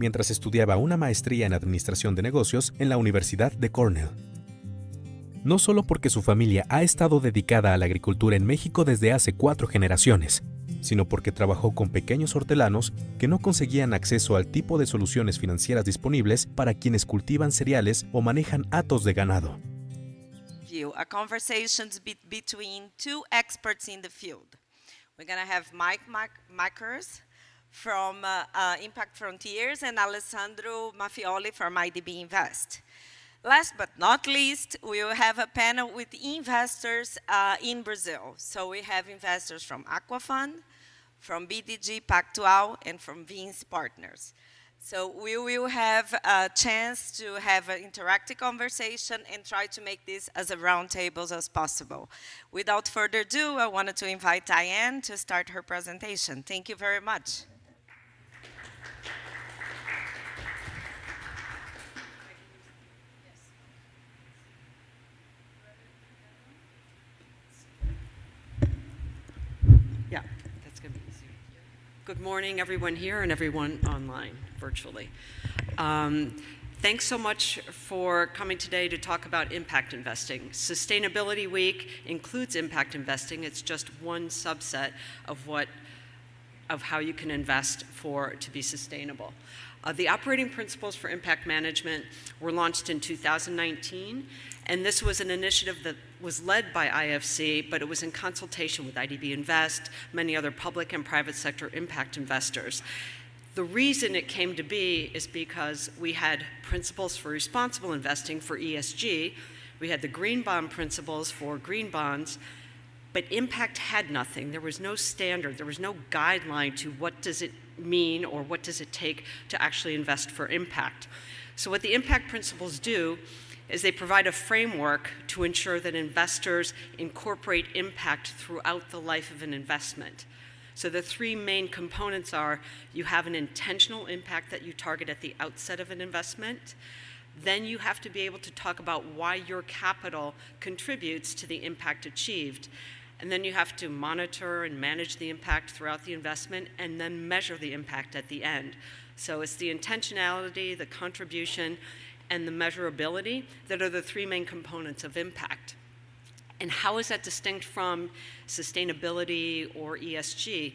mientras estudiaba una maestría en Administración de Negocios en la Universidad de Cornell. No solo porque su familia ha estado dedicada a la agricultura en México desde hace 4 generaciones, sino porque trabajó con pequeños hortelanos que no conseguían acceso al tipo de soluciones financieras disponibles para quienes cultivan cereales o manejan hatos de ganado. A conversation between 2 experts in the field. We're going to have Mike Makers from Impact Frontiers and Alessandro Maffioli from IDB Invest. Last but not least, we will have a panel with investors in Brazil. So we have investors from Aquafund, from BDG Pactual, and from Vince Partners. So we will have a chance to have an interactive conversation and try to make this as a roundtable as possible. Without further ado, I wanted to invite Diane to start her presentation. Thank you very much. Yeah, that's going to be easier. Good morning, everyone here and everyone online, virtually. Thanks so much for coming today to talk about impact investing. Sustainability Week includes impact investing. It's just one subset of how you can invest to be sustainable. The operating principles for impact management were launched in 2019, and this was an initiative that was led by IFC, but it was in consultation with IDB Invest, many other public and private sector impact investors. The reason it came to be is because we had principles for responsible investing for ESG, we had the green bond principles for green bonds, but impact had nothing. There was no standard, there was no guideline to what does it mean or what does it take to actually invest for impact. So what the impact principles do is they provide a framework to ensure that investors incorporate impact throughout the life of an investment. So the 3 main components are you have an intentional impact that you target at the outset of an investment. Then you have to be able to talk about why your capital contributes to the impact achieved. And then you have to monitor and manage the impact throughout the investment and then measure the impact at the end. So it's the intentionality, the contribution, and the measurability that are the 3 main components of impact. And how is that distinct from sustainability or ESG?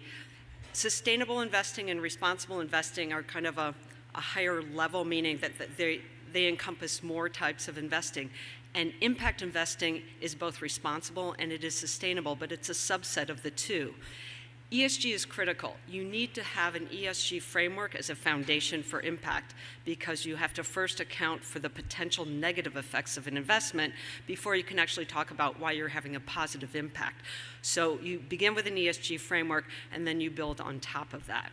Sustainable investing and responsible investing are kind of a higher level, meaning that they encompass more types of investing. And impact investing is both responsible and it is sustainable, but it's a subset of the 2. ESG is critical. You need to have an ESG framework as a foundation for impact because you have to first account for the potential negative effects of an investment before you can actually talk about why you're having a positive impact. So you begin with an ESG framework and then you build on top of that.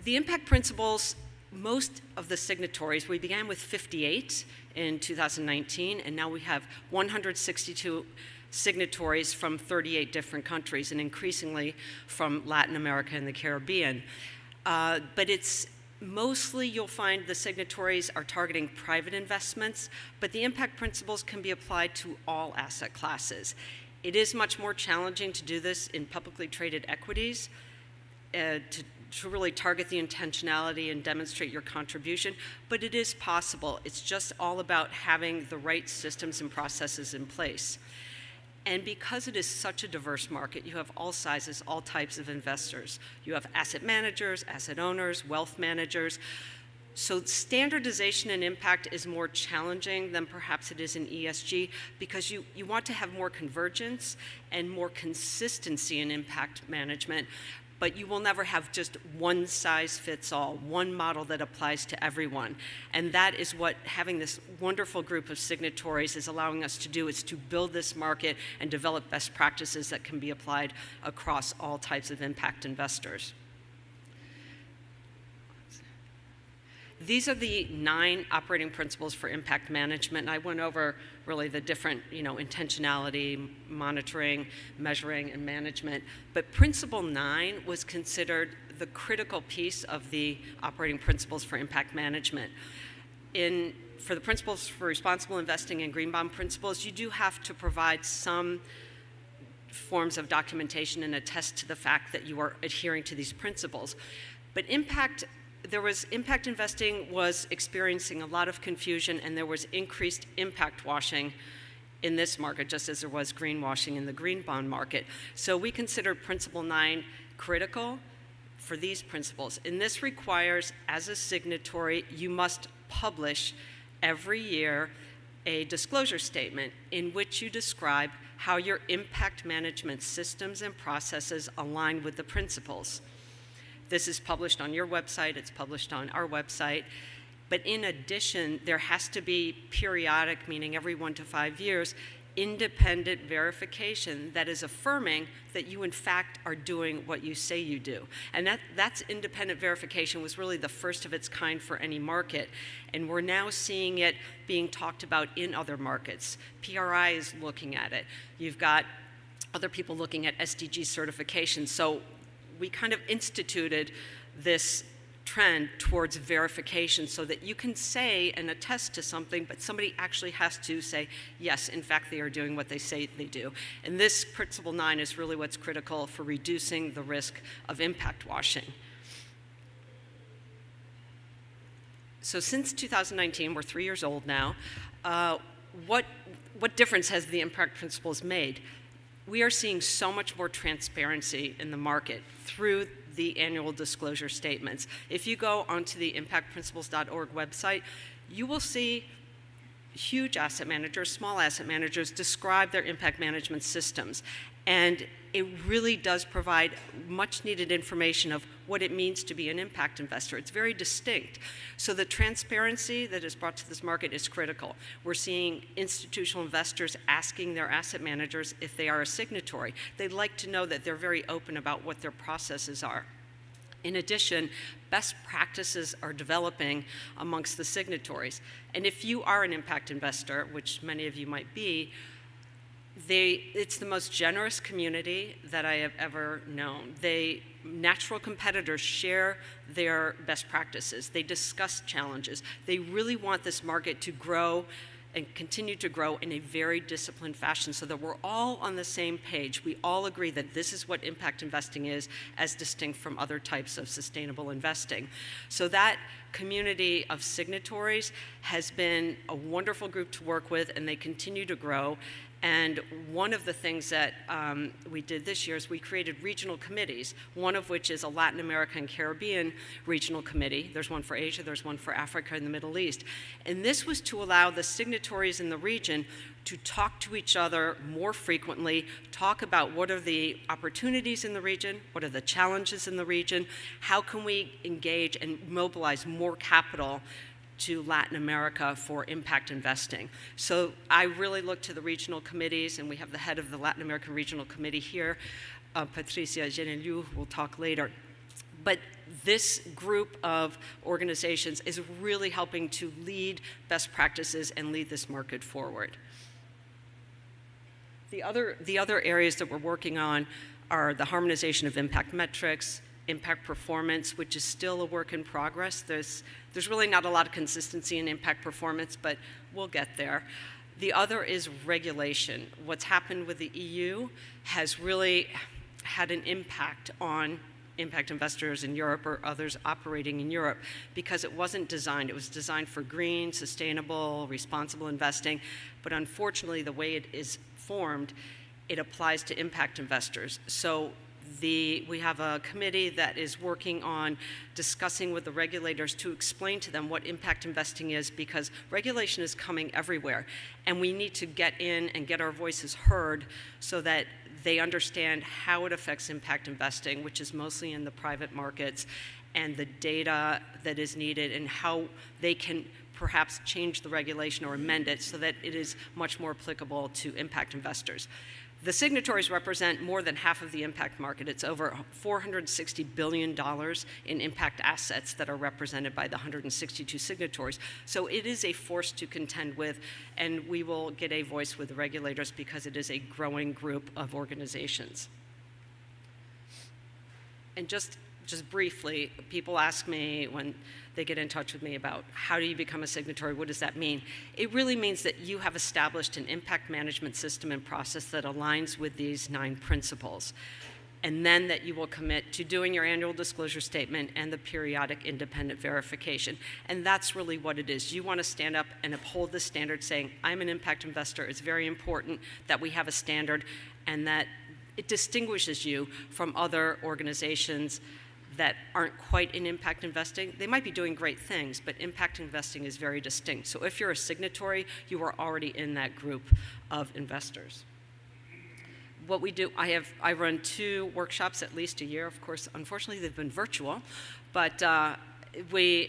The impact principles, most of the signatories, we began with 58 in 2019 and now we have 162 signatories from 38 different countries and increasingly from Latin America and the Caribbean. But it's mostly you'll find the signatories are targeting private investments, but the impact principles can be applied to all asset classes. It is much more challenging to do this in publicly traded equities, to really target the intentionality and demonstrate your contribution, but it is possible. It's just all about having the right systems and processes in place. And because it is such a diverse market, you have all sizes, all types of investors. You have asset managers, asset owners, wealth managers. So standardization and impact is more challenging than perhaps it is in ESG because you want to have more convergence and more consistency in impact management, but you will never have just one size fits all, one model that applies to everyone. And that is what having this wonderful group of signatories is allowing us to do, is to build this market and develop best practices that can be applied across all types of impact investors. These are the 9 operating principles for impact management. I went over really the different, intentionality, monitoring, measuring, and management. But principle 9 was considered the critical piece of the operating principles for impact management. For the principles for responsible investing and green bond principles, you do have to provide some forms of documentation and attest to the fact that you are adhering to these principles. But impact investing was experiencing a lot of confusion, and there was increased impact washing in this market, just as there was greenwashing in the green bond market. So we considered Principle 9 critical for these principles. And this requires, as a signatory, you must publish every year a disclosure statement in which you describe how your impact management systems and processes align with the principles. This is published on your website, it's published on our website, but in addition, there has to be periodic, meaning every 1 to 5 years, independent verification that is affirming that you in fact are doing what you say you do. And that's independent verification was really the first of its kind for any market. And we're now seeing it being talked about in other markets. PRI is looking at it. You've got other people looking at SDG certification. So we kind of instituted this trend towards verification so that you can say and attest to something, but somebody actually has to say, yes, in fact, they are doing what they say they do. And this Principle 9 is really what's critical for reducing the risk of impact washing. So since 2019, we're 3 years old now, what difference has the impact principles made? We are seeing so much more transparency in the market through the annual disclosure statements. If you go onto the impactprinciples.org website, you will see huge asset managers, small asset managers describe their impact management systems. And it really does provide much needed information of what it means to be an impact investor. It's very distinct. So the transparency that is brought to this market is critical. We're seeing institutional investors asking their asset managers if they are a signatory. They'd like to know that they're very open about what their processes are. In addition, best practices are developing amongst the signatories. And if you are an impact investor, which many of you might be, it's the most generous community that I have ever known. Natural competitors share their best practices. They discuss challenges. They really want this market to grow and continue to grow in a very disciplined fashion so that we're all on the same page. We all agree that this is what impact investing is, as distinct from other types of sustainable investing. So that community of signatories has been a wonderful group to work with, and they continue to grow. And one of the things that we did this year is we created regional committees, one of which is a Latin America and Caribbean regional committee. There's one for Asia, there's one for Africa and the Middle East. And this was to allow the signatories in the region to talk to each other more frequently, talk about what are the opportunities in the region, what are the challenges in the region, how can we engage and mobilize more capital to Latin America for impact investing. So I really look to the regional committees, and we have the head of the Latin American Regional Committee here, Patrícia Genelhú, who will talk later. But this group of organizations is really helping to lead best practices and lead this market forward. The other areas that we're working on are the harmonization of impact metrics, impact performance, which is still a work in progress. There's really not a lot of consistency in impact performance, but we'll get there. The other is regulation. What's happened with the EU has really had an impact on impact investors in Europe or others operating in Europe because it wasn't designed. It was designed for green, sustainable, responsible investing, but unfortunately the way it is formed, it applies to impact investors. So we have a committee that is working on discussing with the regulators to explain to them what impact investing is, because regulation is coming everywhere, and we need to get in and get our voices heard so that they understand how it affects impact investing, which is mostly in the private markets, and the data that is needed and how they can perhaps change the regulation or amend it so that it is much more applicable to impact investors. The signatories represent more than half of the impact market. It's over $460 billion in impact assets that are represented by the 162 signatories. So it is a force to contend with, and we will get a voice with the regulators because it is a growing group of organizations. And just briefly, people ask me when they get in touch with me about how do you become a signatory, what does that mean? It really means that you have established an impact management system and process that aligns with these 9 principles. and then that you will commit to doing your annual disclosure statement and the periodic independent verification. And that's really what it is. You want to stand up and uphold the standard saying, I'm an impact investor. It's very important that we have a standard and that it distinguishes you from other organizations that aren't quite in impact investing. They might be doing great things, but impact investing is very distinct. So if you're a signatory, you are already in that group of investors. What we do, I run 2 workshops at least a year. Of course, unfortunately, they've been virtual, but we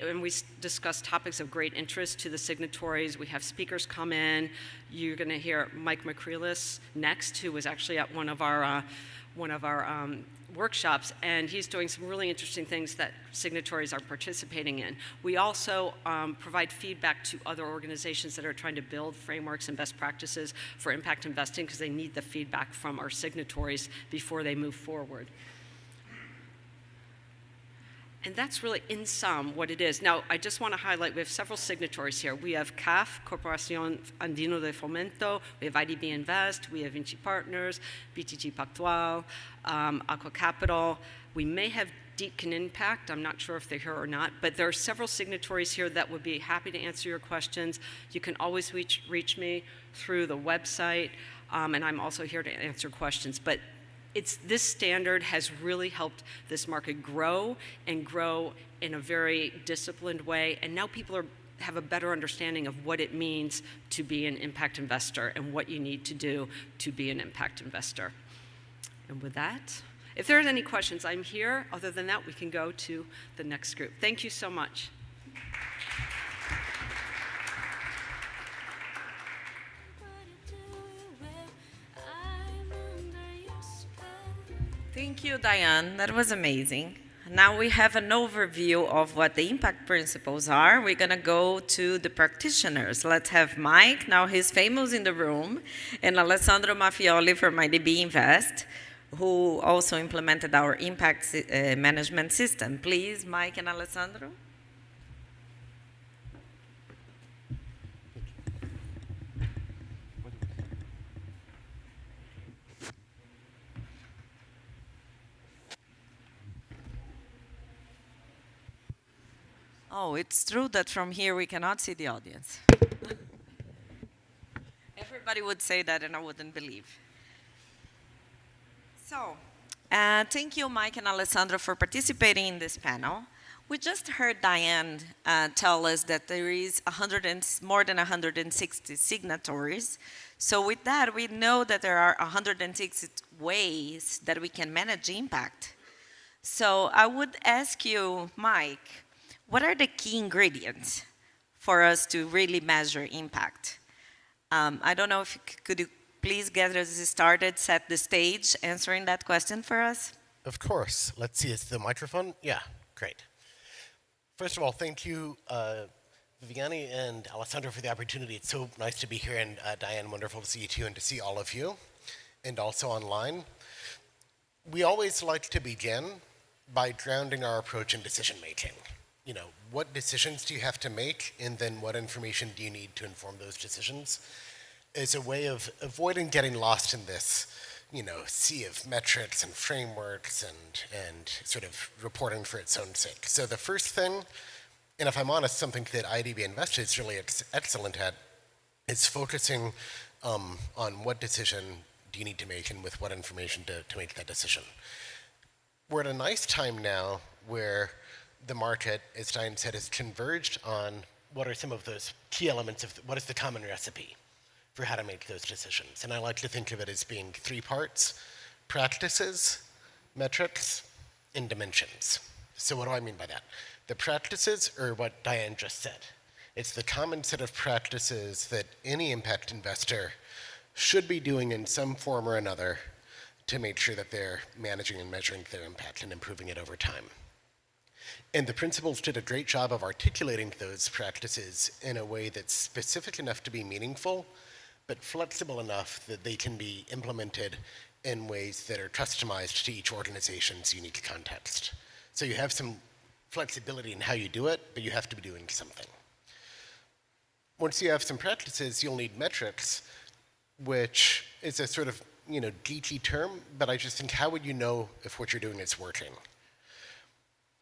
discuss topics of great interest to the signatories. We have speakers come in. You're going to hear Mike McCreelis next, who was actually at one of our workshops, and he's doing some really interesting things that signatories are participating in. We also provide feedback to other organizations that are trying to build frameworks and best practices for impact investing because they need the feedback from our signatories before they move forward. And that's really, in sum, what it is. Now, I just want to highlight, we have several signatories here. We have CAF, Corporación Andino de Fomento, we have IDB Invest, we have Vinci Partners, BTG Pactual, Aqua Capital. We may have Deepkin Impact, I'm not sure if they're here or not, but there are several signatories here that would be happy to answer your questions. You can always reach me through the website, and I'm also here to answer questions. But this standard has really helped this market grow and grow in a very disciplined way. And now people have a better understanding of what it means to be an impact investor and what you need to do to be an impact investor. And with that, if there's any questions, I'm here. Other than that, we can go to the next group. Thank you so much. Thank you, Diane. That was amazing. Now we have an overview of what the impact principles are. We're going to go to the practitioners. Let's have Mike, now he's famous in the room, and Alessandro Maffioli from IDB Invest, who also implemented our impact management system. Please, Mike and Alessandro. Oh, it's true that from here we cannot see the audience. Everybody would say that and I wouldn't believe. So, thank you, Mike and Alessandro, for participating in this panel. We just heard Diane tell us that there is more than 160 signatories. So with that, we know that there are 160 ways that we can manage impact. So I would ask you, Mike, what are the key ingredients for us to really measure impact? I don't know if could you please get us started, set the stage, answering that question for us? Of course. Let's see, is the microphone? Yeah, great. First of all, thank you, Viviani and Alessandro, for the opportunity. It's so nice to be here, and Diane, wonderful to see you too, and to see all of you, and also online. We always like to begin by grounding our approach in decision making. You know, what decisions do you have to make, and then what information do you need to inform those decisions, is a way of avoiding getting lost in this, you know, sea of metrics and frameworks and sort of reporting for its own sake. So the first thing, and if I'm honest, something that IDB Invest is really excellent at, is focusing on what decision do you need to make and with what information to make that decision. We're at a nice time now where the market, as Diane said, has converged on what are some of those key elements of what is the common recipe for how to make those decisions. And I like to think of it as being 3 parts: practices, metrics, and dimensions. So what do I mean by that? The practices are what Diane just said. It's the common set of practices that any impact investor should be doing in some form or another to make sure that they're managing and measuring their impact and improving it over time. And the principles did a great job of articulating those practices in a way that's specific enough to be meaningful, but flexible enough that they can be implemented in ways that are customized to each organization's unique context. So you have some flexibility in how you do it, but you have to be doing something. Once you have some practices, you'll need metrics, which is a sort of geeky term, but I just think, how would you know if what you're doing is working?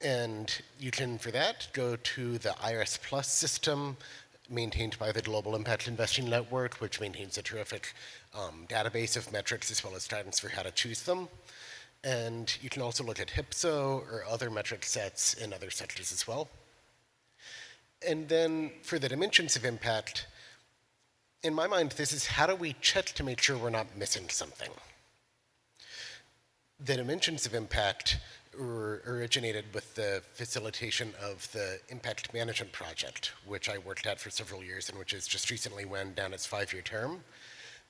And you can, for that, go to the IRS Plus system maintained by the Global Impact Investing Network, which maintains a terrific database of metrics as well as guidance for how to choose them. And you can also look at HIPSO or other metric sets in other sectors as well. And then for the dimensions of impact, in my mind, this is how do we check to make sure we're not missing something? The dimensions of impact originated with the facilitation of the Impact Management Project, which I worked at for several years and which has just recently wound down its 5-year term.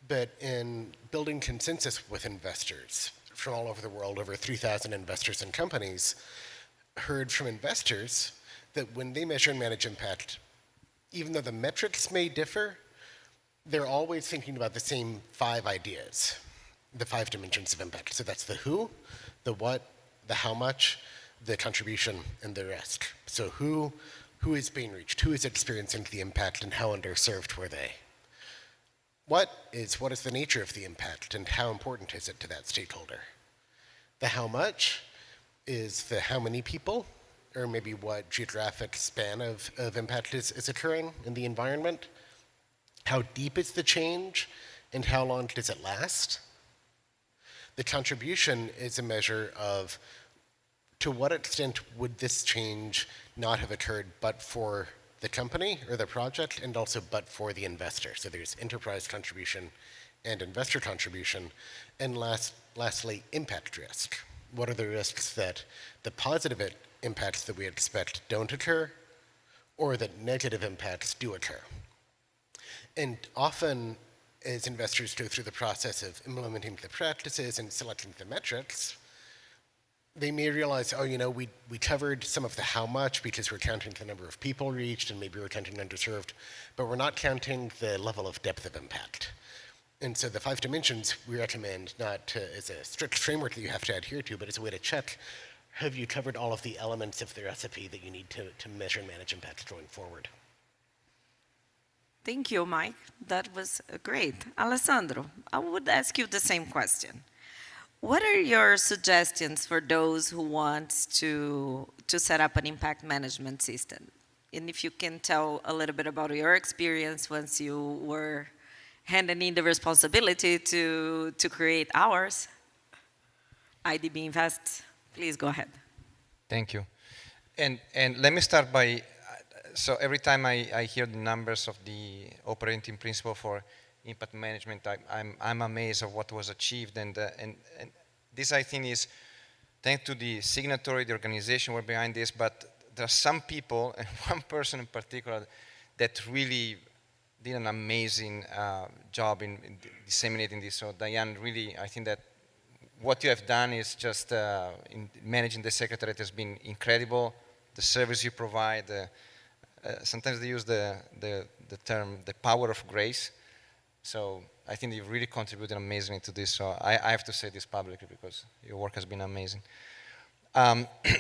But in building consensus with investors from all over the world, over 3,000 investors and companies, heard from investors that when they measure and manage impact, even though the metrics may differ, they're always thinking about the same 5 ideas, the 5 dimensions of impact. So that's the who, the what, the how much, the contribution, and the rest. So who is being reached? Who is experiencing the impact, and how underserved were they? What is the nature of the impact, and how important is it to that stakeholder? The how much is the how many people, or maybe what geographic span of impact is occurring in the environment? How deep is the change, and how long does it last? The contribution is a measure of to what extent would this change not have occurred but for the company or the project, and also but for the investor. So there's enterprise contribution and investor contribution. And lastly, impact risk. What are the risks that the positive impacts that we expect don't occur, or that negative impacts do occur? And often, as investors go through the process of implementing the practices and selecting the metrics, they may realize, oh, we covered some of the how much because we're counting the number of people reached and maybe we're counting underserved, but we're not counting the level of depth of impact. And so the 5 dimensions we recommend not as a strict framework that you have to adhere to, but as a way to check, have you covered all of the elements of the recipe that you need to measure and manage impact going forward? Thank you, Mike. That was great. Alessandro, I would ask you the same question. What are your suggestions for those who want to set up an impact management system? And if you can tell a little bit about your experience once you were handing in the responsibility to create ours. IDB Invest, please go ahead. Thank you. And let me start by, so every time I hear the numbers of the operating principle for impact management, I'm amazed of what was achieved, and this I think is thanks to the signatory, the organization were behind this, but there are some people, and one person in particular, that really did an amazing job in disseminating this. So Diane, really, I think that what you have done is just in managing the secretariat has been incredible. The service you provide, sometimes they use the term, the power of grace. So I think you've really contributed amazingly to this. So I have to say this publicly because your work has been amazing.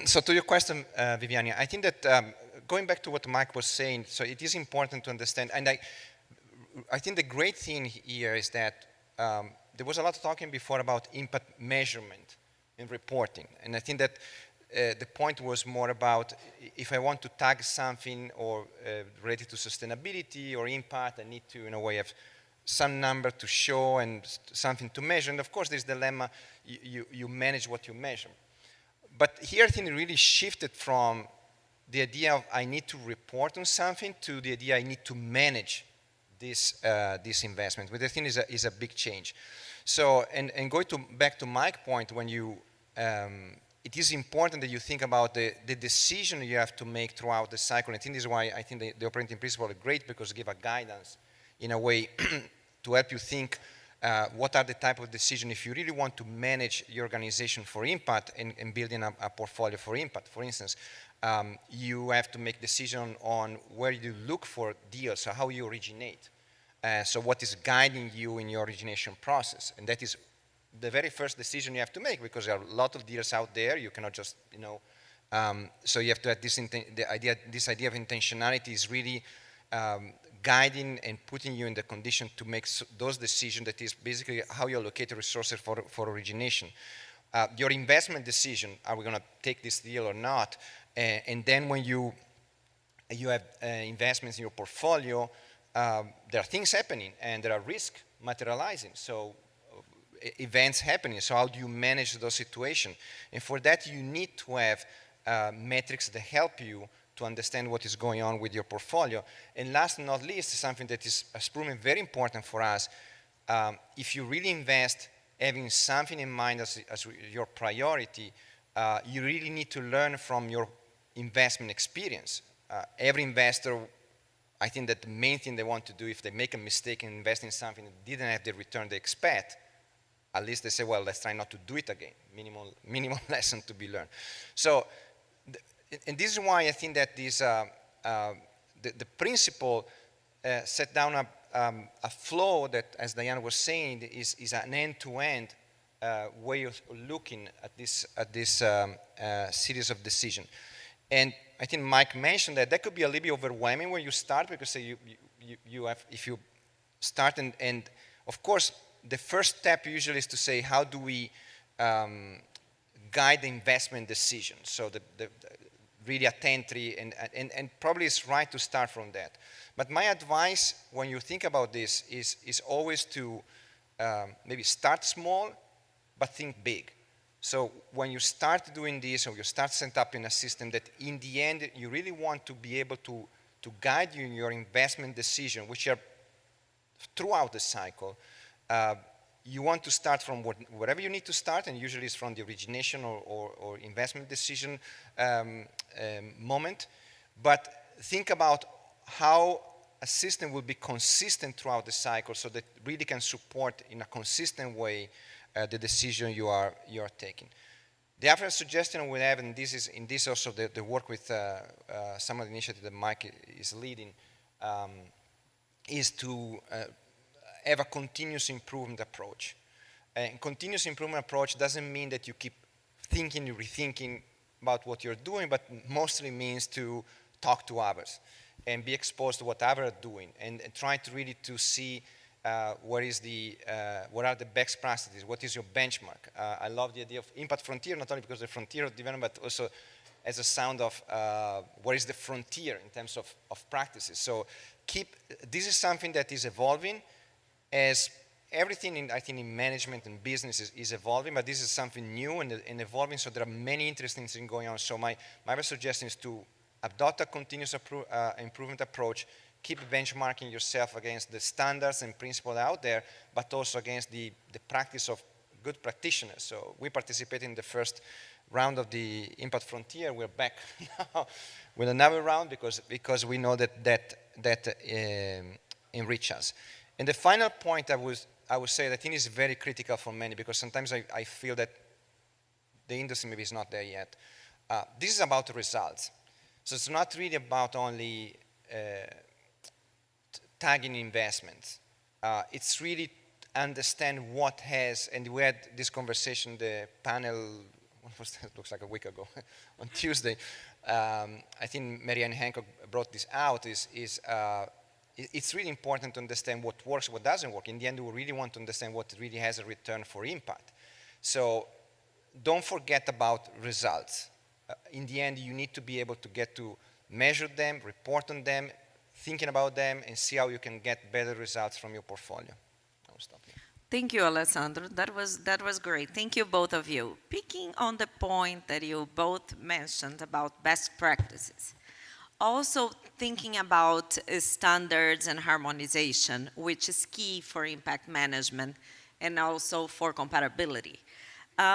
So to your question, Viviane, I think that going back to what Mike was saying, so it is important to understand, and I think the great thing here is that there was a lot of talking before about impact measurement and reporting, and I think that the point was more about if I want to tag something or related to sustainability or impact, I need to, in a way, have some number to show and something to measure. And of course, there's the dilemma, you manage what you measure. But here I think it really shifted from the idea of I need to report on something to the idea I need to manage this investment, which I think is a big change. So, and going back to Mike's point, when you, it is important that you think about the decision you have to make throughout the cycle. And I think this is why I think the operating principle are great, because they give a guidance in a way to help you think what are the type of decisions if you really want to manage your organization for impact and building a portfolio for impact. For instance, you have to make decisions on where you look for deals, so how you originate. So what is guiding you in your origination process? And that is the very first decision you have to make, because there are a lot of deals out there. You cannot just, you know, so you have to have this idea of intentionality is really guiding and putting you in the condition to make those decisions. That is basically how you allocate the resources for origination. Your investment decision, are we going to take this deal or not? And then when you have investments in your portfolio, there are things happening and there are risks materializing. So events happening. So how do you manage those situations? And for that, you need to have metrics that help you to understand what is going on with your portfolio. And last but not least, something that has proven very important for us, if you really invest having something in mind as your priority, you really need to learn from your investment experience. Every investor, I think that the main thing they want to do, if they make a mistake and invest in something that didn't have the return they expect, at least they say, well, let's try not to do it again. Minimal lesson to be learned. So, and this is why I think that this, the principle set down a flow that, as Diane was saying, is an end-to-end way of looking at this series of decisions. And I think Mike mentioned that could be a little bit overwhelming when you start, because you have, if you start and of course, the first step usually is to say, how do we guide the investment decision? So the really attentive, and probably it's right to start from that. But my advice when you think about this is always to maybe start small, but think big. So when you start doing this, or you start setting up in a system that in the end you really want to be able to guide you in your investment decision, which are throughout the cycle, you want to start from wherever you need to start, and usually it's from the origination or investment decision moment. But think about how a system will be consistent throughout the cycle, so that really can support in a consistent way the decision you are taking. The other suggestion we have, and this is in this also the work with some of the initiatives that Mike is leading, is to have a continuous improvement approach. And continuous improvement approach doesn't mean that you keep thinking and rethinking about what you're doing, but mostly means to talk to others and be exposed to what others are doing, and try to really to see what are the best practices, what is your benchmark. I love the idea of impact frontier, not only because the frontier of development, but also as a sound of what is the frontier in terms of practices. So this is something that is evolving, as everything I think in management and business is evolving, but this is something new and evolving, so there are many interesting things going on. So my other suggestion is to adopt a continuous improvement approach, keep benchmarking yourself against the standards and principles out there, but also against the practice of good practitioners. So we participated in the first round of the Impact Frontier. We're back now with another round because we know that enrich us. And the final point I would say that I think is very critical for many, because sometimes I feel that the industry maybe is not there yet. This is about the results. So it's not really about only tagging investments. It's really understand what has, and we had this conversation, the panel, what was that? Looks like a week ago, on Tuesday. I think Marianne Hancock brought this out, it's really important to understand what works, what doesn't work. In the end, we really want to understand what really has a return for impact. So don't forget about results. In the end, you need to be able to get to measure them, report on them, thinking about them, and see how you can get better results from your portfolio. I'll stop here. Thank you, Alessandro. That was great. Thank you, both of you. Picking on the point that you both mentioned about best practices. Also thinking about standards and harmonization, which is key for impact management and also for compatibility.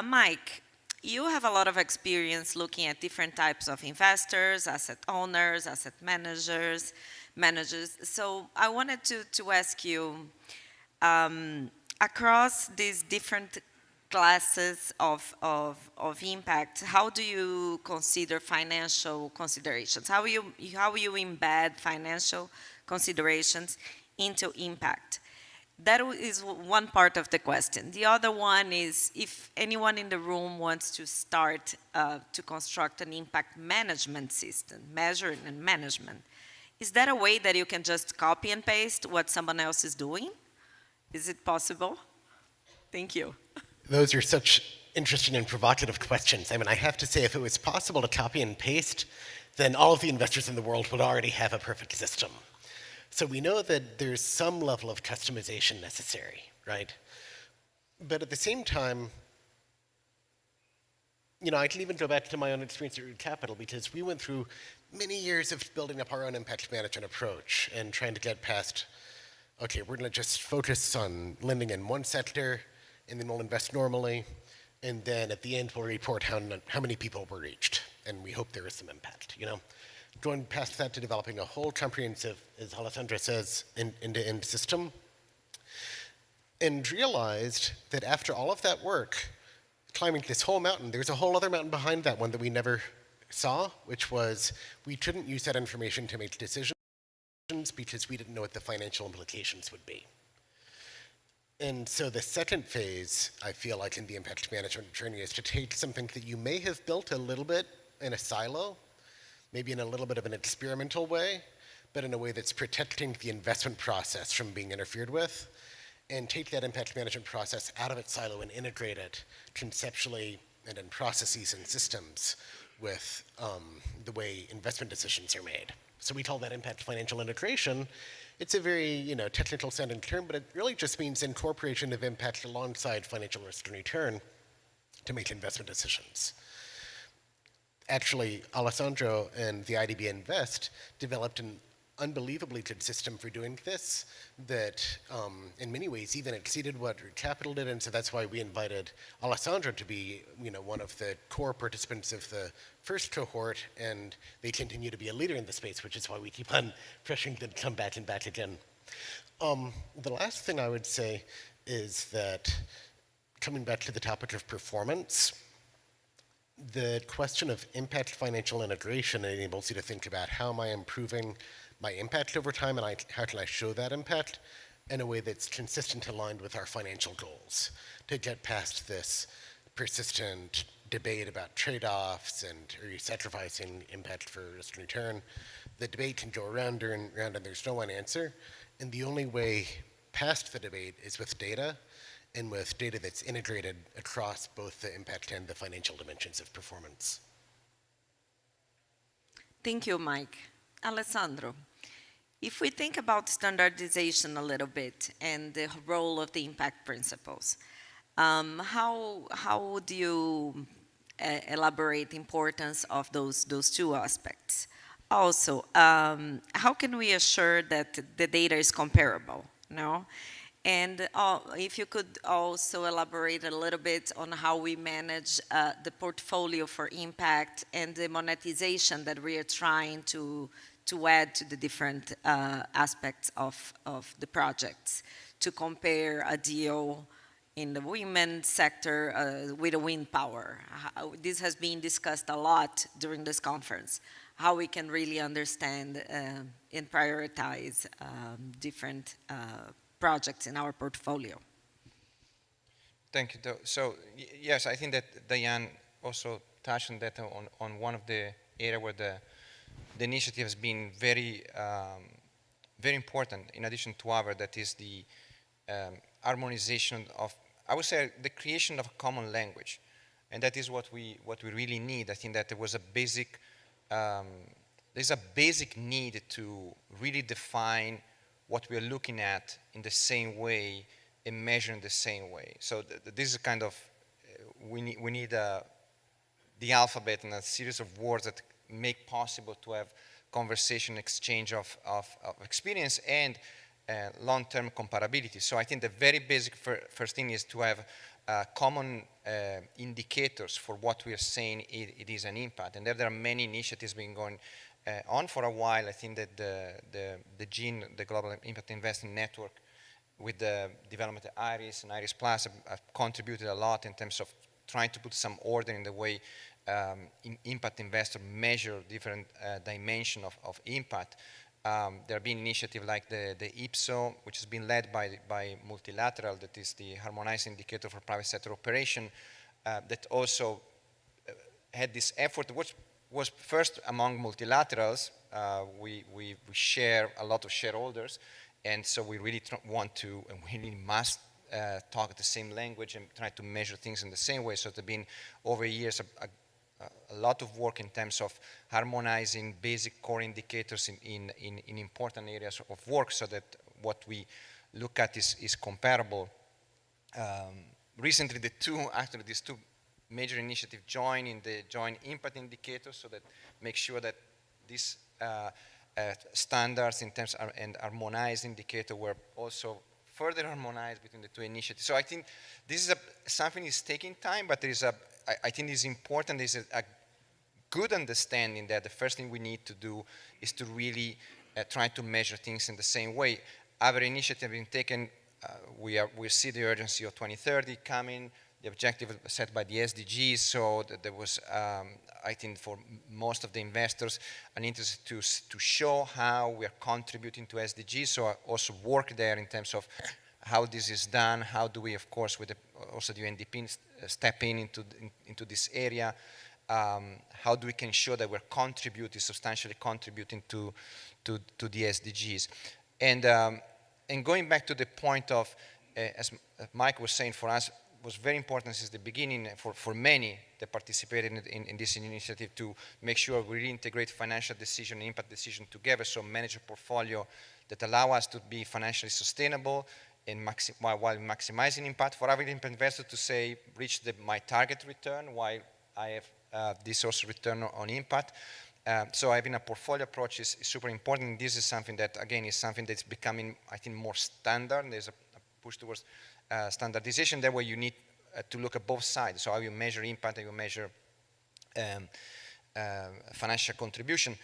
Mike, you have a lot of experience looking at different types of investors, asset owners, asset managers. So I wanted to ask you, across these different classes of impact, how do you consider financial considerations? How you embed financial considerations into impact? That is one part of the question. The other one is, if anyone in the room wants to start to construct an impact management system, measuring and management, Is that a way that you can just copy and paste what someone else is doing? Is it possible? Thank you. Those are such interesting and provocative questions. I mean, I have to say, if it was possible to copy and paste, then all of the investors in the world would already have a perfect system. So we know that there's some level of customization necessary, right? But at the same time, you know, I can even go back to my own experience at Root Capital, because we went through many years of building up our own impact management approach and trying to get past, okay, we're going to just focus on lending in one sector, and then we'll invest normally, and then at the end we'll report how many people were reached, and we hope there is some impact, you know? Going past that to developing a whole comprehensive, as Alessandra says, end-to-end system, and realized that after all of that work, climbing this whole mountain, there's a whole other mountain behind that one that we never saw, which was we couldn't use that information to make decisions because we didn't know what the financial implications would be. And so the second phase, I feel like, in the impact management journey is to take something that you may have built a little bit in a silo, maybe in a little bit of an experimental way, but in a way that's protecting the investment process from being interfered with, and take that impact management process out of its silo and integrate it conceptually and in processes and systems with the way investment decisions are made. So we call that impact financial integration. It's a very technical sounding term, but it really just means incorporation of impact alongside financial risk and return to make investment decisions. Actually, Alessandro and the IDB Invest developed an unbelievably good system for doing this that in many ways even exceeded what Capital did, and so that's why we invited Alessandro to be one of the core participants of the first cohort, and they continue to be a leader in the space, which is why we keep on pressuring them to come back and back again. The last thing I would say is that, coming back to the topic of performance, the question of impact financial integration enables you to think about how am I improving my impact over time, and how can I show that impact in a way that's consistent, aligned with our financial goals, to get past this persistent debate about trade-offs and are you sacrificing impact for risk and return. The debate can go around and around, and there's no one answer, and the only way past the debate is with data, and with data that's integrated across both the impact and the financial dimensions of performance. Thank you, Mike. Alessandro, if we think about standardization a little bit and the role of the impact principles, how would you elaborate the importance of those two aspects? Also, how can we assure that the data is comparable? No? And if you could also elaborate a little bit on how we manage the portfolio for impact and the monetization that we are trying to add to the different aspects of the projects, to compare a deal in the women's sector with a wind power. This has been discussed a lot during this conference, how we can really understand and prioritize different projects in our portfolio. Thank you. So yes, I think that Diane also touched on that on one of the areas where the initiative has been very, very important. In addition to our, that is the harmonization of, I would say, the creation of a common language, and that is what we really need. I think that there was a basic, there's a basic need to really define what we are looking at in the same way and measure in the same way. So this is kind of, we need the alphabet and a series of words that make possible to have conversation, exchange of experience and long-term comparability. So I think the very basic first thing is to have common indicators for what we are saying it is an impact. And there are many initiatives been going on for a while. I think that the GIN, the Global Impact Investing Network, with the development of IRIS and IRIS Plus have contributed a lot in terms of trying to put some order in the way impact investors measure different dimensions of impact. There have been initiatives like the IPSO, which has been led by Multilateral, that is the Harmonized Indicator for Private Sector Operation, that also had this effort, which was first among multilaterals. We share a lot of shareholders, and so we really want to, and we really must talk the same language and try to measure things in the same way. So there's been over years a lot of work in terms of harmonizing basic core indicators in important areas of work, so that what we look at is comparable. Recently, these two major initiatives join in the joint impact indicators, so that make sure that these standards in terms of, and harmonized indicator were also further harmonized between the two initiatives. So I think this is something is taking time, but there is I think it's important. There's a good understanding that the first thing we need to do is to really try to measure things in the same way. Other initiatives being taken, we see the urgency of 2030 coming, the objective set by the SDGs, so that there was, I think for most of the investors, an interest to show how we are contributing to SDGs, so I also work there in terms of how this is done, how do we, of course, with also the UNDP step into this area, how do we can show that we're substantially contributing to the SDGs. And going back to the point of, as Mike was saying, for us, was very important since the beginning for many that participated in this initiative to make sure we reintegrate financial decision and impact decision together, so manage a portfolio that allow us to be financially sustainable and while maximizing impact. For every investor to say, reach my target return while I have this also return on impact. So having a portfolio approach is super important. This is something that, again, is something that's becoming, I think, more standard. There's a push towards standardization. That way you need to look at both sides. So how you measure impact, how you measure financial contribution.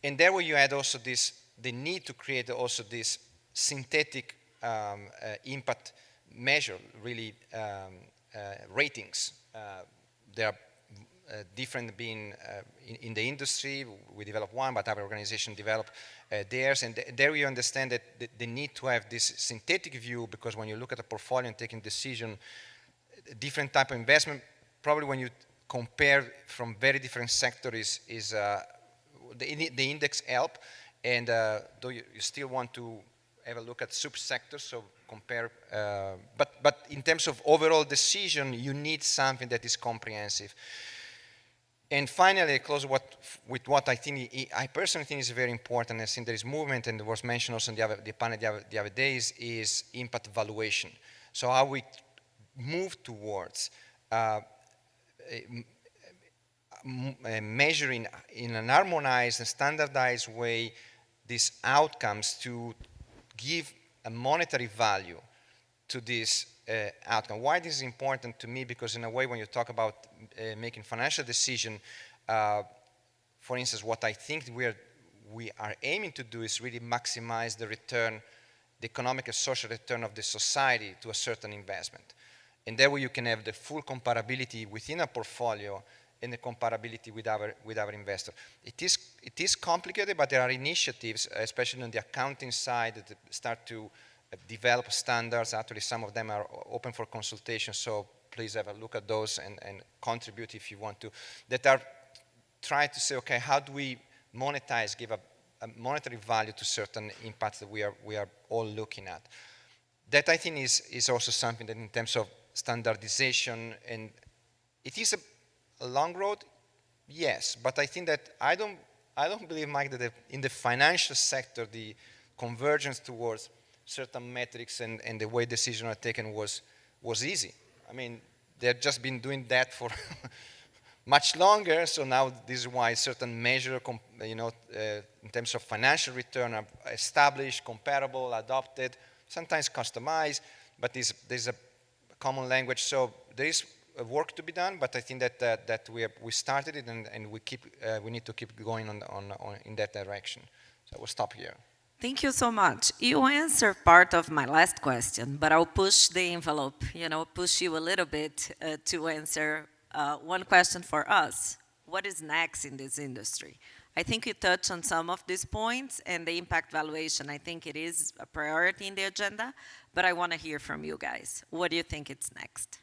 And there way you add also the need to create also this synthetic impact measure, really ratings. There are different being in the industry. We develop one, but other organizations develop theirs. And there you understand that the need to have this synthetic view, because when you look at a portfolio and taking decision, different type of investment, probably when you compare from very different sectors the index help. And though you still want to have a look at subsectors, so compare, but in terms of overall decision, you need something that is comprehensive. And finally, I close with what I personally think is very important. I think there is movement, and it was mentioned also in the panel the other days, is impact valuation. So how we move towards measuring in an harmonized and standardized way these outcomes to give a monetary value to this outcome. Why this is important to me? Because in a way, when you talk about making financial decision, for instance, what I think we are aiming to do is really maximize the return, the economic and social return of the society to a certain investment. And that way you can have the full comparability within a portfolio and the comparability with our investor. It is complicated, but there are initiatives, especially on the accounting side, that start to develop standards. Actually, some of them are open for consultation, so please have a look at those and contribute if you want to. That are trying to say, okay, how do we monetize, give a monetary value to certain impacts that we are all looking at. That I think is also something that in terms of standardization, and it is a long road, yes, but I think that I don't believe, Mike, that in the financial sector the convergence towards certain metrics and the way decisions are taken was easy. I mean, they've just been doing that for much longer, so now this is why certain measures, in terms of financial return are established, comparable, adopted, sometimes customized, but there's a common language, so there is work to be done, but I think that we started it and we need to keep going on in that direction. So we'll stop here. Thank you so much. You answered part of my last question, but I'll push the envelope, push you a little bit to answer one question for us. What is next in this industry? I think you touched on some of these points, and the impact valuation, I think it is a priority in the agenda, but I want to hear from you guys. What do you think is next?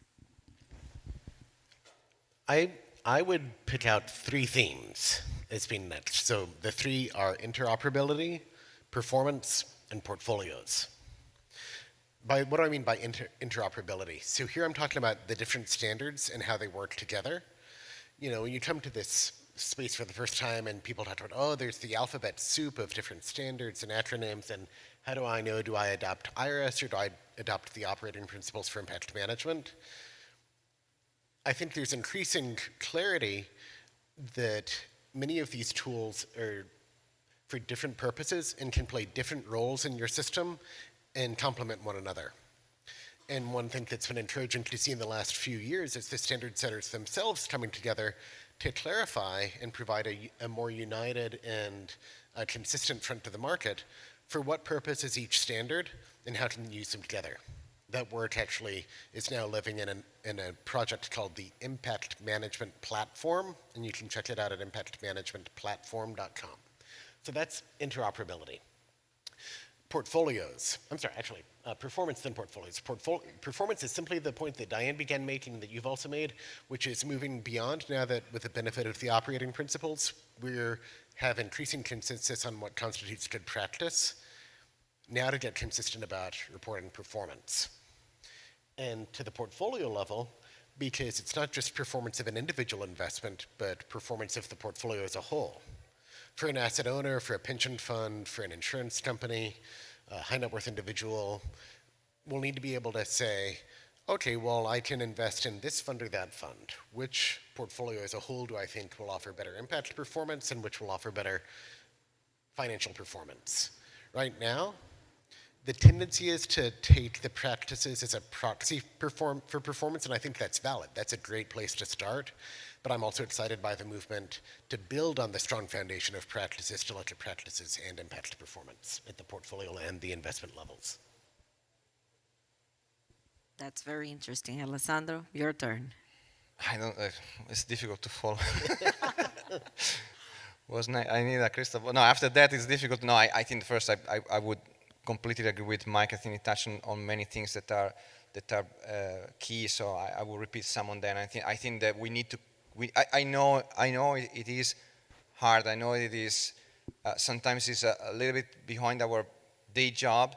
I I would pick out 3 themes as being next. So the 3 are interoperability, performance, and portfolios. What do I mean by interoperability? So here I'm talking about the different standards and how they work together. You know, when you come to this space for the first time and people talk about, oh, there's the alphabet soup of different standards and acronyms, and how do I know, do I adopt IRS or do I adopt the operating principles for impact management? I think there's increasing clarity that many of these tools are for different purposes and can play different roles in your system and complement one another. And one thing that's been encouraging to see in the last few years is the standard setters themselves coming together to clarify and provide a more united and consistent front to the market for what purpose is each standard and how to use them together. That work actually is now living in a project called the Impact Management Platform, and you can check it out at impactmanagementplatform.com. So that's interoperability. Portfolios. I'm sorry, actually, performance then portfolios. Performance is simply the point that Diane began making that you've also made, which is moving beyond now that with the benefit of the operating principles, we have increasing consensus on what constitutes good practice, now to get consistent about reporting performance. And to the portfolio level, because it's not just performance of an individual investment, but performance of the portfolio as a whole. For an asset owner, for a pension fund, for an insurance company, a high net worth individual, we'll need to be able to say, okay, well, I can invest in this fund or that fund. Which portfolio as a whole do I think will offer better impact performance and which will offer better financial performance? Right now, the tendency is to take the practices as a proxy for performance, and I think that's valid. That's a great place to start, but I'm also excited by the movement to build on the strong foundation of practices to look at practices and impact performance at the portfolio and the investment levels. That's very interesting. Alessandro, your turn. I don't. It's difficult to follow. I need a crystal ball. No, after that it's difficult. No, I think first I would completely agree with Mike. I think he touched on many things that are key. So I will repeat some on that. I think that we need to. I know it is hard. I know it is sometimes it's a little bit behind our day job,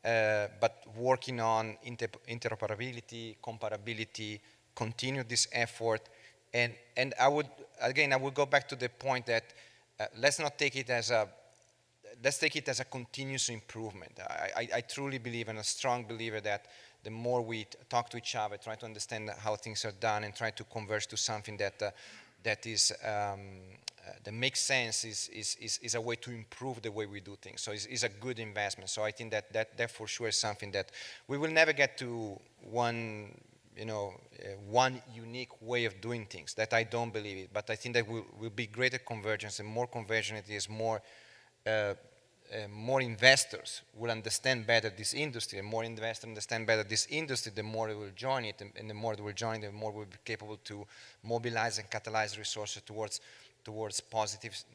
but working on interoperability, comparability, continue this effort, and I would go back to the point that let's take it as a continuous improvement. I truly believe, and a strong believer, that the more we talk to each other, try to understand how things are done, and try to converge to something that makes sense, is a way to improve the way we do things. So it's a good investment. So I think that for sure is something that we will never get to one unique way of doing things. That I don't believe it, but I think that will be greater convergence, and more convergence it is more investors will understand better this industry, and more investors understand better this industry, the more they will join it, and the more they will join it, the more we'll be capable to mobilize and catalyze resources towards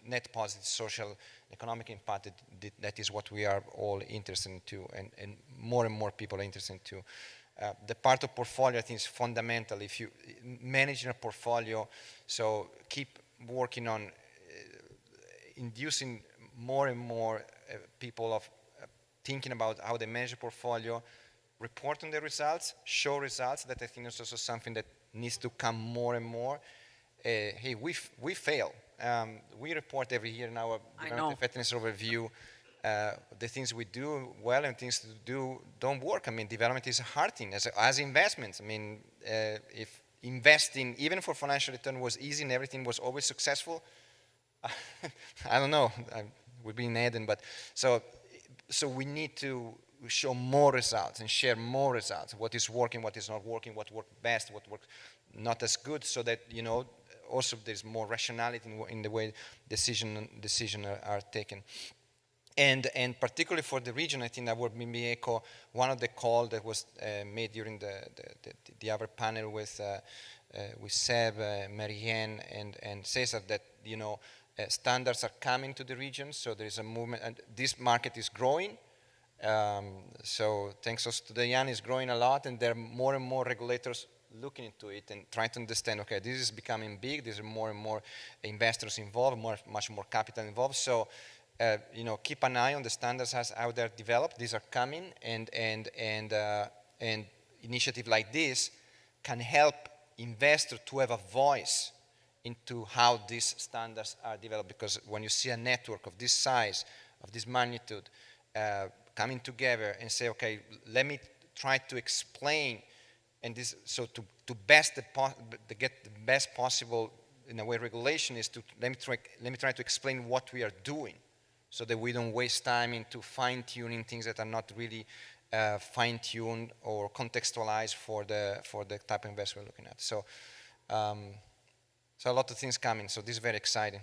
net positive social economic impact. That is what we are all interested in too, and more people are interested in too. The part of portfolio, I think, is fundamental. If you manage a portfolio, so keep working on inducing more and more people of thinking about how they manage a portfolio, report on the results, show results. That I think is also something that needs to come more and more. Hey, we fail. We report every year in our development effectiveness overview the things we do well and things to do don't work. I mean, development is a hard thing as investments. I mean, if investing, even for financial return, was easy and everything was always successful, I don't know. We'd be in Eden, but so we need to show more results and share more results. What is working, what is not working, what worked best, what worked not as good, so that also there's more rationality in the way decisions are taken. And particularly for the region, I think I would maybe echo one of the calls that was made during the other panel with Seb, Marianne, and Cesar, that standards are coming to the region, so there is a movement, and this market is growing. So thanks also to Diane, is growing a lot, and there are more and more regulators looking into it and trying to understand, okay, this is becoming big, there's more and more investors involved, much more capital involved, so you know, keep an eye on the standards as how they're developed. These are coming, and initiative like this can help investors to have a voice into how these standards are developed, because when you see a network of this size, of this magnitude, coming together and say, okay, let me try to explain, and this, so to get the best possible, in a way, regulation is to, let me try to explain what we are doing, so that we don't waste time into fine-tuning things that are not really fine-tuned or contextualized for the type of investment we're looking at. So, so a lot of things coming, so this is very exciting.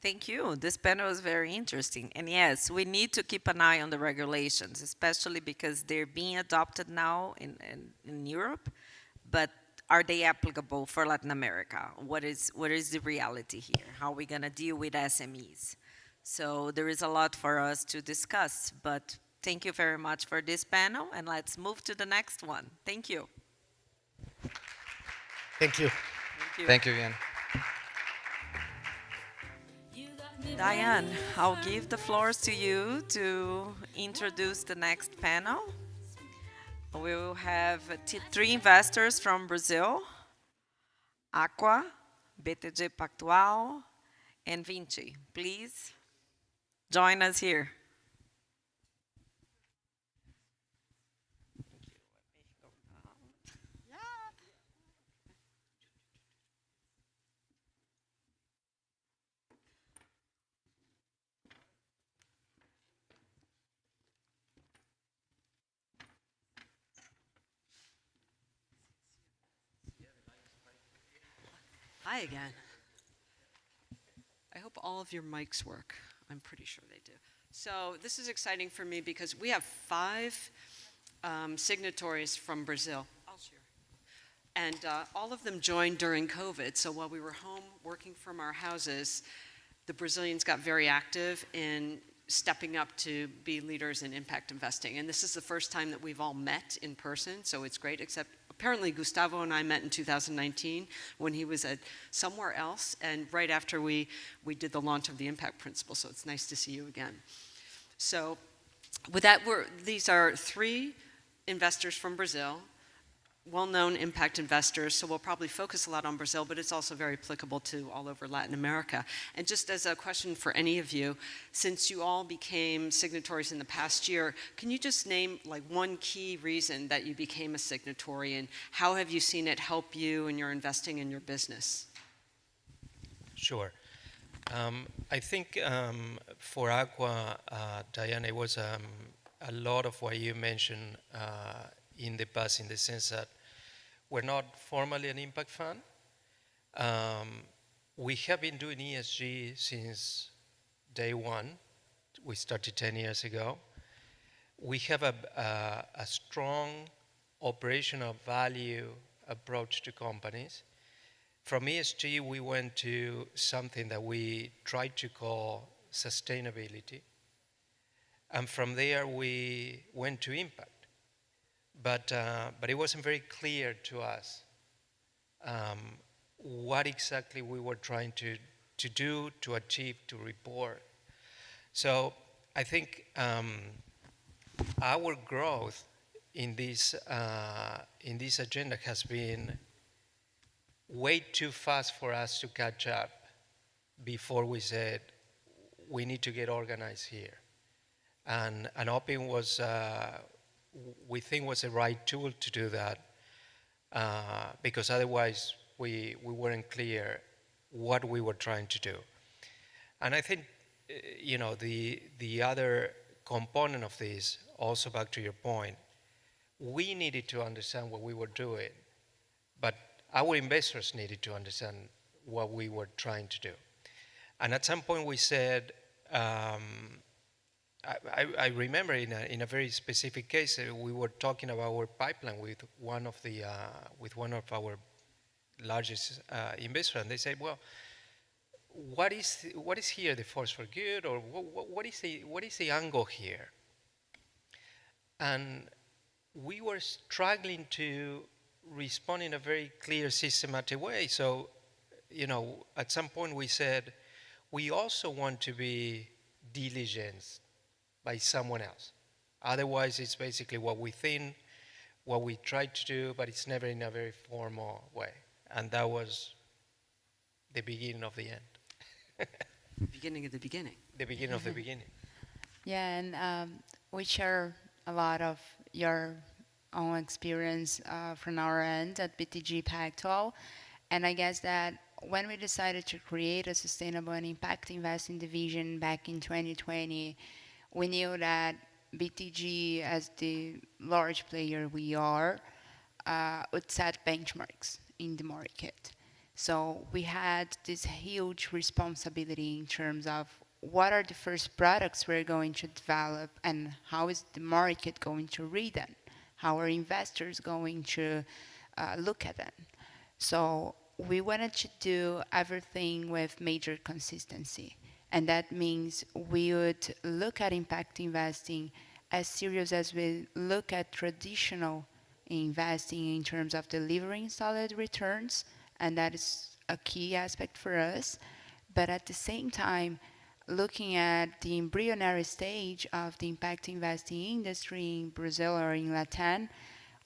Thank you. This panel is very interesting. And yes, we need to keep an eye on the regulations, especially because they're being adopted now in Europe, but are they applicable for Latin America? What is the reality here? How are we going to deal with SMEs? So there is a lot for us to discuss, but thank you very much for this panel, and let's move to the next one. Thank you. Thank you. Thank you. Thank you, Diane. Diane, I'll give the floors to you to introduce the next panel. We will have three investors from Brazil: Aqua, BTG Pactual, and Vinci. Please join us here. Hi again. I hope all of your mics work. I'm pretty sure they do. So this is exciting for me because we have 5 signatories from Brazil. I'll share. And all of them joined during COVID. So while we were home working from our houses, the Brazilians got very active in stepping up to be leaders in impact investing. And this is the first time that we've all met in person, so it's great, except apparently Gustavo and I met in 2019 when he was at somewhere else, and right after we did the launch of the impact principle, so it's nice to see you again. So with that, these are 3 investors from Brazil, well-known impact investors, so we'll probably focus a lot on Brazil, but it's also very applicable to all over Latin America. And just as a question for any of you, since you all became signatories in the past year, can you just name like one key reason that you became a signatory, and how have you seen it help you in your investing in your business? Sure. I think for Aqua, Diane, it was a lot of what you mentioned in the past, in the sense that we're not formally an impact fund. We have been doing ESG since day one. We started 10 years ago. We have a strong operational value approach to companies. From ESG, we went to something that we tried to call sustainability. And from there, we went to impact. But it wasn't very clear to us what exactly we were trying to do, to achieve, to report. So I think our growth in this agenda has been way too fast for us to catch up before we said we need to get organized here. And Open was, we think, was the right tool to do that, because otherwise we weren't clear what we were trying to do. And I think, you know, the other component of this, also back to your point, we needed to understand what we were doing, but our investors needed to understand what we were trying to do. And at some point we said, I remember in a very specific case, we were talking about our pipeline with one of our largest investors, and they said, "Well, what is here the force for good, or what is the angle here?" And we were struggling to respond in a very clear, systematic way. So, you know, at some point we said, we also want to be diligenced by someone else. Otherwise, it's basically what we think, what we try to do, but it's never in a very formal way. And that was the beginning of the end. Beginning of the beginning. The beginning of the beginning. Yeah, and we share a lot of your own experience from our end at BTG Pactual. And I guess that when we decided to create a sustainable and impact investing division back in 2020, we knew that BTG, as the large player we are, would set benchmarks in the market. So we had this huge responsibility in terms of what are the first products we're going to develop and how is the market going to read them? How are investors going to look at them? So we wanted to do everything with major consistency. And that means we would look at impact investing as serious as we look at traditional investing in terms of delivering solid returns. And that is a key aspect for us. But at the same time, looking at the embryonic stage of the impact investing industry in Brazil or in Latin,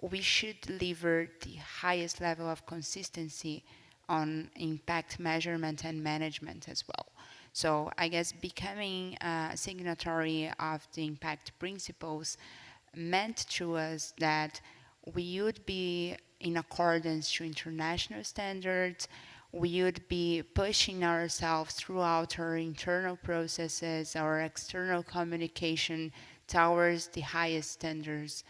we should deliver the highest level of consistency on impact measurement and management as well. So I guess becoming a signatory of the impact principles meant to us that we would be in accordance to international standards. We would be pushing ourselves throughout our internal processes, our external communication towards the highest standards.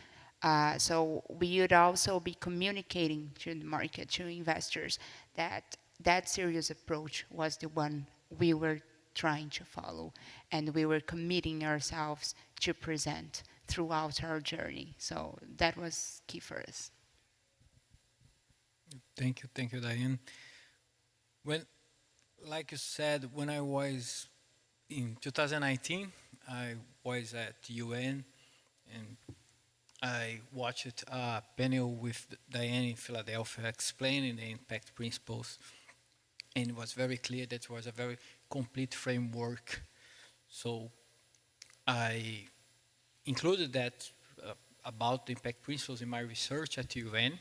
So we would also be communicating to the market, to investors, that that serious approach was the one we were trying to follow, and we were committing ourselves to present throughout our journey. So that was key for us. Thank you, Diane. When, like you said, when I was in 2019, I was at UN, and I watched a panel with Diane in Philadelphia explaining the impact principles, and it was very clear that it was a very complete framework. So I included that about the impact principles in my research at UN,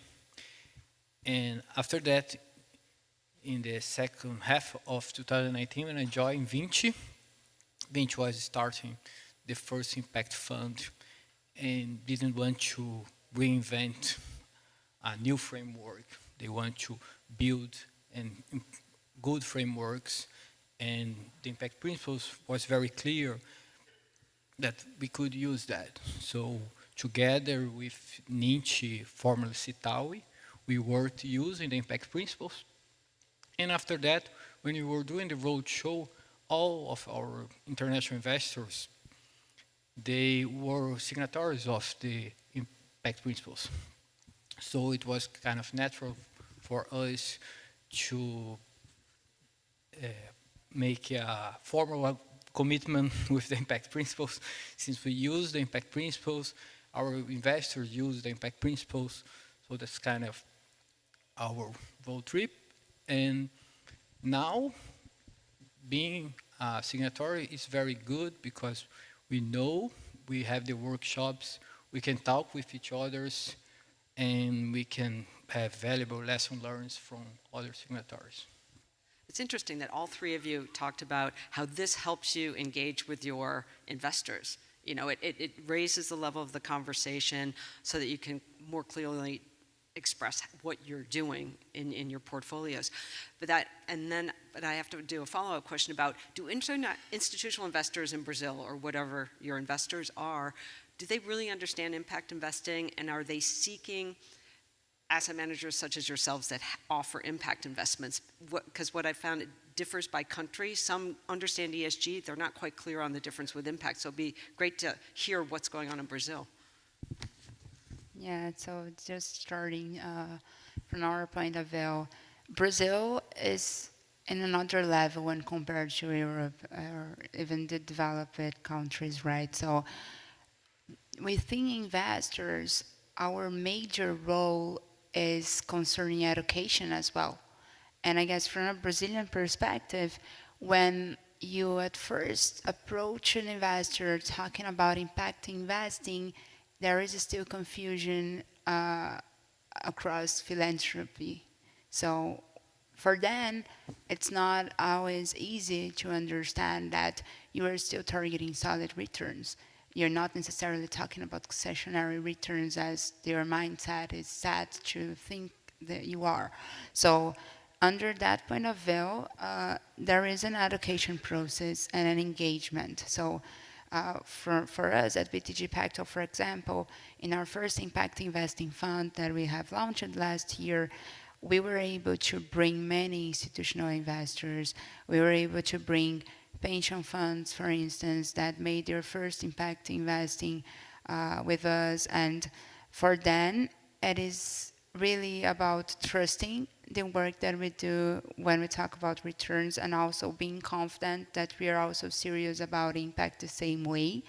and after that, in the second half of 2019, when I joined Vinci was starting the first impact fund and didn't want to reinvent a new framework. They want to build good frameworks, and the impact principles was very clear that we could use that. So together with Nietzsche, formerly Citaui, we worked using the impact principles. And after that, when we were doing the roadshow, all of our international investors, they were signatories of the impact principles. So it was kind of natural for us to make a formal commitment with the impact principles. Since we use the impact principles, our investors use the impact principles, so that's kind of our road trip. And now, being a signatory is very good because we know we have the workshops, we can talk with each other, and we can have valuable lessons learned from other signatories. It's interesting that all three of you talked about how this helps you engage with your investors. You know, it raises the level of the conversation so that you can more clearly express what you're doing in your portfolios. But I have to do a follow-up question about, do institutional investors in Brazil, or whatever your investors are, do they really understand impact investing, and are they seeking asset managers such as yourselves that offer impact investments? Because what I found, it differs by country. Some understand ESG, they're not quite clear on the difference with impact, so it'd be great to hear what's going on in Brazil. Yeah, so just starting from our point of view, Brazil is in another level when compared to Europe or even the developed countries, right? So within investors, our major role is concerning education as well. And I guess from a Brazilian perspective, when you at first approach an investor talking about impact investing, there is still confusion across philanthropy. So for them, it's not always easy to understand that you are still targeting solid returns. You're not necessarily talking about concessionary returns as their mindset is set to think that you are. So under that point of view, there is an education process and an engagement. So for us at BTG Pactual, for example, in our first impact investing fund that we have launched last year, we were able to bring many institutional investors. We were able to bring pension funds, for instance, that made their first impact investing with us. And for them, it is really about trusting the work that we do when we talk about returns, and also being confident that we are also serious about impact the same way.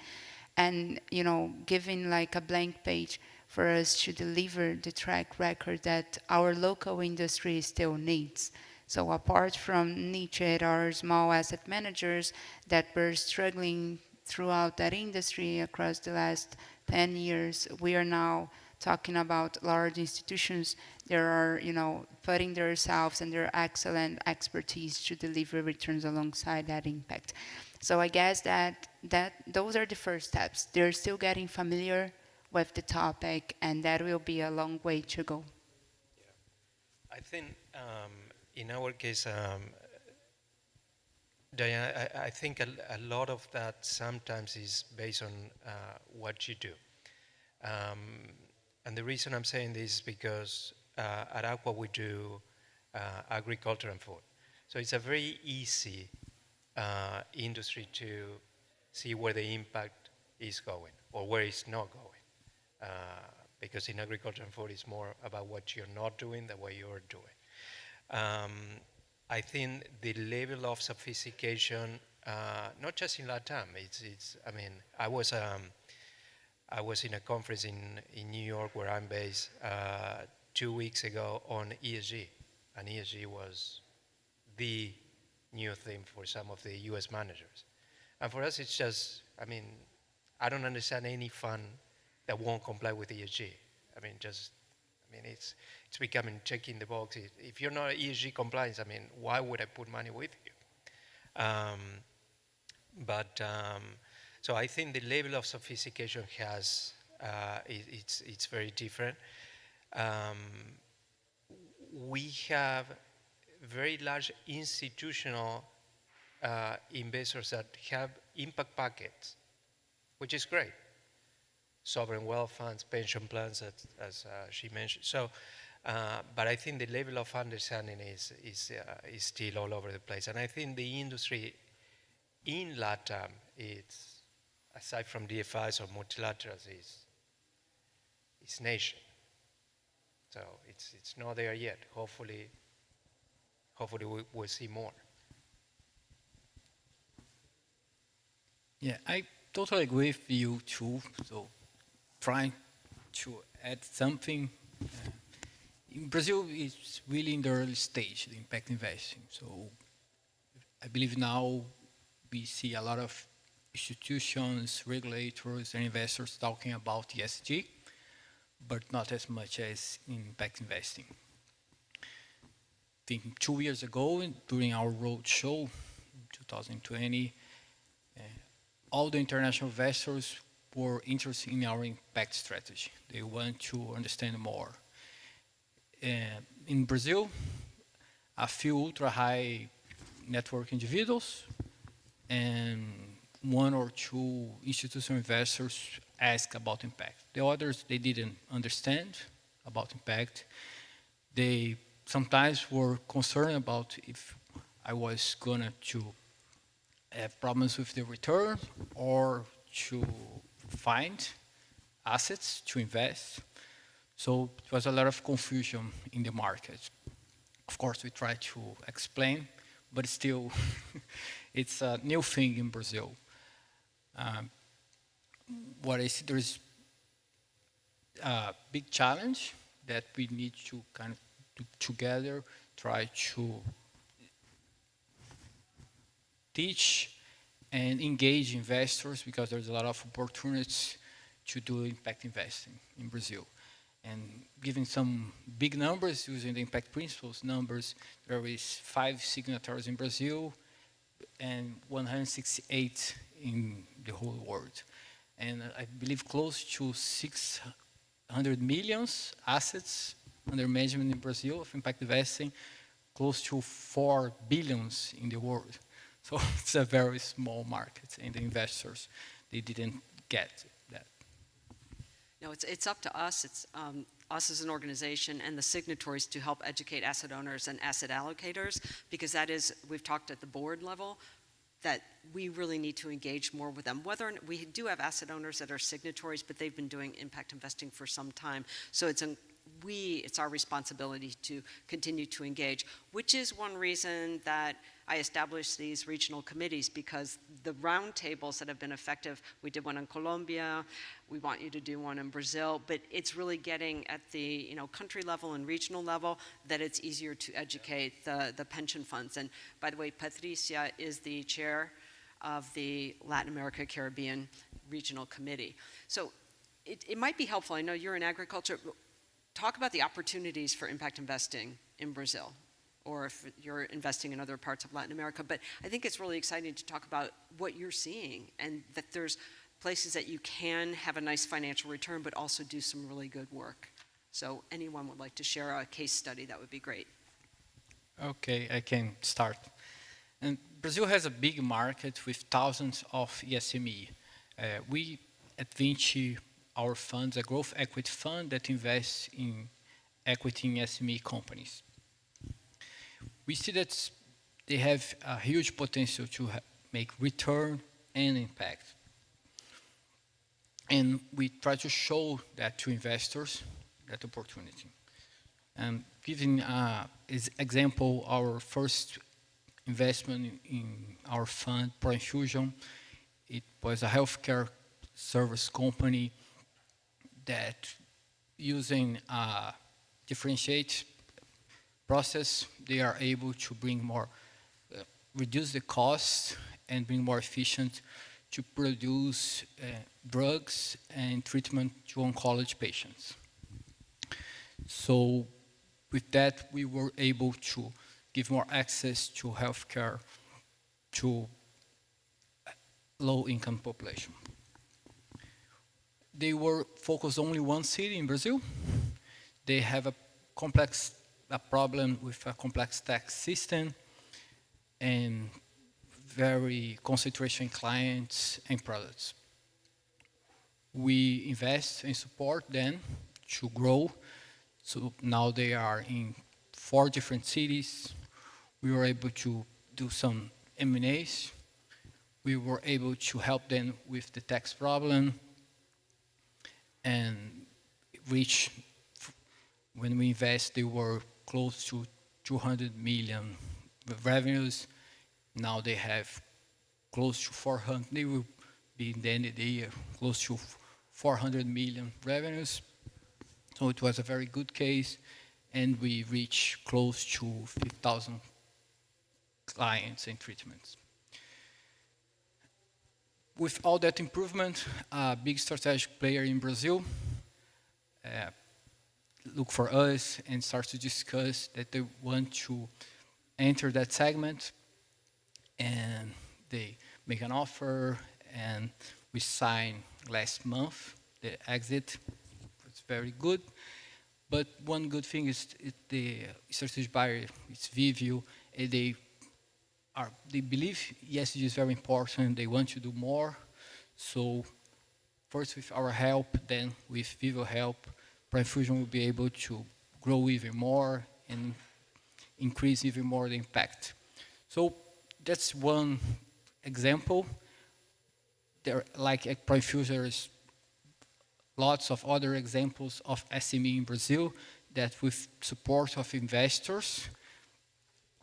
And, you know, giving like a blank page for us to deliver the track record that our local industry still needs. So apart from niche or small asset managers that were struggling throughout that industry across the last 10 years, we are now talking about large institutions that are, you know, putting themselves and their excellent expertise to deliver returns alongside that impact. So I guess that those are the first steps. They're still getting familiar with the topic, and that will be a long way to go. Yeah. I think in our case, Diane, I think a lot of that sometimes is based on what you do. And the reason I'm saying this is because at Aqua we do agriculture and food. So it's a very easy industry to see where the impact is going or where it's not going. Because in agriculture and food it's more about what you're not doing than what you're doing. I think the level of sophistication, not just in LATAM, I mean, I was in a conference in New York where I'm based 2 weeks ago on ESG, and ESG was the new thing for some of the US managers. And for us it's just, I mean, I don't understand any fund that won't comply with ESG. I mean, it's becoming checking the box. If you're not ESG compliance, I mean, why would I put money with you? So I think the level of sophistication has, it's very different. We have very large institutional investors that have impact packets, which is great. Sovereign wealth funds, pension plans, as she mentioned. So, but I think the level of understanding is still all over the place. And I think the industry in LATAM, it's, aside from DFIs or multilaterals, is nation. So it's not there yet. Hopefully we'll see more. Yeah, I totally agree with you too. So trying to add something. In Brazil, it's really in the early stage, the impact investing. So I believe now we see a lot of institutions, regulators, and investors talking about ESG, but not as much as in impact investing. I think 2 years ago, during our roadshow in 2020, all the international investors were interested in our impact strategy. They want to understand more. In Brazil, a few ultra-high net worth individuals and 1 or 2 institutional investors asked about impact. The others, they didn't understand about impact. They sometimes were concerned about if I was going to have problems with the return or to find assets to invest. So it was a lot of confusion in the market. Of course, we try to explain, but still, it's a new thing in Brazil. What I see, there is a big challenge that we need to kind of do together, try to teach and engage investors, because there's a lot of opportunities to do impact investing in Brazil. And giving some big numbers, using the impact principles numbers, there is 5 signatories in Brazil and 168 in the whole world. And I believe close to 600 million assets under management in Brazil of impact investing, close to 4 billions in the world. So it's a very small market, and the investors, they didn't get that. No, it's up to us. It's us as an organization and the signatories to help educate asset owners and asset allocators, because that is, we've talked at the board level, that we really need to engage more with them. Whether we do have asset owners that are signatories, but they've been doing impact investing for some time. So it's our responsibility to continue to engage, which is one reason that I established these regional committees, because the roundtables that have been effective, we did one in Colombia, we want you to do one in Brazil, but it's really getting at the country level and regional level that it's easier to educate the pension funds. And by the way, Patrícia is the chair of the Latin America Caribbean Regional Committee. So it might be helpful, I know you're in agriculture, talk about the opportunities for impact investing in Brazil, or if you're investing in other parts of Latin America. But I think it's really exciting to talk about what you're seeing, and that there's places that you can have a nice financial return, but also do some really good work. So anyone would like to share a case study, that would be great. Okay, I can start. And Brazil has a big market with thousands of ESME. We at Vinci, our fund, a growth equity fund that invests in equity in SME companies. We see that they have a huge potential to make return and impact. And we try to show that to investors, that opportunity. And giving an example, our first investment in our fund, ProInfusion, it was a healthcare service company that, using a differentiate process, they are able to bring more, reduce the cost and bring more efficient to produce drugs and treatment to oncology patients. So with that, we were able to give more access to healthcare to low-income population. They were focused only one city in Brazil. They have a problem with a complex tax system and very concentration clients and products. We invest and support them to grow. So now they are in 4 different cities. We were able to do some M&As. We were able to help them with the tax problem and reach, when we invest, they were close to 200 million revenues. Now they have close to 400, they will be in the end of the year, close to 400 million revenues. So it was a very good case, and we reached close to 5,000 clients and treatments. With all that improvement, a big strategic player in Brazil look for us and start to discuss that they want to enter that segment, and they make an offer, and we signed last month the exit. It's very good, but one good thing is the strategic buyer is Vivio, and they believe ESG is very important, they want to do more. So first with our help, then with Vivio help, ProInfusion will be able to grow even more and increase even more the impact. So that's one example. There, like at ProInfusion, there's lots of other examples of SME in Brazil that with support of investors,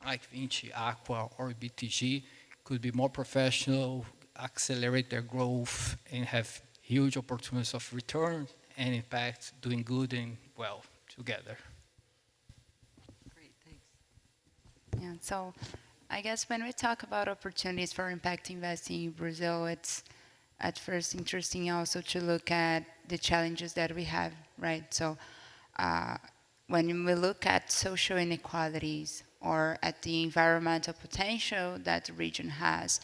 like Vinci, Aqua, or BTG, could be more professional, accelerate their growth, and have huge opportunities of return and impact, doing good and well to together. Great, thanks. Yeah, so I guess when we talk about opportunities for impact investing in Brazil, it's at first interesting also to look at the challenges that we have, right? So when we look at social inequalities or at the environmental potential that the region has,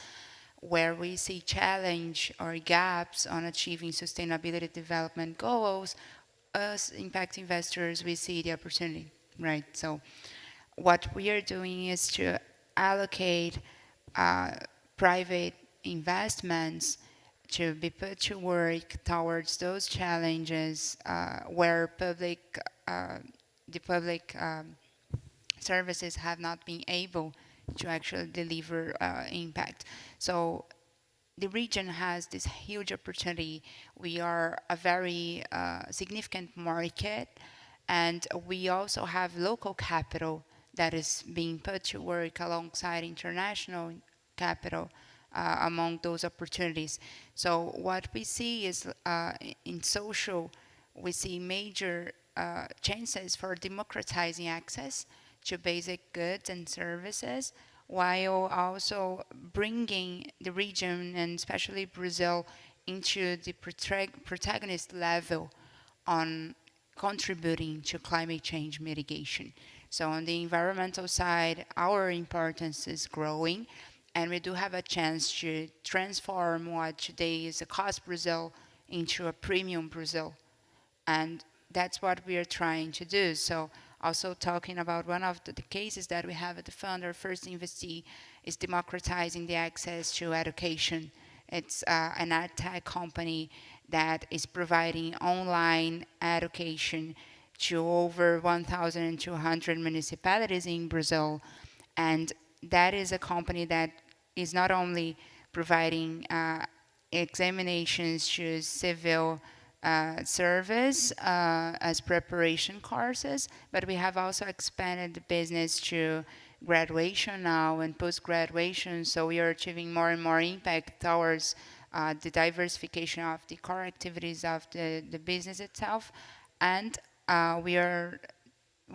where we see challenge or gaps on achieving sustainability development goals, us impact investors, we see the opportunity, right? So what we are doing is to allocate private investments to be put to work towards those challenges where the public services have not been able to actually deliver impact. So the region has this huge opportunity. We are a very significant market, and we also have local capital that is being put to work alongside international capital among those opportunities. So what we see is in social, we see major chances for democratizing access to basic goods and services, while also bringing the region, and especially Brazil, into the protagonist level on contributing to climate change mitigation. So on the environmental side, our importance is growing, and we do have a chance to transform what today is a cost Brazil into a premium Brazil. And that's what we are trying to do. So also talking about one of the cases that we have at the fund, our first investee is democratizing the access to education. It's an ed tech company that is providing online education to over 1,200 municipalities in Brazil. And that is a company that is not only providing examinations to civil service as preparation courses, but we have also expanded the business to graduation now and post-graduation, so we are achieving more and more impact towards the diversification of the core activities of the business itself, and we are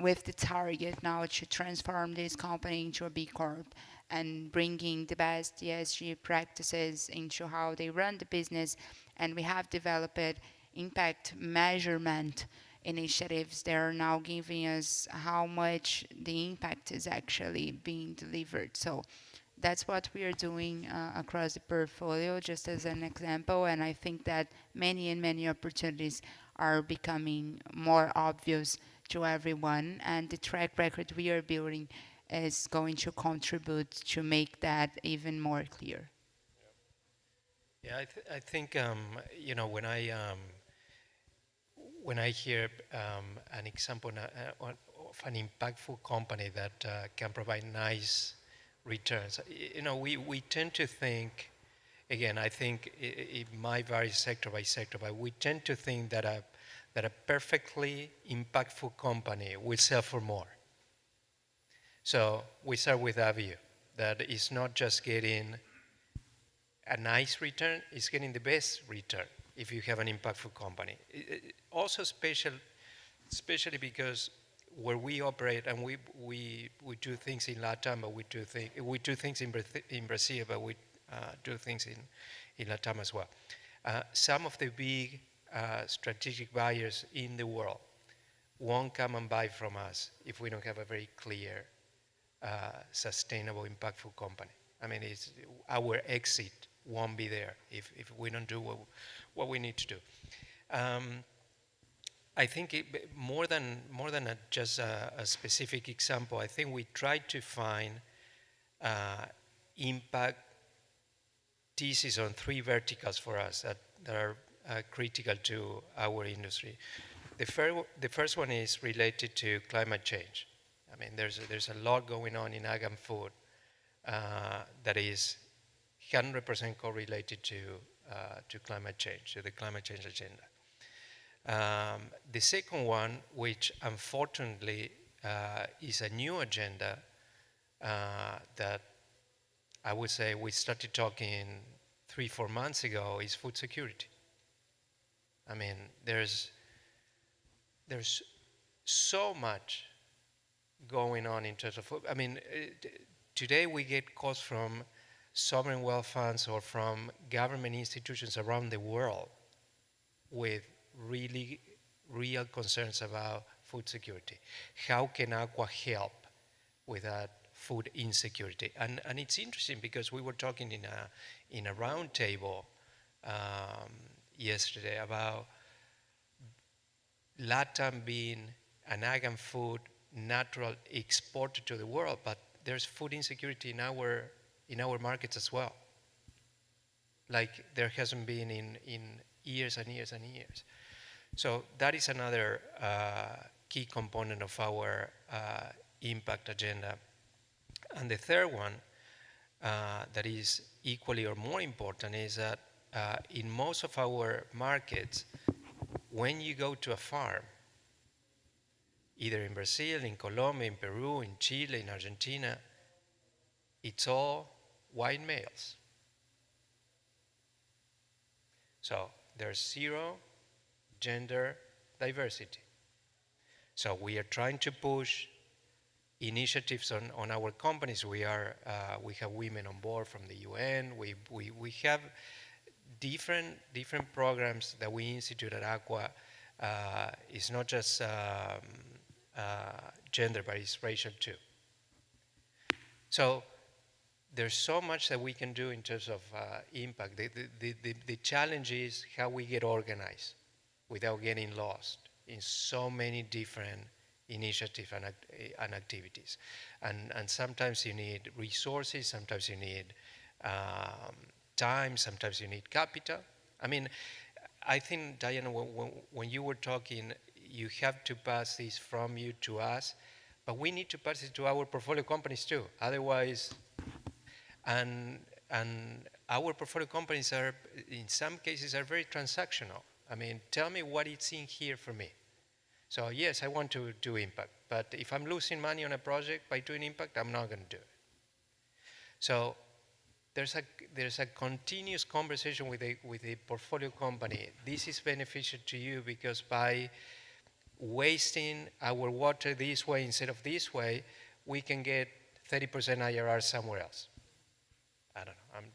with the target now to transform this company into a B Corp and bringing the best ESG practices into how they run the business, and we have developed impact measurement initiatives that are now giving us how much the impact is actually being delivered. So that's what we are doing across the portfolio, just as an example, and I think that many opportunities are becoming more obvious to everyone, and the track record we are building is going to contribute to make that even more clear. Yeah, I think you know, when I hear an example of an impactful company that can provide nice returns, you know, we tend to think, again, I think it might vary sector by sector, but we tend to think that a perfectly impactful company will sell for more. So we start with that view, that it's not just getting a nice return, it's getting the best return if you have an impactful company. Also especially because where we operate, and we do things in LATAM, but we do things in Brazil, but we do things in LATAM as well. Some of the big strategic buyers in the world won't come and buy from us if we don't have a very clear, sustainable, impactful company. I mean, our exit won't be there if we don't do what we need to do. I think more than just a specific example, I think we try to find impact thesis on 3 verticals for us that are critical to our industry. The first one is related to climate change. I mean, there's a lot going on in ag and food that is 100% correlated to climate change, to the climate change agenda. The second one, which unfortunately is a new agenda that I would say we started talking 3-4 months ago, is food security. I mean, there's so much going on in terms of food. I mean, today we get calls from sovereign wealth funds or from government institutions around the world with really real concerns about food security. How can Aqua help with that food insecurity? And it's interesting because we were talking in a roundtable yesterday about LATAM being an ag and food natural exporter to the world, but there's food insecurity in our markets as well, like there hasn't been in years and years and years. So that is another key component of our impact agenda. And the third one that is equally or more important is that in most of our markets, when you go to a farm, either in Brazil, in Colombia, in Peru, in Chile, in Argentina, it's all white males. So there's zero gender diversity. So we are trying to push initiatives on our companies. We have women on board from the UN. We have different programs that we institute at Aqua. It's not just gender, but it's racial too. So there's so much that we can do in terms of impact. The challenge is how we get organized without getting lost in so many different initiatives and activities. And sometimes you need resources, sometimes you need time, sometimes you need capital. I mean, I think, Diane, when you were talking, you have to pass this from you to us, but we need to pass it to our portfolio companies too. Otherwise, and our portfolio companies are, in some cases, are very transactional. I mean, tell me what it's in here for me. So yes, I want to do impact, but if I'm losing money on a project by doing impact, I'm not going to do it. So there's a continuous conversation with a portfolio company. This is beneficial to you because by wasting our water this way instead of this way, we can get 30% IRR somewhere else. I don't know.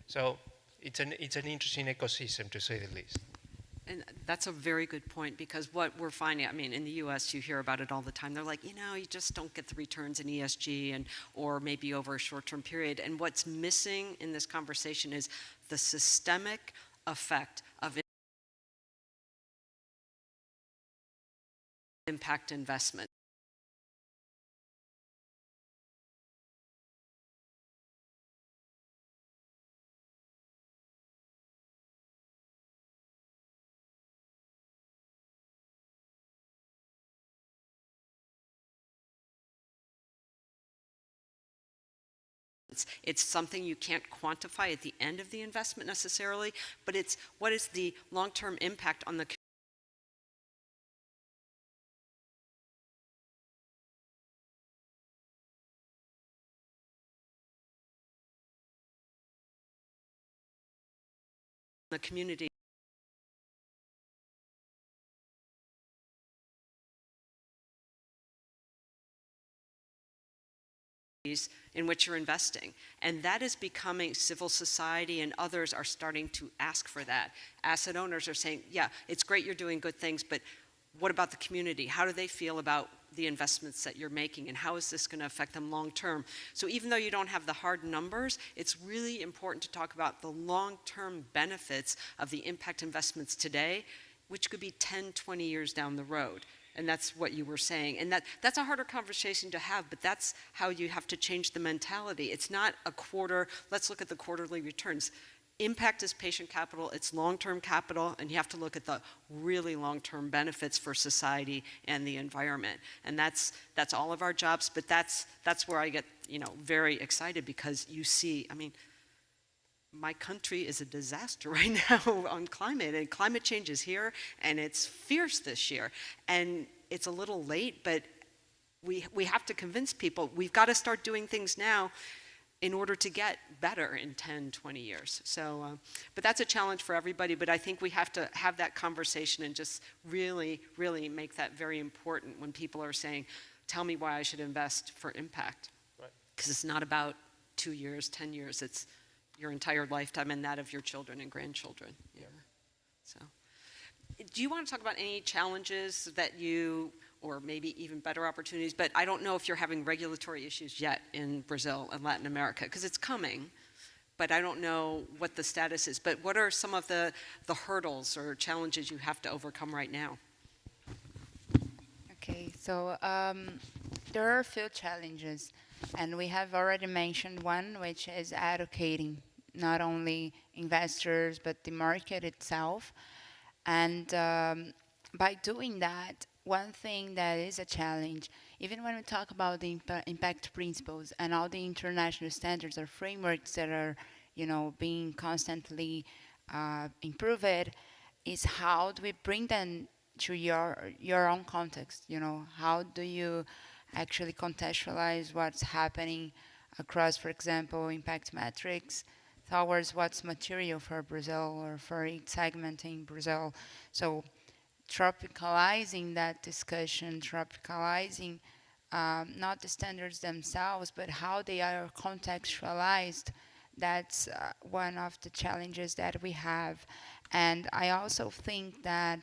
So it's an interesting ecosystem, to say the least. And that's a very good point, because what we're finding, I mean, in the US, you hear about it all the time. They're like, you know, you just don't get the returns in ESG or maybe over a short-term period. And what's missing in this conversation is the systemic effect of impact investment. It's something you can't quantify at the end of the investment necessarily, but it's what is the long-term impact on the community in which you're investing. And that is becoming, civil society and others are starting to ask for that. Asset owners are saying, yeah, it's great you're doing good things, but what about the community? How do they feel about the investments that you're making, and how is this going to affect them long term? So even though you don't have the hard numbers, it's really important to talk about the long-term benefits of the impact investments today, which could be 10, 20 years down the road. And that's what you were saying. And that's a harder conversation to have, but that's how you have to change the mentality. It's not a quarter, let's look at the quarterly returns. Impact is patient capital, it's long-term capital, and you have to look at the really long-term benefits for society and the environment. And that's all of our jobs, but that's where I get, you know, very excited, because you see, I mean, my country is a disaster right now on climate, and climate change is here, and it's fierce this year. And it's a little late, but we have to convince people. We've got to start doing things now. in order to get better in 10, 20 years. So, but that's a challenge for everybody, but I think we have to have that conversation and just really, really make that very important when people are saying, tell me why I should invest for impact. Because it's not about 2 years, 10 years, it's your entire lifetime and that of your children and grandchildren. Yeah. So, do you want to talk about any challenges that you, or maybe even better opportunities, but I don't know if you're having regulatory issues yet in Brazil and Latin America, because it's coming, but I don't know what the status is. But what are some of the hurdles or challenges you have to overcome right now? Okay, so there are a few challenges, and we have already mentioned one, which is educating not only investors, but the market itself. And by doing that, one thing that is a challenge, even when we talk about the impact principles and all the international standards or frameworks that are, being constantly improved, is how do we bring them to your own context? How do you actually contextualize what's happening across, for example, impact metrics towards what's material for Brazil or for each segment in Brazil? So tropicalizing that discussion, tropicalizing not the standards themselves, but how they are contextualized, that's one of the challenges that we have. And I also think that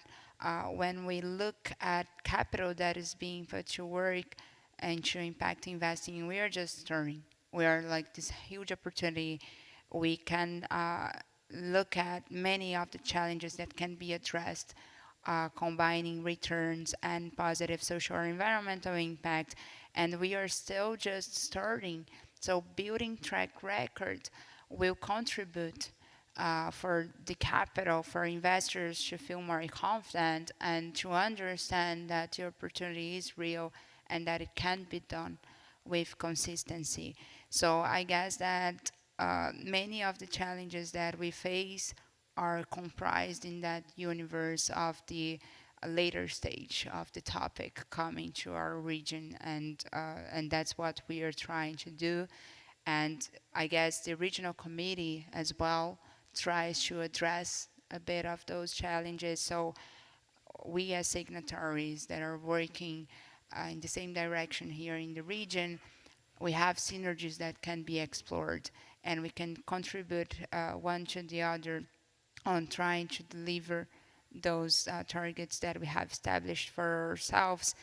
when we look at capital that is being put to work into impact investing, we are just starting. We are like this huge opportunity. We can look at many of the challenges that can be addressed, combining returns and positive social or environmental impact, and we are still just starting. So building track record will contribute for the capital, for investors to feel more confident and to understand that the opportunity is real and that it can be done with consistency. So I guess that many of the challenges that we face are comprised in that universe of the later stage of the topic coming to our region, and that's what we are trying to do. And I guess the regional committee as well tries to address a bit of those challenges. So we as signatories that are working in the same direction here in the region, we have synergies that can be explored, and we can contribute one to the other on trying to deliver those targets that we have established for ourselves,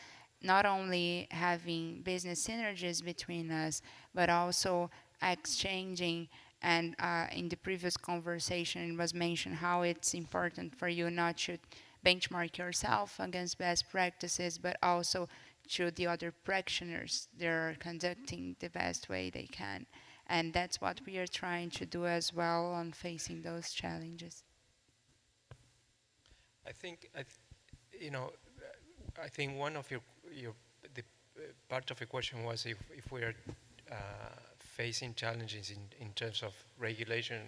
not only having business synergies between us, but also exchanging. And in the previous conversation, it was mentioned how it's important for you not to benchmark yourself against best practices, but also to the other practitioners that are conducting the best way they can. And that's what we are trying to do as well on facing those challenges. I think one of the part of your question was if we are facing challenges in terms of regulation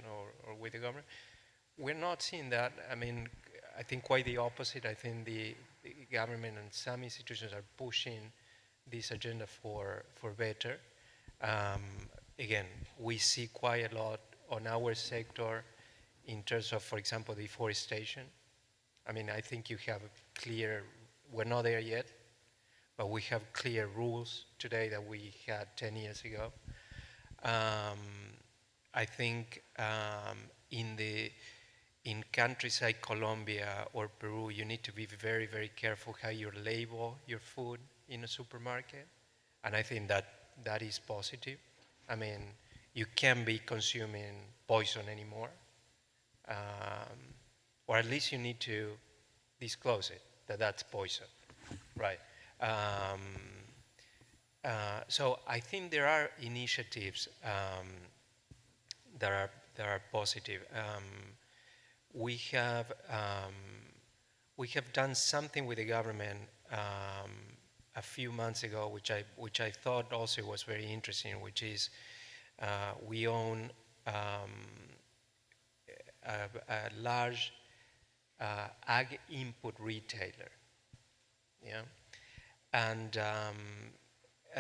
or with the government. We're not seeing that. I mean, I think quite the opposite. I think the government and some institutions are pushing this agenda for better. Again, we see quite a lot on our sector in terms of, for example, deforestation. I mean, I think you have clear, we're not there yet, but we have clear rules today that we had 10 years ago. I think in countries like Colombia or Peru, you need to be very, very careful how you label your food in a supermarket. And I think that is positive. I mean, you can't be consuming poison anymore. Or at least you need to disclose it, that's poison, right? So I think there are initiatives that are positive. We have done something with the government a few months ago, which I thought also was very interesting, which is we own a large ag input retailer, yeah, and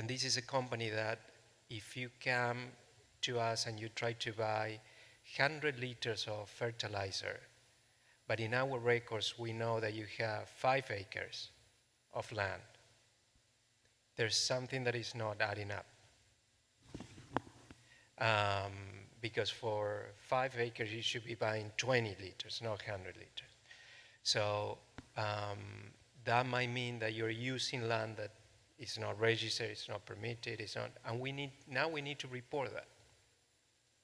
this is a company that if you come to us and you try to buy 100 liters of fertilizer, but in our records we know that you have 5 acres of land, there's something that is not adding up. Because for 5 acres you should be buying 20 liters, not 100 liters. So that might mean that you're using land that is not registered, it's not permitted, it's not, and we need to report that.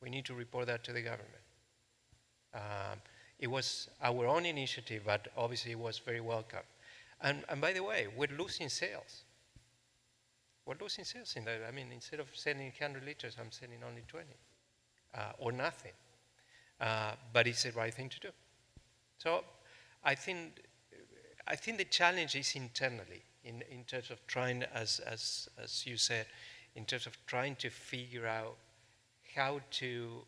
We need to report that to the government. It was our own initiative, but obviously it was very welcome. And by the way, we're losing sales. We're losing sales in that. I mean, instead of selling 100 liters, I'm selling only 20 or nothing. But it's the right thing to do. So I think the challenge is internally in terms of trying, as you said, in terms of trying to figure out how to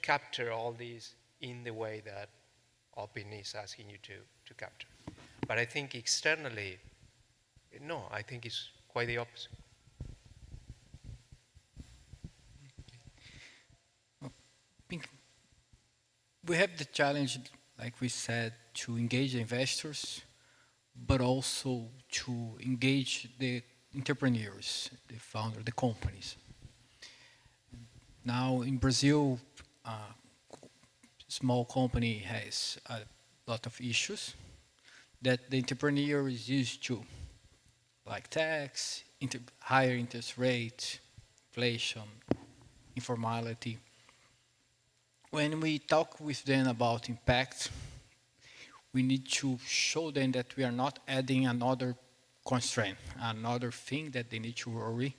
capture all these in the way that Open is asking you to capture. But I think externally, no, I think it's quite the opposite. We have the challenge, like we said, to engage the investors, but also to engage the entrepreneurs, the founder, the companies. Now in Brazil, small company has a lot of issues that the entrepreneur is used to, like tax, higher interest rate, inflation, informality. When we talk with them about impact, we need to show them that we are not adding another constraint, another thing that they need to worry,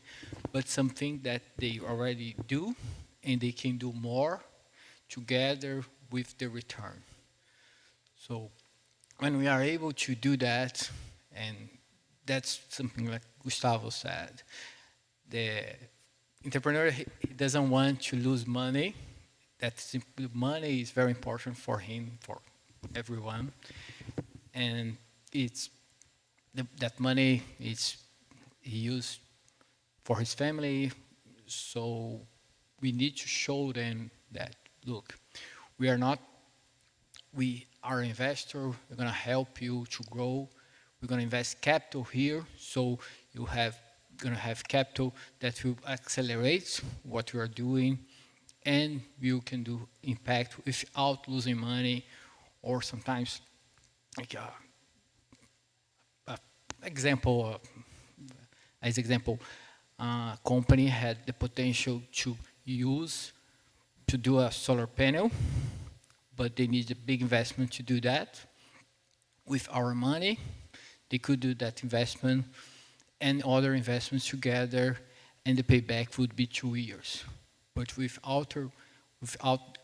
but something that they already do and they can do more together with the return. So when we are able to do that, and that's something like Gustavo said, the entrepreneur doesn't want to lose money. That simply money is very important for him, for everyone, and it's that money is he used for his family. So we need to show them that, look, we are an investor. We're going to help you to grow. We're going to invest capital here, so you're going to have capital that will accelerate what you are doing, and you can do impact without losing money, or sometimes, like as example, company had the potential to do a solar panel, but they need a big investment to do that. With our money, they could do that investment and other investments together, and the payback would be 2 years. But without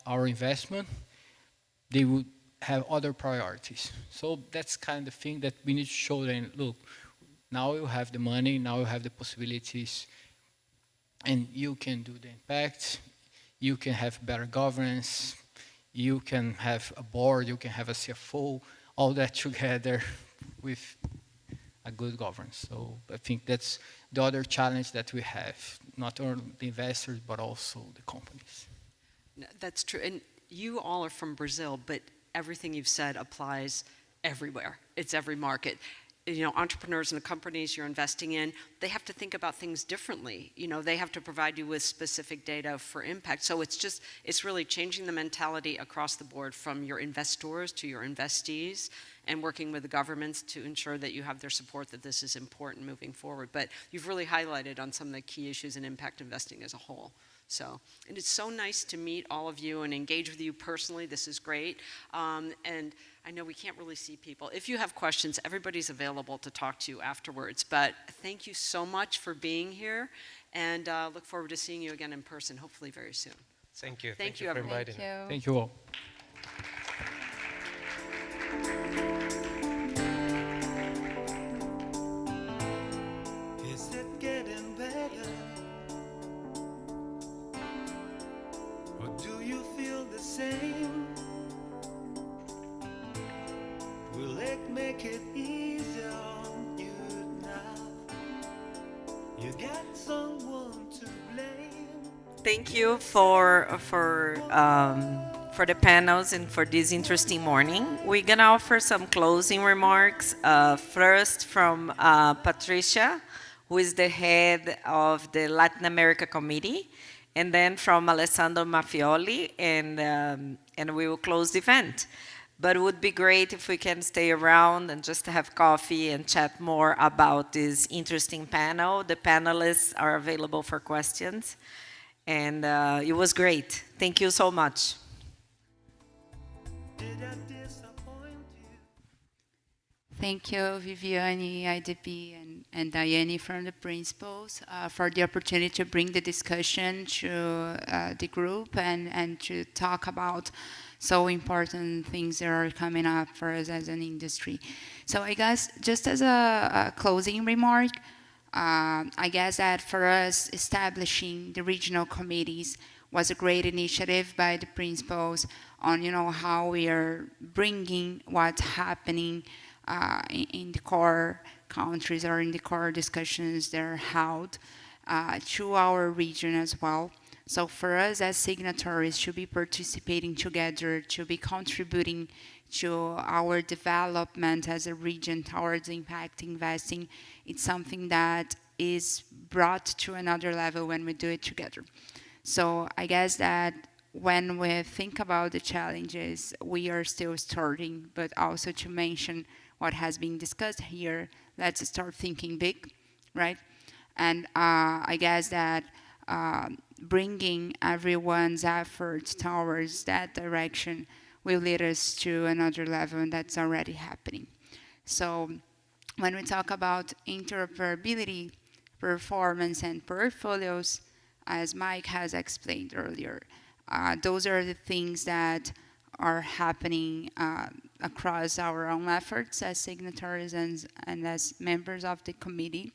our investment, they would have other priorities. So that's kind of thing that we need to show them, look, now you have the money, now you have the possibilities, and you can do the impact, you can have better governance, you can have a board, you can have a CFO, all that together with a good governance. So I think that's the other challenge that we have, not only the investors, but also the companies. That's true. And you all are from Brazil, but everything you've said applies everywhere. It's every market. You know, entrepreneurs and the companies you're investing in, they have to think about things differently. You know, they have to provide you with specific data for impact. So it's really changing the mentality across the board, from your investors to your investees, and working with the governments to ensure that you have their support, that this is important moving forward. But you've really highlighted on some of the key issues in impact investing as a whole. So, and it's so nice to meet all of you and engage with you personally. This is great. And I know we can't really see people. If you have questions, everybody's available to talk to you afterwards. But thank you so much for being here, and look forward to seeing you again in person, hopefully very soon. Thank you. Thank you, for everyone. inviting me. Thank you all. Is it getting better? Or do you feel the same? Will it make it easier on you now? You got someone to blame. Thank you for the panels and for this interesting morning. We're gonna offer some closing remarks. First from Patrícia, who is the head of the Latin America Committee, and then from Alessandro Maffioli, and we will close the event. But it would be great if we can stay around and just have coffee and chat more about this interesting panel. The panelists are available for questions. And it was great. Thank you so much. Thank you, Viviane, IDP, and Diane from the principals for the opportunity to bring the discussion to the group and to talk about so important things that are coming up for us as an industry. So I guess just as a closing remark, I guess that for us, establishing the regional committees was a great initiative by the principals on, how we are bringing what's happening in the core countries or in the core discussions that are held to our region as well. So for us as signatories to be participating together, to be contributing to our development as a region towards impact investing, it's something that is brought to another level when we do it together. So I guess that when we think about the challenges, we are still starting, but also to mention what has been discussed here, let's start thinking big, right? And I guess that bringing everyone's efforts towards that direction will lead us to another level, and that's already happening. So when we talk about interoperability, performance, and portfolios, as Mike has explained earlier, those are the things that are happening across our own efforts as signatories and as members of the committee.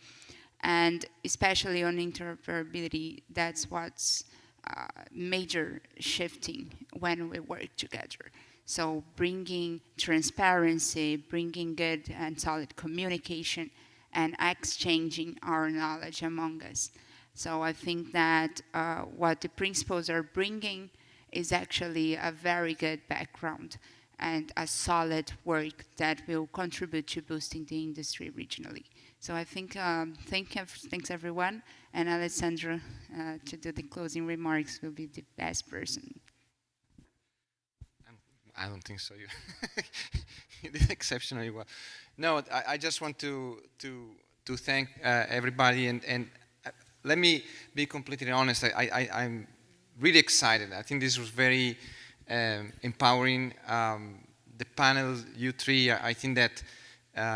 And especially on interoperability, that's what's major shifting when we work together. So bringing transparency, bringing good and solid communication, and exchanging our knowledge among us. So I think that what the principals are bringing is actually a very good background and a solid work that will contribute to boosting the industry regionally. So I think, thanks everyone, and Alessandro to do the closing remarks will be the best person. I don't think so. You did exceptionally well. No, I just want to thank everybody, and let me be completely honest. I'm really excited. I think this was very empowering. The panel, you three, I think that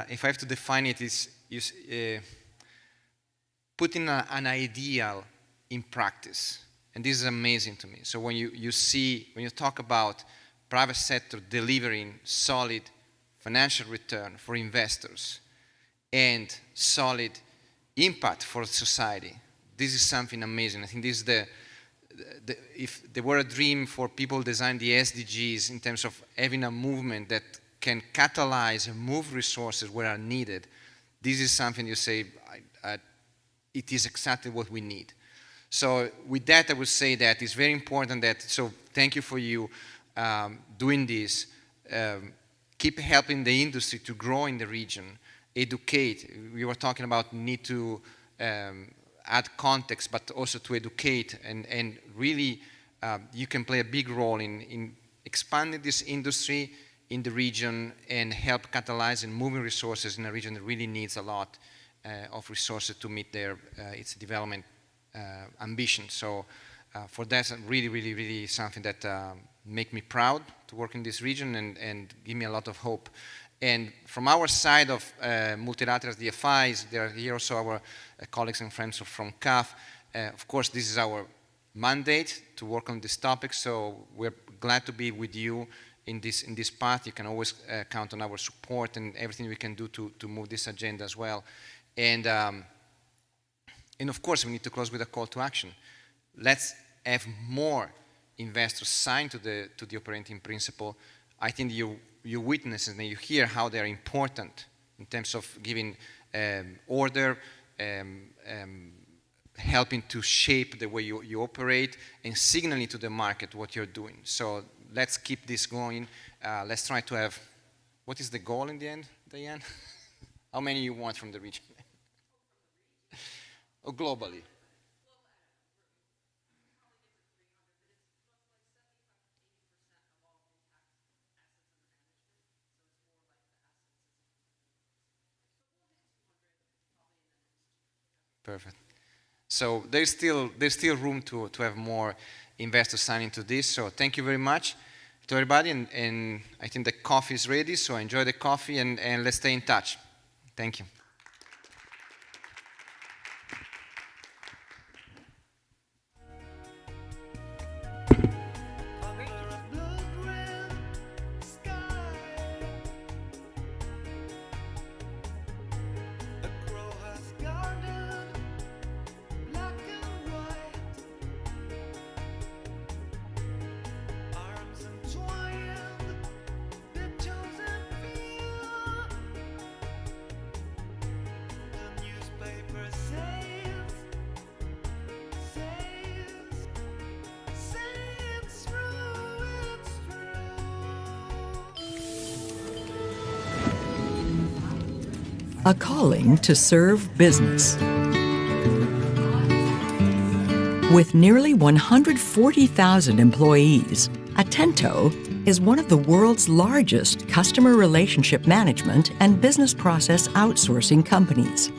if I have to define it, is putting an ideal in practice. And this is amazing to me. So when you talk about private sector delivering solid financial return for investors and solid impact for society, this is something amazing. I think this is if there were a dream for people design the SDGs in terms of having a movement that can catalyze and move resources where are needed, this is something you say, it is exactly what we need. So with that, I would say that it's very important that, so thank you for you doing this. Keep helping the industry to grow in the region, educate. We were talking about need to add context, but also to educate, and really you can play a big role in expanding this industry in the region and help catalyze and moving resources in a region that really needs a lot of resources to meet its development ambition. So for that, really, really, really something that make me proud to work in this region and give me a lot of hope. And from our side of multilateral DFIs, there are here also our colleagues and friends from CAF. Of course, this is our mandate to work on this topic, so we're glad to be with you in this path. You can always count on our support and everything we can do to move this agenda as well. And of course, we need to close with a call to action. Let's have more investors sign to the operating principle. I think you witness and you hear how they're important in terms of giving order, helping to shape the way you operate and signaling to the market what you're doing. So let's keep this going. Let's try to have, what is the goal in the end, Diane? How many you want from the region? Or globally? Perfect. So there's still room to have more investors sign into this. So thank you very much to everybody. And I think the coffee is ready. So enjoy the coffee and let's stay in touch. Thank you. A calling to serve business. With nearly 140,000 employees, Atento is one of the world's largest customer relationship management and business process outsourcing companies.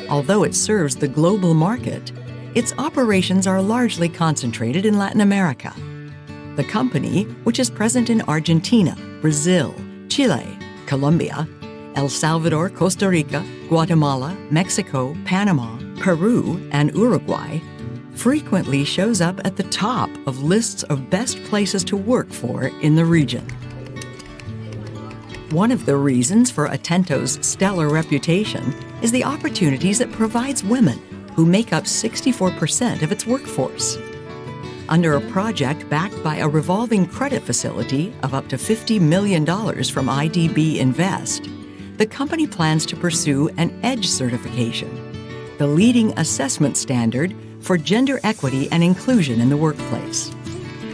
Although it serves the global market, its operations are largely concentrated in Latin America. The company, which is present in Argentina, Brazil, Chile, Colombia, El Salvador, Costa Rica, Guatemala, Mexico, Panama, Peru, and Uruguay, frequently shows up at the top of lists of best places to work for in the region. One of the reasons for Atento's stellar reputation is the opportunities it provides women, who make up 64% of its workforce. Under a project backed by a revolving credit facility of up to $50 million from IDB Invest, the company plans to pursue an EDGE certification, the leading assessment standard for gender equity and inclusion in the workplace.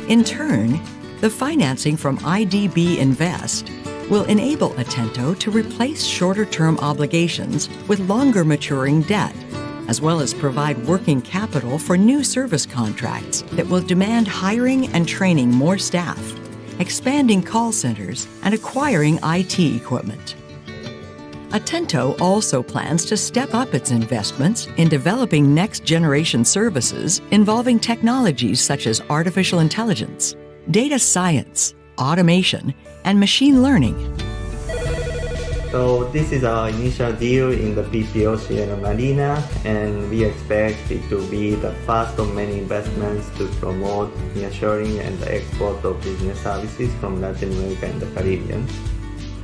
In turn, the financing from IDB Invest will enable Atento to replace shorter-term obligations with longer maturing debt, as well as provide working capital for new service contracts that will demand hiring and training more staff, expanding call centers, and acquiring IT equipment. Atento also plans to step up its investments in developing next-generation services involving technologies such as artificial intelligence, data science, automation, and machine learning. So this is our initial deal in the PPO Sierra Marina, and we expect it to be the first of many investments to promote nearshoring and the export of business services from Latin America and the Caribbean.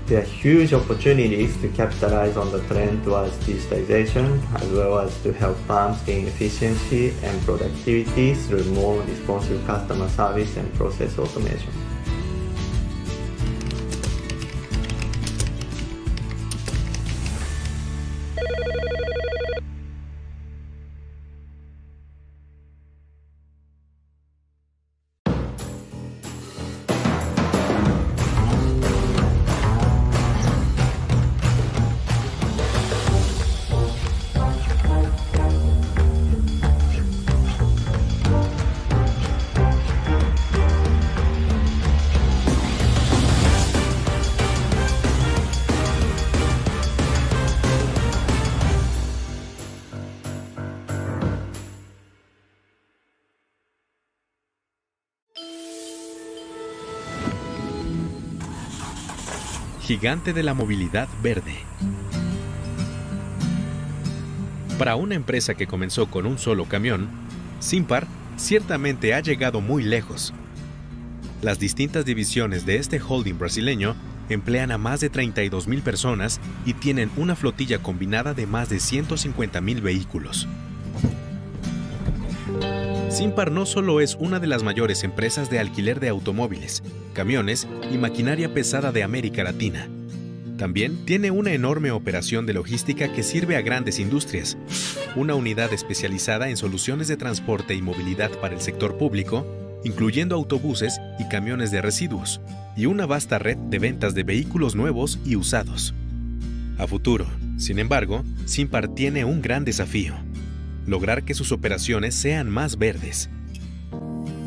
There are huge opportunities to capitalize on the trend towards digitization, as well as to help firms gain efficiency and productivity through more responsive customer service and process automation. Gigante de la movilidad verde. Para una empresa que comenzó con un solo camión, Simpar ciertamente ha llegado muy lejos. Las distintas divisiones de este holding brasileño emplean a más de 32,000 personas y tienen una flotilla combinada de más de 150,000 vehículos. Simpar no solo es una de las mayores empresas de alquiler de automóviles, camiones y maquinaria pesada de América Latina. También tiene una enorme operación de logística que sirve a grandes industrias, una unidad especializada en soluciones de transporte y movilidad para el sector público, incluyendo autobuses y camiones de residuos, y una vasta red de ventas de vehículos nuevos y usados. A futuro, sin embargo, Simpar tiene un gran desafío: lograr que sus operaciones sean más verdes.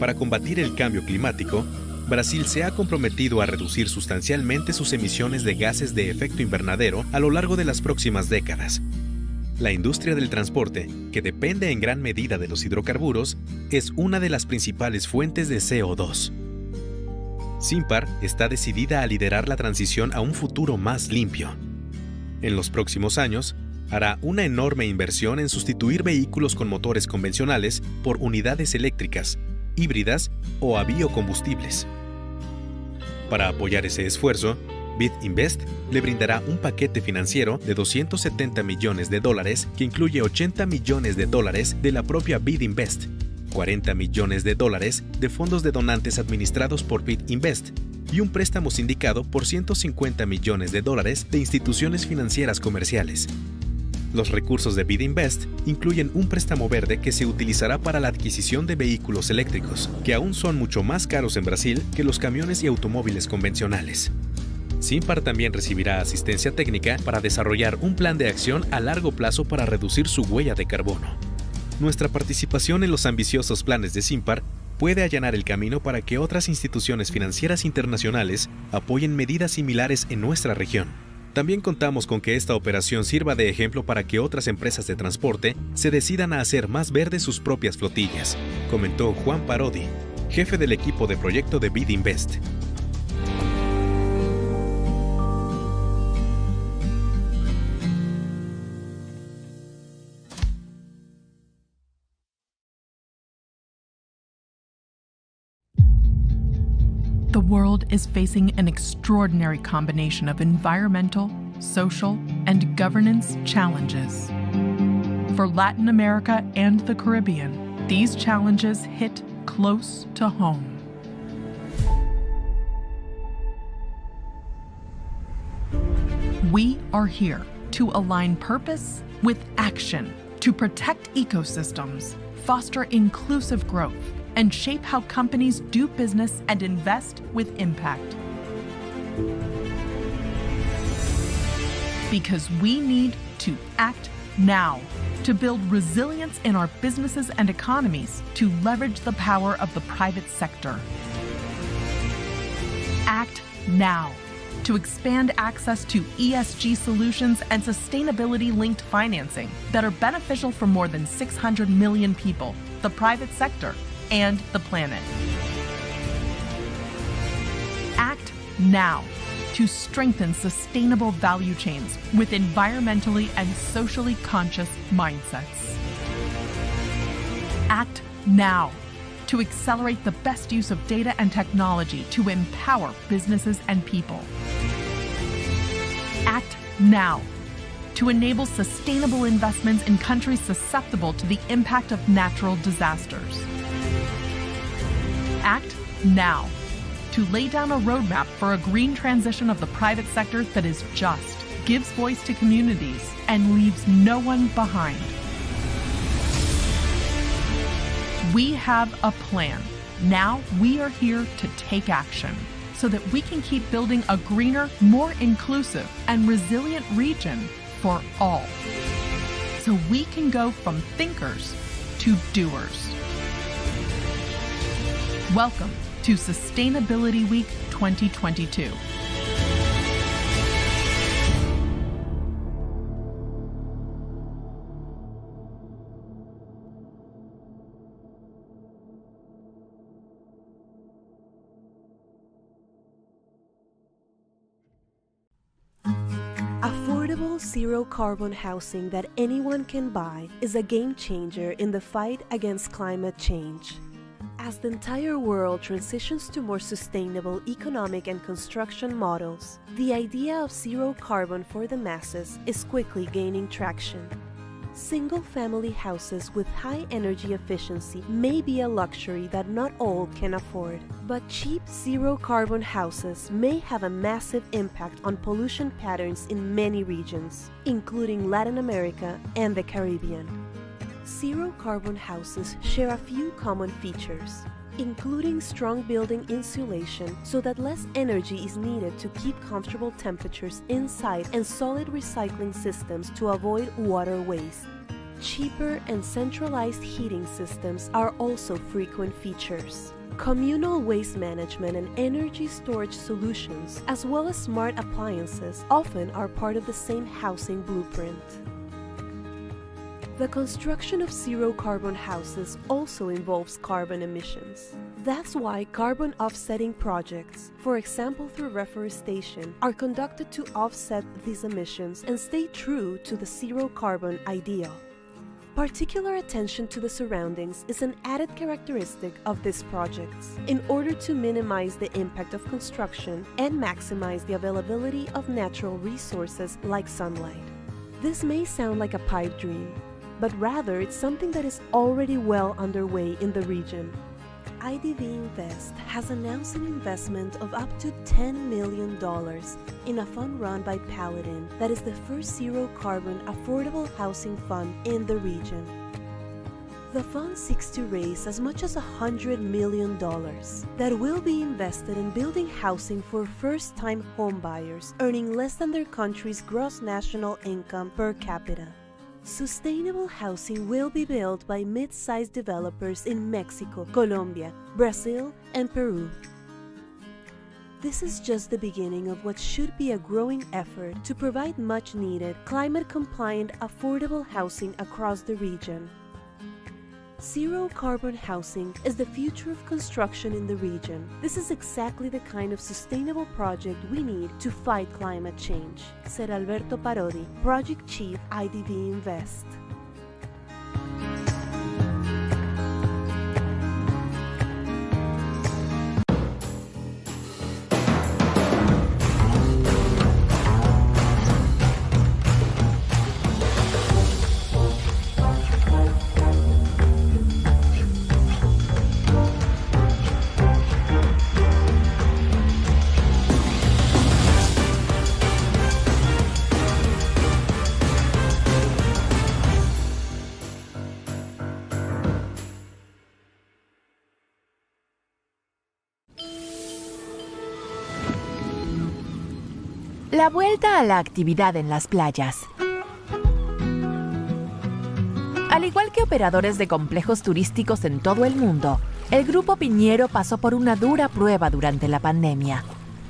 Para combatir el cambio climático, Brasil se ha comprometido a reducir sustancialmente sus emisiones de gases de efecto invernadero a lo largo de las próximas décadas. La industria del transporte, que depende en gran medida de los hidrocarburos, es una de las principales fuentes de CO2. Simpar está decidida a liderar la transición a un futuro más limpio. En los próximos años, hará una enorme inversión en sustituir vehículos con motores convencionales por unidades eléctricas, híbridas o a biocombustibles. Para apoyar ese esfuerzo, Bid Invest le brindará un paquete financiero de $270 millones que incluye $80 millones de la propia Bid Invest, $40 millones de fondos de donantes administrados por Bid Invest y un préstamo sindicado por $150 millones de instituciones financieras comerciales. Los recursos de Bid Invest incluyen un préstamo verde que se utilizará para la adquisición de vehículos eléctricos, que aún son mucho más caros en Brasil que los camiones y automóviles convencionales. Simpar también recibirá asistencia técnica para desarrollar un plan de acción a largo plazo para reducir su huella de carbono. Nuestra participación en los ambiciosos planes de Simpar puede allanar el camino para que otras instituciones financieras internacionales apoyen medidas similares en nuestra región. También contamos con que esta operación sirva de ejemplo para que otras empresas de transporte se decidan a hacer más verdes sus propias flotillas, comentó Juan Parodi, jefe del equipo de proyecto de Bid Invest. The world is facing an extraordinary combination of environmental, social, and governance challenges. For Latin America and the Caribbean, these challenges hit close to home. We are here to align purpose with action, to protect ecosystems, foster inclusive growth, and shape how companies do business and invest with impact. Because we need to act now to build resilience in our businesses and economies to leverage the power of the private sector. Act now to expand access to ESG solutions and sustainability-linked financing that are beneficial for more than 600 million people, the private sector, and the planet. Act now to strengthen sustainable value chains with environmentally and socially conscious mindsets. Act now to accelerate the best use of data and technology to empower businesses and people. Act now to enable sustainable investments in countries susceptible to the impact of natural disasters. Act now to lay down a roadmap for a green transition of the private sector that is just, gives voice to communities, and leaves no one behind. We have a plan. Now we are here to take action so that we can keep building a greener, more inclusive, and resilient region for all. So we can go from thinkers to doers. Welcome to Sustainability Week 2022. Affordable zero-carbon housing that anyone can buy is a game changer in the fight against climate change. As the entire world transitions to more sustainable economic and construction models, the idea of zero carbon for the masses is quickly gaining traction. Single-family houses with high energy efficiency may be a luxury that not all can afford, but cheap zero-carbon houses may have a massive impact on pollution patterns in many regions, including Latin America and the Caribbean. Zero-carbon houses share a few common features, including strong building insulation so that less energy is needed to keep comfortable temperatures inside and solid recycling systems to avoid water waste. Cheaper and centralized heating systems are also frequent features. Communal waste management and energy storage solutions, as well as smart appliances, often are part of the same housing blueprint. The construction of zero-carbon houses also involves carbon emissions. That's why carbon offsetting projects, for example through reforestation, are conducted to offset these emissions and stay true to the zero-carbon ideal. Particular attention to the surroundings is an added characteristic of these projects in order to minimize the impact of construction and maximize the availability of natural resources like sunlight. This may sound like a pipe dream, but rather it's something that is already well underway in the region. IDV Invest has announced an investment of up to $10 million in a fund run by Paladin that is the first zero-carbon affordable housing fund in the region. The fund seeks to raise as much as $100 million that will be invested in building housing for first-time homebuyers earning less than their country's gross national income per capita. Sustainable housing will be built by mid-sized developers in Mexico, Colombia, Brazil, and Peru. This is just the beginning of what should be a growing effort to provide much-needed, climate-compliant, affordable housing across the region. Zero-carbon housing is the future of construction in the region. This is exactly the kind of sustainable project we need to fight climate change, said Alberto Parodi, Project Chief, IDV Invest. La vuelta a la actividad en las playas. Al igual que operadores de complejos turísticos en todo el mundo, el Grupo Piñero pasó por una dura prueba durante la pandemia.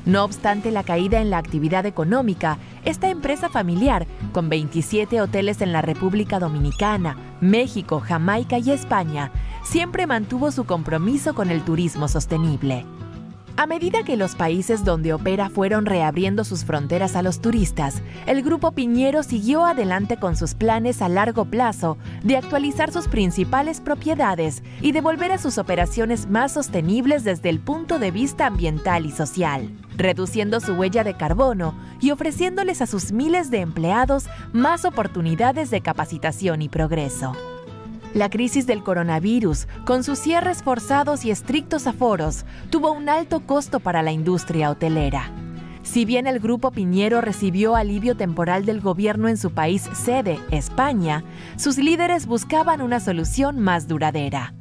No obstante la caída en la actividad económica, esta empresa familiar, con 27 hoteles en la República Dominicana, México, Jamaica y España, siempre mantuvo su compromiso con el turismo sostenible. A medida que los países donde opera fueron reabriendo sus fronteras a los turistas, el Grupo Piñero siguió adelante con sus planes a largo plazo de actualizar sus principales propiedades y de volver a sus operaciones más sostenibles desde el punto de vista ambiental y social, reduciendo su huella de carbono y ofreciéndoles a sus miles de empleados más oportunidades de capacitación y progreso. La crisis del coronavirus, con sus cierres forzados y estrictos aforos, tuvo un alto costo para la industria hotelera. Si bien el Grupo Piñero recibió alivio temporal del gobierno en su país sede, España, sus líderes buscaban una solución más duradera.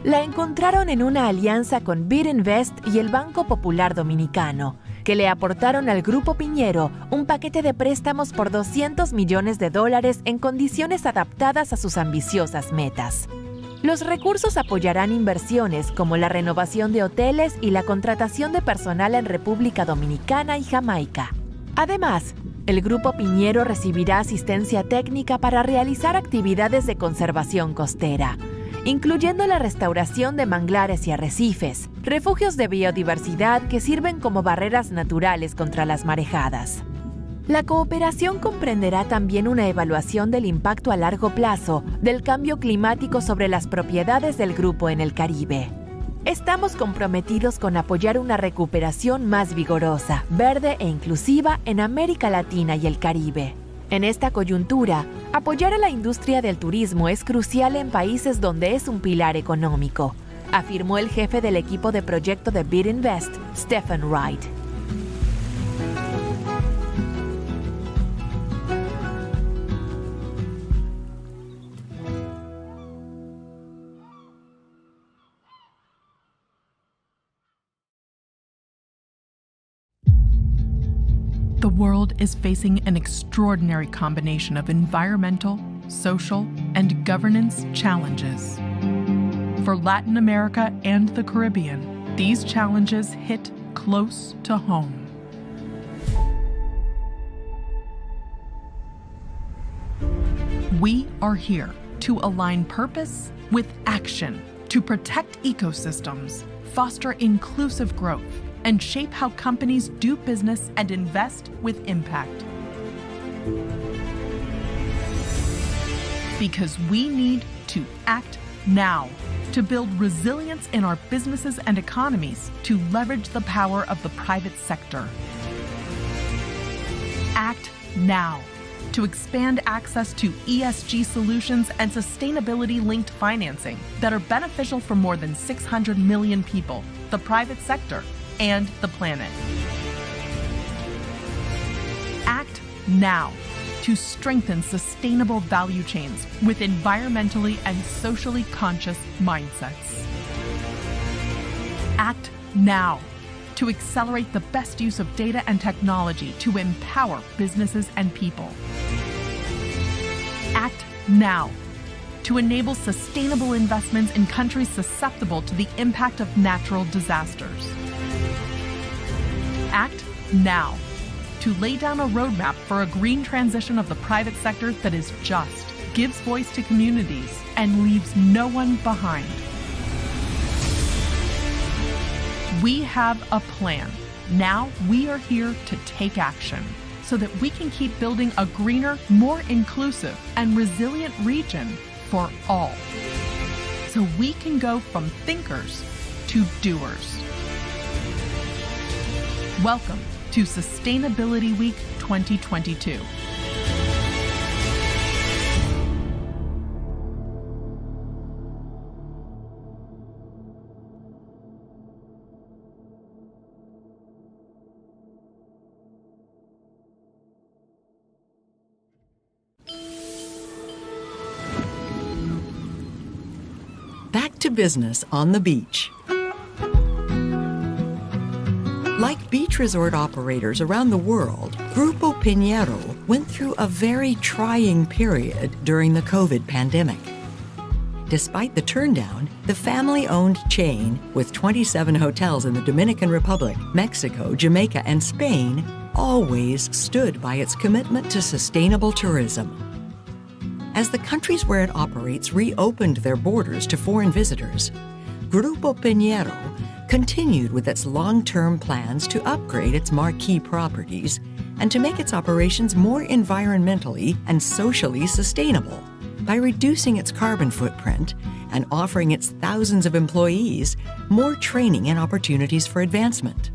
La encontraron en una alianza con Birinvest y el Banco Popular Dominicano, que le aportaron al Grupo Piñero un paquete de préstamos por $200 millones en condiciones adaptadas a sus ambiciosas metas. Los recursos apoyarán inversiones como la renovación de hoteles y la contratación de personal en República Dominicana y Jamaica. Además, el Grupo Piñero recibirá asistencia técnica para realizar actividades de conservación costera, incluyendo la restauración de manglares y arrecifes, refugios de biodiversidad que sirven como barreras naturales contra las marejadas. La cooperación comprenderá también una evaluación del impacto a largo plazo del cambio climático sobre las propiedades del grupo en el Caribe. Estamos comprometidos con apoyar una recuperación más vigorosa, verde e inclusiva en América Latina y el Caribe. En esta coyuntura, apoyar a la industria del turismo es crucial en países donde es un pilar económico, afirmó el jefe del equipo de proyecto de Birinvest, Stephen Wright. world is facing an extraordinary combination of environmental, social, and governance challenges. For Latin America and the Caribbean, these challenges hit close to home. We are here to align purpose with action, to protect ecosystems, foster inclusive growth, and shape how companies do business and invest with impact. Because we need to act now to build resilience in our businesses and economies to leverage the power of the private sector. Act now to expand access to ESG solutions and sustainability-linked financing that are beneficial for more than 600 million people, the private sector, and the planet. Act now to strengthen sustainable value chains with environmentally and socially conscious mindsets. Act now to accelerate the best use of data and technology to empower businesses and people. Act now to enable sustainable investments in countries susceptible to the impact of natural disasters. Act now to lay down a roadmap for a green transition of the private sector that is just, gives voice to communities, and leaves no one behind. We have a plan. Now we are here to take action so that we can keep building a greener, more inclusive, and resilient region for all. So we can go from thinkers to doers. Welcome to Sustainability Week 2022. Back to business on the beach. Like beach resort operators around the world, Grupo Piñero went through a very trying period during the COVID pandemic. Despite the turndown, the family-owned chain, with 27 hotels in the Dominican Republic, Mexico, Jamaica, and Spain, always stood by its commitment to sustainable tourism. As the countries where it operates reopened their borders to foreign visitors, Grupo Piñero continued with its long-term plans to upgrade its marquee properties and to make its operations more environmentally and socially sustainable by reducing its carbon footprint and offering its thousands of employees more training and opportunities for advancement.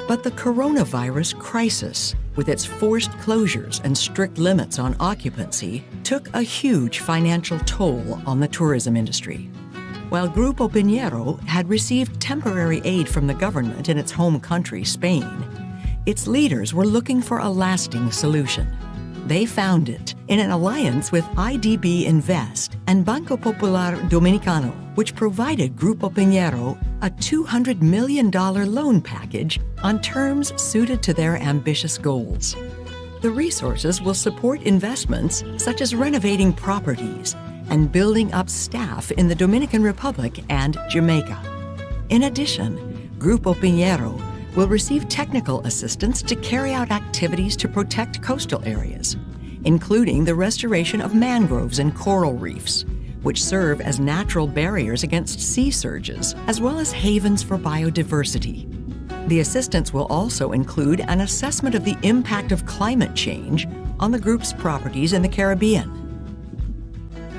But the coronavirus crisis, with its forced closures and strict limits on occupancy, took a huge financial toll on the tourism industry. While Grupo Piñero had received temporary aid from the government in its home country, Spain, its leaders were looking for a lasting solution. They found it in an alliance with IDB Invest and Banco Popular Dominicano, which provided Grupo Piñero a $200 million loan package on terms suited to their ambitious goals. The resources will support investments such as renovating properties and building up staff in the Dominican Republic and Jamaica. In addition, Grupo Piñero will receive technical assistance to carry out activities to protect coastal areas, including the restoration of mangroves and coral reefs, which serve as natural barriers against sea surges, as well as havens for biodiversity. The assistance will also include an assessment of the impact of climate change on the group's properties in the Caribbean.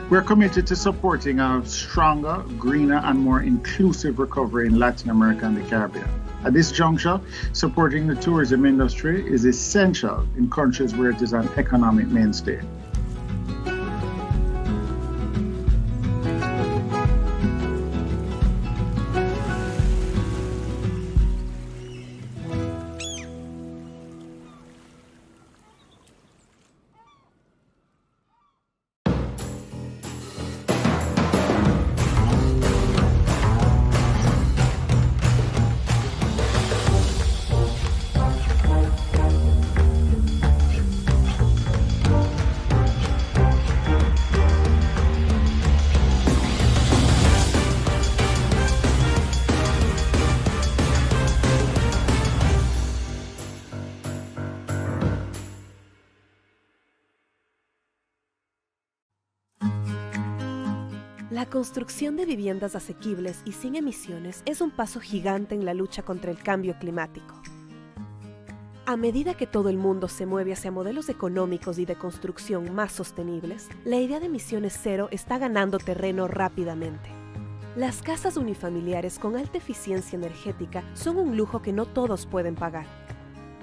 We're committed to supporting a stronger, greener, and more inclusive recovery in Latin America and the Caribbean. At this juncture, supporting the tourism industry is essential in countries where it is an economic mainstay. La construcción de viviendas asequibles y sin emisiones es un paso gigante en la lucha contra el cambio climático. A medida que todo el mundo se mueve hacia modelos económicos y de construcción más sostenibles, la idea de emisiones cero está ganando terreno rápidamente. Las casas unifamiliares con alta eficiencia energética son un lujo que no todos pueden pagar.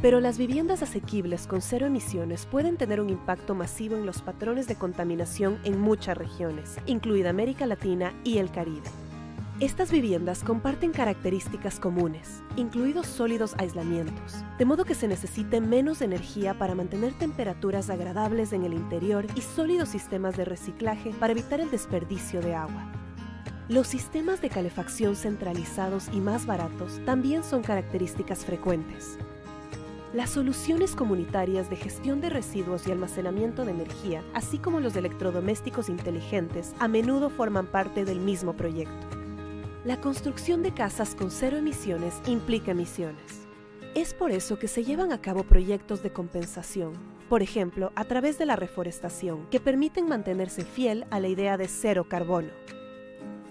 Pero las viviendas asequibles con cero emisiones pueden tener un impacto masivo en los patrones de contaminación en muchas regiones, incluida América Latina y el Caribe. Estas viviendas comparten características comunes, incluidos sólidos aislamientos, de modo que se necesite menos energía para mantener temperaturas agradables en el interior y sólidos sistemas de reciclaje para evitar el desperdicio de agua. Los sistemas de calefacción centralizados y más baratos también son características frecuentes. Las soluciones comunitarias de gestión de residuos y almacenamiento de energía, así como los electrodomésticos inteligentes, a menudo forman parte del mismo proyecto. La construcción de casas con cero emisiones implica emisiones. Es por eso que se llevan a cabo proyectos de compensación, por ejemplo, a través de la reforestación, que permiten mantenerse fiel a la idea de cero carbono.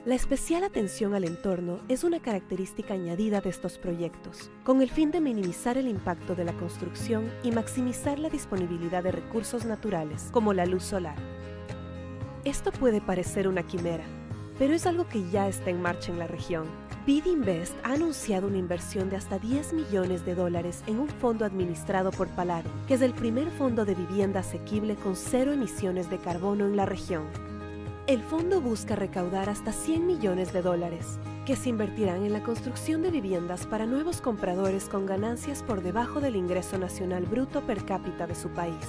La especial atención al entorno es una característica añadida de estos proyectos, con el fin de minimizar el impacto de la construcción y maximizar la disponibilidad de recursos naturales, como la luz solar. Esto puede parecer una quimera, pero es algo que ya está en marcha en la región. BidInvest ha anunciado una inversión de hasta $10 millones en un fondo administrado por Palladium, que es el primer fondo de vivienda asequible con cero emisiones de carbono en la región. El fondo busca recaudar hasta $100 millones, que se invertirán en la construcción de viviendas para nuevos compradores con ganancias por debajo del ingreso nacional bruto per cápita de su país.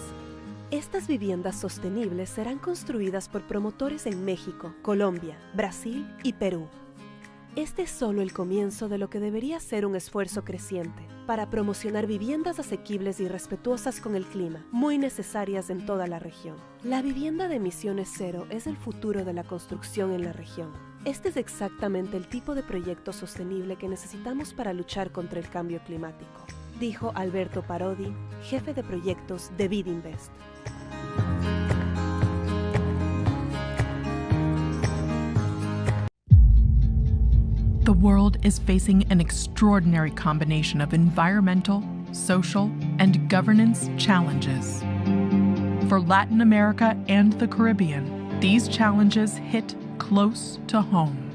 Estas viviendas sostenibles serán construidas por promotores en México, Colombia, Brasil y Perú. Este es solo el comienzo de lo que debería ser un esfuerzo creciente para promocionar viviendas asequibles y respetuosas con el clima, muy necesarias en toda la región. La vivienda de emisiones cero es el futuro de la construcción en la región. Este es exactamente el tipo de proyecto sostenible que necesitamos para luchar contra el cambio climático, dijo Alberto Parodi, jefe de proyectos de BidInvest. The world is facing an extraordinary combination of environmental, social, and governance challenges. For Latin America and the Caribbean, these challenges hit close to home.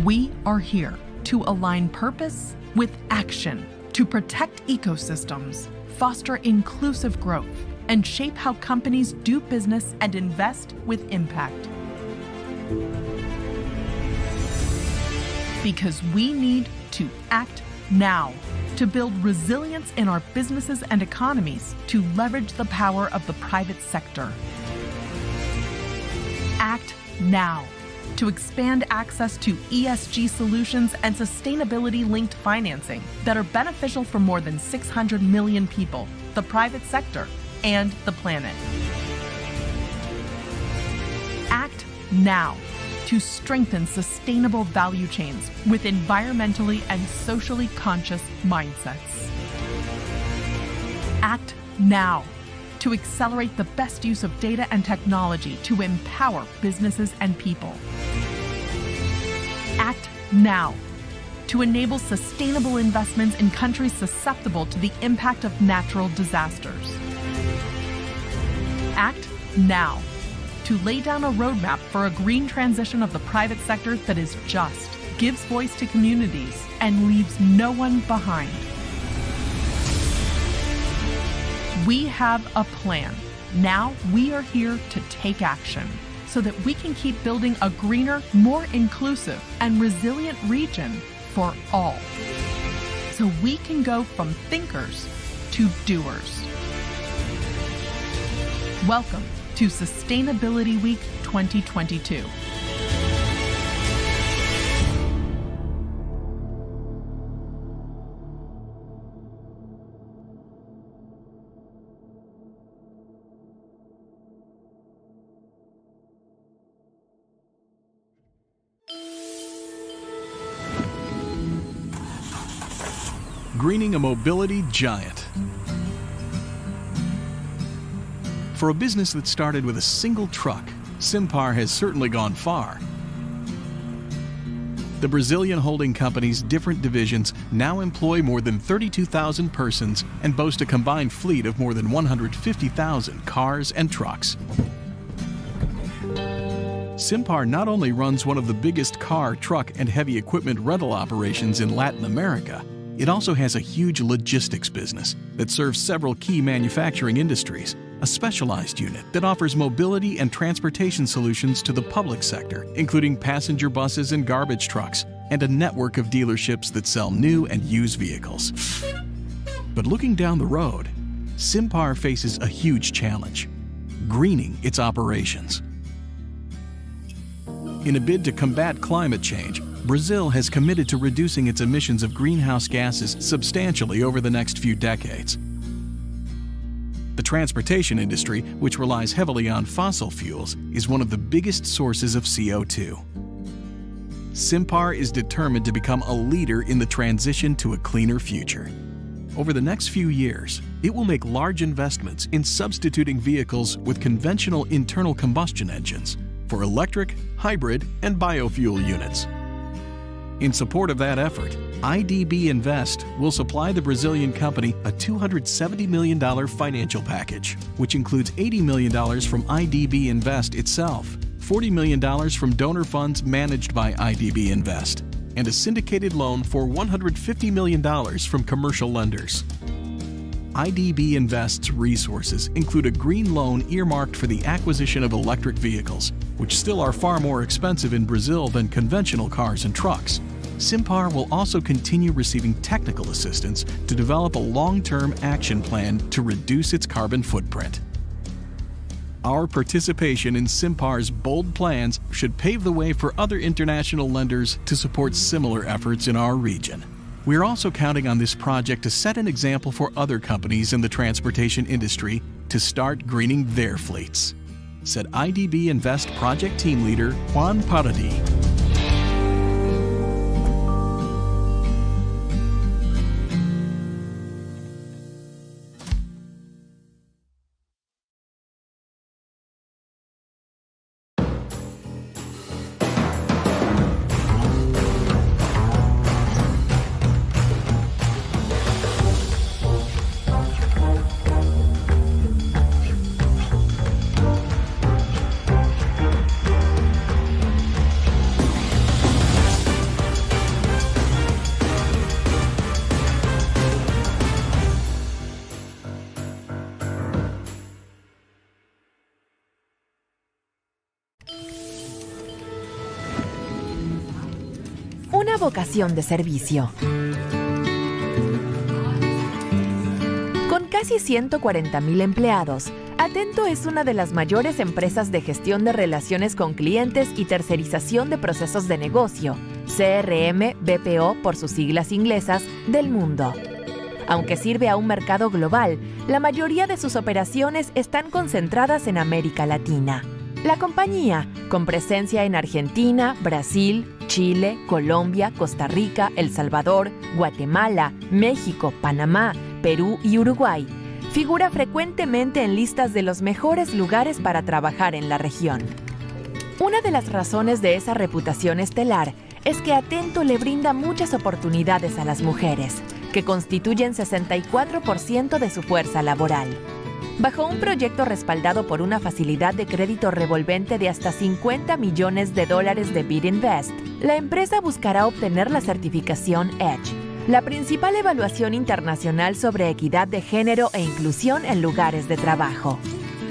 We are here to align purpose with action, to protect ecosystems, foster inclusive growth, and shape how companies do business and invest with impact. Because we need to act now to build resilience in our businesses and economies to leverage the power of the private sector. Act now to expand access to ESG solutions and sustainability-linked financing that are beneficial for more than 600 million people, the private sector, and the planet. Act now to strengthen sustainable value chains with environmentally and socially conscious mindsets. Act now to accelerate the best use of data and technology to empower businesses and people. Act now to enable sustainable investments in countries susceptible to the impact of natural disasters. Act now to lay down a roadmap for a green transition of the private sector that is just, gives voice to communities, and leaves no one behind. We have a plan. Now we are here to take action so that we can keep building a greener, more inclusive, and resilient region for all. So we can go from thinkers to doers. Welcome to Sustainability Week 2022. Greening a mobility giant. For a business that started with a single truck, Simpar has certainly gone far. The Brazilian holding company's different divisions now employ more than 32,000 persons and boast a combined fleet of more than 150,000 cars and trucks. Simpar not only runs one of the biggest car, truck, and heavy equipment rental operations in Latin America, it also has a huge logistics business that serves several key manufacturing industries, a specialized unit that offers mobility and transportation solutions to the public sector, including passenger buses and garbage trucks, and a network of dealerships that sell new and used vehicles. But looking down the road, Simpar faces a huge challenge: greening its operations. In a bid to combat climate change, Brazil has committed to reducing its emissions of greenhouse gases substantially over the next few decades. The transportation industry, which relies heavily on fossil fuels, is one of the biggest sources of CO2. Simpar is determined to become a leader in the transition to a cleaner future. Over the next few years, it will make large investments in substituting vehicles with conventional internal combustion engines for electric, hybrid, and biofuel units. In support of that effort, IDB Invest will supply the Brazilian company a $270 million financial package, which includes $80 million from IDB Invest itself, $40 million from donor funds managed by IDB Invest, and a syndicated loan for $150 million from commercial lenders. IDB Invest's resources include a green loan earmarked for the acquisition of electric vehicles, which still are far more expensive in Brazil than conventional cars and trucks. Simpar will also continue receiving technical assistance to develop a long-term action plan to reduce its carbon footprint. Our participation in Simpar's bold plans should pave the way for other international lenders to support similar efforts in our region. We're also counting on this project to set an example for other companies in the transportation industry to start greening their fleets, said IDB Invest project team leader Juan Paradis. Una vocación de servicio. Con casi 140,000 empleados, Atento es una de las mayores empresas de gestión de relaciones con clientes y tercerización de procesos de negocio, CRM, BPO por sus siglas inglesas, del mundo. Aunque sirve a un mercado global, la mayoría de sus operaciones están concentradas en América Latina. La compañía, con presencia en Argentina, Brasil, Chile, Colombia, Costa Rica, El Salvador, Guatemala, México, Panamá, Perú y Uruguay, figura frecuentemente en listas de los mejores lugares para trabajar en la región. Una de las razones de esa reputación estelar es que Atento le brinda muchas oportunidades a las mujeres, que constituyen 64% de su fuerza laboral. Bajo un proyecto respaldado por una facilidad de crédito revolvente de hasta $50 millones de Bid Invest, la empresa buscará obtener la certificación EDGE, la principal evaluación internacional sobre equidad de género e inclusión en lugares de trabajo.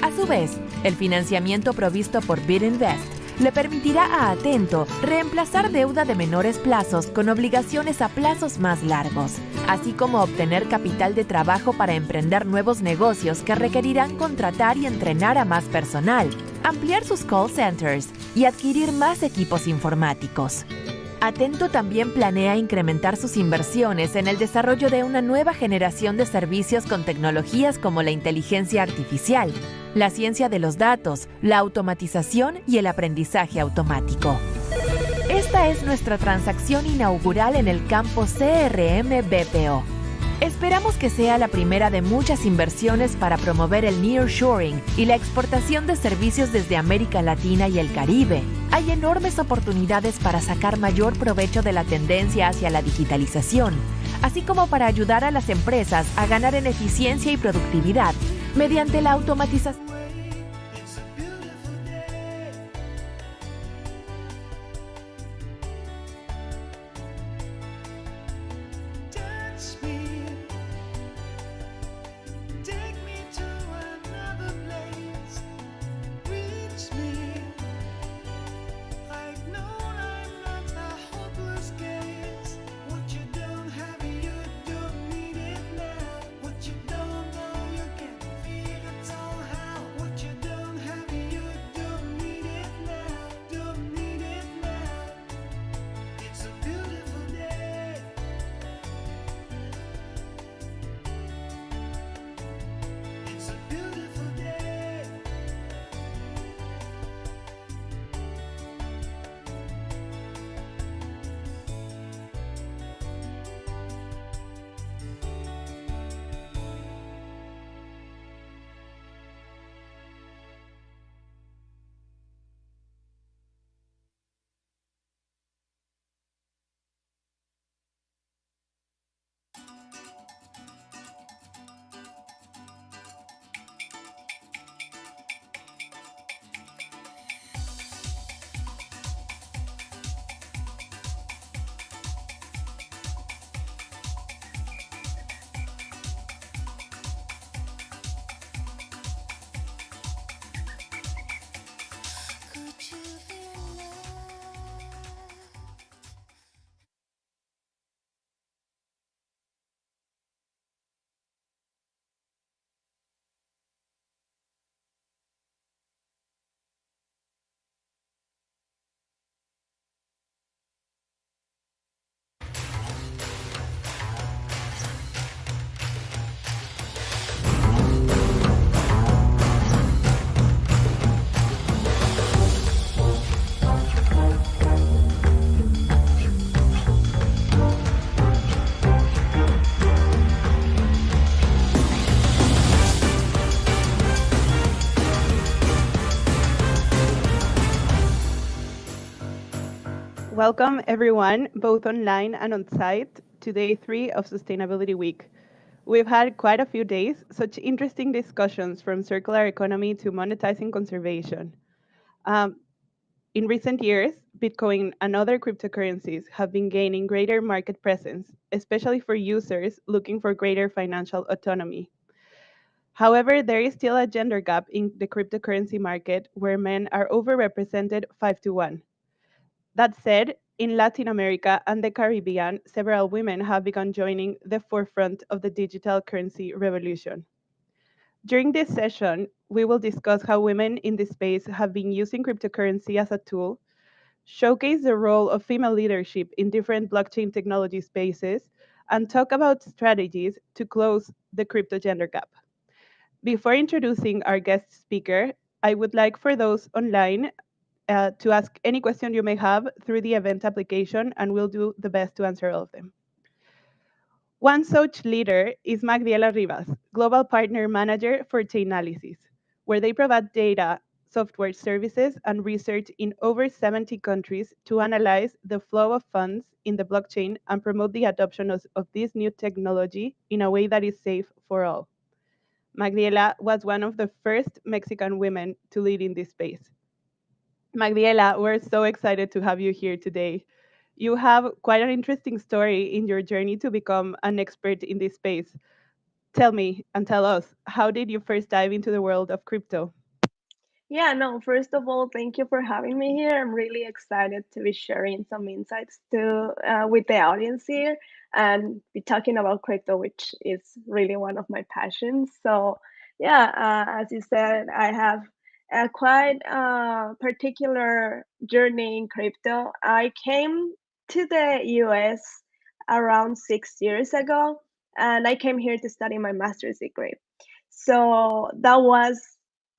A su vez, el financiamiento provisto por Bid Invest le permitirá a Atento reemplazar deuda de menores plazos con obligaciones a plazos más largos, así como obtener capital de trabajo para emprender nuevos negocios que requerirán contratar y entrenar a más personal, ampliar sus call centers y adquirir más equipos informáticos. Atento también planea incrementar sus inversiones en el desarrollo de una nueva generación de servicios con tecnologías como la inteligencia artificial, la ciencia de los datos, la automatización y el aprendizaje automático. Esta es nuestra transacción inaugural en el campo CRM BPO. Esperamos que sea la primera de muchas inversiones para promover el nearshoring y la exportación de servicios desde América Latina y el Caribe. Hay enormes oportunidades para sacar mayor provecho de la tendencia hacia la digitalización, así como para ayudar a las empresas a ganar en eficiencia y productividad mediante la automatización. Welcome, everyone, both online and on site, to day 3 of Sustainability Week. We've had quite a few days, such interesting discussions from circular economy to monetizing conservation. In recent years, Bitcoin and other cryptocurrencies have been gaining greater market presence, especially for users looking for greater financial autonomy. However, there is still a gender gap in the cryptocurrency market where men are overrepresented 5-1. That said, in Latin America and the Caribbean, several women have begun joining the forefront of the digital currency revolution. During this session, we will discuss how women in this space have been using cryptocurrency as a tool, showcase the role of female leadership in different blockchain technology spaces, and talk about strategies to close the crypto gender gap. Before introducing our guest speaker, I would like for those online to ask any question you may have through the event application, and we'll do the best to answer all of them. One such leader is Magdiela Rivas, Global Partner Manager for Chainalysis, where they provide data, software services, and research in over 70 countries to analyze the flow of funds in the blockchain and promote the adoption of this new technology in a way that is safe for all. Magdiela was one of the first Mexican women to lead in this space. Magdiela, we're so excited to have you here today. You have quite an interesting story in your journey to become an expert in this space. Tell me and tell us, how did you first dive into the world of crypto? Yeah, no, first of all, thank you for having me here. I'm really excited to be sharing some insights with the audience here and be talking about crypto, which is really one of my passions. So, yeah, as you said, I have a quite particular journey in crypto. I came to the US around 6 years ago, and I came here to study my master's degree. So that was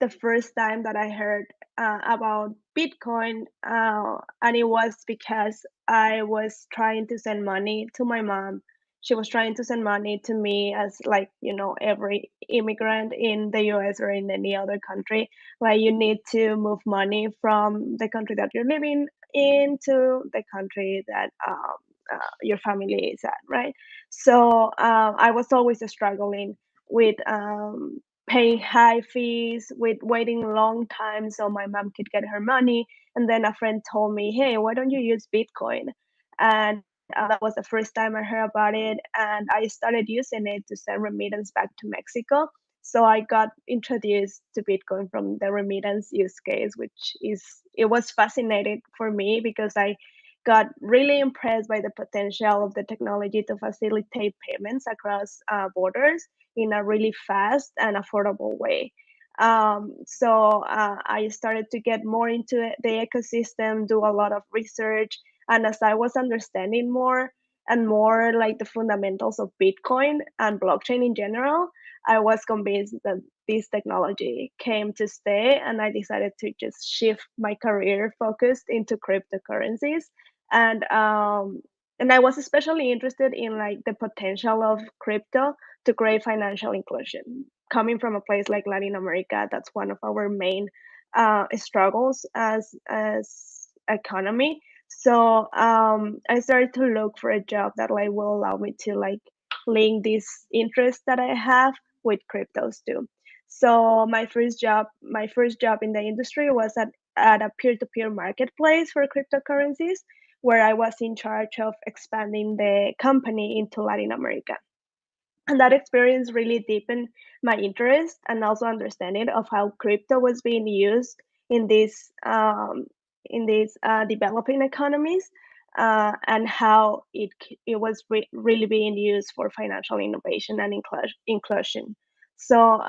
the first time that I heard about Bitcoin, and it was because I was trying to send money to my mom. she was trying to send money to me as like, every immigrant in the US or in any other country, like you need to move money from the country that you're living into the country that your family is at, right? So I was always struggling with paying high fees, with waiting a long time so my mom could get her money. And then a friend told me, hey, why don't you use Bitcoin? And that was the first time I heard about it. And I started using it to send remittance back to Mexico. So I got introduced to Bitcoin from the remittance use case, it was fascinating for me because I got really impressed by the potential of the technology to facilitate payments across borders in a really fast and affordable way. So I started to get more into the ecosystem, do a lot of research, and as I was understanding more and more like the fundamentals of Bitcoin and blockchain in general, I was convinced that this technology came to stay, and I decided to just shift my career focused into cryptocurrencies. And I was especially interested in like the potential of crypto to create financial inclusion. Coming from a place like Latin America, that's one of our main struggles as economy. So I started to look for a job that like will allow me to like link this interest that I have with cryptos too. So my first job in the industry was at a peer-to-peer marketplace for cryptocurrencies, where I was in charge of expanding the company into Latin America. And that experience really deepened my interest and also understanding of how crypto was being used in these developing economies, and how it was really being used for financial innovation and inclusion. So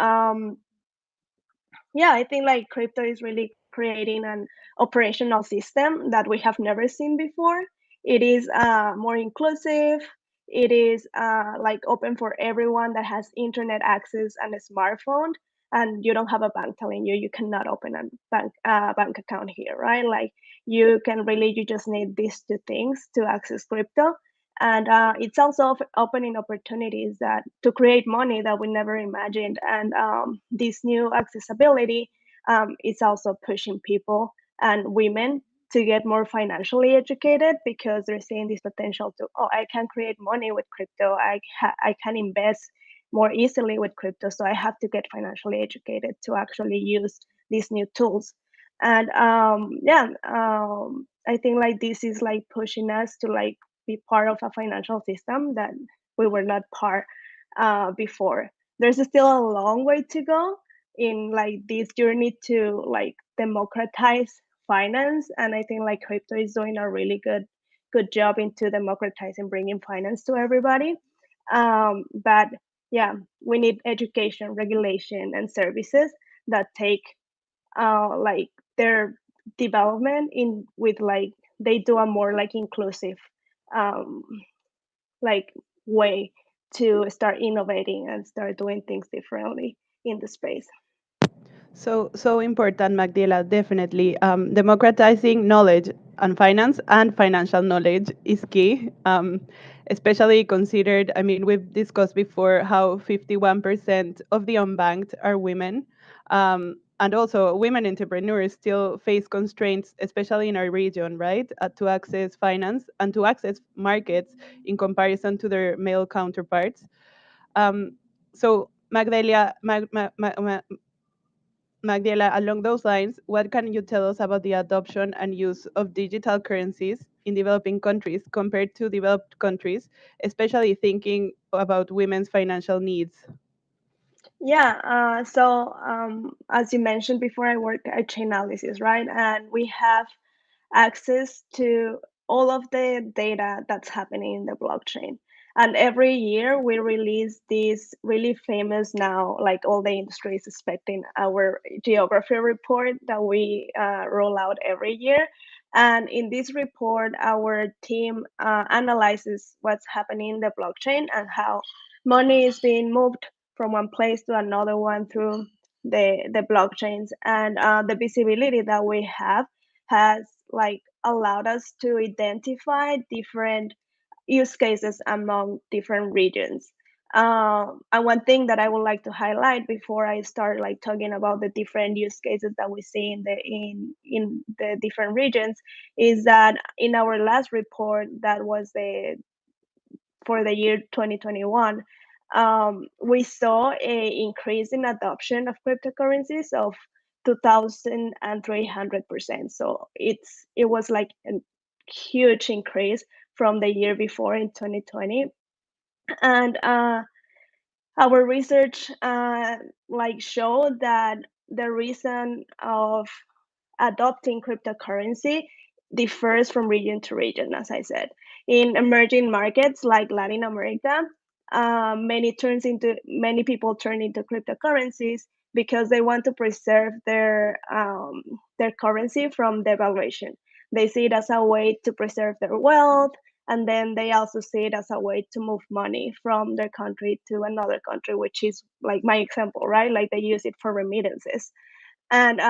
yeah, I think like crypto is really creating an operational system that we have never seen before. It is more inclusive. It is like open for everyone that has internet access and a smartphone, and you don't have a bank telling you cannot open a bank account here, right? Like you just need these two things to access crypto. And it's also opening opportunities that to create money that we never imagined. And this new accessibility is also pushing people and women to get more financially educated, because they're seeing this potential to, oh, I can create money with crypto. I can invest more easily with crypto. So I have to get financially educated to actually use these new tools. And I think like this is like pushing us to like be part of a financial system that we were not part before. There's still a long way to go in like this journey to like democratize finance, and I think like crypto is doing a really good job into democratizing bringing finance to everybody. But yeah, we need education, regulation, and services that take like their development in with like they do a more like inclusive um, like way to start innovating and start doing things differently in the space. So important, Magdala, definitely. Democratizing knowledge and finance and financial knowledge is key, especially considered. I mean, we've discussed before how 51% of the unbanked are women. And also, women entrepreneurs still face constraints, especially in our region, right? To access finance and to access markets in comparison to their male counterparts. So, Magdala, along those lines, what can you tell us about the adoption and use of digital currencies in developing countries compared to developed countries, especially thinking about women's financial needs? Yeah, so as you mentioned before, I work at Chainalysis, right? And we have access to all of the data that's happening in the blockchain. And every year we release these really famous now, like all the industries expecting our geography report that we roll out every year. And in this report, our team analyzes what's happening in the blockchain and how money is being moved from one place to another one through the blockchains. And the visibility that we have has like allowed us to identify different use cases among different regions. And one thing that I would like to highlight before I start like talking about the different use cases that we see in the different regions is that in our last report that was for the year 2021, we saw a increase in adoption of cryptocurrencies of 2,300%. So it was like a huge increase from the year before in 2020. And our research like showed that the reason of adopting cryptocurrency differs from region to region, as I said. In emerging markets like Latin America, many people turn into cryptocurrencies because they want to preserve their currency from devaluation. They see it as a way to preserve their wealth, and then they also see it as a way to move money from their country to another country, which is like my example, right? Like they use it for remittances. And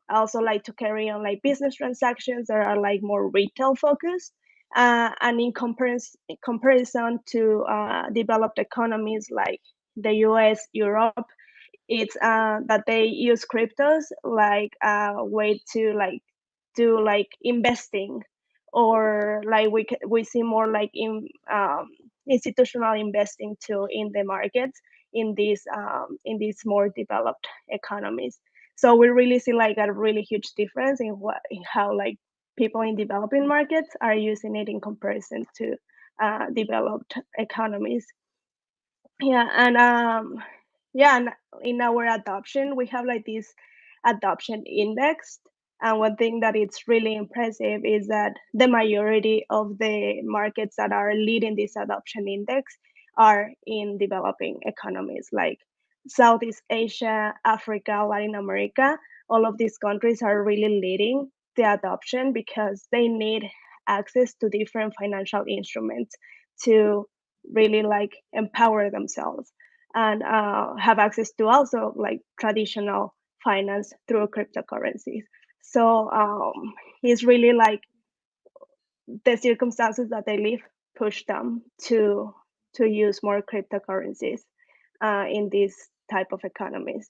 also like to carry on like business transactions that are like more retail focused. And in comparison to developed economies like the US, Europe, it's that they use cryptos like a way to like do like investing, or like we see more like in institutional investing too in the markets in these more developed economies. So we really see like a really huge difference in how like people in developing markets are using it in comparison to developed economies. Yeah, and and in our adoption, we have like this adoption index. And one thing that it's really impressive is that the majority of the markets that are leading this adoption index are in developing economies like Southeast Asia, Africa, Latin America. All of these countries are really leading the adoption because they need access to different financial instruments to really like empower themselves and have access to also like traditional finance through cryptocurrencies. So it's really like the circumstances that they live push them to use more cryptocurrencies in these type of economies.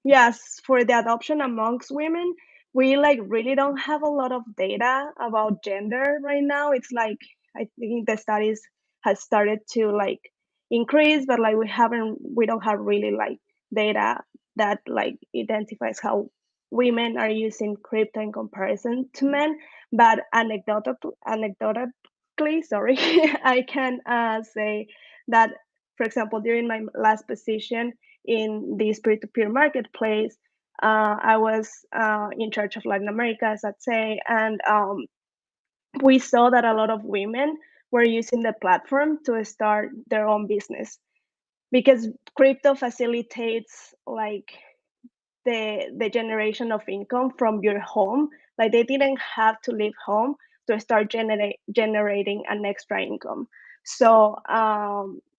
Yes, for the adoption amongst women, we like really don't have a lot of data about gender right now. It's like I think the studies has started to like increase, but like we don't have really like data that like identifies how women are using crypto in comparison to men. But anecdotally, sorry, I can say that, for example, during my last position in this peer-to-peer marketplace, I was in charge of Latin America, as I'd say, and we saw that a lot of women were using the platform to start their own business because crypto facilitates like the generation of income from your home. Like they didn't have to leave home to start generating an extra income. So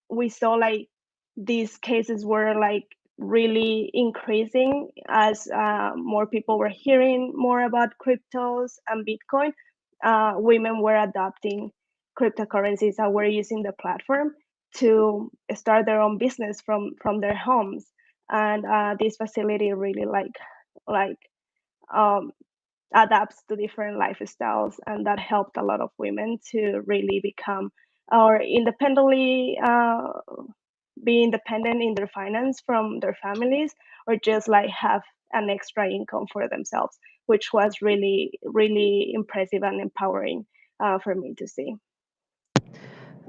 we saw like these cases were like really increasing as more people were hearing more about cryptos and Bitcoin. Women were adopting cryptocurrencies and were using the platform to start their own business from their homes. And this facility really like um, adapts to different lifestyles, and that helped a lot of women to really become or independently be independent in their finance from their families, or just like have an extra income for themselves, which was really impressive and empowering for me to see.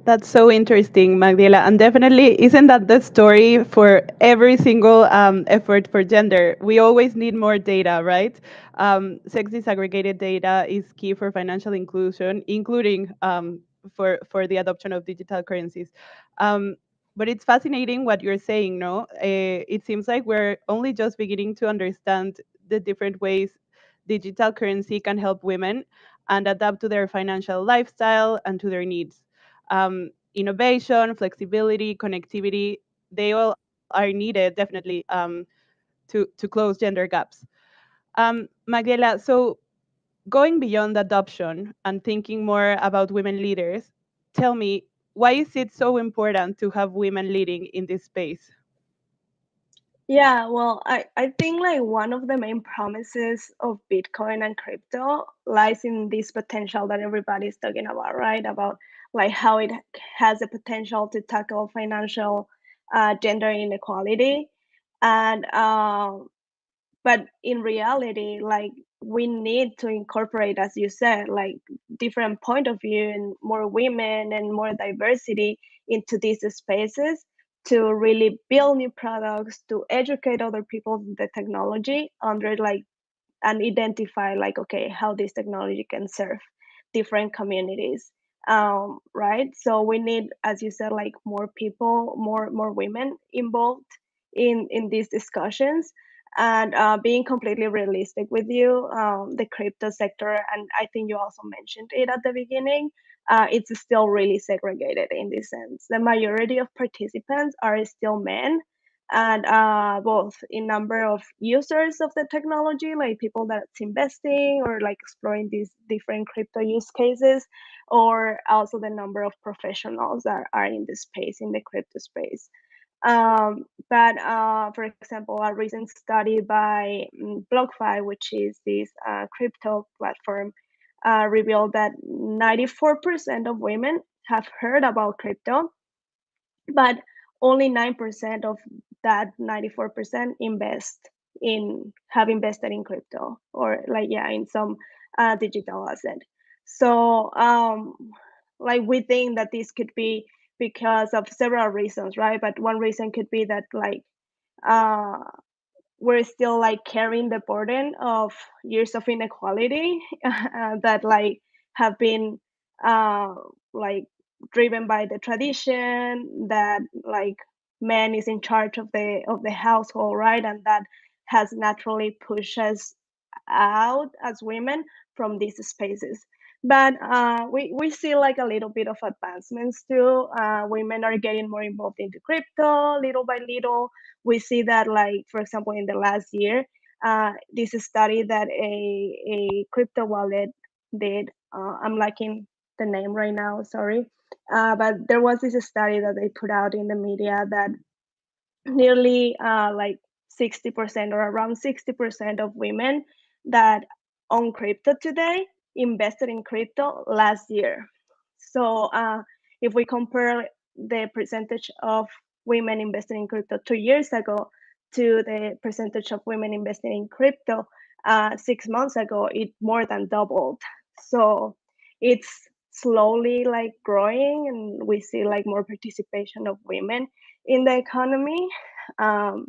That's so interesting, Magdiela. And definitely, isn't that the story for every single effort for gender? We always need more data, right? Sex disaggregated data is key for financial inclusion, including for the adoption of digital currencies. But it's fascinating what you're saying, no? It seems like we're only just beginning to understand the different ways digital currency can help women and adapt to their financial lifestyle and to their needs. Innovation, flexibility, connectivity, they all are needed definitely to close gender gaps. Magdela, so going beyond adoption and thinking more about women leaders, tell me, why is it so important to have women leading in this space? Yeah, well, I think like one of the main promises of Bitcoin and crypto lies in this potential that everybody's talking about, right? About like how it has the potential to tackle financial gender inequality. And but in reality, like we need to incorporate, as you said, like different point of view and more women and more diversity into these spaces to really build new products, to educate other people in the technology under like and identify like okay how this technology can serve different communities, right? So we need, as you said, like more people, more women involved in these discussions. And being completely realistic with you, the crypto sector, and I think you also mentioned it at the beginning, it's still really segregated in this sense. The majority of participants are still men, and both in number of users of the technology, like people that's investing or like exploring these different crypto use cases, or also the number of professionals that are in the space, in the crypto space. But for example, a recent study by BlockFi, which is this crypto platform, revealed that 94% of women have heard about crypto, but only 9% of that 94% have invested in crypto, or like yeah, in some digital asset. So like we think that this could be because of several reasons, right? But one reason could be that like uh we're still like carrying the burden of years of inequality that like have been uh, like driven by the tradition that like man is in charge of the household, right? And that has naturally pushed us out as women from these spaces. But we see like a little bit of advancements too. Women are getting more involved into crypto little by little. We see that like, for example, in the last year, this study that a crypto wallet did, I'm lacking the name right now, sorry. But there was this study that they put out in the media that nearly like 60% or around 60% of women that own crypto today invested in crypto last year. So if we compare the percentage of women invested in crypto 2 years ago to the percentage of women investing in crypto 6 months ago, it more than doubled. So it's slowly like growing, and we see like more participation of women in the economy. um,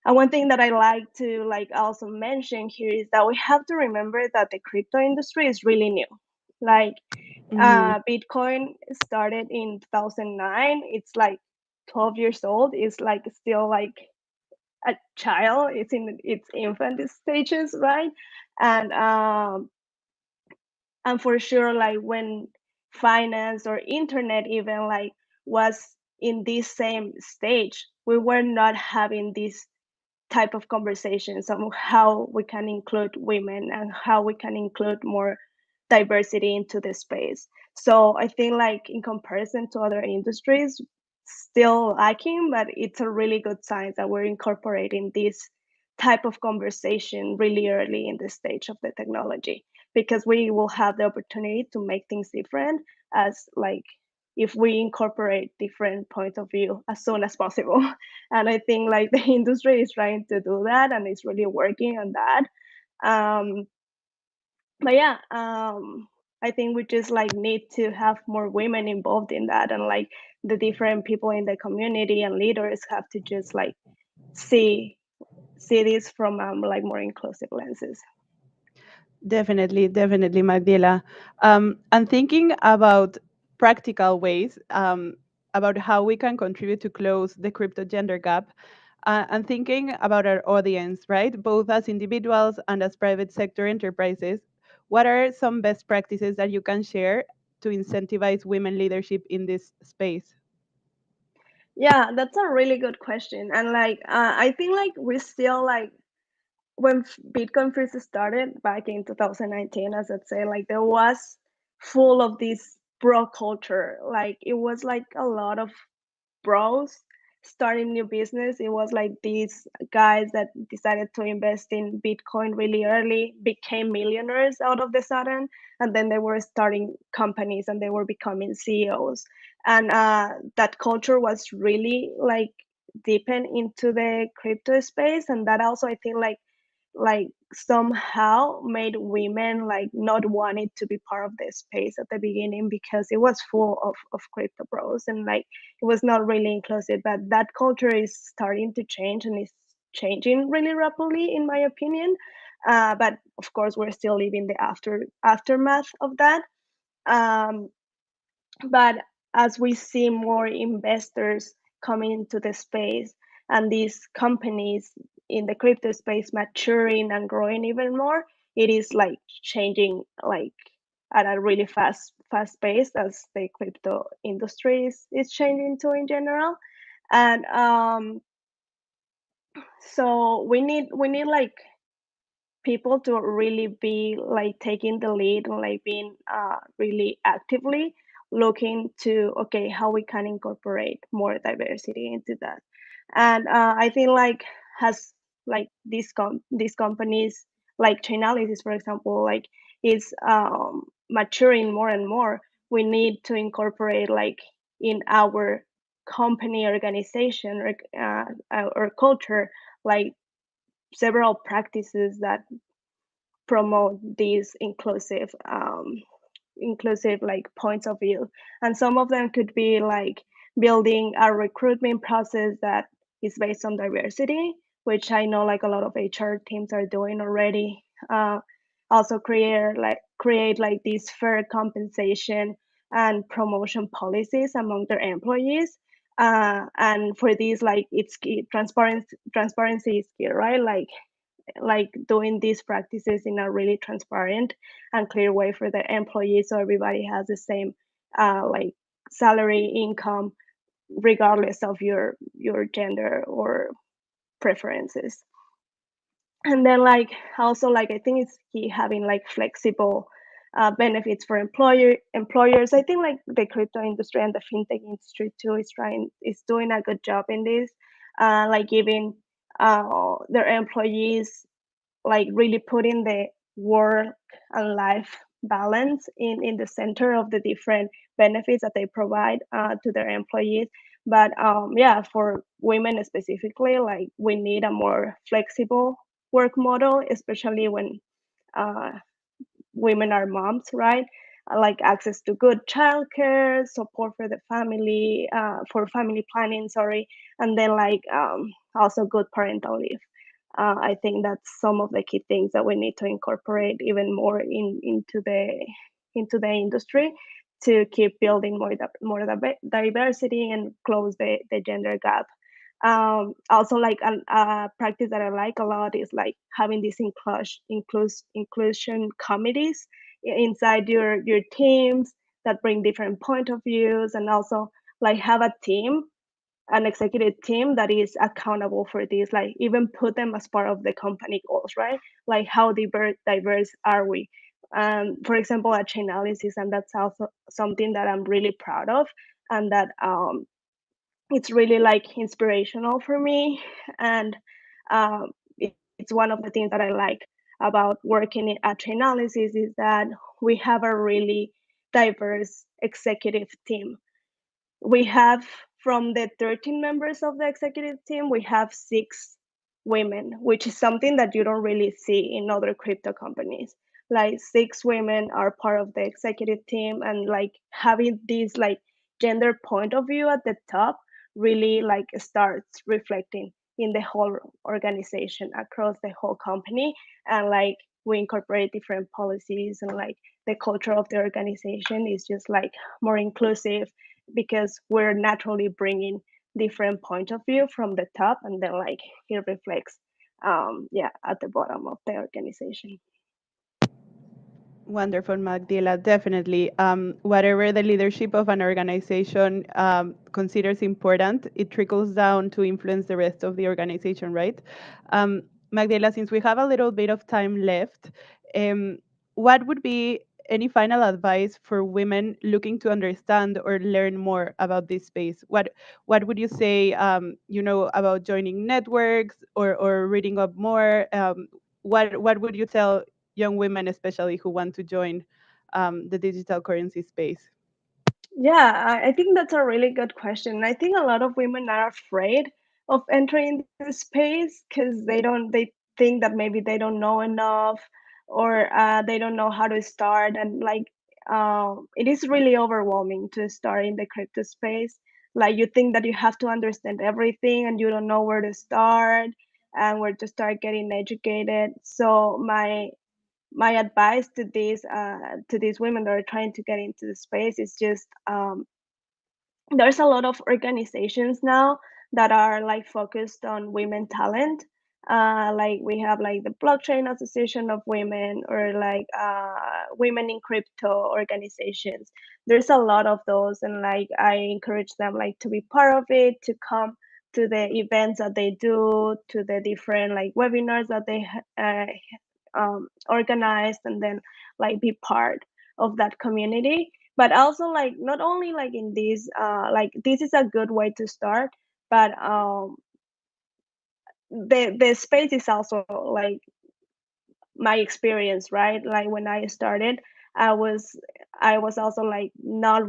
and one thing that I like to like also mention here is that we have to remember that the crypto industry is really new. Like Mhm. Bitcoin started in 2009. It's like 12 years old. It's like still like a child. It's in its infant stages, right? And and for sure, like when finance or internet even like was in this same stage, we were not having this type of conversations on how we can include women and how we can include more diversity into the space. So I think like in comparison to other industries, still lacking, but it's a really good sign that we're incorporating this type of conversation really early in the stage of the technology, because we will have the opportunity to make things different as like if we incorporate different points of view as soon as possible. And I think like the industry is trying to do that, and it's really working on that. um, but yeah, I think we just like need to have more women involved in that, and like the different people in the community and leaders have to just like see this from like more inclusive lenses. Definitely, definitely, Magdala. And thinking about practical ways about how we can contribute to close the crypto gender gap, and thinking about our audience, right? Both as individuals and as private sector enterprises, what are some best practices that you can share to incentivize women leadership in this space? Yeah, that's a really good question. And like I think like we're still like when Bitcoin first started back in 2019, as I'd say, like there was full of this bro culture. Like it was like a lot of bros starting new business. It was like these guys that decided to invest in Bitcoin really early, became millionaires out of the sudden, and then they were starting companies and they were becoming CEOs. And that culture was really like deepened into the crypto space, and that also I think like somehow made women like not wanting to be part of this space at the beginning because it was full of crypto bros and like it was not really inclusive. But that culture is starting to change and is changing really rapidly in my opinion. But of course we're still living the aftermath of that. um, but as we see more investors coming into the space and these companies in the crypto space maturing and growing even more, it is like changing like at a really fast pace as the crypto industry is changing too in general. And so we need like people to really be like taking the lead and like being really actively looking to okay how we can incorporate more diversity into that. And I think like has like these companies like Chainalysis for example like is maturing more and more. We need to incorporate like in our company organization or culture like several practices that promote these inclusive like points of view. And some of them could be like building a recruitment process that is based on diversity, which I know like a lot of HR teams are doing already. Also create like these fair compensation and promotion policies among their employees. And for these like it's key, transparency is key, right? Like doing these practices in a really transparent and clear way for the employees so everybody has the same like salary income regardless of your gender or preferences. And then like also like I think it's key having like flexible benefits for employers. I think like the crypto industry and the fintech industry too is doing a good job in this, like giving their employees like really putting the work and life balance in the center of the different benefits that they provide to their employees. But yeah, for women specifically, like we need a more flexible work model, especially when uh, women are moms, right? Like access to good childcare, support for the family, for family planning, sorry, and then like also good parental leave. I think that's some of the key things that we need to incorporate even more into the industry to keep building more diversity and close the gender gap. Also, like a practice that I like a lot is like having these inclusion committees inside your teams that bring different point of views, and also like have a team, an executive team that is accountable for this, like even put them as part of the company goals, right? Like how diverse are we? For example, at Chainalysis, and that's also something that I'm really proud of, and that it's really like inspirational for me. And it's one of the things that I like about working at Chainalysis is that we have a really diverse executive team. We have from the 13 members of the executive team, we have 6 women, which is something that you don't really see in other crypto companies. Like 6 women are part of the executive team, and like having this like gender point of view at the top really like starts reflecting in the whole organization across the whole company. And like we incorporate different policies, and like the culture of the organization is just like more inclusive because we're naturally bringing different point of view from the top, and then like it reflects yeah at the bottom of the organization. Wonderful, Magdila. Definitely. Whatever the leadership of an organization considers important, it trickles down to influence the rest of the organization, right? Um, Magdalena, since we have a little bit of time left, what would be any final advice for women looking to understand or learn more about this space? What would you say, about joining networks or reading up more? What would you tell young women, especially who want to join the digital currency space? Yeah, I think that's a really good question. I think a lot of women are afraid of entering this space because they think that maybe they don't know enough, or they don't know how to start. And like, it is really overwhelming to start in the crypto space. Like, you think that you have to understand everything and you don't know where to start and where to start getting educated. So my advice to these women that are trying to get into the space is just, there's a lot of organizations now that are like focused on women talent. Like, we have like the Blockchain Association of Women, or like Women in Crypto organizations. There's a lot of those, and like I encourage them like to be part of it, to come to the events that they do, to the different like webinars that they organized, and then like be part of that community. But also, like, not only like in these, like, this is a good way to start, but the space is also like my experience, right? Like, when I started, i was I was also like not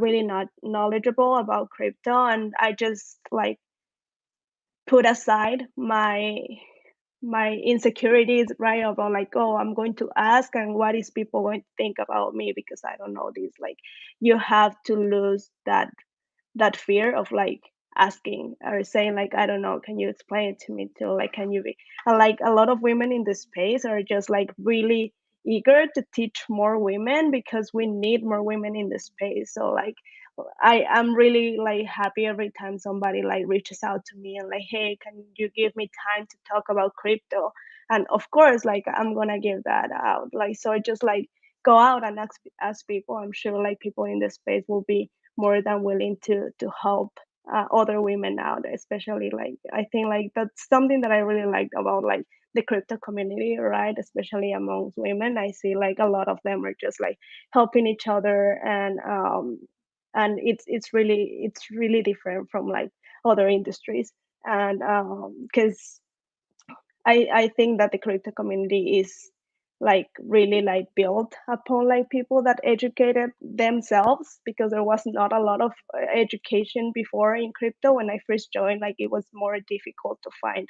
knowledgeable about crypto, and I just like put aside my insecurities, right? About like, oh, I'm going to ask, and what is people going to think about me because I don't know this. Like, you have to lose that fear of like asking or saying like, I don't know, can you explain it to me too? Like, can you be, and like a lot of women in this space are just like really eager to teach more women, because we need more women in this space. So like, I'm really like happy every time somebody like reaches out to me and like, hey, can you give me time to talk about crypto? And of course, like, I'm gonna give that out. Like, so I just like go out and ask people. I'm sure like people in this space will be more than willing to help other women out. Especially like, I think like that's something that I really liked about like the crypto community, right? Especially amongst women, I see like a lot of them are just like helping each other, and it's really different from like other industries. And because I think that the crypto community is like really like built upon like people that educated themselves, because there was not a lot of education before in crypto. When I first joined, like, it was more difficult to find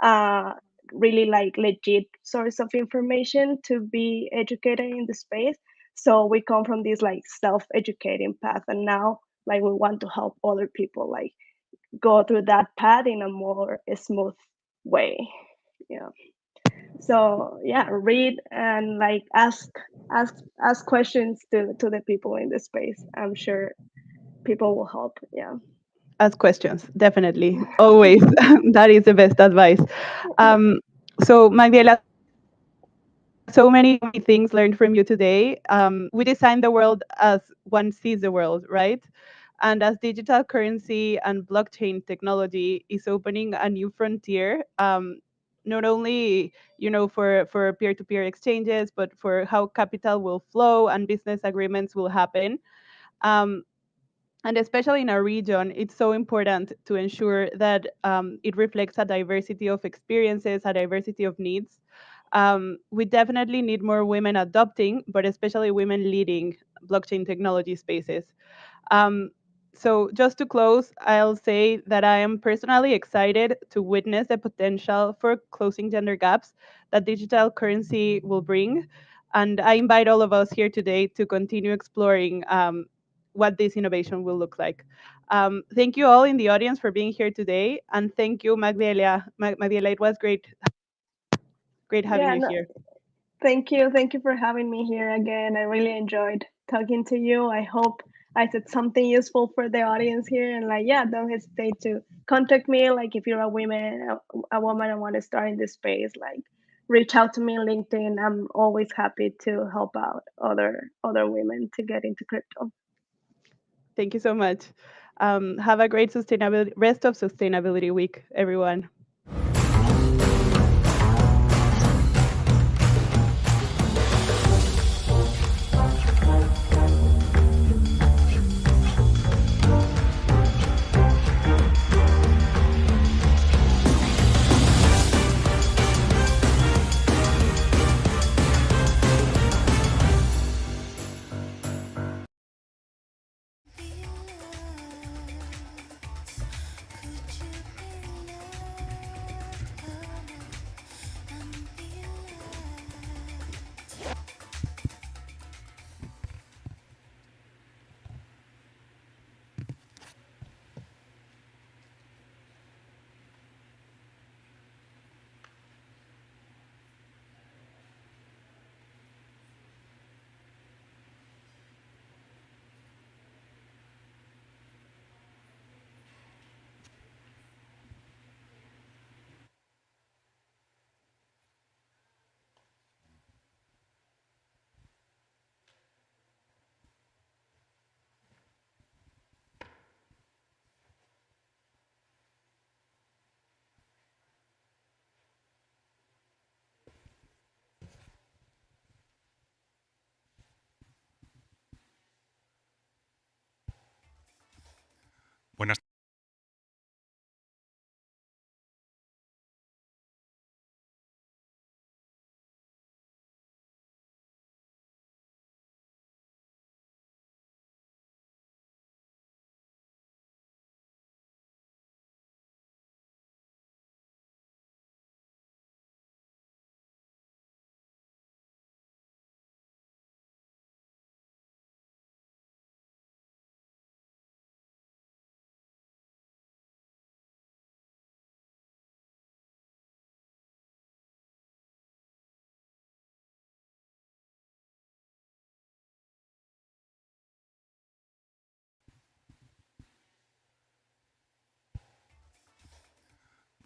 uh really like legit source of information to be educated in the space. So we come from this like self-educating path, and now like we want to help other people like go through that path in a more smooth way. Yeah. So yeah, read and like ask questions to the people in the space. I'm sure people will help. Yeah. Ask questions, definitely, always. That is the best advice. So Magdiela, so many things learned from you today. We design the world as one sees the world, right? And as digital currency and blockchain technology is opening a new frontier, not only for peer-to-peer exchanges, but for how capital will flow and business agreements will happen. Um, and especially in our region, it's so important to ensure that it reflects a diversity of experiences, a diversity of needs. We definitely need more women adopting, but especially women leading blockchain technology spaces. Um, so just to close, I'll say that I am personally excited to witness the potential for closing gender gaps that digital currency will bring. And I invite all of us here today to continue exploring what this innovation will look like. Thank you all in the audience for being here today. And thank you, Magdiela. Magdiela, it was great having Yeah. you No, here. thank you. Thank you for having me here again. I really enjoyed talking to you. I hope I said something useful for the audience here. And like, yeah, don't hesitate to contact me. Like, if you're a woman and want to start in this space, like, reach out to me on LinkedIn. I'm always happy to help out other women to get into crypto. Thank you so much. Have a great rest of Sustainability Week, everyone.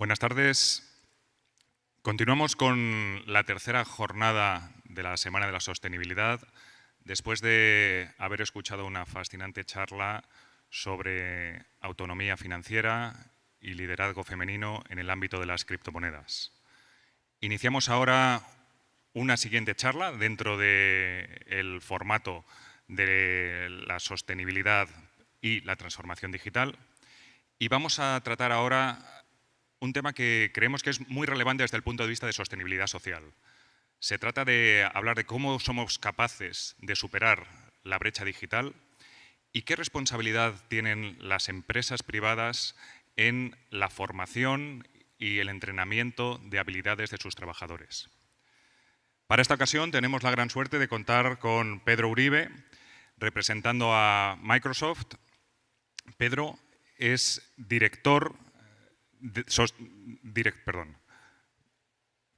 Buenas tardes. Continuamos con la tercera jornada de la Semana de la Sostenibilidad, después de haber escuchado una fascinante charla sobre autonomía financiera y liderazgo femenino en el ámbito de las criptomonedas. Iniciamos ahora una siguiente charla dentro del formato de la sostenibilidad y la transformación digital, y vamos a tratar ahora un tema que creemos que es muy relevante desde el punto de vista de sostenibilidad social. Se trata de hablar de cómo somos capaces de superar la brecha digital y qué responsabilidad tienen las empresas privadas en la formación y el entrenamiento de habilidades de sus trabajadores. Para esta ocasión tenemos la gran suerte de contar con Pedro Uribe, representando a Microsoft. Pedro es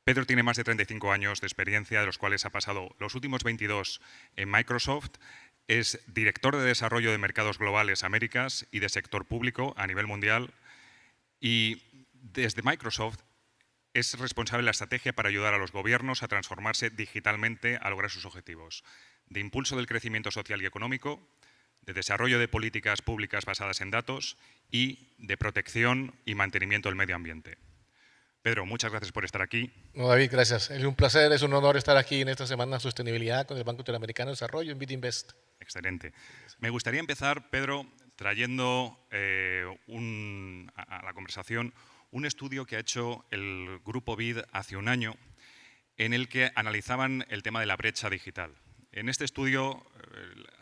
Pedro tiene más de 35 años de experiencia, de los cuales ha pasado los últimos 22 en Microsoft. Es director de desarrollo de mercados globales Américas y de sector público a nivel mundial. Y desde Microsoft es responsable de la estrategia para ayudar a los gobiernos a transformarse digitalmente a lograr sus objetivos, de impulso del crecimiento social y económico, de desarrollo de políticas públicas basadas en datos y de protección y mantenimiento del medio ambiente. Pedro, muchas gracias por estar aquí. No, David, gracias. Es un placer, es un honor estar aquí en esta Semana de Sostenibilidad con el Banco Interamericano de Desarrollo en BitInvest. Excelente. Me gustaría empezar, Pedro, trayendo a la conversación un estudio que ha hecho el Grupo BID hace un año en el que analizaban el tema de la brecha digital. En este estudio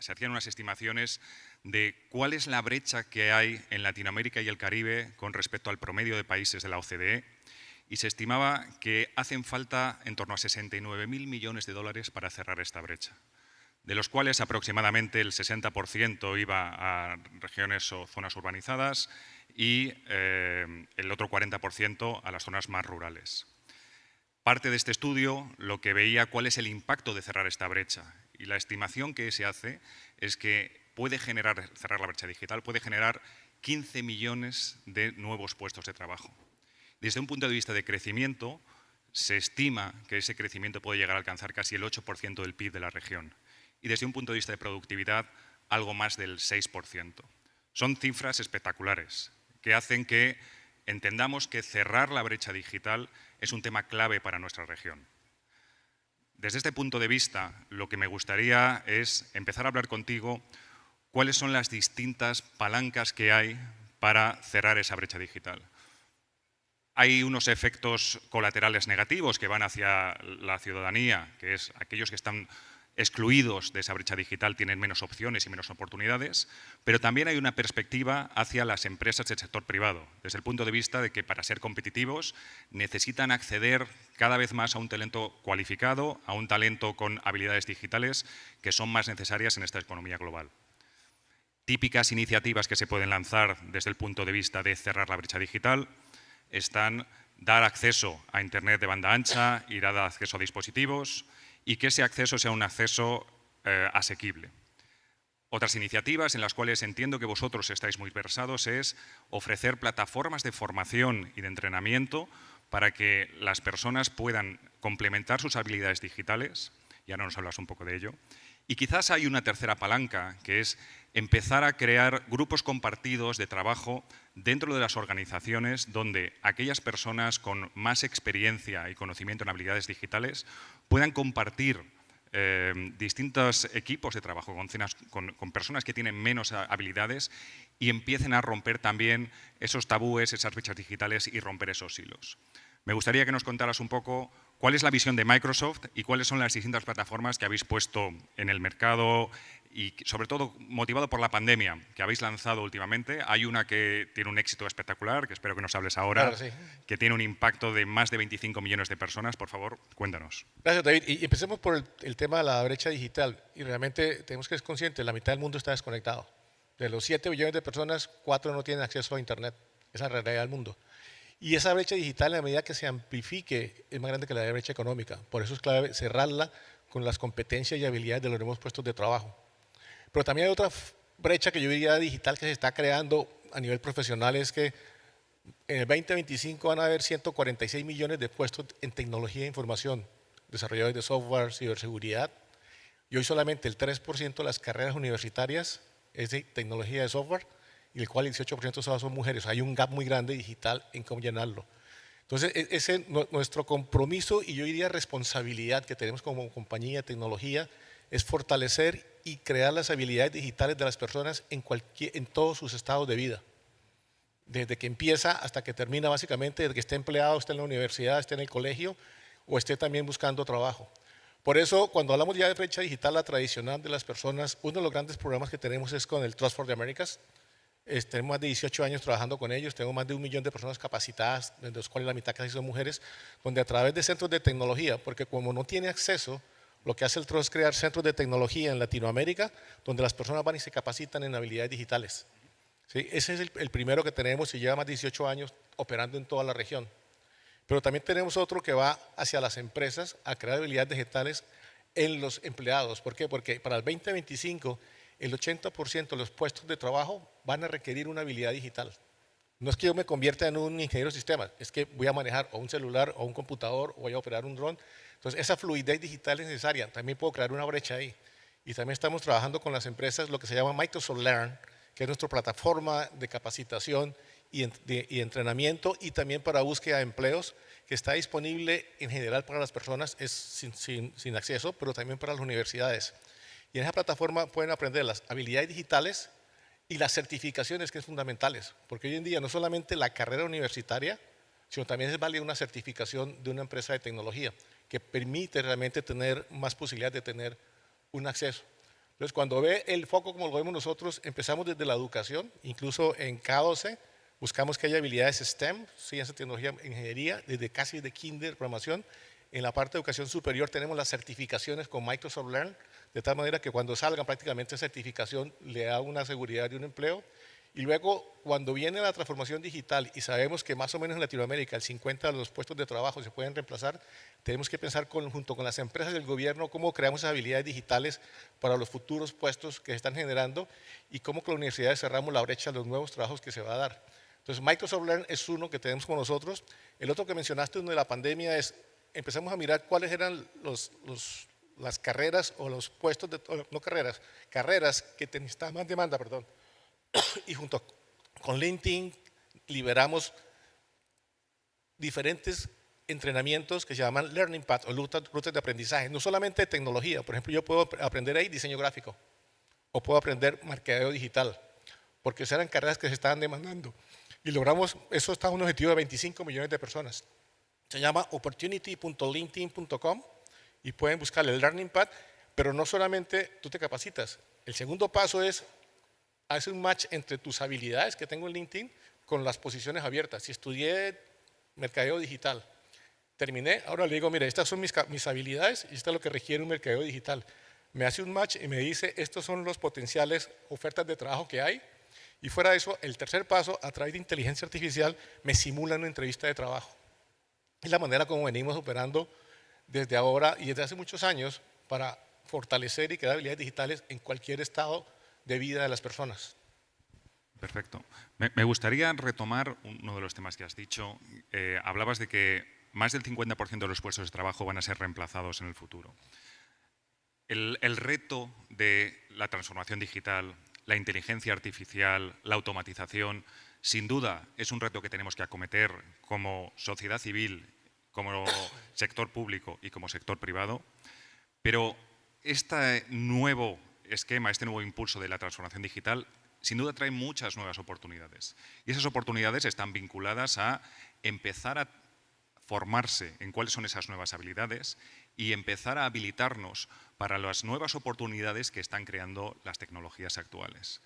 se hacían unas estimaciones de cuál es la brecha que hay en Latinoamérica y el Caribe con respecto al promedio de países de la OCDE, y se estimaba que hacen falta en torno a 69.000 millones de dólares para cerrar esta brecha, de los cuales aproximadamente el 60% iba a regiones o zonas urbanizadas y el otro 40% a las zonas más rurales. Parte de este estudio lo que veía cuál es el impacto de cerrar esta brecha, y la estimación que se hace es que cerrar la brecha digital puede generar 15 millones de nuevos puestos de trabajo. Desde un punto de vista de crecimiento, se estima que ese crecimiento puede llegar a alcanzar casi el 8% del PIB de la región, y desde un punto de vista de productividad, algo más del 6%. Son cifras espectaculares que hacen que entendamos que cerrar la brecha digital es un tema clave para nuestra región. Desde este punto de vista, lo que me gustaría es empezar a hablar contigo cuáles son las distintas palancas que hay para cerrar esa brecha digital. Hay unos efectos colaterales negativos que van hacia la ciudadanía, que es aquellos que están excluidos de esa brecha digital tienen menos opciones y menos oportunidades, pero también hay una perspectiva hacia las empresas del sector privado, desde el punto de vista de que para ser competitivos necesitan acceder cada vez más a un talento cualificado, a un talento con habilidades digitales que son más necesarias en esta economía global. Típicas iniciativas que se pueden lanzar desde el punto de vista de cerrar la brecha digital están dar acceso a Internet de banda ancha y dar acceso a dispositivos, y que ese acceso sea un acceso asequible. Otras iniciativas en las cuales entiendo que vosotros estáis muy versados es ofrecer plataformas de formación y de entrenamiento para que las personas puedan complementar sus habilidades digitales, y ahora nos hablas un poco de ello. Y quizás hay una tercera palanca, que es empezar a crear grupos compartidos de trabajo dentro de las organizaciones donde aquellas personas con más experiencia y conocimiento en habilidades digitales puedan compartir distintos equipos de trabajo con personas que tienen menos habilidades y empiecen a romper también esos tabúes, esas brechas digitales y romper esos hilos. Me gustaría que nos contaras un poco cuál es la visión de Microsoft y cuáles son las distintas plataformas que habéis puesto en el mercado y, sobre todo, motivado por la pandemia que habéis lanzado últimamente. Hay una que tiene un éxito espectacular, que espero que nos hables ahora, Claro, sí. que tiene un impacto de más de 25 millones de personas. Por favor, cuéntanos. Gracias, David. Y empecemos por el tema de la brecha digital. Y realmente tenemos que ser conscientes, la mitad del mundo está desconectado. De los 7 billones de personas, 4 no tienen acceso a Internet. Esa es la realidad del mundo. Y esa brecha digital, en la medida que se amplifique, es más grande que la brecha económica. Por eso es clave cerrarla con las competencias y habilidades de los nuevos puestos de trabajo. Pero también hay otra brecha que yo diría digital que se está creando a nivel profesional, es que En el 2025 van a haber 146 millones de puestos en tecnología de información, desarrolladores de software, ciberseguridad, y hoy solamente el 3% de las carreras universitarias es de tecnología de software, y el cual el 18% son mujeres. Hay un gap muy grande digital en cómo llenarlo. Entonces, nuestro compromiso y yo diría responsabilidad que tenemos como compañía de tecnología es fortalecer y crear las habilidades digitales de las personas en todos sus estados de vida. Desde que empieza hasta que termina, básicamente, desde que esté empleado, esté en la universidad, esté en el colegio o esté también buscando trabajo. Por eso, cuando hablamos ya de brecha digital, la tradicional de las personas, uno de los grandes programas que tenemos es con el Trust for the Americas. Tenemos más de 18 años trabajando con ellos, tenemos más de 1 millón de personas capacitadas, de los cuales la mitad casi son mujeres, donde a través de centros de tecnología, porque como no tiene acceso, lo que hace el Trust es crear centros de tecnología en Latinoamérica, donde las personas van y se capacitan en habilidades digitales. ¿Sí? Ese es el primero que tenemos y lleva más de 18 años operando en toda la región. Pero también tenemos otro que va hacia las empresas a crear habilidades digitales en los empleados. ¿Por qué? Porque para el 2025 el 80% de los puestos de trabajo van a requerir una habilidad digital. No es que yo me convierta en un ingeniero de sistemas, es que voy a manejar o un celular o un computador o voy a operar un dron. Entonces esa fluidez digital es necesaria. También puedo crear una brecha ahí. Y también estamos trabajando con las empresas lo que se llama Microsoft Learn, que es nuestra plataforma de capacitación y entrenamiento y también para búsqueda de empleos, que está disponible en general para las personas, es sin acceso, pero también para las universidades. Y en esa plataforma pueden aprender las habilidades digitales y las certificaciones, que es fundamentales, porque hoy en día no solamente la carrera universitaria, sino también es válida una certificación de una empresa de tecnología, que permite realmente tener más posibilidades de tener un acceso. Entonces, cuando ve el foco como lo vemos nosotros, empezamos desde la educación, incluso en K12, buscamos que haya habilidades STEM, ciencia, tecnología, ingeniería, desde casi de kinder, programación. En la parte de educación superior tenemos las certificaciones con Microsoft Learn, de tal manera que cuando salgan prácticamente certificación le da una seguridad de un empleo. Y luego, cuando viene la transformación digital y sabemos que más o menos en Latinoamérica el 50% de los puestos de trabajo se pueden reemplazar, tenemos que pensar junto con las empresas del gobierno cómo creamos esas habilidades digitales para los futuros puestos que se están generando y cómo con las universidades cerramos la brecha de los nuevos trabajos que se va a dar. Entonces, Microsoft Learn es uno que tenemos con nosotros. El otro que mencionaste, uno de la pandemia, es empezamos a mirar cuáles eran las carreras o los puestos, no carreras, carreras que necesitaban más demanda, perdón. Y junto con LinkedIn liberamos diferentes entrenamientos que se llaman Learning Paths o rutas de aprendizaje, no solamente de tecnología. Por ejemplo, yo puedo aprender ahí diseño gráfico o puedo aprender mercadeo digital, porque esas eran carreras que se estaban demandando. Y logramos, eso está en un objetivo de 25 millones de personas. Se llama opportunity.linkedin.com y pueden buscar el Learning Path, pero no solamente tú te capacitas. El segundo paso es hacer un match entre tus habilidades que tengo en LinkedIn con las posiciones abiertas. Si estudié mercadeo digital, terminé, ahora le digo, mire, estas son mis habilidades y esto es lo que requiere un mercadeo digital. Me hace un match y me dice, estos son los potenciales ofertas de trabajo que hay. Y fuera de eso, el tercer paso, a través de inteligencia artificial, me simula una entrevista de trabajo. Es la manera como venimos operando desde ahora y desde hace muchos años para fortalecer y crear habilidades digitales en cualquier estado de vida de las personas. Perfecto. Me gustaría retomar uno de los temas que has dicho. Hablabas de que más del 50% de los puestos de trabajo van a ser reemplazados en el futuro. El reto de la transformación digital, la inteligencia artificial, la automatización, sin duda es un reto que tenemos que acometer como sociedad civil, como sector público y como sector privado, pero este nuevo esquema, este nuevo impulso de la transformación digital, sin duda trae muchas nuevas oportunidades. Y esas oportunidades están vinculadas a empezar a formarse en cuáles son esas nuevas habilidades y empezar a habilitarnos para las nuevas oportunidades que están creando las tecnologías actuales.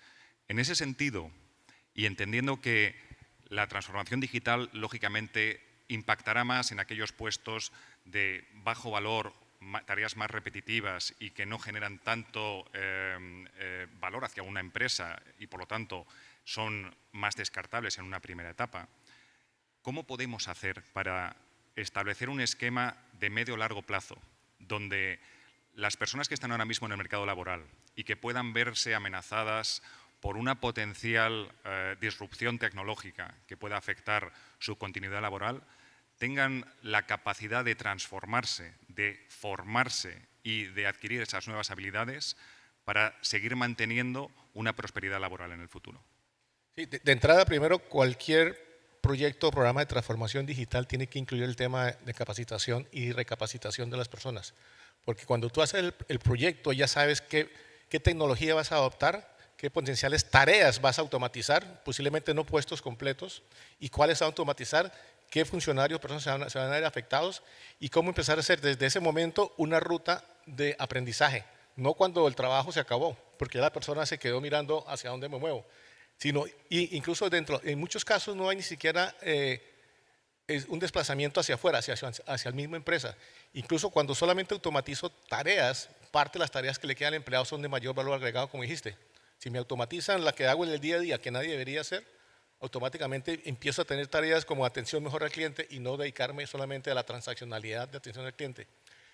En ese sentido, y entendiendo que la transformación digital, lógicamente, impactará más en aquellos puestos de bajo valor, tareas más repetitivas y que no generan tanto valor hacia una empresa y, por lo tanto, son más descartables en una primera etapa. ¿Cómo podemos hacer para establecer un esquema de medio o largo plazo donde las personas que están ahora mismo en el mercado laboral y que puedan verse amenazadas por una potencial disrupción tecnológica que pueda afectar su continuidad laboral, tengan la capacidad de transformarse, de formarse y de adquirir esas nuevas habilidades para seguir manteniendo una prosperidad laboral en el futuro. Sí, de entrada, primero, cualquier proyecto o programa de transformación digital tiene que incluir el tema de capacitación y recapacitación de las personas. Porque cuando tú haces el proyecto ya sabes qué tecnología vas a adoptar, qué potenciales tareas vas a automatizar, posiblemente no puestos completos, y cuáles a automatizar, qué funcionarios, personas se van a ver afectados y cómo empezar a hacer desde ese momento una ruta de aprendizaje. No cuando el trabajo se acabó, porque ya la persona se quedó mirando hacia dónde me muevo, sino incluso en muchos casos no hay ni siquiera un desplazamiento hacia afuera, hacia la misma empresa. Incluso cuando solamente automatizo tareas, parte de las tareas que le quedan al empleado son de mayor valor agregado, como dijiste. Si me automatizan la que hago en el día a día, que nadie debería hacer, automáticamente empiezo a tener tareas como atención mejor al cliente y no dedicarme solamente a la transaccionalidad de atención al cliente.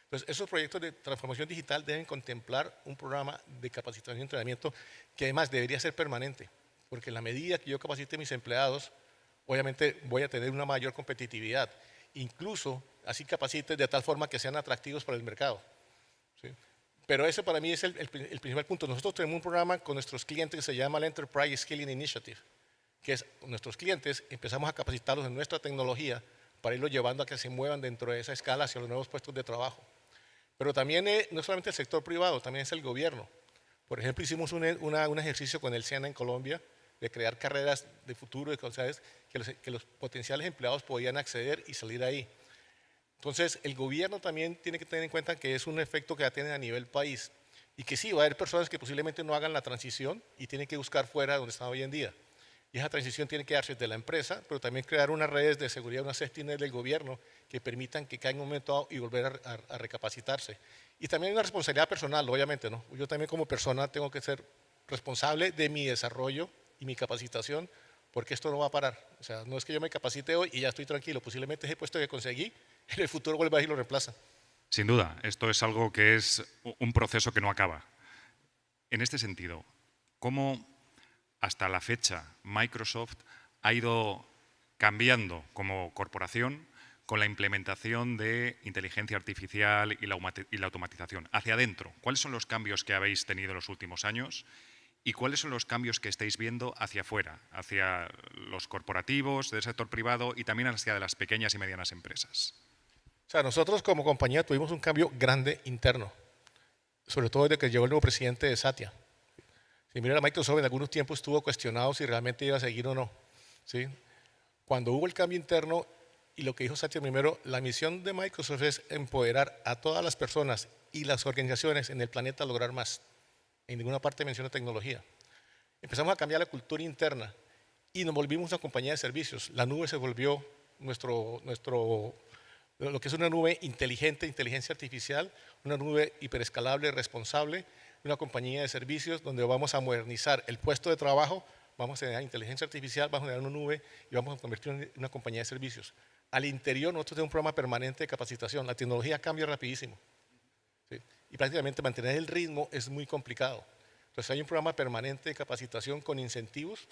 Entonces, esos proyectos de transformación digital deben contemplar un programa de capacitación y entrenamiento que además debería ser permanente, porque en la medida que yo capacite a mis empleados, obviamente voy a tener una mayor competitividad, incluso así capacite de tal forma que sean atractivos para el mercado. ¿Sí? Pero ese para mí es el principal punto. Nosotros tenemos un programa con nuestros clientes que se llama el Enterprise Skilling Initiative, que es nuestros clientes empezamos a capacitarlos en nuestra tecnología para irlos llevando a que se muevan dentro de esa escala hacia los nuevos puestos de trabajo. Pero también no solamente el sector privado, también es el gobierno. Por ejemplo, hicimos un ejercicio con el Sena en Colombia de crear carreras de futuro, de cosas que los potenciales empleados podían acceder y salir ahí. Entonces, el gobierno también tiene que tener en cuenta que es un efecto que ya tiene a nivel país y que sí, va a haber personas que posiblemente no hagan la transición y tienen que buscar fuera donde están hoy en día. Y esa transición tiene que darse desde la empresa, pero también crear unas redes de seguridad, unas safety net del gobierno que permitan que caiga en un momento dado y volver a recapacitarse. Y también hay una responsabilidad personal, obviamente, ¿no? Yo también como persona tengo que ser responsable de mi desarrollo y mi capacitación, porque esto no va a parar. O sea, no es que yo me capacite hoy y ya estoy tranquilo, posiblemente ese puesto que conseguí, en el futuro vuelva y lo reemplaza. Sin duda, esto es algo que es un proceso que no acaba. En este sentido, ¿cómo hasta la fecha Microsoft ha ido cambiando como corporación con la implementación de inteligencia artificial y la automatización? Hacia adentro, ¿cuáles son los cambios que habéis tenido en los últimos años y cuáles son los cambios que estáis viendo hacia afuera, hacia los corporativos, del sector privado y también hacia las pequeñas y medianas empresas? O sea, nosotros como compañía tuvimos un cambio grande interno, sobre todo desde que llegó el nuevo presidente de Satya. Si mira, Microsoft en algunos tiempos estuvo cuestionado si realmente iba a seguir o no. ¿Sí? Cuando hubo el cambio interno y lo que dijo Satya primero, la misión de Microsoft es empoderar a todas las personas y las organizaciones en el planeta a lograr más. En ninguna parte menciona tecnología. Empezamos a cambiar la cultura interna y nos volvimos una compañía de servicios. La nube se volvió lo que es una nube inteligente, inteligencia artificial, una nube hiperescalable, responsable, una compañía de servicios donde vamos a modernizar el puesto de trabajo, vamos a generar inteligencia artificial, vamos a generar una nube y vamos a convertirlo en una compañía de servicios. Al interior nosotros tenemos un programa permanente de capacitación, la tecnología cambia rapidísimo. ¿Sí? Y prácticamente mantener el ritmo es muy complicado. Entonces hay un programa permanente de capacitación con incentivos,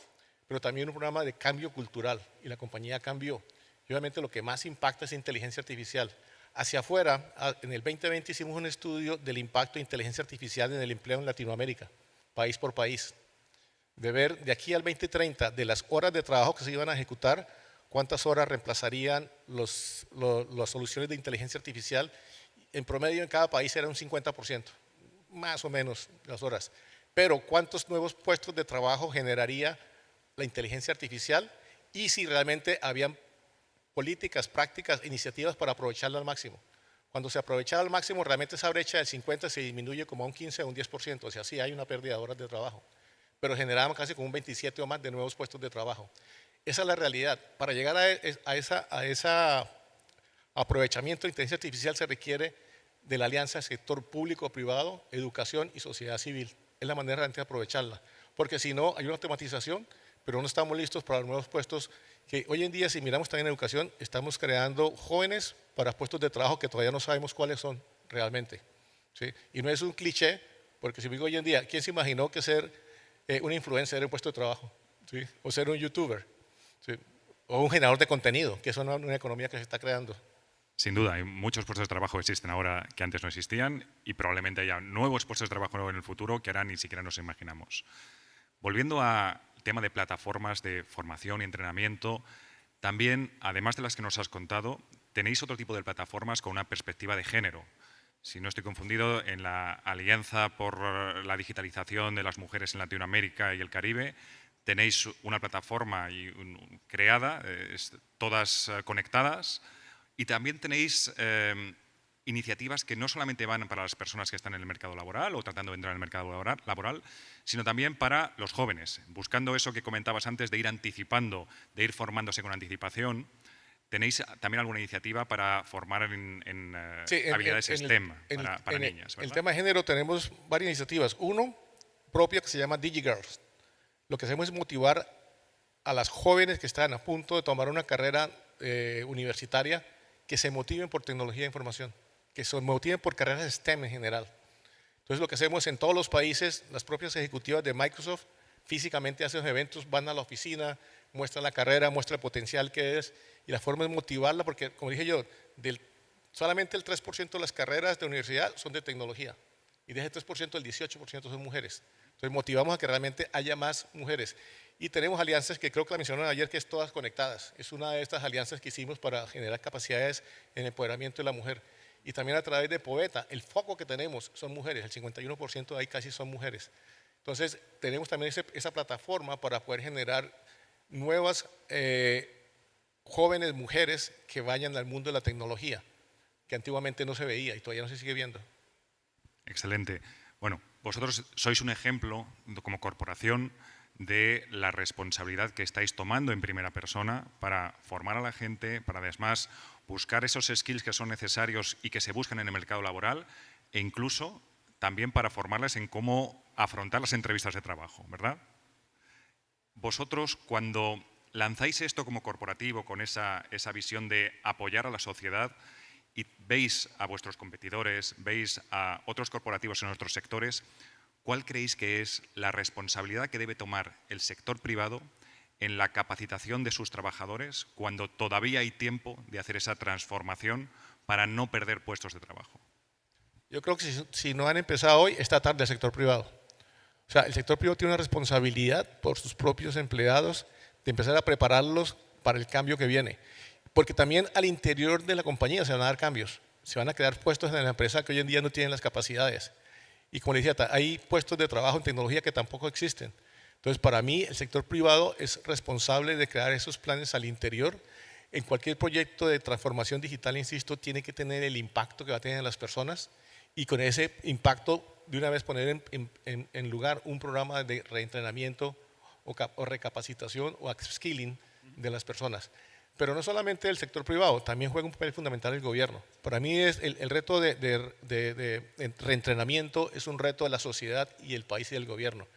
pero también un programa de cambio cultural y la compañía cambió. Y obviamente lo que más impacta es inteligencia artificial. Hacia afuera, en el 2020 hicimos un estudio del impacto de inteligencia artificial en el empleo en Latinoamérica, país por país. De ver de aquí al 2030, de las horas de trabajo que se iban a ejecutar, cuántas horas reemplazarían las soluciones de inteligencia artificial. En promedio en cada país era un 50%, más o menos las horas. Pero cuántos nuevos puestos de trabajo generaría la inteligencia artificial y si realmente habían políticas, prácticas, iniciativas para aprovecharla al máximo. Cuando se aprovechaba al máximo, realmente esa brecha del 50 se disminuye como a un 15 o un 10%, o sea, sí hay una pérdida de horas de trabajo, pero generaban casi como un 27 o más de nuevos puestos de trabajo. Esa es la realidad. Para llegar a ese aprovechamiento de inteligencia artificial se requiere de la alianza sector público-privado, educación y sociedad civil. Es la manera de aprovecharla, porque si no, hay una automatización, pero no estamos listos para los nuevos puestos que hoy en día, si miramos también en educación, estamos creando jóvenes para puestos de trabajo que todavía no sabemos cuáles son realmente. ¿Sí? Y no es un cliché, porque si digo hoy en día, ¿quién se imaginó que ser un influencer en un puesto de trabajo, ¿sí? O ser un youtuber, ¿sí? O un generador de contenido, que es una economía que se está creando. Sin duda, hay muchos puestos de trabajo que existen ahora que antes no existían y probablemente haya nuevos puestos de trabajo en el futuro que ahora ni siquiera nos imaginamos. Volviendo al tema de plataformas de formación y entrenamiento, también, además de las que nos has contado, tenéis otro tipo de plataformas con una perspectiva de género. Si no estoy confundido, en la Alianza por la Digitalización de las Mujeres en Latinoamérica y el Caribe, tenéis una plataforma creada, todas conectadas, y también tenéis iniciativas que no solamente van para las personas que están en el mercado laboral o tratando de entrar en el mercado laboral, sino también para los jóvenes, buscando eso que comentabas antes de ir anticipando, de ir formándose con anticipación. ¿Tenéis también alguna iniciativa para formar en habilidades STEM para niñas? En el tema de género tenemos varias iniciativas. Uno, propia, que se llama DigiGirls. Lo que hacemos es motivar a las jóvenes que están a punto de tomar una carrera universitaria, que se motiven por tecnología de información, que se motiven por carreras STEM en general. Entonces lo que hacemos en todos los países, las propias ejecutivas de Microsoft físicamente hacen eventos, van a la oficina, muestran la carrera, muestran el potencial que es, y la forma es motivarla, porque como dije yo, solamente el 3% de las carreras de universidad son de tecnología, y de ese 3% el 18% son mujeres. Entonces motivamos a que realmente haya más mujeres. Y tenemos alianzas que creo que la mencionaron ayer, que es Todas Conectadas. Es una de estas alianzas que hicimos para generar capacidades en empoderamiento de la mujer. Y también a través de Poeta, el foco que tenemos son mujeres, el 51% de ahí casi son mujeres. Entonces tenemos también esa plataforma para poder generar nuevas jóvenes mujeres que vayan al mundo de la tecnología, que antiguamente no se veía y todavía no se sigue viendo. Excelente. Bueno, vosotros sois un ejemplo como corporación de la responsabilidad que estáis tomando en primera persona para formar a la gente, para además buscar esos skills que son necesarios y que se buscan en el mercado laboral, e incluso también para formarles en cómo afrontar las entrevistas de trabajo, ¿verdad? Vosotros, cuando lanzáis esto como corporativo, con esa visión de apoyar a la sociedad, y veis a vuestros competidores, veis a otros corporativos en otros sectores, ¿cuál creéis que es la responsabilidad que debe tomar el sector privado en la capacitación de sus trabajadores cuando todavía hay tiempo de hacer esa transformación para no perder puestos de trabajo? Yo creo que si no han empezado hoy, está tarde el sector privado. O sea, el sector privado tiene una responsabilidad por sus propios empleados de empezar a prepararlos para el cambio que viene. Porque también al interior de la compañía se van a dar cambios. Se van a crear puestos en la empresa que hoy en día no tienen las capacidades. Y como les decía, hay puestos de trabajo en tecnología que tampoco existen. Entonces, para mí, el sector privado es responsable de crear esos planes al interior. En cualquier proyecto de transformación digital, insisto, tiene que tener el impacto que va a tener en las personas, y con ese impacto de una vez poner en lugar un programa de reentrenamiento o recapacitación o upskilling de las personas. Pero no solamente el sector privado, también juega un papel fundamental el gobierno. Para mí el reto de reentrenamiento es un reto de la sociedad y el país y el gobierno.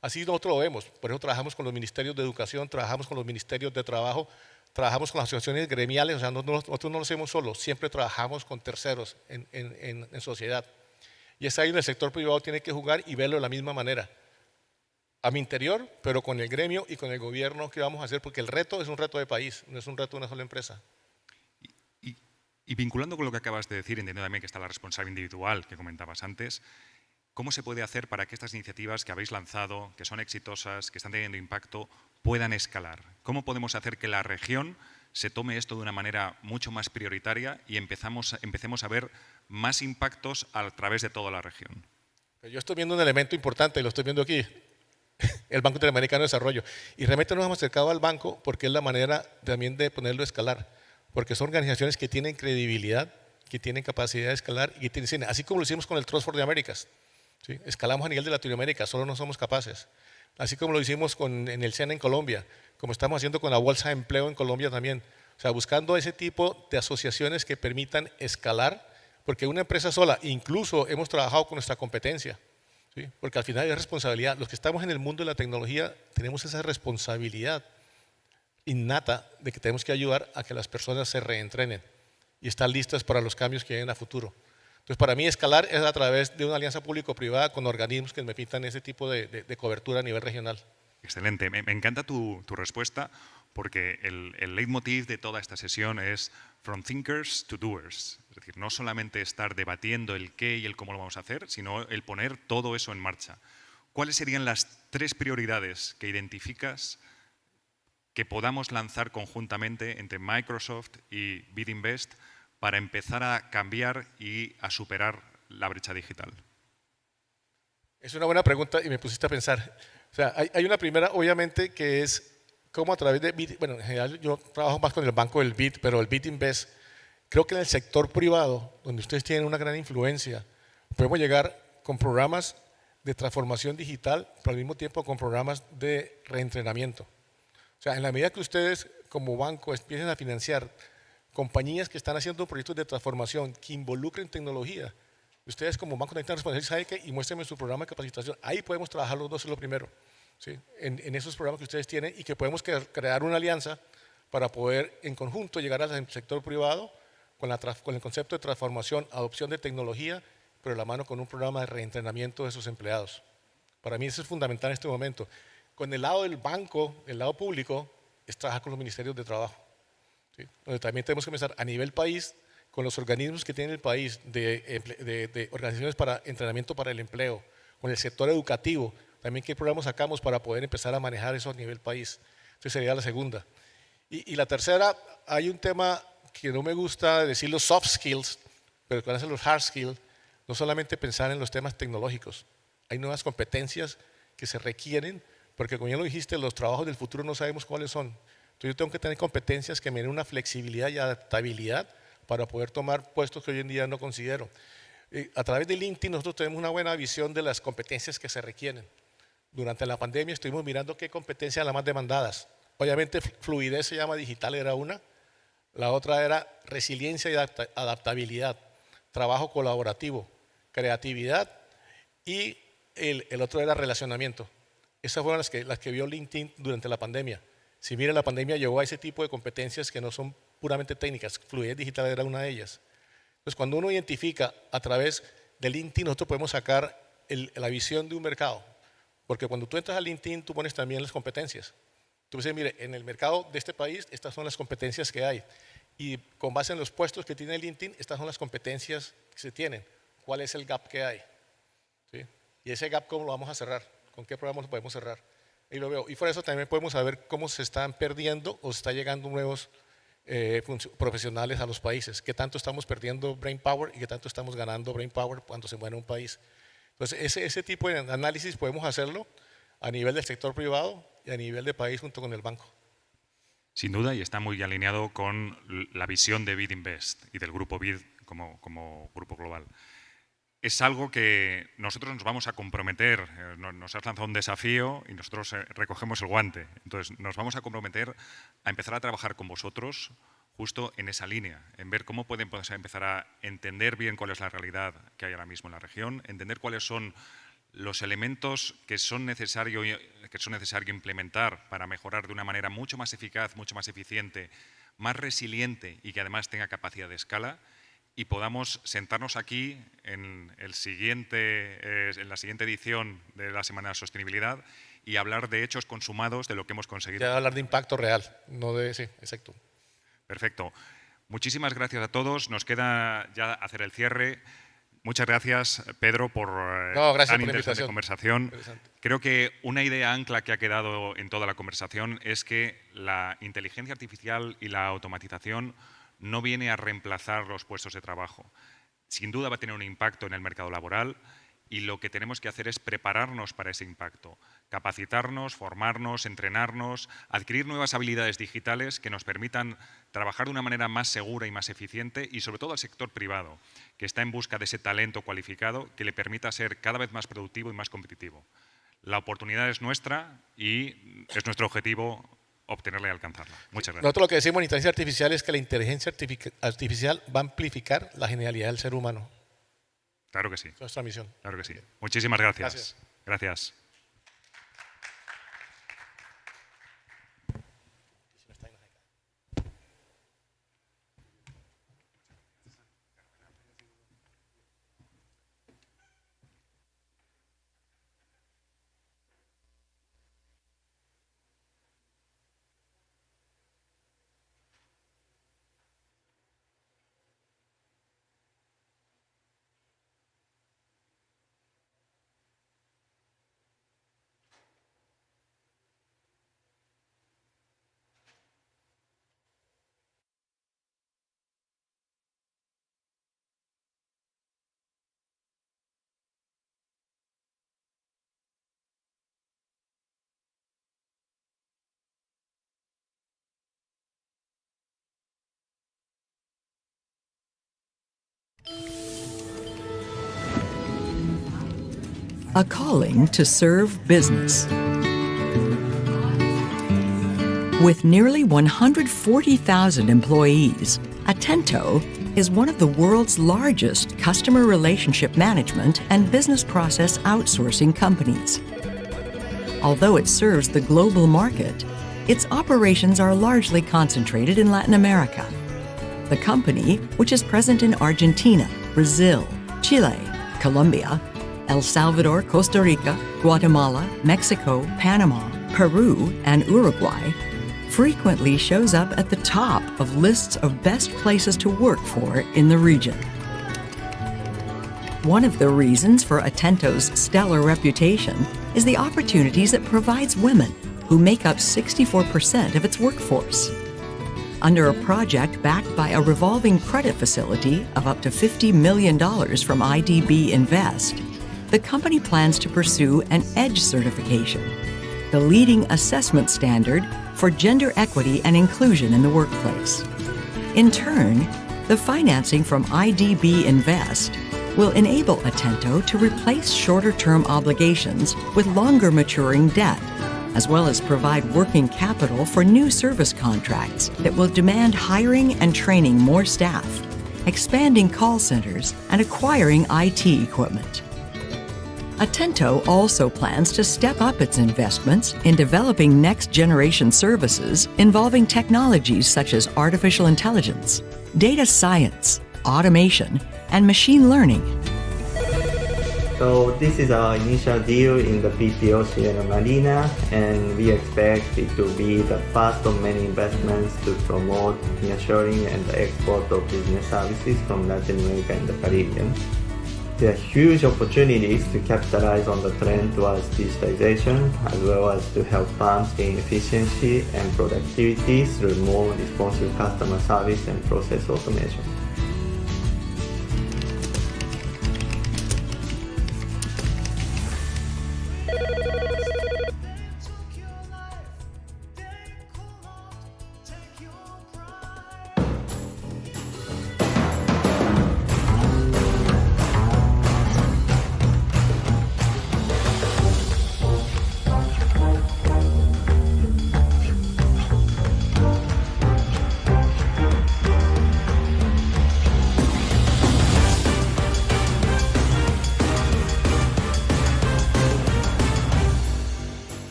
Así nosotros lo vemos, por eso trabajamos con los ministerios de educación, trabajamos con los ministerios de trabajo, trabajamos con las asociaciones gremiales, o sea, nosotros no lo hacemos solos, siempre trabajamos con terceros en sociedad. Y es ahí donde el sector privado tiene que jugar y verlo de la misma manera. A mi interior, pero con el gremio y con el gobierno, ¿qué vamos a hacer? Porque el reto es un reto de país, no es un reto de una sola empresa. Y vinculando con lo que acabas de decir, entiendo también que está la responsabilidad individual que comentabas antes, ¿cómo se puede hacer para que estas iniciativas que habéis lanzado, que son exitosas, que están teniendo impacto, puedan escalar? ¿Cómo podemos hacer que la región se tome esto de una manera mucho más prioritaria y empecemos a ver más impactos a través de toda la región? Yo estoy viendo un elemento importante, y lo estoy viendo aquí, el Banco Interamericano de Desarrollo. Y realmente nos hemos acercado al banco porque es la manera también de ponerlo a escalar. Porque son organizaciones que tienen credibilidad, que tienen capacidad de escalar y que tienen, así como lo hicimos con el Trust for the Americas. ¿Sí? Escalamos a nivel de Latinoamérica, solo no somos capaces. Así como lo hicimos en el SENA en Colombia, como estamos haciendo con la Bolsa de Empleo en Colombia también. O sea, buscando ese tipo de asociaciones que permitan escalar, porque una empresa sola, incluso hemos trabajado con nuestra competencia. ¿Sí? Porque al final es responsabilidad. Los que estamos en el mundo de la tecnología tenemos esa responsabilidad innata de que tenemos que ayudar a que las personas se reentrenen y están listas para los cambios que vienen a futuro. Entonces, para mí, escalar es a través de una alianza público-privada con organismos que me permitan ese tipo de cobertura a nivel regional. Excelente. Me encanta tu respuesta, porque el leitmotiv de toda esta sesión es From Thinkers to Doers. Es decir, no solamente estar debatiendo el qué y el cómo lo vamos a hacer, sino el poner todo eso en marcha. ¿Cuáles serían las 3 prioridades que identificas que podamos lanzar conjuntamente entre Microsoft y BidInvest para empezar a cambiar y a superar la brecha digital? Es una buena pregunta y me pusiste a pensar. O sea, hay una primera, obviamente, que es cómo a través de BID, bueno, en general yo trabajo más con el banco del BID, pero el BidInvest, creo que en el sector privado, donde ustedes tienen una gran influencia, podemos llegar con programas de transformación digital, pero al mismo tiempo con programas de reentrenamiento. O sea, en la medida que ustedes como banco empiecen a financiar compañías que están haciendo proyectos de transformación que involucren tecnología, ustedes como banco necesitan responsabilidad, ¿sabe qué? Y muéstrenme su programa de capacitación. Ahí podemos trabajar los dos, es lo primero, ¿sí? En esos programas que ustedes tienen, y que podemos crear una alianza para poder en conjunto llegar al sector privado con el concepto de transformación, adopción de tecnología, pero de la mano con un programa de reentrenamiento de sus empleados. Para mí eso es fundamental en este momento. Con el lado del banco, el lado público, es trabajar con los ministerios de trabajo, ¿sí? Donde también tenemos que empezar a nivel país, con los organismos que tiene el país de organizaciones para entrenamiento para el empleo, con el sector educativo, también qué programas sacamos para poder empezar a manejar eso a nivel país. Esa sería la segunda. Y la tercera, hay un tema que no me gusta decir los soft skills, pero que van a ser los hard skills, no solamente pensar en los temas tecnológicos. Hay nuevas competencias que se requieren, porque como ya lo dijiste, los trabajos del futuro no sabemos cuáles son. Entonces yo tengo que tener competencias que me den una flexibilidad y adaptabilidad para poder tomar puestos que hoy en día no considero. A través de LinkedIn nosotros tenemos una buena visión de las competencias que se requieren. Durante la pandemia estuvimos mirando qué competencias eran las más demandadas. Obviamente fluidez se llama digital, era una. La otra era resiliencia y adaptabilidad, trabajo colaborativo, creatividad, y el otro era relacionamiento. Esas fueron las que vio LinkedIn durante la pandemia. Si mira, la pandemia llevó a ese tipo de competencias que no son puramente técnicas. Fluidez digital era una de ellas. Entonces, cuando uno identifica a través de LinkedIn, nosotros podemos sacar la visión de un mercado. Porque cuando tú entras a LinkedIn, tú pones también las competencias. Tú dices, mire, en el mercado de este país, estas son las competencias que hay. Y con base en los puestos que tiene LinkedIn, estas son las competencias que se tienen. ¿Cuál es el gap que hay? ¿Sí? Y ese gap, ¿cómo lo vamos a cerrar? ¿Con qué programas lo podemos cerrar? Y lo veo. Y por eso también podemos saber cómo se están perdiendo o se está llegando nuevos profesionales a los países. ¿Qué tanto estamos perdiendo brain power y qué tanto estamos ganando brain power cuando se mueve un país? Entonces, ese tipo de análisis podemos hacerlo a nivel del sector privado y a nivel de país junto con el banco. Sin duda, y está muy alineado con la visión de BidInvest y del grupo BID como grupo global. Es algo que nosotros nos vamos a comprometer, nos has lanzado un desafío y nosotros recogemos el guante. Entonces, nos vamos a comprometer a empezar a trabajar con vosotros justo en esa línea, en ver cómo podemos empezar a entender bien cuál es la realidad que hay ahora mismo en la región, entender cuáles son los elementos que son necesario implementar para mejorar de una manera mucho más eficaz, mucho más eficiente, más resiliente y que además tenga capacidad de escala, y podamos sentarnos aquí en la siguiente edición de la Semana de Sostenibilidad y hablar de hechos consumados de lo que hemos conseguido. Ya hablar de impacto real, no de... Sí, exacto. Perfecto. Muchísimas gracias a todos. Nos queda ya hacer el cierre. Muchas gracias, Pedro, por tan interesante conversación. Creo que una idea ancla que ha quedado en toda la conversación es que la inteligencia artificial y la automatización no viene a reemplazar los puestos de trabajo. Sin duda va a tener un impacto en el mercado laboral y lo que tenemos que hacer es prepararnos para ese impacto, capacitarnos, formarnos, entrenarnos, adquirir nuevas habilidades digitales que nos permitan trabajar de una manera más segura y más eficiente, y sobre todo al sector privado, que está en busca de ese talento cualificado que le permita ser cada vez más productivo y más competitivo. La oportunidad es nuestra y es nuestro objetivo obtenerla y alcanzarla. Muchas gracias. Nosotros lo que decimos en inteligencia artificial es que la inteligencia artificial va a amplificar la genialidad del ser humano. Claro que sí. Es nuestra misión. Claro que sí. Muchísimas gracias. Gracias. A calling to serve business. With nearly 140,000 employees, Atento is one of the world's largest customer relationship management and business process outsourcing companies. Although it serves the global market, its operations are largely concentrated in Latin America. The company, which is present in Argentina, Brazil, Chile, Colombia, El Salvador, Costa Rica, Guatemala, Mexico, Panama, Peru, and Uruguay, frequently shows up at the top of lists of best places to work for in the region. One of the reasons for Atento's stellar reputation is the opportunities it provides women, who make up 64% of its workforce. Under a project backed by a revolving credit facility of up to $50 million from IDB Invest, the company plans to pursue an EDGE certification, the leading assessment standard for gender equity and inclusion in the workplace. In turn, the financing from IDB Invest will enable Atento to replace shorter-term obligations with longer maturing debt, as well as provide working capital for new service contracts that will demand hiring and training more staff, expanding call centers, and acquiring IT equipment. Atento also plans to step up its investments in developing next-generation services involving technologies such as artificial intelligence, data science, automation, and machine learning. So this is our initial deal in the PPO Sierra Marina, and we expect it to be the first of many investments to promote nearshoring and the export of business services from Latin America and the Caribbean. There are huge opportunities to capitalize on the trend towards digitization, as well as to help firms gain efficiency and productivity through more responsive customer service and process automation.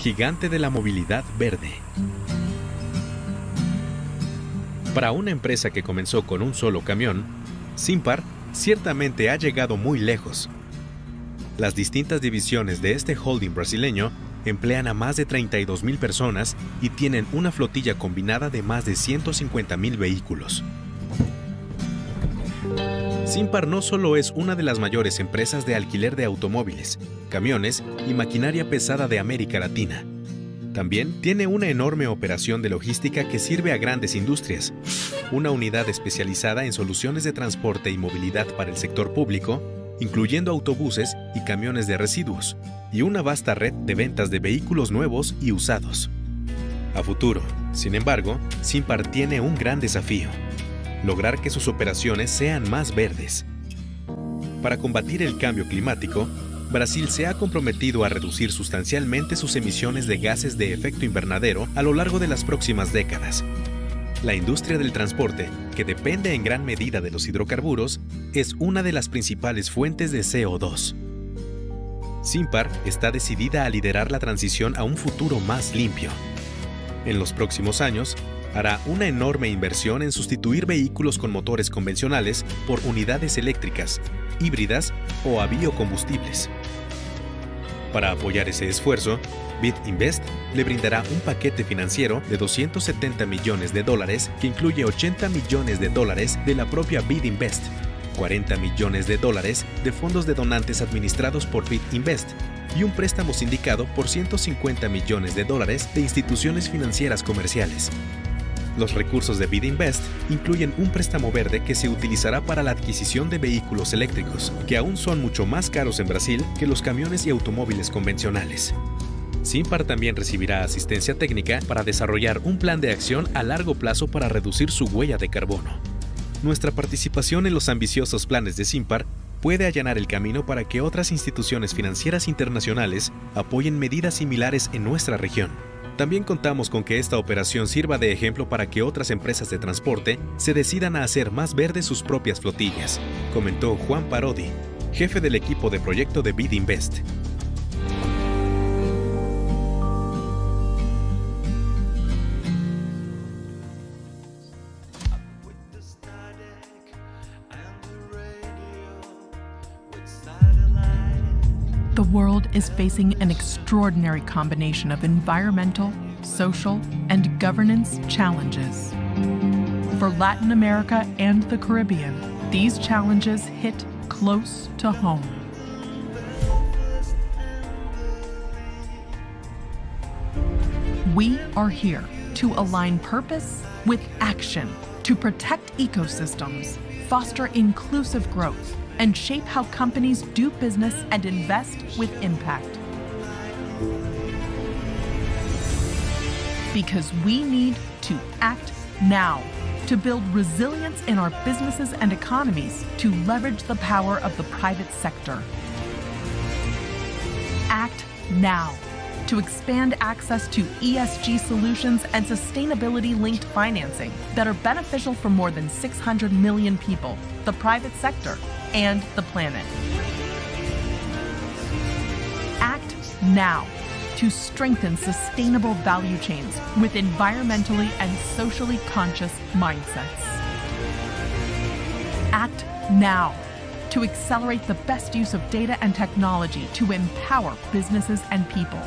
Gigante de la movilidad verde. Para una empresa que comenzó con un solo camión, Simpar ciertamente ha llegado muy lejos. Las distintas divisiones de este holding brasileño emplean a más de 32,000 personas y tienen una flotilla combinada de más de 150,000 vehículos. Simpar no solo es una de las mayores empresas de alquiler de automóviles, camiones y maquinaria pesada de América Latina. También tiene una enorme operación de logística que sirve a grandes industrias, una unidad especializada en soluciones de transporte y movilidad para el sector público, incluyendo autobuses y camiones de residuos, y una vasta red de ventas de vehículos nuevos y usados. A futuro, sin embargo, Simpar tiene un gran desafío: lograr que sus operaciones sean más verdes. Para combatir el cambio climático, Brasil se ha comprometido a reducir sustancialmente sus emisiones de gases de efecto invernadero a lo largo de las próximas décadas. La industria del transporte, que depende en gran medida de los hidrocarburos, es una de las principales fuentes de CO2. Simpar está decidida a liderar la transición a un futuro más limpio. En los próximos años, hará una enorme inversión en sustituir vehículos con motores convencionales por unidades eléctricas, híbridas o a biocombustibles. Para apoyar ese esfuerzo, BID Invest le brindará un paquete financiero de $270 millones que incluye $80 millones de la propia BID Invest, $40 millones de fondos de donantes administrados por BID Invest y un préstamo sindicado por $150 millones de instituciones financieras comerciales. Los recursos de BidInvest incluyen un préstamo verde que se utilizará para la adquisición de vehículos eléctricos, que aún son mucho más caros en Brasil que los camiones y automóviles convencionales. Simpar también recibirá asistencia técnica para desarrollar un plan de acción a largo plazo para reducir su huella de carbono. Nuestra participación en los ambiciosos planes de Simpar puede allanar el camino para que otras instituciones financieras internacionales apoyen medidas similares en nuestra región. También contamos con que esta operación sirva de ejemplo para que otras empresas de transporte se decidan a hacer más verdes sus propias flotillas, comentó Juan Parodi, jefe del equipo de proyecto de BidInvest. The world is facing an extraordinary combination of environmental, social, and governance challenges. For Latin America and the Caribbean, these challenges hit close to home. We are here to align purpose with action, to protect ecosystems, foster inclusive growth, and shape how companies do business and invest with impact. Because we need to act now to build resilience in our businesses and economies to leverage the power of the private sector. Act now to expand access to ESG solutions and sustainability-linked financing that are beneficial for more than 600 million people, the private sector, and the planet. Act now to strengthen sustainable value chains with environmentally and socially conscious mindsets. Act now to accelerate the best use of data and technology to empower businesses and people.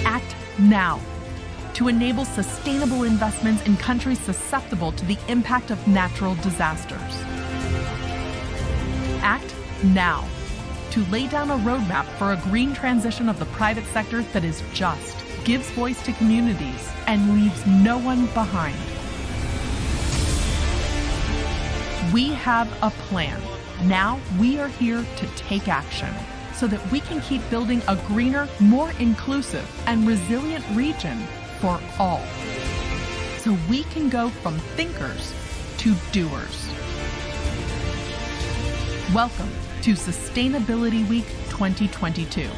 Act now to enable sustainable investments in countries susceptible to the impact of natural disasters. Act now to lay down a roadmap for a green transition of the private sector that is just, gives voice to communities, and leaves no one behind. We have a plan. Now we are here to take action so that we can keep building a greener, more inclusive, and resilient region for all. So we can go from thinkers to doers. Welcome to Sustainability Week 2022.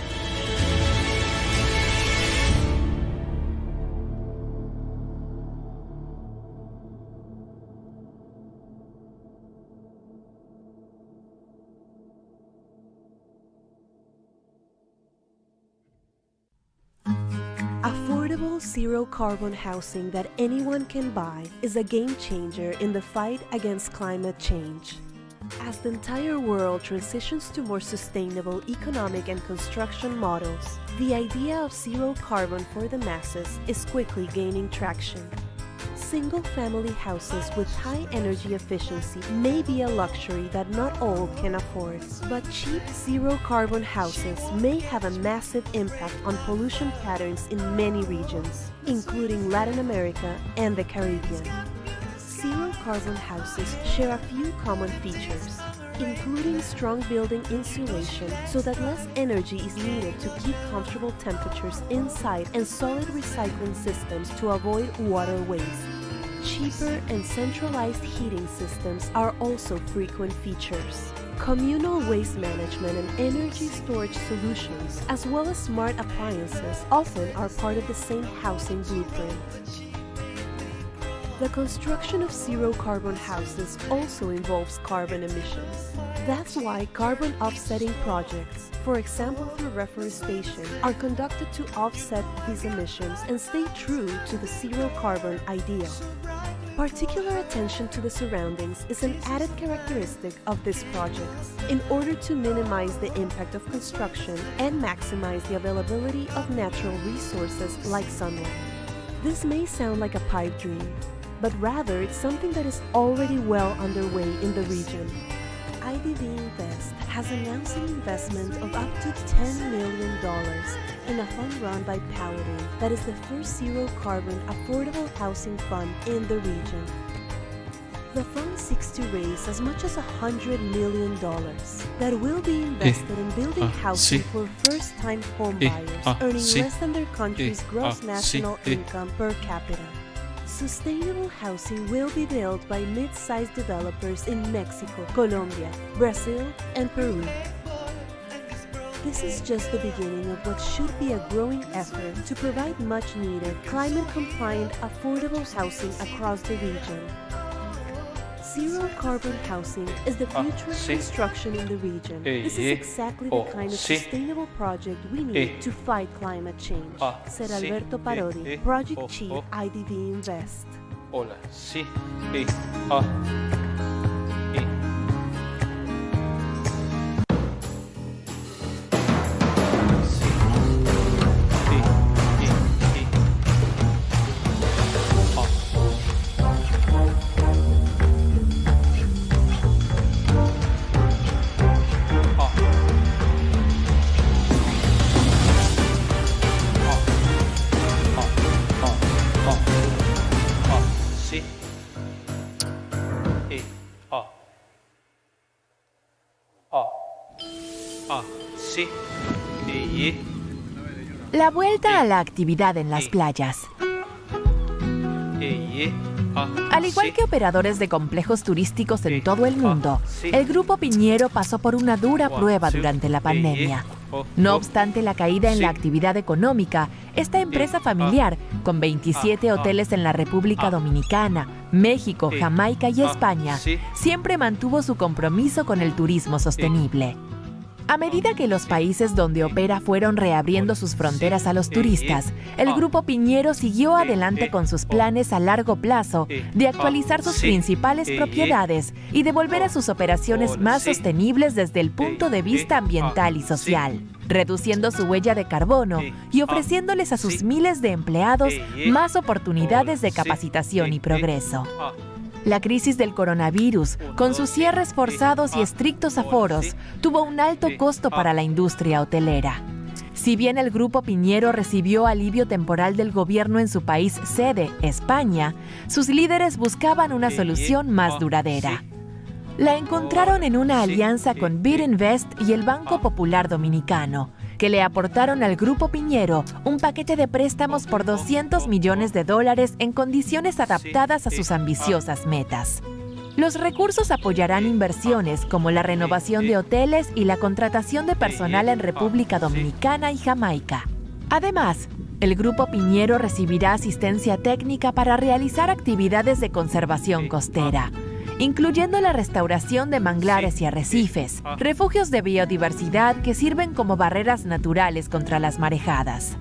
Affordable zero-carbon housing that anyone can buy is a game changer in the fight against climate change. As the entire world transitions to more sustainable economic and construction models, the idea of zero carbon for the masses is quickly gaining traction. Single-family houses with high energy efficiency may be a luxury that not all can afford, but cheap zero-carbon houses may have a massive impact on pollution patterns in many regions, including Latin America and the Caribbean. Zero-carbon houses share a few common features, including strong building insulation so that less energy is needed to keep comfortable temperatures inside and solid recycling systems to avoid water waste. Cheaper and centralized heating systems are also frequent features. Communal waste management and energy storage solutions, as well as smart appliances, often are part of the same housing blueprint. The construction of zero-carbon houses also involves carbon emissions. That's why carbon offsetting projects, for example through reforestation, are conducted to offset these emissions and stay true to the zero-carbon ideal. Particular attention to the surroundings is an added characteristic of these projects in order to minimize the impact of construction and maximize the availability of natural resources like sunlight. This may sound like a pipe dream, but rather it's something that is already well underway in the region. IDV Invest has announced an investment of up to $10 million in a fund run by Paladin that is the first zero-carbon affordable housing fund in the region. The fund seeks to raise as much as $100 million that will be invested in building housing for first-time home buyers earning less than their country's gross national income per capita. Sustainable housing will be built by mid-sized developers in Mexico, Colombia, Brazil, and Peru. This is just the beginning of what should be a growing effort to provide much-needed, climate-compliant, affordable housing across the region. Zero-carbon housing is the future of construction in the region. This is exactly the kind of sustainable project we need to fight climate change, said Alberto Parodi, Project Chief, IDB Invest. Hola, sí, La vuelta a la actividad en las playas. Al igual que operadores de complejos turísticos en todo el mundo, el Grupo Piñero pasó por una dura prueba durante la pandemia. No obstante la caída en la actividad económica, esta empresa familiar, con 27 hoteles en la República Dominicana, México, Jamaica y España, siempre mantuvo su compromiso con el turismo sostenible. A medida que los países donde opera fueron reabriendo sus fronteras a los turistas, el Grupo Piñero siguió adelante con sus planes a largo plazo de actualizar sus principales propiedades y de volver a sus operaciones más sostenibles desde el punto de vista ambiental y social, reduciendo su huella de carbono y ofreciéndoles a sus miles de empleados más oportunidades de capacitación y progreso. La crisis del coronavirus, con sus cierres forzados y estrictos aforos, tuvo un alto costo para la industria hotelera. Si bien el Grupo Piñero recibió alivio temporal del gobierno en su país sede, España, sus líderes buscaban una solución más duradera. La encontraron en una alianza con Bid Invest y el Banco Popular Dominicano, que le aportaron al Grupo Piñero un paquete de préstamos por $200 millones en condiciones adaptadas a sus ambiciosas metas. Los recursos apoyarán inversiones como la renovación de hoteles y la contratación de personal en República Dominicana y Jamaica. Además, el Grupo Piñero recibirá asistencia técnica para realizar actividades de conservación costera, incluyendo la restauración de manglares y arrecifes, refugios de biodiversidad que sirven como barreras naturales contra las marejadas.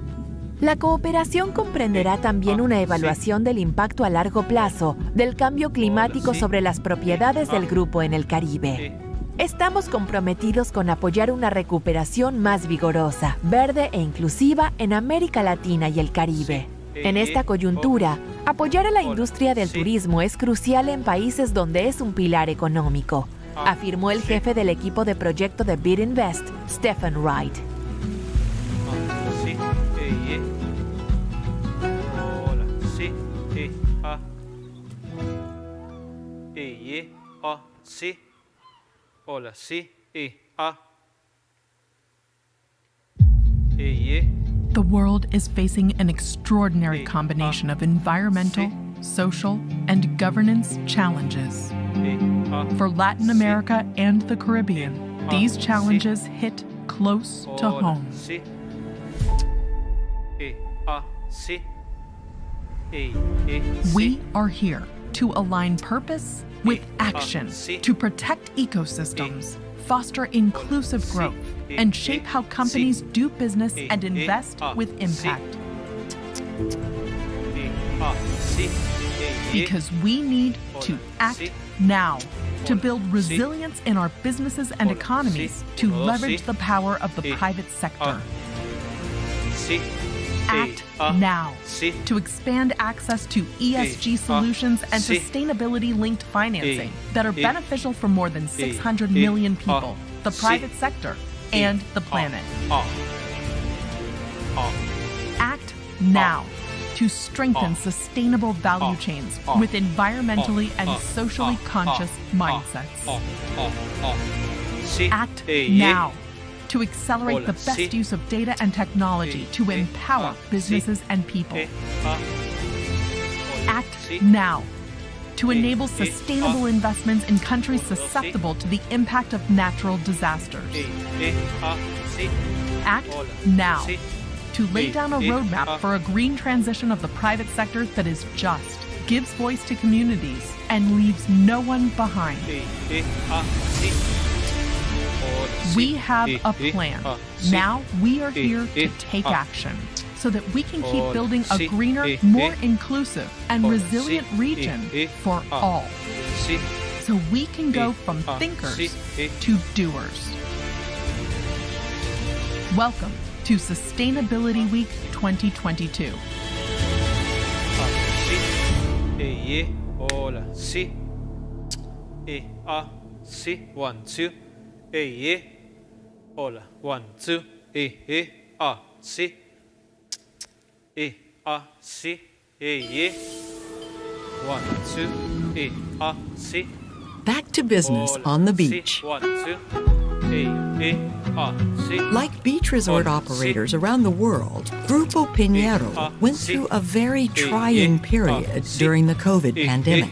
La cooperación comprenderá también una evaluación del impacto a largo plazo del cambio climático sobre las propiedades del grupo en el Caribe. Estamos comprometidos con apoyar una recuperación más vigorosa, verde e inclusiva en América Latina y el Caribe. En esta coyuntura, apoyar a la industria del turismo es crucial en países donde es un pilar económico, afirmó el jefe del equipo de proyecto de Bid Invest, Stephen Wright. The world is facing an extraordinary combination of environmental, social, and governance challenges. For Latin America and the Caribbean, these challenges hit close to home. We are here to align purpose with action, to protect ecosystems, foster inclusive growth, and shape how companies do business and invest with impact. Because we need to act now to build resilience in our businesses and economies to leverage the power of the private sector. Act now to expand access to ESG solutions and sustainability-linked financing that are beneficial for more than 600 million people, the private sector, and the planet. Act now to strengthen sustainable value chains with environmentally and socially conscious mindsets. Act now to accelerate the best use of data and technology to empower businesses and people. Act now to enable sustainable investments in countries susceptible to the impact of natural disasters. Act now to lay down a roadmap for a green transition of the private sector that is just, gives voice to communities, and leaves no one behind. We have a plan. Now we are here to take action so that we can keep building a greener, more inclusive, and resilient region for all. So we can go from thinkers to doers. Welcome to Sustainability Week 2022. Hola, sí. Sí. 1, 2. Hola, 1, 2. Sí. Sí. 1, 2. Sí. Back to business on the beach. 1, 2. Like beach resort operators around the world, Grupo Piñero went through a very trying period during the COVID pandemic.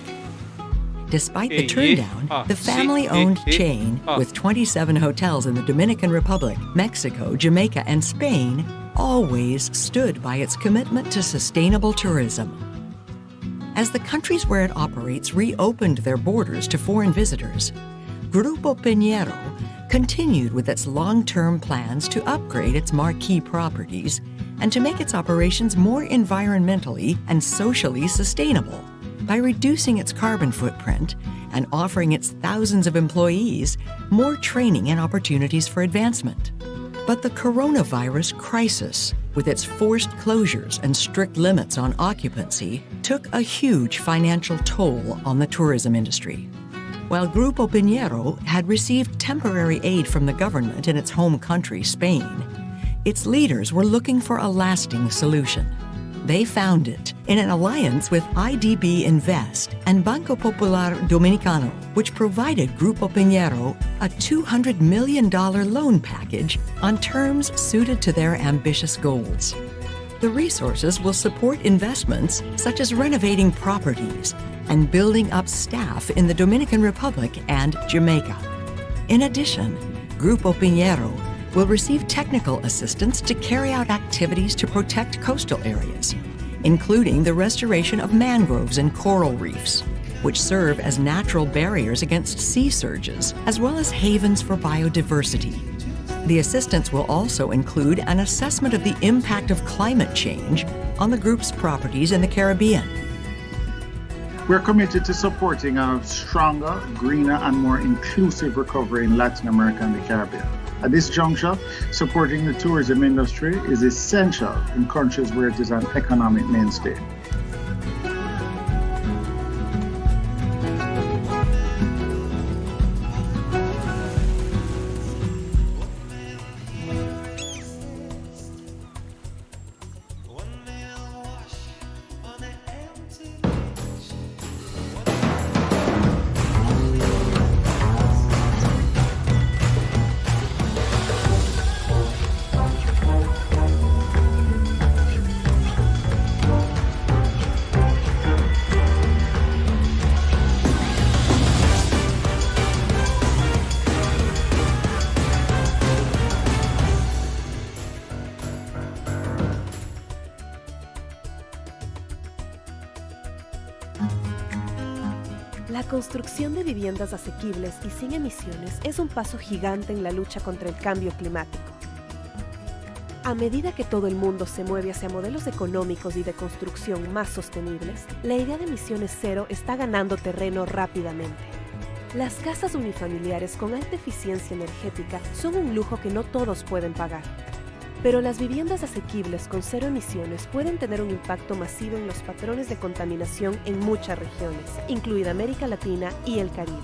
Despite the turndown, the family-owned chain, with 27 hotels in the Dominican Republic, Mexico, Jamaica, and Spain, always stood by its commitment to sustainable tourism. As the countries where it operates reopened their borders to foreign visitors, Grupo Piñero continued with its long-term plans to upgrade its marquee properties and to make its operations more environmentally and socially sustainable by reducing its carbon footprint and offering its thousands of employees more training and opportunities for advancement. But the coronavirus crisis, with its forced closures and strict limits on occupancy, took a huge financial toll on the tourism industry. While Grupo Piñero had received temporary aid from the government in its home country, Spain, its leaders were looking for a lasting solution. They found it in an alliance with IDB Invest and Banco Popular Dominicano, which provided Grupo Piñero a $200 million loan package on terms suited to their ambitious goals. The resources will support investments such as renovating properties and building up staff in the Dominican Republic and Jamaica. In addition, Grupo Piñero will receive technical assistance to carry out activities to protect coastal areas, including the restoration of mangroves and coral reefs, which serve as natural barriers against sea surges, as well as havens for biodiversity. The assistance will also include an assessment of the impact of climate change on the group's properties in the Caribbean. We're committed to supporting a stronger, greener, and more inclusive recovery in Latin America and the Caribbean. At this juncture, supporting the tourism industry is essential in countries where it is an economic mainstay. La construcción de viviendas asequibles y sin emisiones es un paso gigante en la lucha contra el cambio climático. A medida que todo el mundo se mueve hacia modelos económicos y de construcción más sostenibles, la idea de emisiones cero está ganando terreno rápidamente. Las casas unifamiliares con alta eficiencia energética son un lujo que no todos pueden pagar. Pero las viviendas asequibles con cero emisiones pueden tener un impacto masivo en los patrones de contaminación en muchas regiones, incluida América Latina y el Caribe.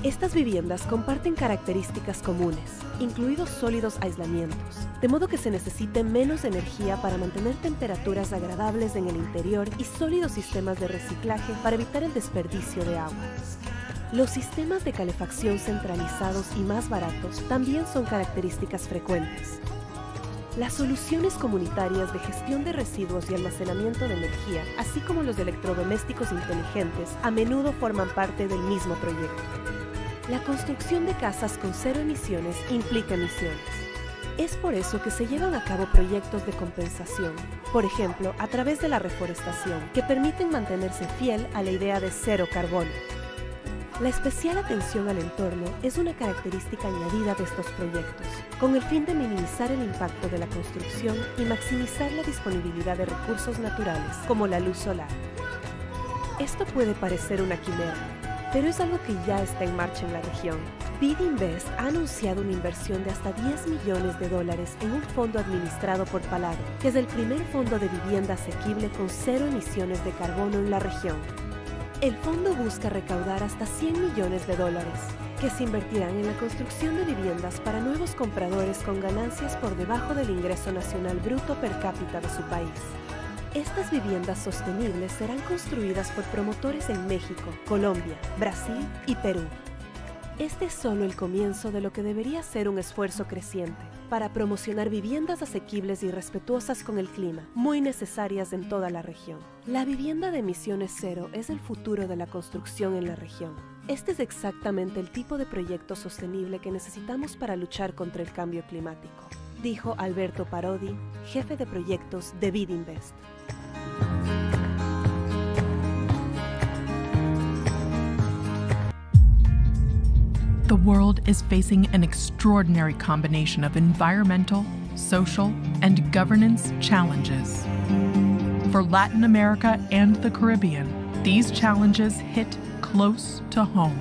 Estas viviendas comparten características comunes, incluidos sólidos aislamientos, de modo que se necesite menos energía para mantener temperaturas agradables en el interior y sólidos sistemas de reciclaje para evitar el desperdicio de agua. Los sistemas de calefacción centralizados y más baratos también son características frecuentes. Las soluciones comunitarias de gestión de residuos y almacenamiento de energía, así como los electrodomésticos inteligentes, a menudo forman parte del mismo proyecto. La construcción de casas con cero emisiones implica emisiones. Es por eso que se llevan a cabo proyectos de compensación, por ejemplo, a través de la reforestación, que permiten mantenerse fiel a la idea de cero carbono. La especial atención al entorno es una característica añadida de estos proyectos, con el fin de minimizar el impacto de la construcción y maximizar la disponibilidad de recursos naturales, como la luz solar. Esto puede parecer una quimera, pero es algo que ya está en marcha en la región. Bid Invest ha anunciado una inversión de hasta $10 millones en un fondo administrado por Palado, que es el primer fondo de vivienda asequible con cero emisiones de carbono en la región. El fondo busca recaudar hasta $100 millones, que se invertirán en la construcción de viviendas para nuevos compradores con ganancias por debajo del ingreso nacional bruto per cápita de su país. Estas viviendas sostenibles serán construidas por promotores en México, Colombia, Brasil y Perú. Este es solo el comienzo de lo que debería ser un esfuerzo creciente para promocionar viviendas asequibles y respetuosas con el clima, muy necesarias en toda la región. La vivienda de emisiones cero es el futuro de la construcción en la región. Este es exactamente el tipo de proyecto sostenible que necesitamos para luchar contra el cambio climático, dijo Alberto Parodi, jefe de proyectos de Bid Invest. The world is facing an extraordinary combination of environmental, social, and governance challenges. For Latin America and the Caribbean, these challenges hit close to home.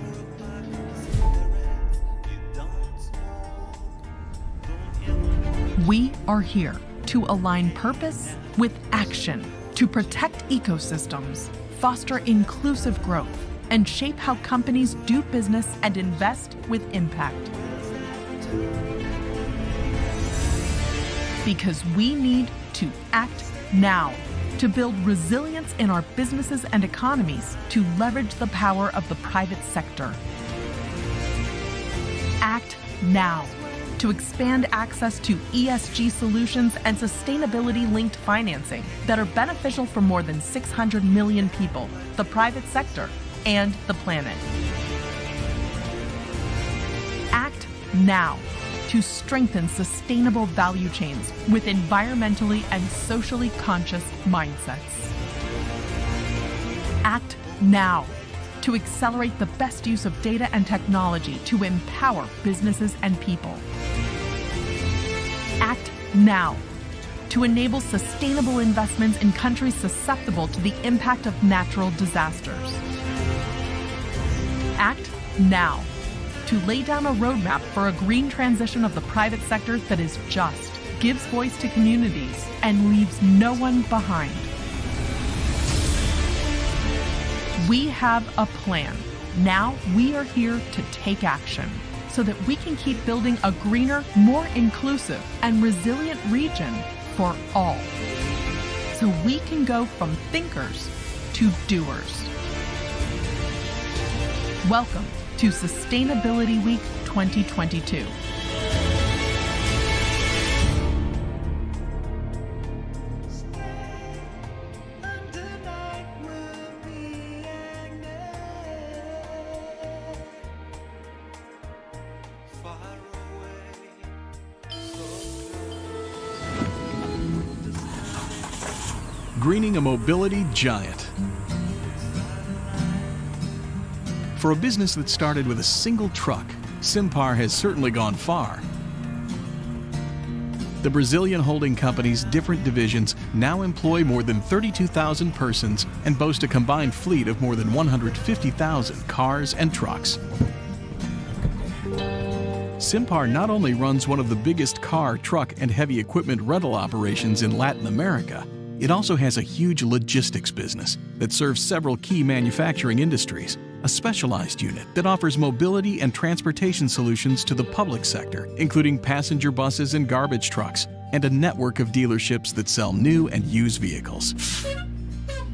We are here to align purpose with action, to protect ecosystems, foster inclusive growth, and shape how companies do business and invest with impact. Because we need to act now to build resilience in our businesses and economies to leverage the power of the private sector. Act now to expand access to ESG solutions and sustainability-linked financing that are beneficial for more than 600 million people, the private sector, and the planet. Act now to strengthen sustainable value chains with environmentally and socially conscious mindsets. Act now to accelerate the best use of data and technology to empower businesses and people. Act now to enable sustainable investments in countries susceptible to the impact of natural disasters. Act now to lay down a roadmap for a green transition of the private sector that is just, gives voice to communities, and leaves no one behind. We have a plan. Now we are here to take action so that we can keep building a greener, more inclusive, and resilient region for all. So we can go from thinkers to doers. Welcome to Sustainability Week 2022. Greening a mobility giant. For a business that started with a single truck, Simpar has certainly gone far. The Brazilian holding company's different divisions now employ more than 32,000 persons and boast a combined fleet of more than 150,000 cars and trucks. Simpar not only runs one of the biggest car, truck, and heavy equipment rental operations in Latin America, it also has a huge logistics business that serves several key manufacturing industries, a specialized unit that offers mobility and transportation solutions to the public sector, including passenger buses and garbage trucks, and a network of dealerships that sell new and used vehicles.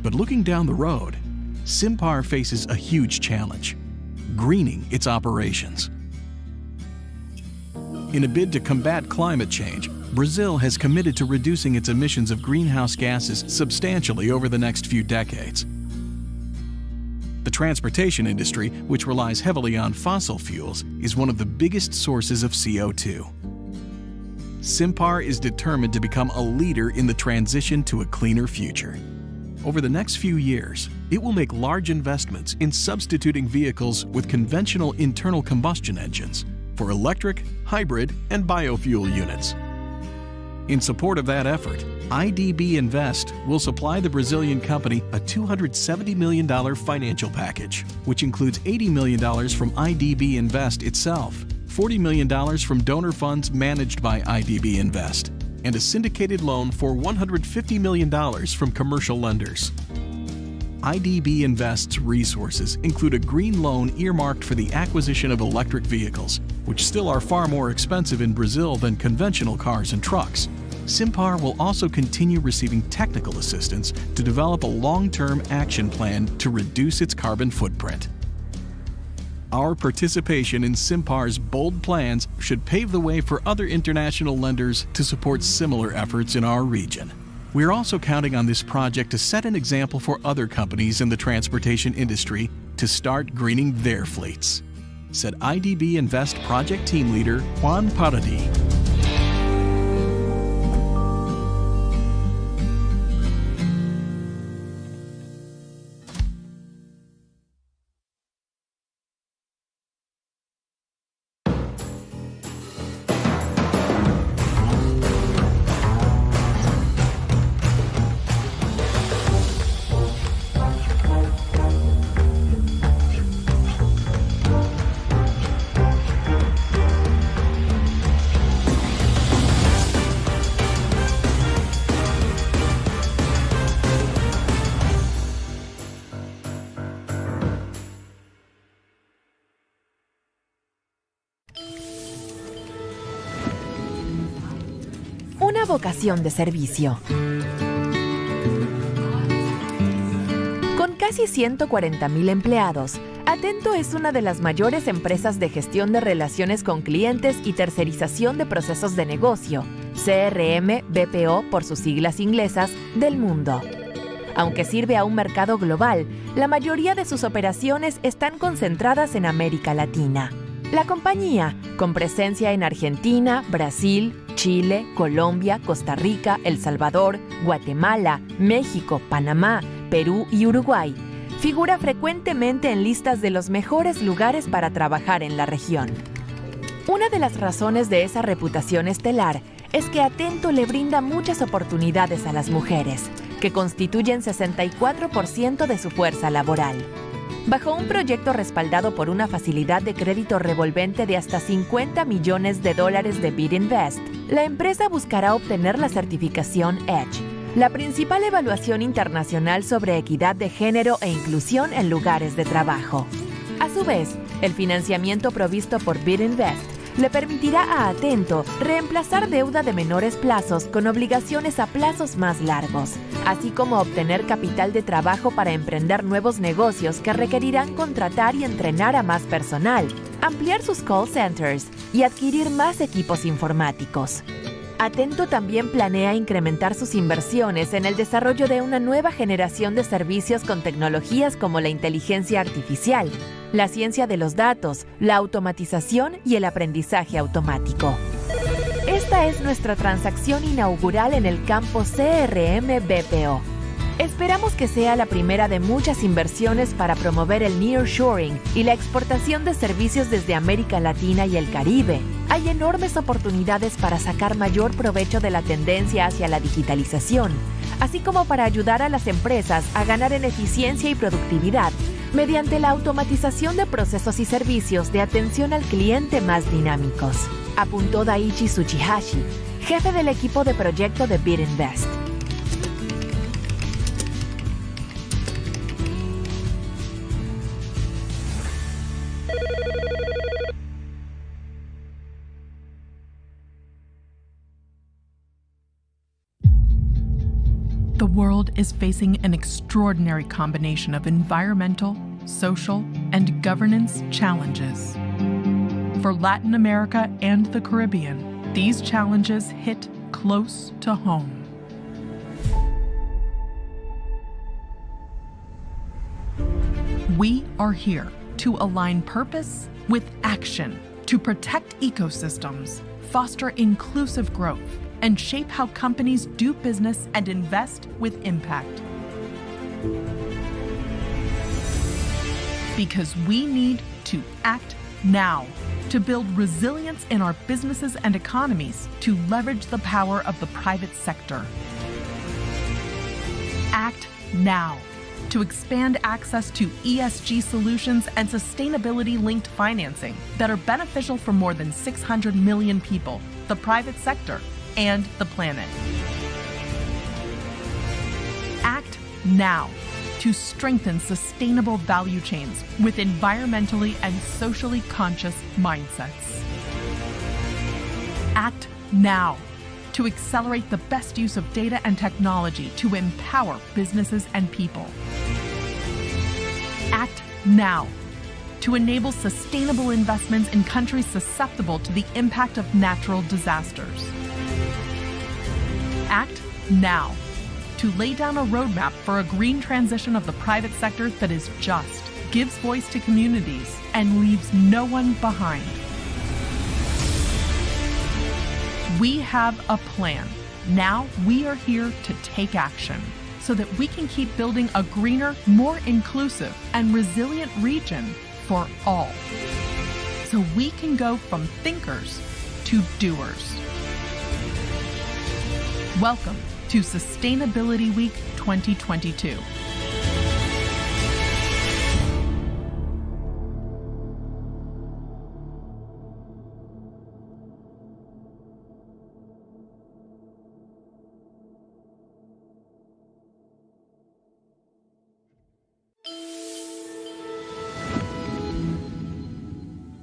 But looking down the road, Simpar faces a huge challenge: greening its operations. In a bid to combat climate change, Brazil has committed to reducing its emissions of greenhouse gases substantially over the next few decades. The transportation industry, which relies heavily on fossil fuels, is one of the biggest sources of CO2. Simpar is determined to become a leader in the transition to a cleaner future. Over the next few years, it will make large investments in substituting vehicles with conventional internal combustion engines for electric, hybrid, and biofuel units. In support of that effort, IDB Invest will supply the Brazilian company a $270 million financial package, which includes $80 million from IDB Invest itself, $40 million from donor funds managed by IDB Invest, and a syndicated loan for $150 million from commercial lenders. IDB Invest's resources include a green loan earmarked for the acquisition of electric vehicles, which still are far more expensive in Brazil than conventional cars and trucks. Simpar will also continue receiving technical assistance to develop a long-term action plan to reduce its carbon footprint. Our participation in Simpar's bold plans should pave the way for other international lenders to support similar efforts in our region. We're also counting on this project to set an example for other companies in the transportation industry to start greening their fleets, said IDB Invest project team leader Juan Paradis. Una vocación de servicio. Con casi 140,000 empleados, Atento es una de las mayores empresas de gestión de relaciones con clientes y tercerización de procesos de negocio, CRM, BPO por sus siglas inglesas, del mundo. Aunque sirve a un mercado global, la mayoría de sus operaciones están concentradas en América Latina. La compañía, con presencia en Argentina, Brasil, Chile, Colombia, Costa Rica, El Salvador, Guatemala, México, Panamá, Perú y Uruguay, figura frecuentemente en listas de los mejores lugares para trabajar en la región. Una de las razones de esa reputación estelar es que Atento le brinda muchas oportunidades a las mujeres, que constituyen 64% de su fuerza laboral. Bajo un proyecto respaldado por una facilidad de crédito revolvente de hasta $50 millones de Bid Invest, la empresa buscará obtener la certificación EDGE, la principal evaluación internacional sobre equidad de género e inclusión en lugares de trabajo. A su vez, el financiamiento provisto por Bid Invest le permitirá a Atento reemplazar deuda de menores plazos con obligaciones a plazos más largos, así como obtener capital de trabajo para emprender nuevos negocios que requerirán contratar y entrenar a más personal, ampliar sus call centers y adquirir más equipos informáticos. Atento también planea incrementar sus inversiones en el desarrollo de una nueva generación de servicios con tecnologías como la inteligencia artificial, la ciencia de los datos, la automatización y el aprendizaje automático. Esta es nuestra transacción inaugural en el campo CRM-BPO. Esperamos que sea la primera de muchas inversiones para promover el nearshoring y la exportación de servicios desde América Latina y el Caribe. Hay enormes oportunidades para sacar mayor provecho de la tendencia hacia la digitalización, así como para ayudar a las empresas a ganar en eficiencia y productividad mediante la automatización de procesos y servicios de atención al cliente más dinámicos, apuntó Daichi Tsuchihashi, jefe del equipo de proyecto de Bid Invest. The world is facing an extraordinary combination of environmental, social, and governance challenges. For Latin America and the Caribbean, these challenges hit close to home. We are here to align purpose with action, to protect ecosystems, foster inclusive growth, and shape how companies do business and invest with impact. Because we need to act now to build resilience in our businesses and economies to leverage the power of the private sector. Act now to expand access to ESG solutions and sustainability-linked financing that are beneficial for more than 600 million people, the private sector, and the planet. Act now to strengthen sustainable value chains with environmentally and socially conscious mindsets. Act now to accelerate the best use of data and technology to empower businesses and people. Act now to enable sustainable investments in countries susceptible to the impact of natural disasters. Act now to lay down a roadmap for a green transition of the private sector that is just, gives voice to communities, and leaves no one behind. We have a plan. Now we are here to take action so that we can keep building a greener, more inclusive, and resilient region for all. So we can go from thinkers to doers. Welcome to Sustainability Week 2022.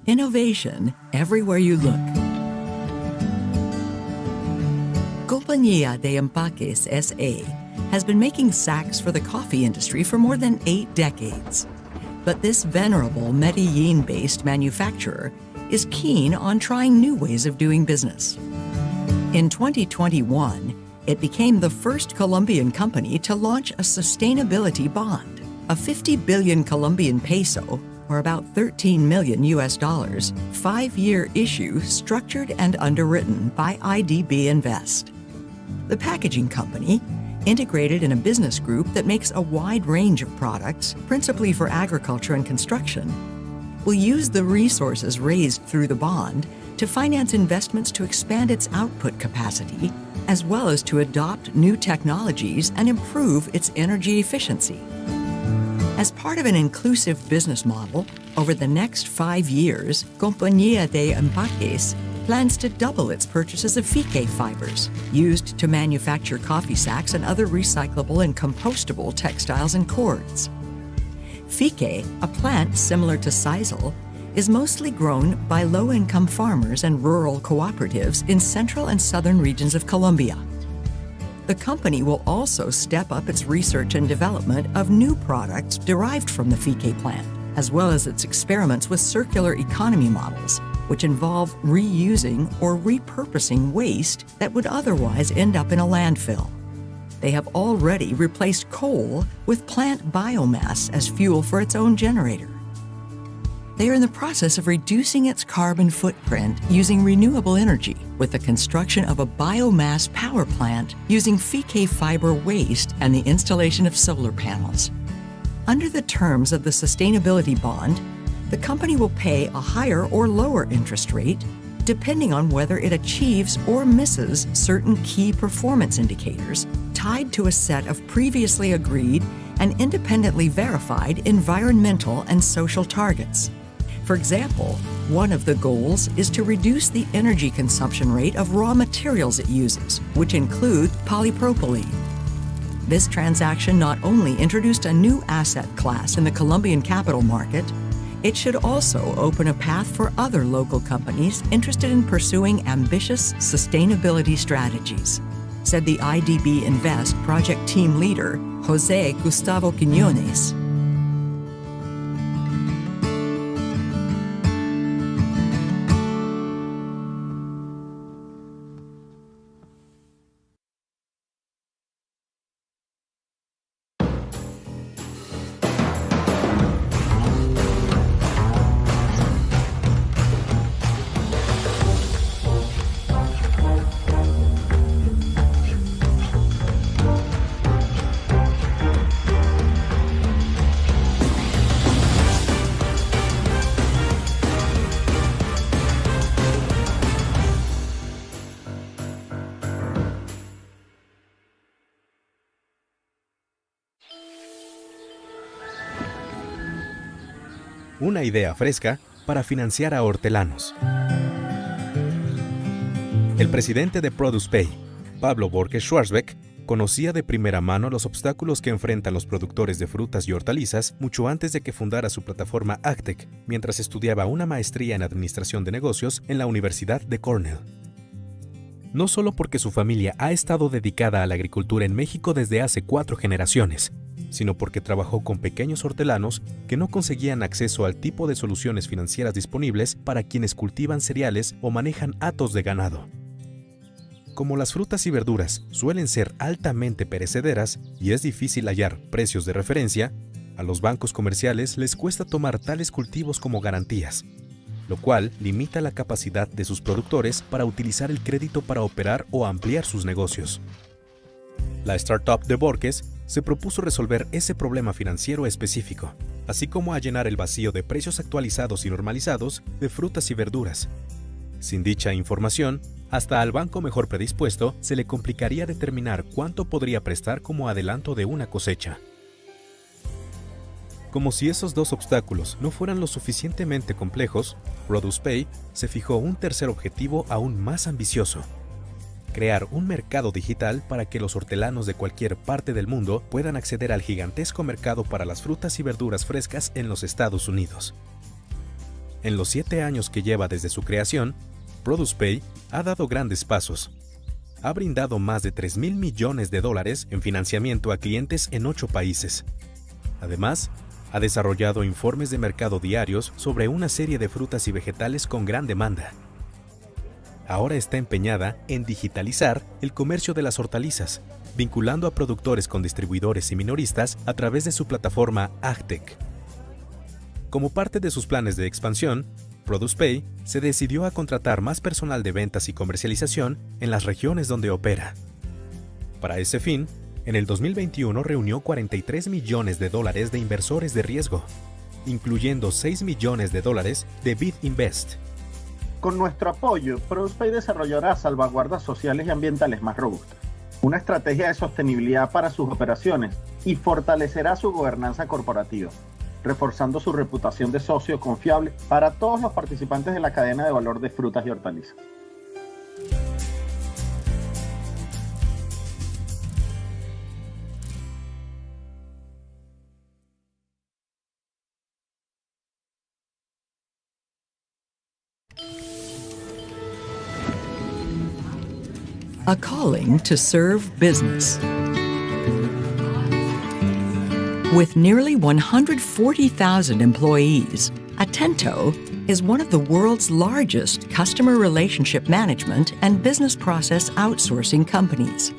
Innovation everywhere you look. Compañía de Empaques S.A. has been making sacks for the coffee industry for more than 8 decades. But this venerable Medellin-based manufacturer is keen on trying new ways of doing business. In 2021, it became the first Colombian company to launch a sustainability bond, a 50 billion Colombian peso, or about $13 million US, 5-year issue structured and underwritten by IDB Invest. The packaging company, integrated in a business group that makes a wide range of products, principally for agriculture and construction, will use the resources raised through the bond to finance investments to expand its output capacity, as well as to adopt new technologies and improve its energy efficiency. As part of an inclusive business model, over the next 5 years, Compañía de Empaques plans to double its purchases of fique fibers, used to manufacture coffee sacks and other recyclable and compostable textiles and cords. Fique, a plant similar to sisal, is mostly grown by low-income farmers and rural cooperatives in central and southern regions of Colombia. The company will also step up its research and development of new products derived from the fique plant, as well as its experiments with circular economy models, which involve reusing or repurposing waste that would otherwise end up in a landfill. They have already replaced coal with plant biomass as fuel for its own generator. They are in the process of reducing its carbon footprint using renewable energy with the construction of a biomass power plant using fique fiber waste and the installation of solar panels. Under the terms of the sustainability bond, the company will pay a higher or lower interest rate depending on whether it achieves or misses certain key performance indicators tied to a set of previously agreed and independently verified environmental and social targets. For example, one of the goals is to reduce the energy consumption rate of raw materials it uses, which include polypropylene. This transaction not only introduced a new asset class in the Colombian capital market, it should also open a path for other local companies interested in pursuing ambitious sustainability strategies. said the IDB Invest project team leader, José Gustavo Quiñones. Una idea fresca para financiar a hortelanos. El presidente de Produce Pay, Pablo Borges Schwarzbeck, conocía de primera mano los obstáculos que enfrentan los productores de frutas y hortalizas mucho antes de que fundara su plataforma Actec, mientras estudiaba una maestría en Administración de Negocios en la Universidad de Cornell. No solo porque su familia ha estado dedicada a la agricultura en México desde hace 4 generaciones, sino porque trabajó con pequeños hortelanos que no conseguían acceso al tipo de soluciones financieras disponibles para quienes cultivan cereales o manejan hatos de ganado. Como las frutas y verduras suelen ser altamente perecederas y es difícil hallar precios de referencia, a los bancos comerciales les cuesta tomar tales cultivos como garantías, lo cual limita la capacidad de sus productores para utilizar el crédito para operar o ampliar sus negocios. La startup de Borges se propuso resolver ese problema financiero específico, así como a llenar el vacío de precios actualizados y normalizados de frutas y verduras. Sin dicha información, hasta al banco mejor predispuesto se le complicaría determinar cuánto podría prestar como adelanto de una cosecha. Como si esos dos obstáculos no fueran lo suficientemente complejos, Produce Pay se fijó un tercer objetivo aún más ambicioso: crear un mercado digital para que los hortelanos de cualquier parte del mundo puedan acceder al gigantesco mercado para las frutas y verduras frescas en los Estados Unidos. En los 7 años que lleva desde su creación, Produce Pay ha dado grandes pasos. Ha brindado más de $3,000 millones en financiamiento a clientes en 8 países. Además, ha desarrollado informes de mercado diarios sobre una serie de frutas y vegetales con gran demanda. Ahora está empeñada en digitalizar el comercio de las hortalizas, vinculando a productores con distribuidores y minoristas a través de su plataforma Actec. Como parte de sus planes de expansión, Produce Pay se decidió a contratar más personal de ventas y comercialización en las regiones donde opera. Para ese fin, en el 2021 reunió $43 millones de inversores de riesgo, incluyendo $6 millones de Bid Invest. Con nuestro apoyo, Produce Pay desarrollará salvaguardas sociales y ambientales más robustas, una estrategia de sostenibilidad para sus operaciones y fortalecerá su gobernanza corporativa, reforzando su reputación de socio confiable para todos los participantes de la cadena de valor de frutas y hortalizas. A calling to serve business. With nearly 140,000 employees, Atento is one of the world's largest customer relationship management and business process outsourcing companies.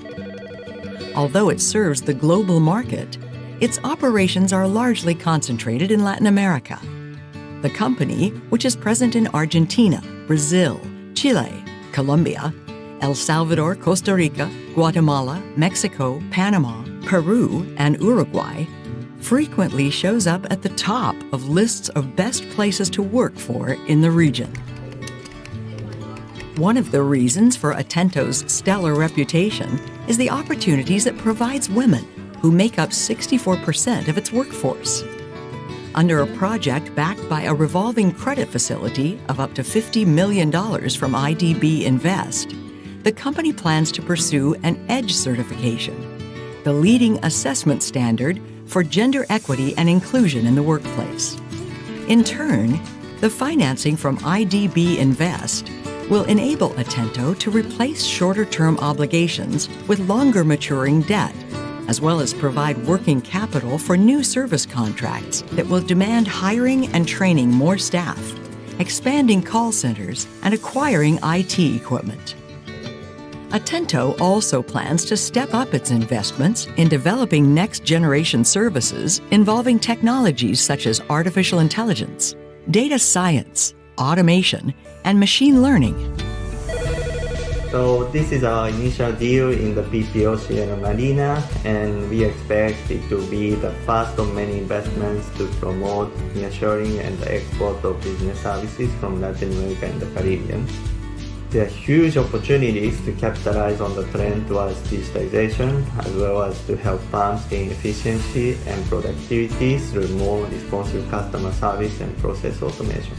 Although it serves the global market, its operations are largely concentrated in Latin America. The company, which is present in Argentina, Brazil, Chile, Colombia, El Salvador, Costa Rica, Guatemala, Mexico, Panama, Peru, and Uruguay, frequently shows up at the top of lists of best places to work for in the region. One of the reasons for Atento's stellar reputation is the opportunities it provides women, who make up 64% of its workforce. Under a project backed by a revolving credit facility of up to $50 million from IDB Invest, the company plans to pursue an EDGE certification, the leading assessment standard for gender equity and inclusion in the workplace. In turn, the financing from IDB Invest will enable Atento to replace shorter-term obligations with longer maturing debt, as well as provide working capital for new service contracts that will demand hiring and training more staff, expanding call centers, and acquiring IT equipment. Atento also plans to step up its investments in developing next-generation services involving technologies such as artificial intelligence, data science, automation, and machine learning. So this is our initial deal in the PPO Sierra Marina, and we expect it to be the first of many investments to promote nearshoring and the export of business services from Latin America and the Caribbean. There are huge opportunities to capitalize on the trend towards digitization, as well as to help firms gain efficiency and productivity through more responsive customer service and process automation.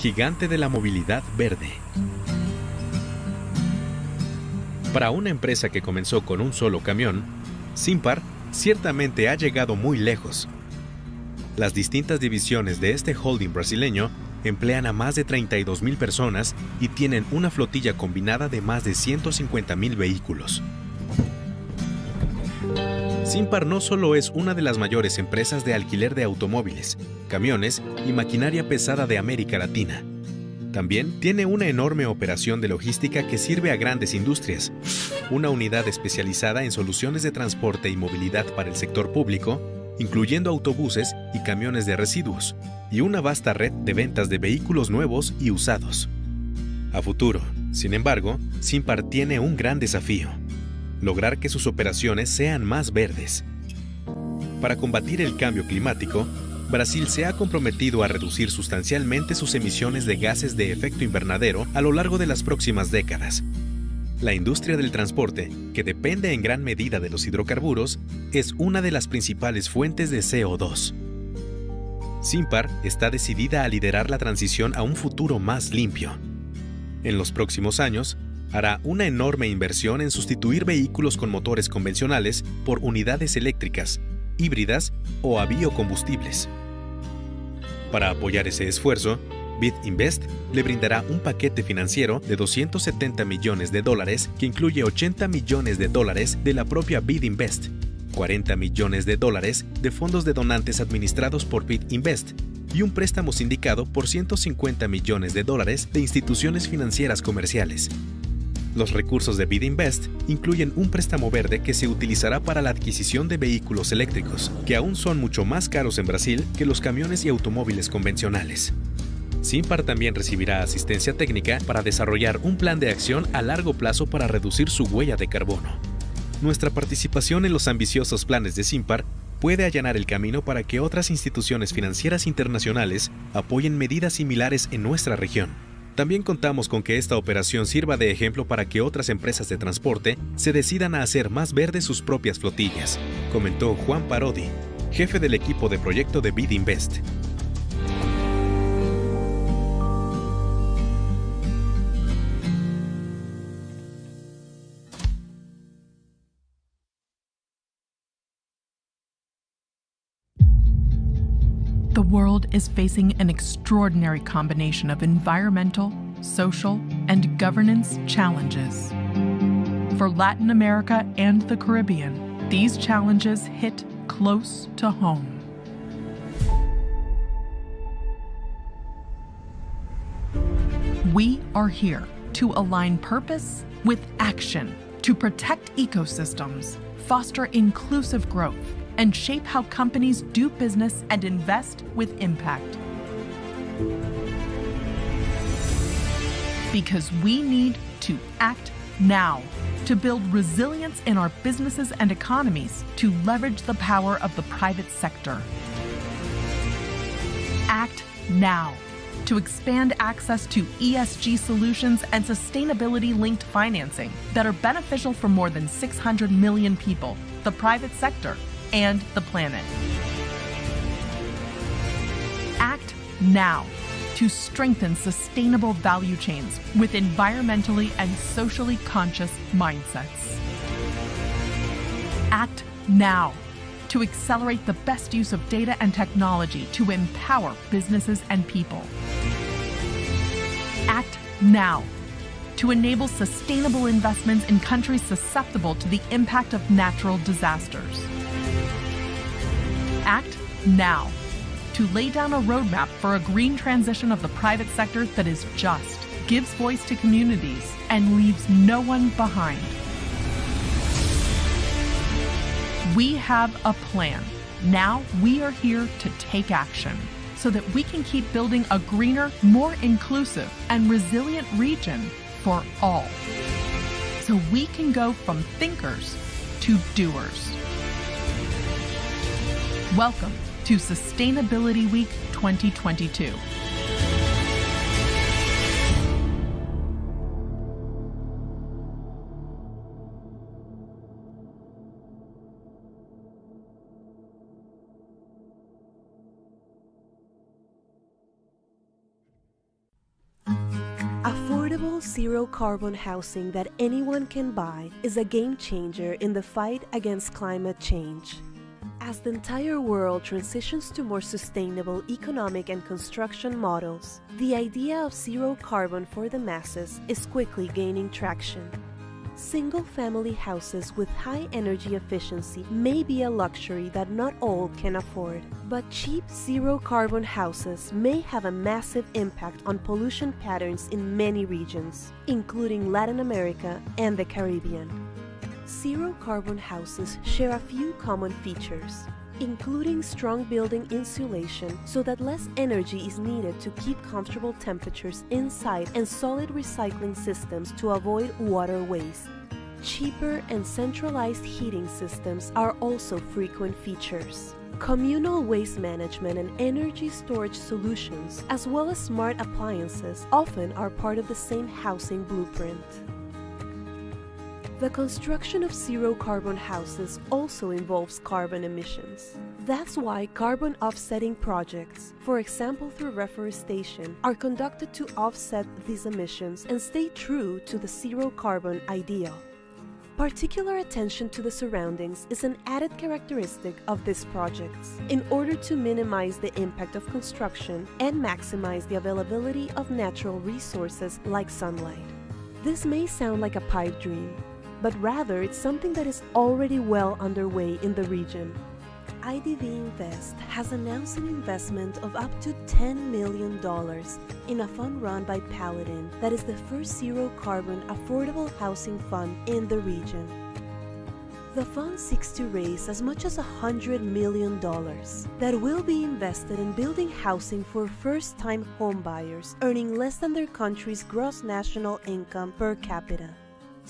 Gigante de la movilidad verde. Para una empresa que comenzó con un solo camión, Simpar ciertamente ha llegado muy lejos. Las distintas divisiones de este holding brasileño emplean a más de 32,000 personas y tienen una flotilla combinada de más de 150,000 vehículos. Simpar no solo es una de las mayores empresas de alquiler de automóviles, camiones y maquinaria pesada de América Latina. También tiene una enorme operación de logística que sirve a grandes industrias, una unidad especializada en soluciones de transporte y movilidad para el sector público, incluyendo autobuses y camiones de residuos, y una vasta red de ventas de vehículos nuevos y usados. A futuro, sin embargo, Simpar tiene un gran desafío: lograr que sus operaciones sean más verdes. Para combatir el cambio climático, Brasil se ha comprometido a reducir sustancialmente sus emisiones de gases de efecto invernadero a lo largo de las próximas décadas. La industria del transporte, que depende en gran medida de los hidrocarburos, es una de las principales fuentes de CO2. Simpar está decidida a liderar la transición a un futuro más limpio. En los próximos años, hará una enorme inversión en sustituir vehículos con motores convencionales por unidades eléctricas, híbridas o a biocombustibles. Para apoyar ese esfuerzo, BidInvest le brindará un paquete financiero de $270 millones que incluye $80 millones de la propia BidInvest, $40 millones de fondos de donantes administrados por BidInvest y un préstamo sindicado por $150 millones de instituciones financieras comerciales. Los recursos de BidInvest incluyen un préstamo verde que se utilizará para la adquisición de vehículos eléctricos, que aún son mucho más caros en Brasil que los camiones y automóviles convencionales. Simpar también recibirá asistencia técnica para desarrollar un plan de acción a largo plazo para reducir su huella de carbono. Nuestra participación en los ambiciosos planes de Simpar puede allanar el camino para que otras instituciones financieras internacionales apoyen medidas similares en nuestra región. También contamos con que esta operación sirva de ejemplo para que otras empresas de transporte se decidan a hacer más verdes sus propias flotillas, comentó Juan Parodi, jefe del equipo de proyecto de BidInvest. The world is facing an extraordinary combination of environmental, social, and governance challenges. For Latin America and the Caribbean, these challenges hit close to home. We are here to align purpose with action, to protect ecosystems, foster inclusive growth, and shape how companies do business and invest with impact. Because we need to act now to build resilience in our businesses and economies to leverage the power of the private sector. Act now to expand access to ESG solutions and sustainability-linked financing that are beneficial for more than 600 million people, the private sector, and the planet. Act now to strengthen sustainable value chains with environmentally and socially conscious mindsets. Act now to accelerate the best use of data and technology to empower businesses and people. Act now to enable sustainable investments in countries susceptible to the impact of natural disasters. Act now to lay down a roadmap for a green transition of the private sector that is just, gives voice to communities, and leaves no one behind. We have a plan. Now we are here to take action so that we can keep building a greener, more inclusive, and resilient region for all. So we can go from thinkers to doers. Welcome to Sustainability Week 2022. Affordable zero-carbon housing that anyone can buy is a game changer in the fight against climate change. As the entire world transitions to more sustainable economic and construction models, the idea of zero carbon for the masses is quickly gaining traction. Single-family houses with high energy efficiency may be a luxury that not all can afford, but cheap zero-carbon houses may have a massive impact on pollution patterns in many regions, including Latin America and the Caribbean. Zero-carbon houses share a few common features, including strong building insulation so that less energy is needed to keep comfortable temperatures inside and solid recycling systems to avoid water waste. Cheaper and centralized heating systems are also frequent features. Communal waste management and energy storage solutions, as well as smart appliances, often are part of the same housing blueprint. The construction of zero-carbon houses also involves carbon emissions. That's why carbon offsetting projects, for example through reforestation, are conducted to offset these emissions and stay true to the zero-carbon ideal. Particular attention to the surroundings is an added characteristic of these projects in order to minimize the impact of construction and maximize the availability of natural resources like sunlight. This may sound like a pipe dream, but rather it's something that is already well underway in the region. IDV Invest has announced an investment of up to $10 million in a fund run by Paladin that is the first zero-carbon affordable housing fund in the region. The fund seeks to raise as much as $100 million that will be invested in building housing for first-time homebuyers earning less than their country's gross national income per capita.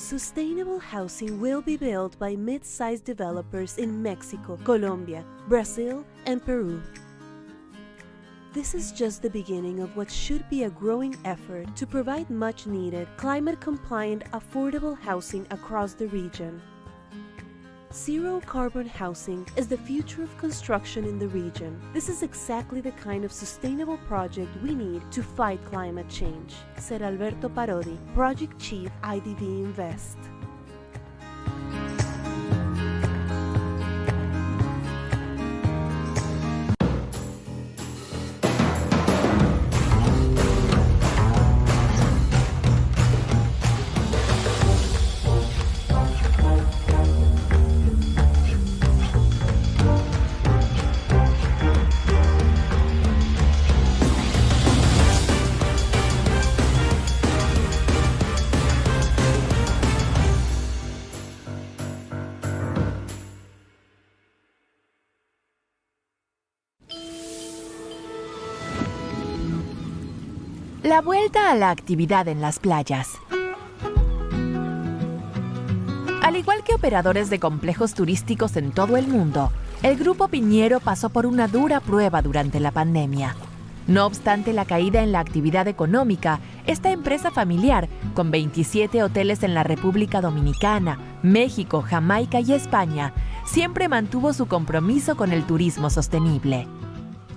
Sustainable housing will be built by mid-sized developers in Mexico, Colombia, Brazil, and Peru. This is just the beginning of what should be a growing effort to provide much-needed, climate-compliant, affordable housing across the region. Zero-carbon housing is the future of construction in the region. This is exactly the kind of sustainable project we need to fight climate change, said Alberto Parodi, Project Chief, IDV Invest. La vuelta a la actividad en las playas. Al igual que operadores de complejos turísticos en todo el mundo, el Grupo Piñero pasó por una dura prueba durante la pandemia. No obstante la caída en la actividad económica, esta empresa familiar, con 27 hoteles en la República Dominicana, México, Jamaica y España, siempre mantuvo su compromiso con el turismo sostenible.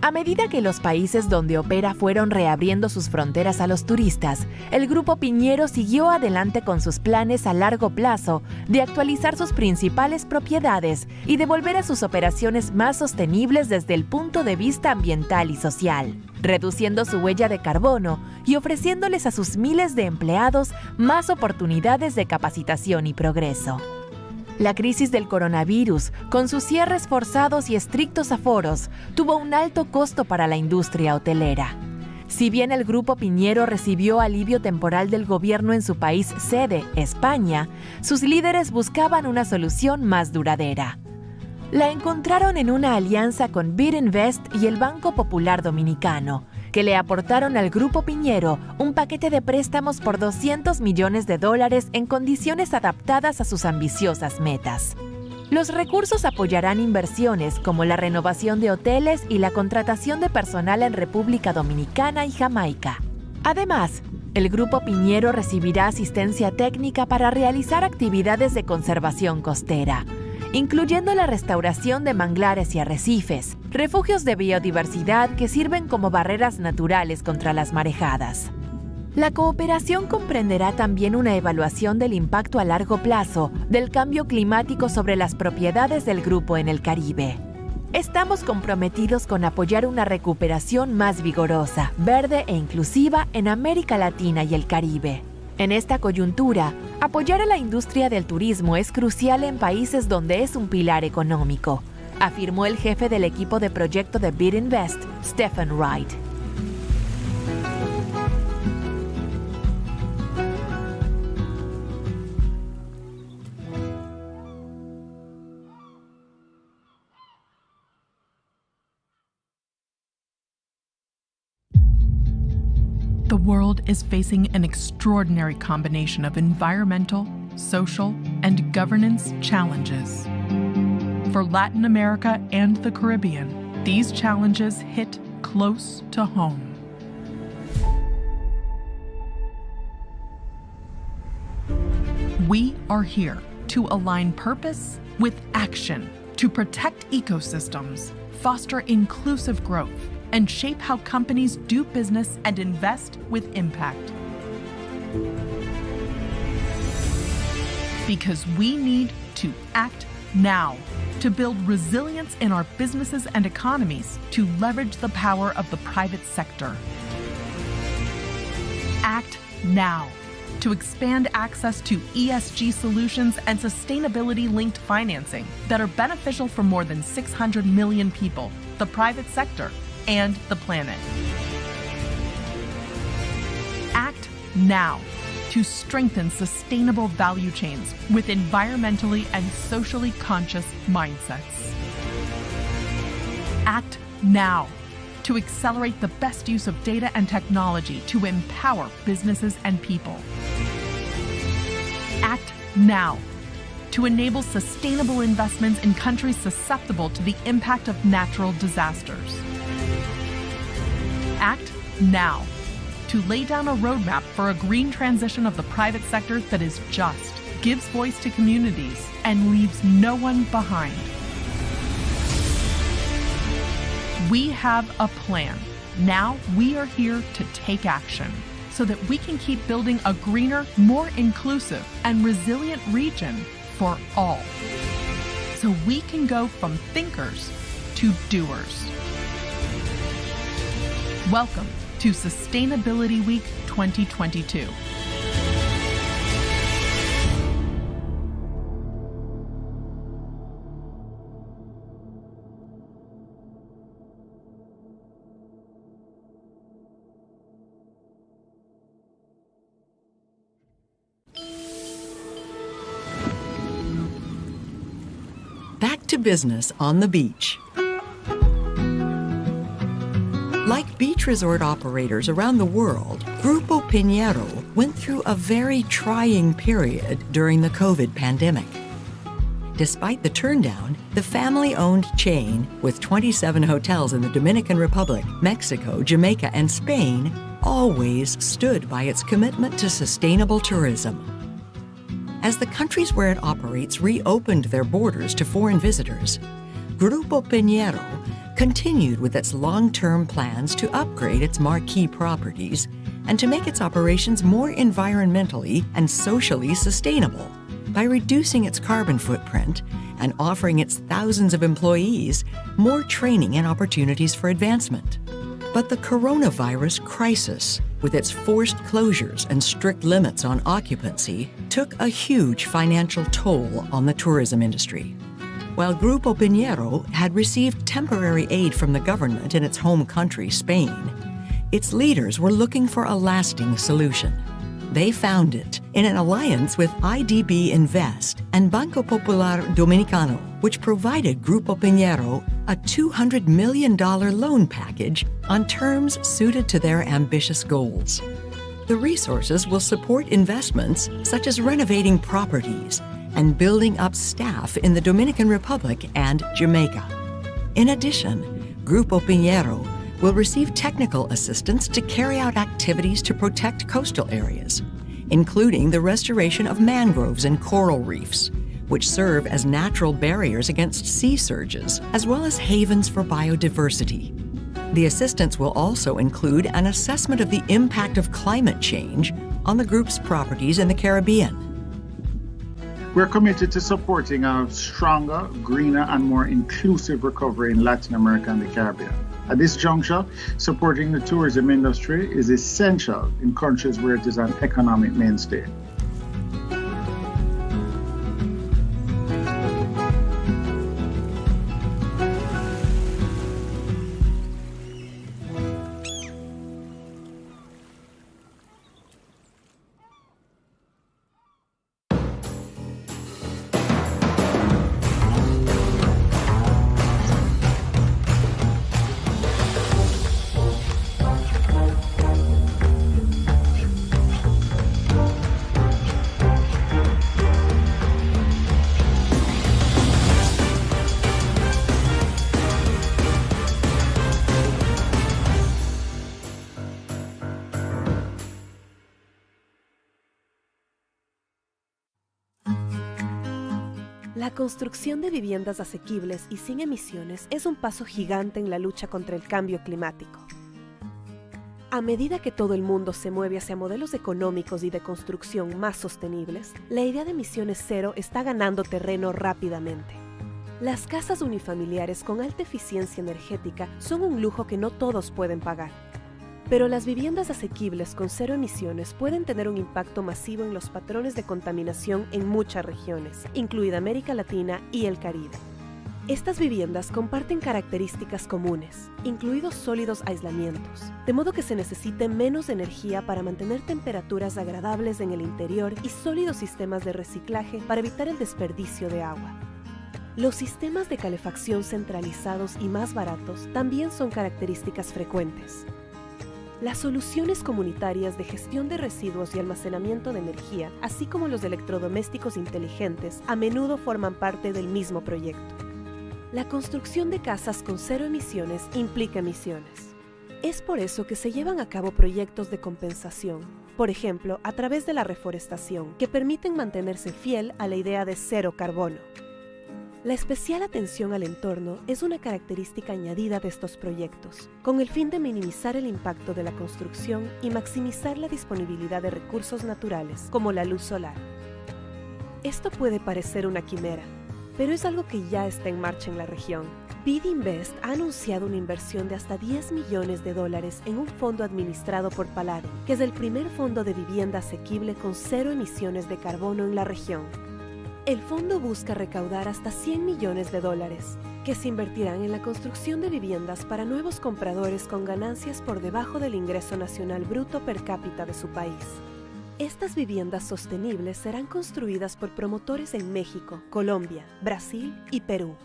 A medida que los países donde opera fueron reabriendo sus fronteras a los turistas, el Grupo Piñero siguió adelante con sus planes a largo plazo de actualizar sus principales propiedades y de volver a sus operaciones más sostenibles desde el punto de vista ambiental y social, reduciendo su huella de carbono y ofreciéndoles a sus miles de empleados más oportunidades de capacitación y progreso. La crisis del coronavirus, con sus cierres forzados y estrictos aforos, tuvo un alto costo para la industria hotelera. Si bien el Grupo Piñero recibió alivio temporal del gobierno en su país sede, España, sus líderes buscaban una solución más duradera. La encontraron en una alianza con Bidinvest y el Banco Popular Dominicano, que le aportaron al Grupo Piñero un paquete de préstamos por $200 millones en condiciones adaptadas a sus ambiciosas metas. Los recursos apoyarán inversiones como la renovación de hoteles y la contratación de personal en República Dominicana y Jamaica. Además, el Grupo Piñero recibirá asistencia técnica para realizar actividades de conservación costera, incluyendo la restauración de manglares y arrecifes, refugios de biodiversidad que sirven como barreras naturales contra las marejadas. La cooperación comprenderá también una evaluación del impacto a largo plazo del cambio climático sobre las propiedades del grupo en el Caribe. Estamos comprometidos con apoyar una recuperación más vigorosa, verde e inclusiva en América Latina y el Caribe. En esta coyuntura, apoyar a la industria del turismo es crucial en países donde es un pilar económico, afirmó el jefe del equipo de proyecto de Bidinvest, Stephen Wright. The world is facing an extraordinary combination of environmental, social, and governance challenges. For Latin America and the Caribbean, these challenges hit close to home. We are here to align purpose with action, to protect ecosystems, foster inclusive growth, and shape how companies do business and invest with impact. Because we need to act now to build resilience in our businesses and economies to leverage the power of the private sector. Act now to expand access to ESG solutions and sustainability-linked financing that are beneficial for more than 600 million people, the private sector, and the planet. Act now to strengthen sustainable value chains with environmentally and socially conscious mindsets. Act now to accelerate the best use of data and technology to empower businesses and people. Act now to enable sustainable investments in countries susceptible to the impact of natural disasters. Act now to lay down a roadmap for a green transition of the private sector that is just, gives voice to communities, and leaves no one behind. We have a plan. Now we are here to take action so that we can keep building a greener, more inclusive, and resilient region for all. So we can go from thinkers to doers. Welcome to Sustainability Week 2022. Back to business on the beach. Like beach resort operators around the world, Grupo Piñero went through a very trying period during the COVID pandemic. Despite the turndown, the family-owned chain, with 27 hotels in the Dominican Republic, Mexico, Jamaica, and Spain, always stood by its commitment to sustainable tourism. As the countries where it operates reopened their borders to foreign visitors, Grupo Piñero continued with its long-term plans to upgrade its marquee properties and to make its operations more environmentally and socially sustainable by reducing its carbon footprint and offering its thousands of employees more training and opportunities for advancement. But the coronavirus crisis, with its forced closures and strict limits on occupancy, took a huge financial toll on the tourism industry. While Grupo Piñero had received temporary aid from the government in its home country, Spain, its leaders were looking for a lasting solution. They found it in an alliance with IDB Invest and Banco Popular Dominicano, which provided Grupo Piñero a $200 million loan package on terms suited to their ambitious goals. The resources will support investments such as renovating properties and building up staff in the Dominican Republic and Jamaica. In addition, Grupo Piñero will receive technical assistance to carry out activities to protect coastal areas, including the restoration of mangroves and coral reefs, which serve as natural barriers against sea surges, as well as havens for biodiversity. The assistance will also include an assessment of the impact of climate change on the group's properties in the Caribbean. We're committed to supporting a stronger, greener, and more inclusive recovery in Latin America and the Caribbean. At this juncture, supporting the tourism industry is essential in countries where it is an economic mainstay. La construcción de viviendas asequibles y sin emisiones es un paso gigante en la lucha contra el cambio climático. A medida que todo el mundo se mueve hacia modelos económicos y de construcción más sostenibles, la idea de emisiones cero está ganando terreno rápidamente. Las casas unifamiliares con alta eficiencia energética son un lujo que no todos pueden pagar. Pero las viviendas asequibles con cero emisiones pueden tener un impacto masivo en los patrones de contaminación en muchas regiones, incluida América Latina y el Caribe. Estas viviendas comparten características comunes, incluidos sólidos aislamientos, de modo que se necesite menos energía para mantener temperaturas agradables en el interior y sólidos sistemas de reciclaje para evitar el desperdicio de agua. Los sistemas de calefacción centralizados y más baratos también son características frecuentes. Las soluciones comunitarias de gestión de residuos y almacenamiento de energía, así como los electrodomésticos inteligentes, a menudo forman parte del mismo proyecto. La construcción de casas con cero emisiones implica emisiones. Es por eso que se llevan a cabo proyectos de compensación, por ejemplo, a través de la reforestación, que permiten mantenerse fiel a la idea de cero carbono. La especial atención al entorno es una característica añadida de estos proyectos, con el fin de minimizar el impacto de la construcción y maximizar la disponibilidad de recursos naturales, como la luz solar. Esto puede parecer una quimera, pero es algo que ya está en marcha en la región. BID Invest ha anunciado una inversión de hasta $10 millones en un fondo administrado por Paladin, que es el primer fondo de vivienda asequible con cero emisiones de carbono en la región. El fondo busca recaudar hasta $100 millones, que se invertirán en la construcción de viviendas para nuevos compradores con ganancias por debajo del ingreso nacional bruto per cápita de su país. Estas viviendas sostenibles serán construidas por promotores en México, Colombia, Brasil y Perú.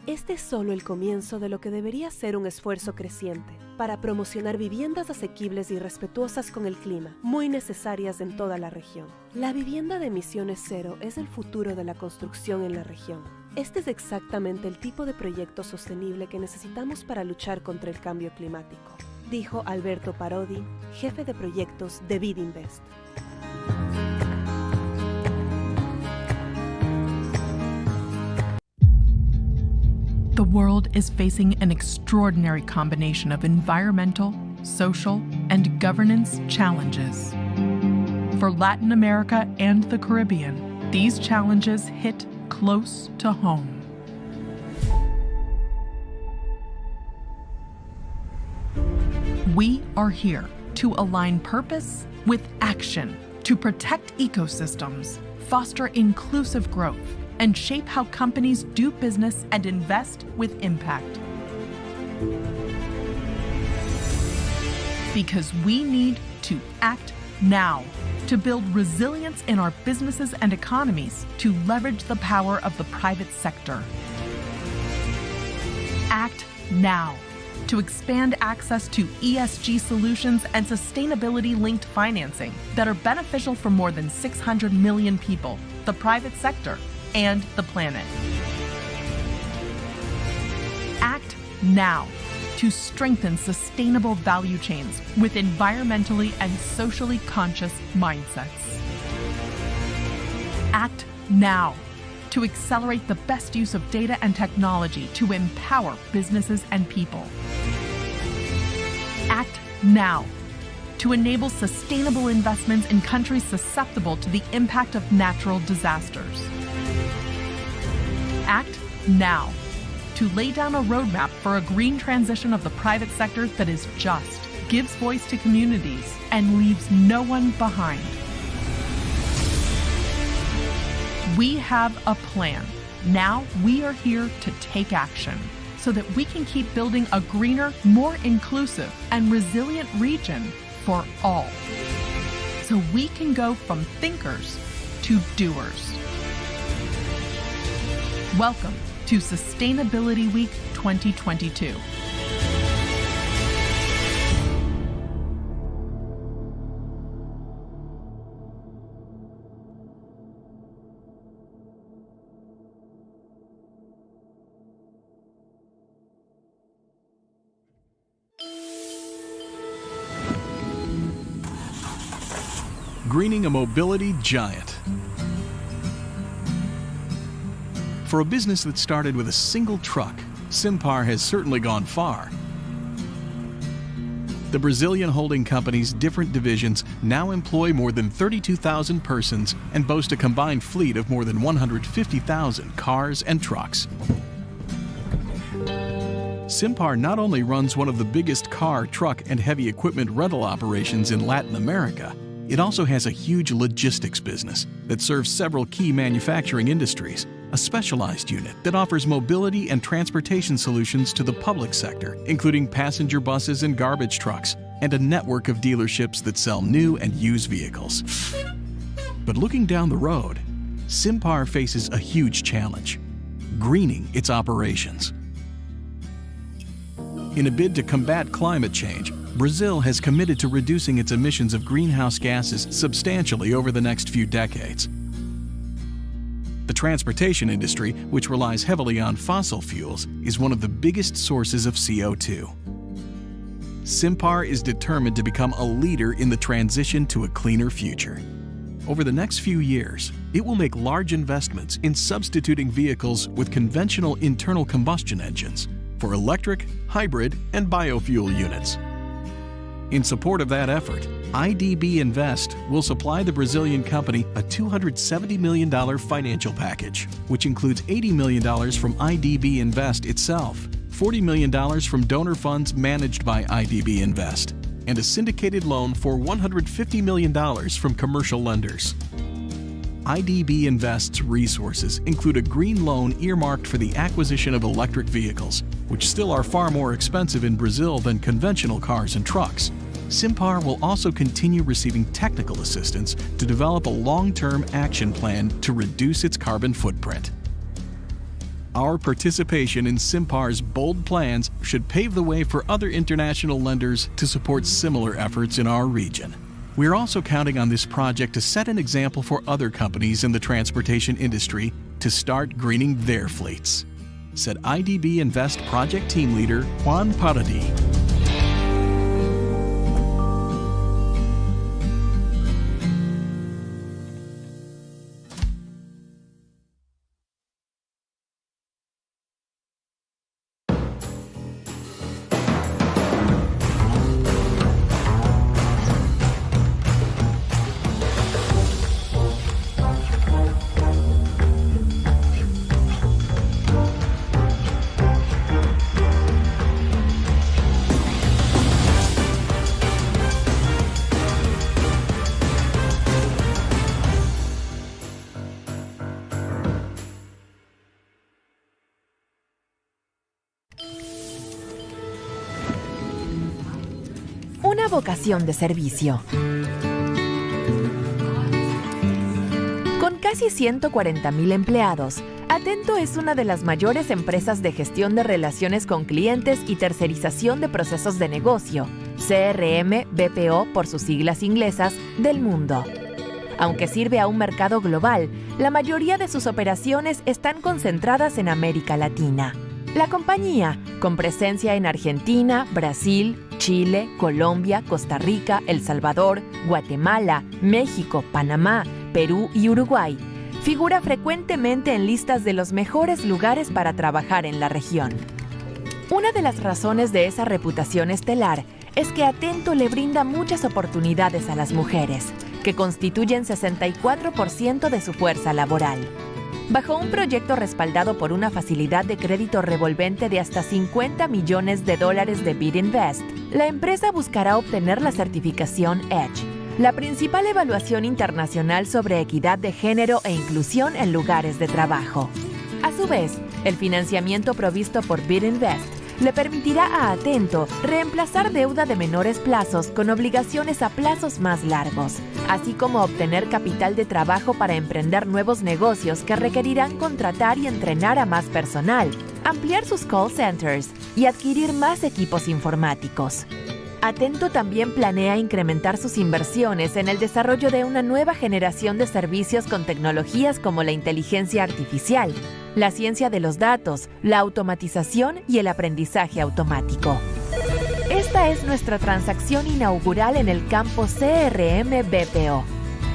Este es solo el comienzo de lo que debería ser un esfuerzo creciente. para promocionar viviendas asequibles y respetuosas con el clima, muy necesarias en toda la región. La vivienda de emisiones cero es el futuro de la construcción en la región. Este es exactamente el tipo de proyecto sostenible que necesitamos para luchar contra el cambio climático, dijo Alberto Parodi, jefe de proyectos de BID Invest. The world is facing an extraordinary combination of environmental, social, and governance challenges. For Latin America and the Caribbean, these challenges hit close to home. We are here to align purpose with action, to protect ecosystems, foster inclusive growth, and shape how companies do business and invest with impact. Because we need to act now to build resilience in our businesses and economies to leverage the power of the private sector. Act now to expand access to ESG solutions and sustainability-linked financing that are beneficial for more than 600 million people, the private sector, and the planet. Act now to strengthen sustainable value chains with environmentally and socially conscious mindsets. Act now to accelerate the best use of data and technology to empower businesses and people. Act now to enable sustainable investments in countries susceptible to the impact of natural disasters. Act now to lay down a roadmap for a green transition of the private sector that is just, gives voice to communities, and leaves no one behind. We have a plan. Now we are here to take action so that we can keep building a greener, more inclusive, and resilient region for all. So we can go from thinkers to doers. Welcome to Sustainability Week 2022. Greening a mobility giant. For a business that started with a single truck, Simpar has certainly gone far. The Brazilian holding company's different divisions now employ more than 32,000 persons and boast a combined fleet of more than 150,000 cars and trucks. Simpar not only runs one of the biggest car, truck, and heavy equipment rental operations in Latin America, it also has a huge logistics business that serves several key manufacturing industries, a specialized unit that offers mobility and transportation solutions to the public sector, including passenger buses and garbage trucks, and a network of dealerships that sell new and used vehicles. But looking down the road, Simpar faces a huge challenge: greening its operations. In a bid to combat climate change, Brazil has committed to reducing its emissions of greenhouse gases substantially over the next few decades. The transportation industry, which relies heavily on fossil fuels, is one of the biggest sources of CO2. Simpar is determined to become a leader in the transition to a cleaner future. Over the next few years, it will make large investments in substituting vehicles with conventional internal combustion engines for electric, hybrid, and biofuel units. In support of that effort, IDB Invest will supply the Brazilian company a $270 million financial package, which includes $80 million from IDB Invest itself, $40 million from donor funds managed by IDB Invest, and a syndicated loan for $150 million from commercial lenders. IDB Invest's resources include a green loan earmarked for the acquisition of electric vehicles, which still are far more expensive in Brazil than conventional cars and trucks. Simpar will also continue receiving technical assistance to develop a long-term action plan to reduce its carbon footprint. Our participation in SIMPAR's bold plans should pave the way for other international lenders to support similar efforts in our region. We're also counting on this project to set an example for other companies in the transportation industry to start greening their fleets, said IDB Invest project team leader Juan Paradis. Una vocación de servicio. Con casi 140,000 empleados, Atento es una de las mayores empresas de gestión de relaciones con clientes y tercerización de procesos de negocio, CRM, BPO por sus siglas inglesas, del mundo. Aunque sirve a un mercado global, la mayoría de sus operaciones están concentradas en América Latina. La compañía, con presencia en Argentina, Brasil, Chile, Colombia, Costa Rica, El Salvador, Guatemala, México, Panamá, Perú y Uruguay, figura frecuentemente en listas de los mejores lugares para trabajar en la región. Una de las razones de esa reputación estelar es que Atento le brinda muchas oportunidades a las mujeres, que constituyen 64% de su fuerza laboral. Bajo un proyecto respaldado por una facilidad de crédito revolvente de hasta $50 millones de Bid Invest, la empresa buscará obtener la certificación EDGE, la principal evaluación internacional sobre equidad de género e inclusión en lugares de trabajo. A su vez, el financiamiento provisto por Bid Invest le permitirá a Atento reemplazar deuda de menores plazos con obligaciones a plazos más largos, así como obtener capital de trabajo para emprender nuevos negocios que requerirán contratar y entrenar a más personal, ampliar sus call centers y adquirir más equipos informáticos. Atento también planea incrementar sus inversiones en el desarrollo de una nueva generación de servicios con tecnologías como la inteligencia artificial, la ciencia de los datos, la automatización y el aprendizaje automático. Esta es nuestra transacción inaugural en el campo CRM-BPO.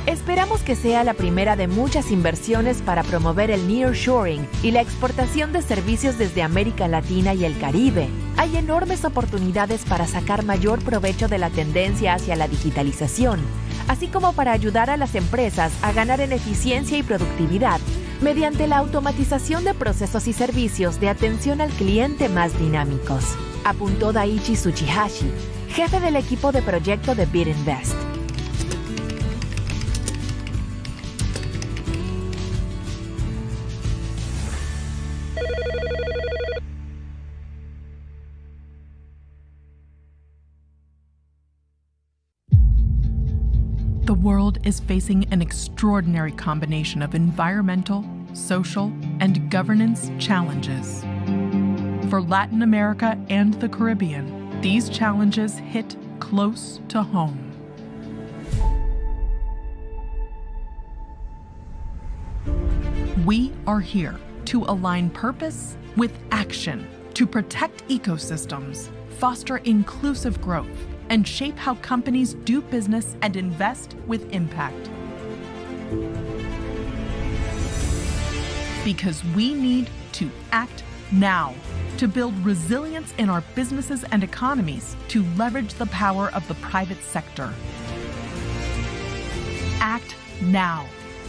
Esperamos que sea la primera de muchas inversiones para promover el nearshoring y la exportación de servicios desde América Latina y el Caribe. Hay enormes oportunidades para sacar mayor provecho de la tendencia hacia la digitalización, así como para ayudar a las empresas a ganar en eficiencia y productividad mediante la automatización de procesos y servicios de atención al cliente más dinámicos, apuntó Daichi Tsuchihashi, jefe del equipo de proyecto de Bid Invest. The world is facing an extraordinary combination of environmental, social, and governance challenges. For Latin America and the Caribbean, these challenges hit close to home. We are here to align purpose with action, to protect ecosystems, foster inclusive growth, and shape how companies do business and invest with impact. Because we need to act now to build resilience in our businesses and economies to leverage the power of the private sector. Act now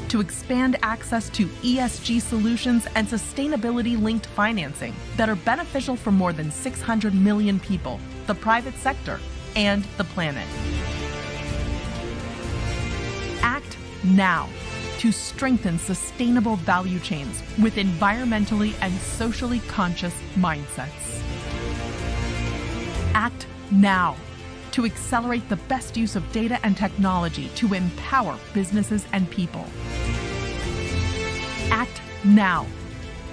to expand access to ESG solutions and sustainability-linked financing that are beneficial for more than 600 million people, the private sector, and the planet. Act now to strengthen sustainable value chains with environmentally and socially conscious mindsets. Act now to accelerate the best use of data and technology to empower businesses and people. Act now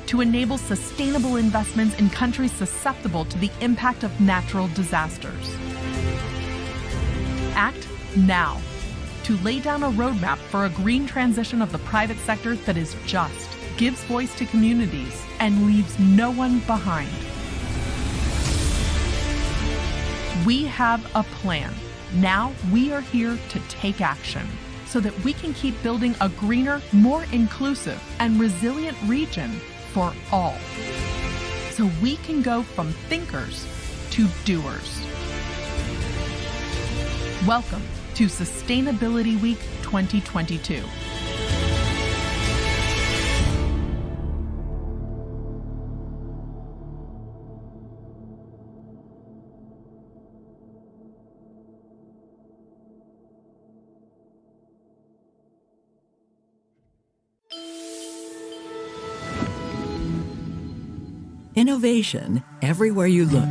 to enable sustainable investments in countries susceptible to the impact of natural disasters. Act now to lay down a roadmap for a green transition of the private sector that is just, gives voice to communities, and leaves no one behind. We have a plan. Now we are here to take action so that we can keep building a greener, more inclusive, and resilient region for all. So we can go from thinkers to doers. Welcome to Sustainability Week 2022. Innovation everywhere you look.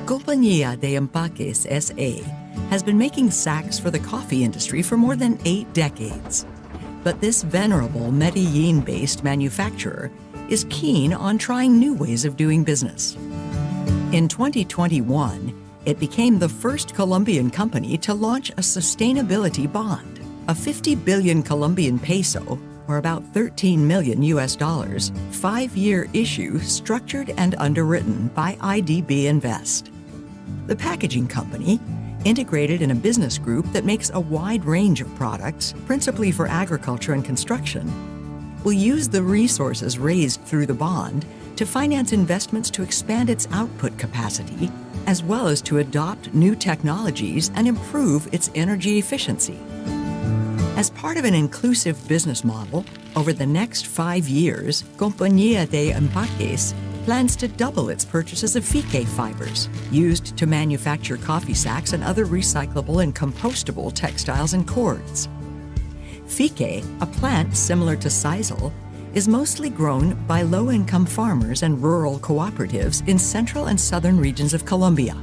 Compañía de Empaques S.A. has been making sacks for the coffee industry for more than 8 decades. But this venerable Medellin-based manufacturer is keen on trying new ways of doing business. In 2021, it became the first Colombian company to launch a sustainability bond, a 50 billion Colombian peso, or about $13 million, 5-year issue structured and underwritten by IDB Invest. The packaging company, integrated in a business group that makes a wide range of products, principally for agriculture and construction, will use the resources raised through the bond to finance investments to expand its output capacity, as well as to adopt new technologies and improve its energy efficiency. As part of an inclusive business model, over the next 5 years, Compañía de Empaques plans to double its purchases of fique fibers, used to manufacture coffee sacks and other recyclable and compostable textiles and cords. Fique, a plant similar to sisal, is mostly grown by low-income farmers and rural cooperatives in central and southern regions of Colombia.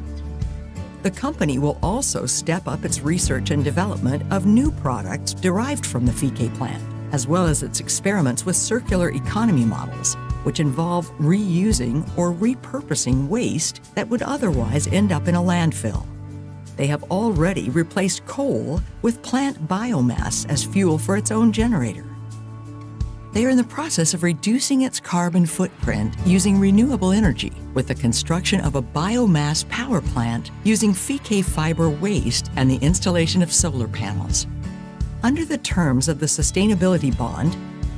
The company will also step up its research and development of new products derived from the fique plant, as well as its experiments with circular economy models, which involve reusing or repurposing waste that would otherwise end up in a landfill. They have already replaced coal with plant biomass as fuel for its own generator. They are in the process of reducing its carbon footprint using renewable energy with the construction of a biomass power plant using fique fiber waste and the installation of solar panels. Under the terms of the sustainability bond,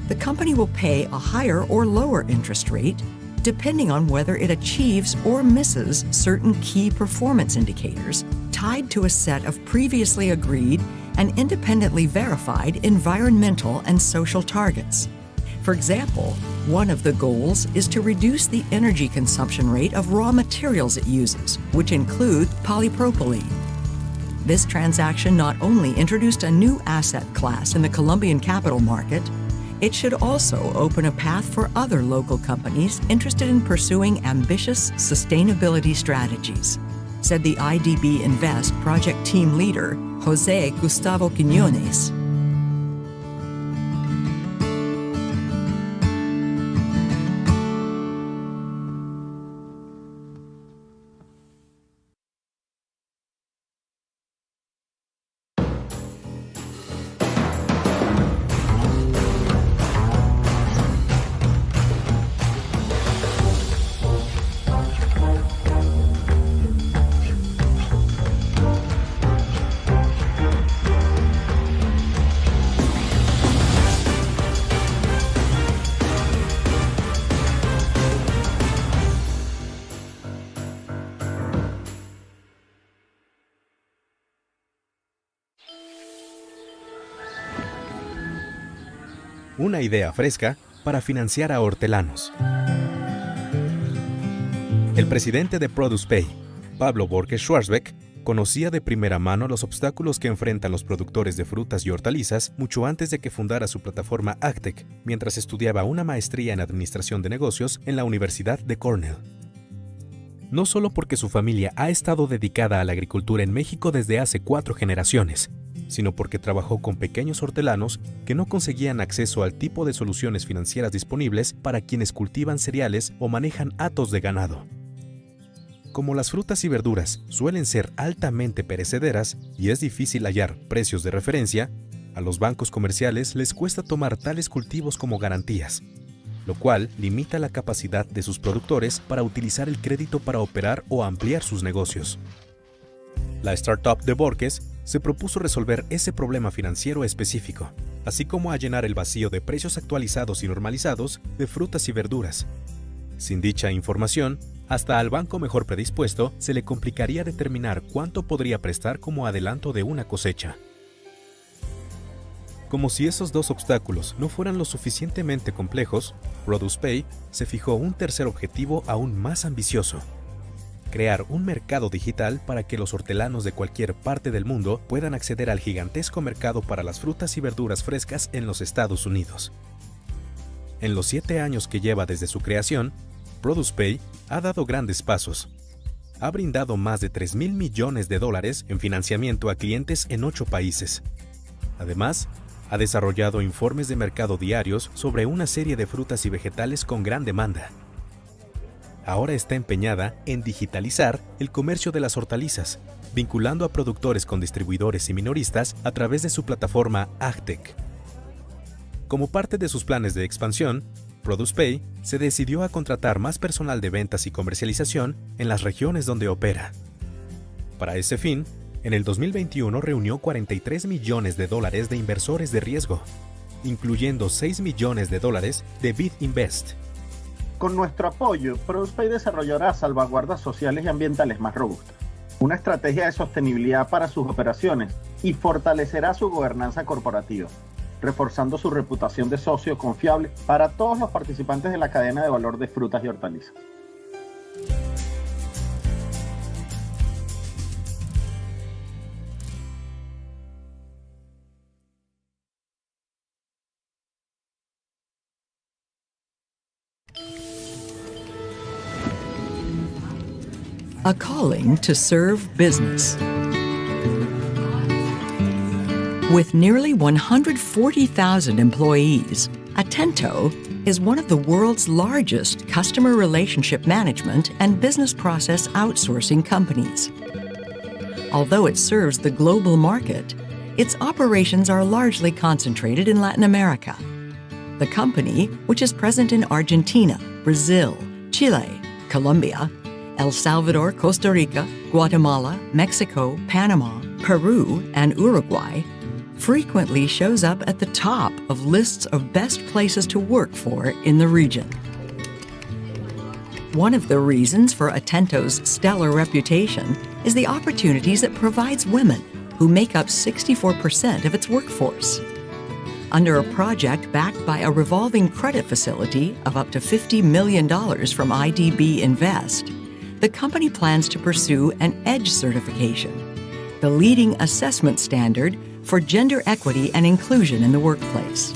the company will pay a higher or lower interest rate depending on whether it achieves or misses certain key performance indicators tied to a set of previously agreed and independently verified environmental and social targets. For example, one of the goals is to reduce the energy consumption rate of raw materials it uses, which include polypropylene. This transaction not only introduced a new asset class in the Colombian capital market, it should also open a path for other local companies interested in pursuing ambitious sustainability strategies, said the IDB Invest project team leader, Jose Gustavo Quiñones. Una idea fresca para financiar a hortelanos. El presidente de Produce Pay, Pablo Borges Schwarzbeck, conocía de primera mano los obstáculos que enfrentan los productores de frutas y hortalizas mucho antes de que fundara su plataforma Actec, mientras estudiaba una maestría en Administración de Negocios en la Universidad de Cornell. No solo porque su familia ha estado dedicada a la agricultura en México desde hace 4 generaciones, sino porque trabajó con pequeños hortelanos que no conseguían acceso al tipo de soluciones financieras disponibles para quienes cultivan cereales o manejan hatos de ganado. Como las frutas y verduras suelen ser altamente perecederas y es difícil hallar precios de referencia, a los bancos comerciales les cuesta tomar tales cultivos como garantías, lo cual limita la capacidad de sus productores para utilizar el crédito para operar o ampliar sus negocios. La startup de Borges se propuso resolver ese problema financiero específico, así como a llenar el vacío de precios actualizados y normalizados de frutas y verduras. Sin dicha información, hasta al banco mejor predispuesto se le complicaría determinar cuánto podría prestar como adelanto de una cosecha. Como si esos dos obstáculos no fueran lo suficientemente complejos, ProducePay se fijó un tercer objetivo aún más ambicioso: crear un mercado digital para que los hortelanos de cualquier parte del mundo puedan acceder al gigantesco mercado para las frutas y verduras frescas en los Estados Unidos. En los 7 años que lleva desde su creación, ProducePay ha dado grandes pasos. Ha brindado más de $3,000 millones en financiamiento a clientes en 8 países. Además, ha desarrollado informes de mercado diarios sobre una serie de frutas y vegetales con gran demanda. Ahora está empeñada en digitalizar el comercio de las hortalizas, vinculando a productores con distribuidores y minoristas a través de su plataforma AgTech. Como parte de sus planes de expansión, ProducePay se decidió a contratar más personal de ventas y comercialización en las regiones donde opera. Para ese fin, en el 2021 reunió $43 millones de inversores de riesgo, incluyendo $6 millones de Bid Invest. Con nuestro apoyo, ProducePay desarrollará salvaguardas sociales y ambientales más robustas, una estrategia de sostenibilidad para sus operaciones y fortalecerá su gobernanza corporativa, reforzando su reputación de socio confiable para todos los participantes de la cadena de valor de frutas y hortalizas. A calling to serve business. With nearly 140,000 employees, Atento is one of the world's largest customer relationship management and business process outsourcing companies. Although it serves the global market, its operations are largely concentrated in Latin America. The company, which is present in Argentina, Brazil, Chile, Colombia, El Salvador, Costa Rica, Guatemala, Mexico, Panama, Peru, and Uruguay, frequently shows up at the top of lists of best places to work for in the region. One of the reasons for Atento's stellar reputation is the opportunities it provides women, who make up 64% of its workforce. Under a project backed by a revolving credit facility of up to $50 million from IDB Invest, the company plans to pursue an EDGE certification, the leading assessment standard for gender equity and inclusion in the workplace.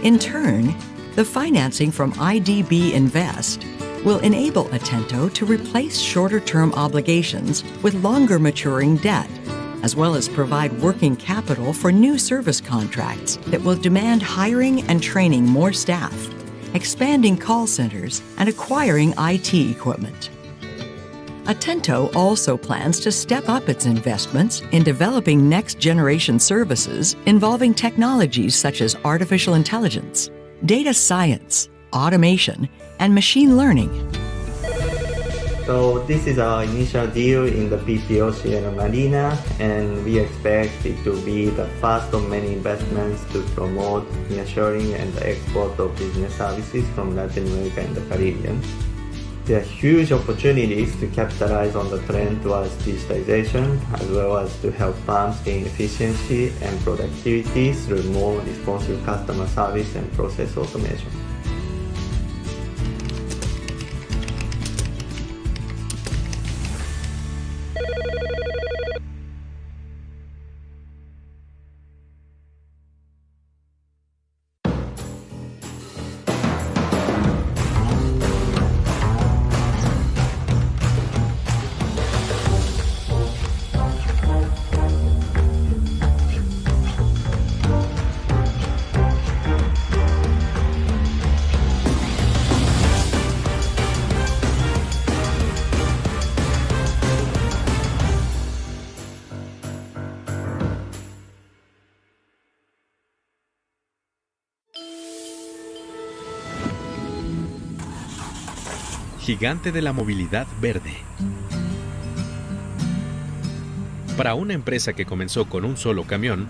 In turn, the financing from IDB Invest will enable Atento to replace shorter-term obligations with longer maturing debt, as well as provide working capital for new service contracts that will demand hiring and training more staff, expanding call centers, and acquiring IT equipment. Atento also plans to step up its investments in developing next-generation services involving technologies such as artificial intelligence, data science, automation, and machine learning. So this is our initial deal in the PPO Sierra Marina, and we expect it to be the first of many investments to promote nearshoring and the export of business services from Latin America and the Caribbean. There are huge opportunities to capitalize on the trend towards digitization, as well as to help firms gain efficiency and productivity through more responsive customer service and process automation. gigante de la movilidad verde. Para una empresa que comenzó con un solo camión,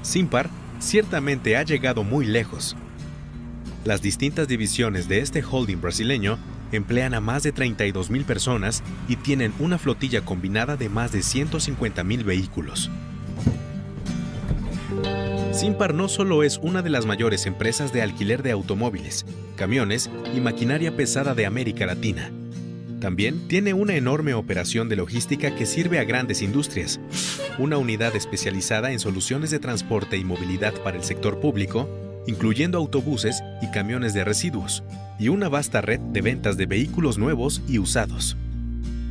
Simpar ciertamente ha llegado muy lejos. Las distintas divisiones de este holding brasileño emplean a más de 32,000 personas y tienen una flotilla combinada de más de 150,000 vehículos. Simpar no solo es una de las mayores empresas de alquiler de automóviles, camiones y maquinaria pesada de América Latina. También tiene una enorme operación de logística que sirve a grandes industrias, una unidad especializada en soluciones de transporte y movilidad para el sector público, incluyendo autobuses y camiones de residuos, y una vasta red de ventas de vehículos nuevos y usados.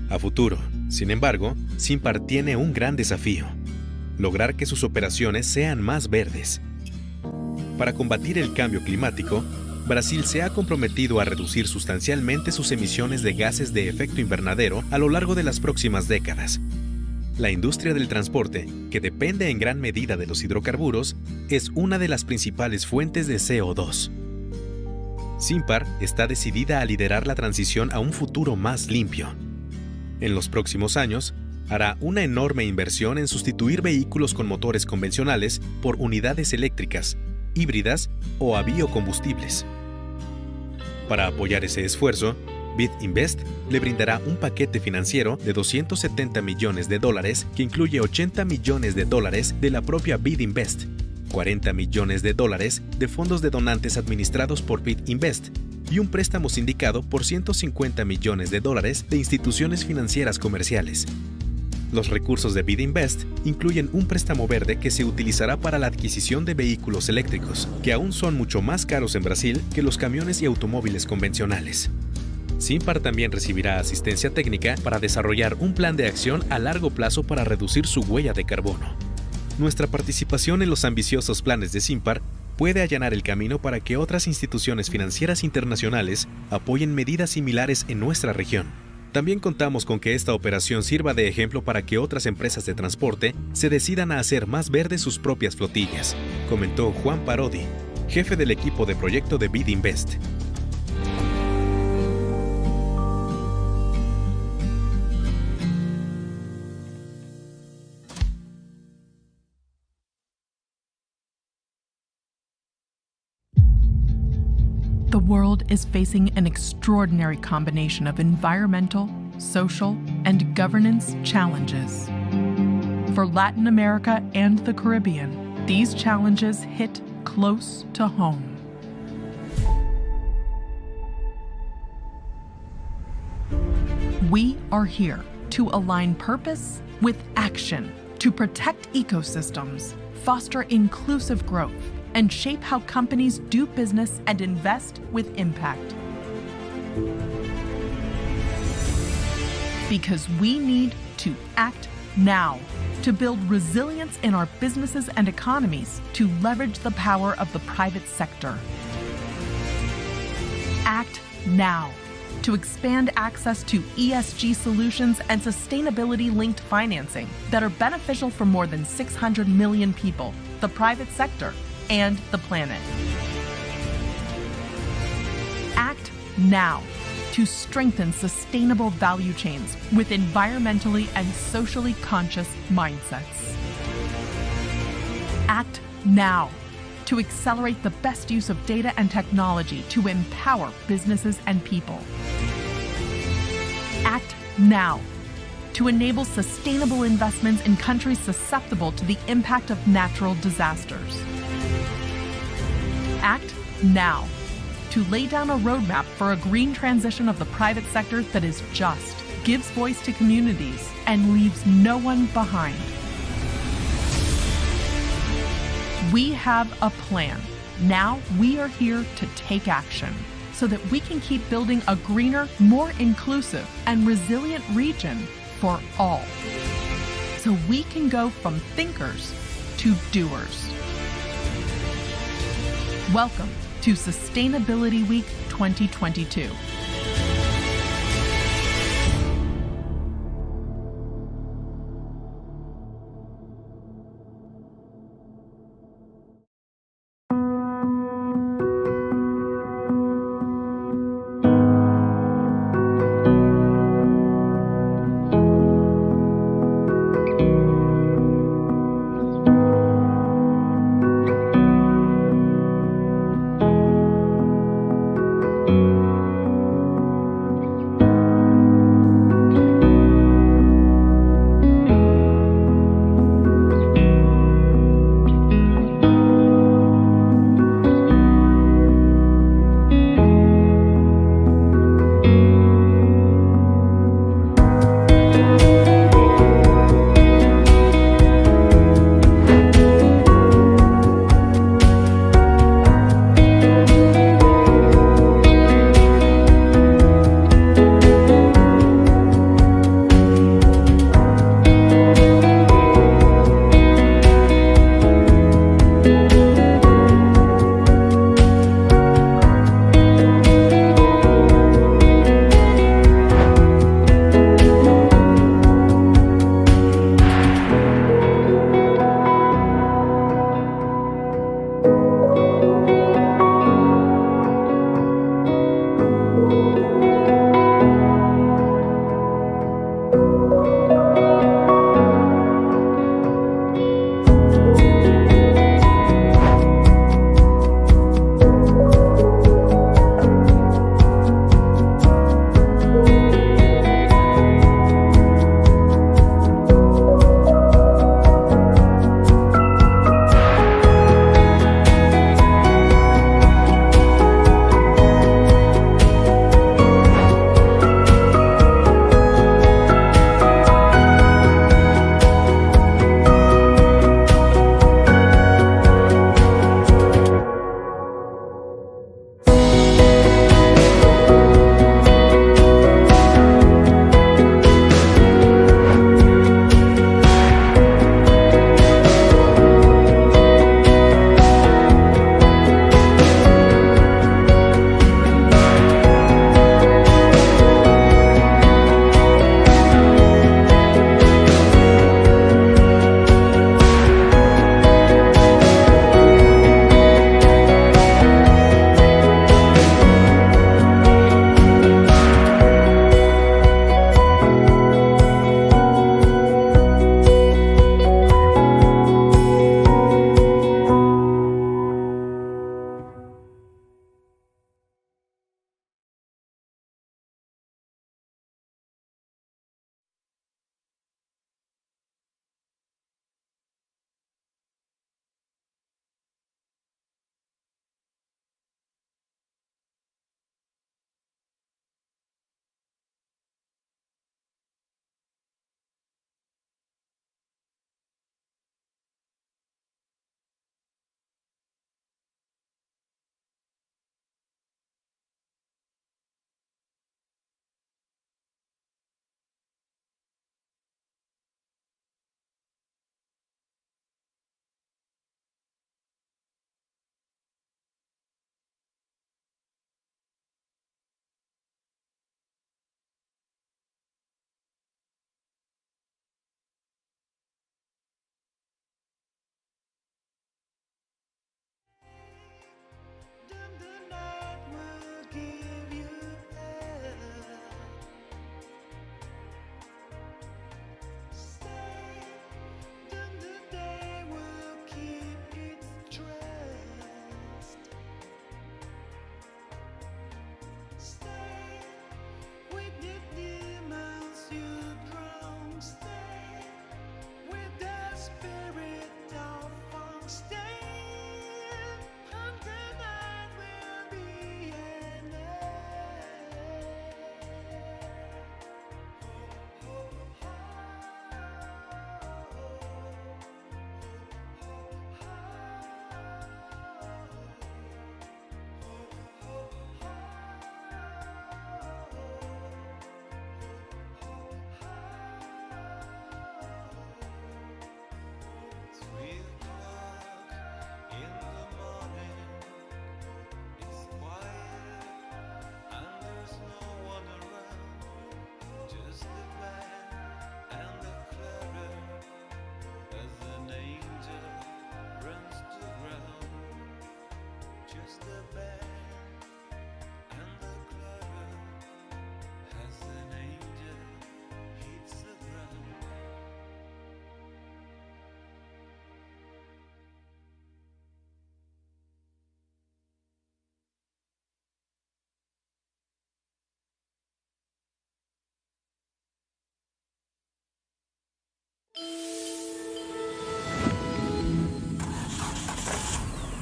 A futuro, sin embargo, Simpar tiene un gran desafío: lograr que sus operaciones sean más verdes. Para combatir el cambio climático, Brasil se ha comprometido a reducir sustancialmente sus emisiones de gases de efecto invernadero a lo largo de las próximas décadas. La industria del transporte, que depende en gran medida de los hidrocarburos, es una de las principales fuentes de CO2. Simpar está decidida a liderar la transición a un futuro más limpio. En los próximos años, hará una enorme inversión en sustituir vehículos con motores convencionales por unidades eléctricas, híbridas o a biocombustibles. Para apoyar ese esfuerzo, Bid Invest le brindará un paquete financiero de $270 millones que incluye $80 millones de la propia Bid Invest, $40 millones de fondos de donantes administrados por Bid Invest y un préstamo sindicado por $150 millones de instituciones financieras comerciales. Los recursos de Bid Invest incluyen un préstamo verde que se utilizará para la adquisición de vehículos eléctricos, que aún son mucho más caros en Brasil que los camiones y automóviles convencionales. Simpar también recibirá asistencia técnica para desarrollar un plan de acción a largo plazo para reducir su huella de carbono. Nuestra participación en los ambiciosos planes de Simpar puede allanar el camino para que otras instituciones financieras internacionales apoyen medidas similares en nuestra región. También contamos con que esta operación sirva de ejemplo para que otras empresas de transporte se decidan a hacer más verdes sus propias flotillas, comentó Juan Parodi, jefe del equipo de proyecto de Bid Invest. The world is facing an extraordinary combination of environmental, social, and governance challenges. For Latin America and the Caribbean, these challenges hit close to home. We are here to align purpose with action, to protect ecosystems, foster inclusive growth, and shape how companies do business and invest with impact. Because we need to act now to build resilience in our businesses and economies to leverage the power of the private sector. Act now to expand access to ESG solutions and sustainability-linked financing that are beneficial for more than 600 million people, the private sector, and the planet. Act now to strengthen sustainable value chains with environmentally and socially conscious mindsets. Act now to accelerate the best use of data and technology to empower businesses and people. Act now to enable sustainable investments in countries susceptible to the impact of natural disasters. Act now to lay down a roadmap for a green transition of the private sector that is just, gives voice to communities, and leaves no one behind. We have a plan. Now we are here to take action so that we can keep building a greener, more inclusive, and resilient region for all. So we can go from thinkers to doers. Welcome to Sustainability Week 2022.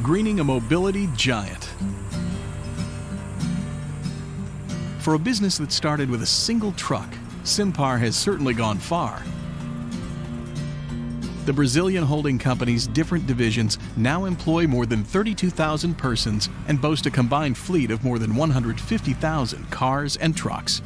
Greening a mobility giant. For a business that started with a single truck, Simpar has certainly gone far. The Brazilian holding company's different divisions now employ more than 32,000 persons and boast a combined fleet of more than 150,000 cars and trucks.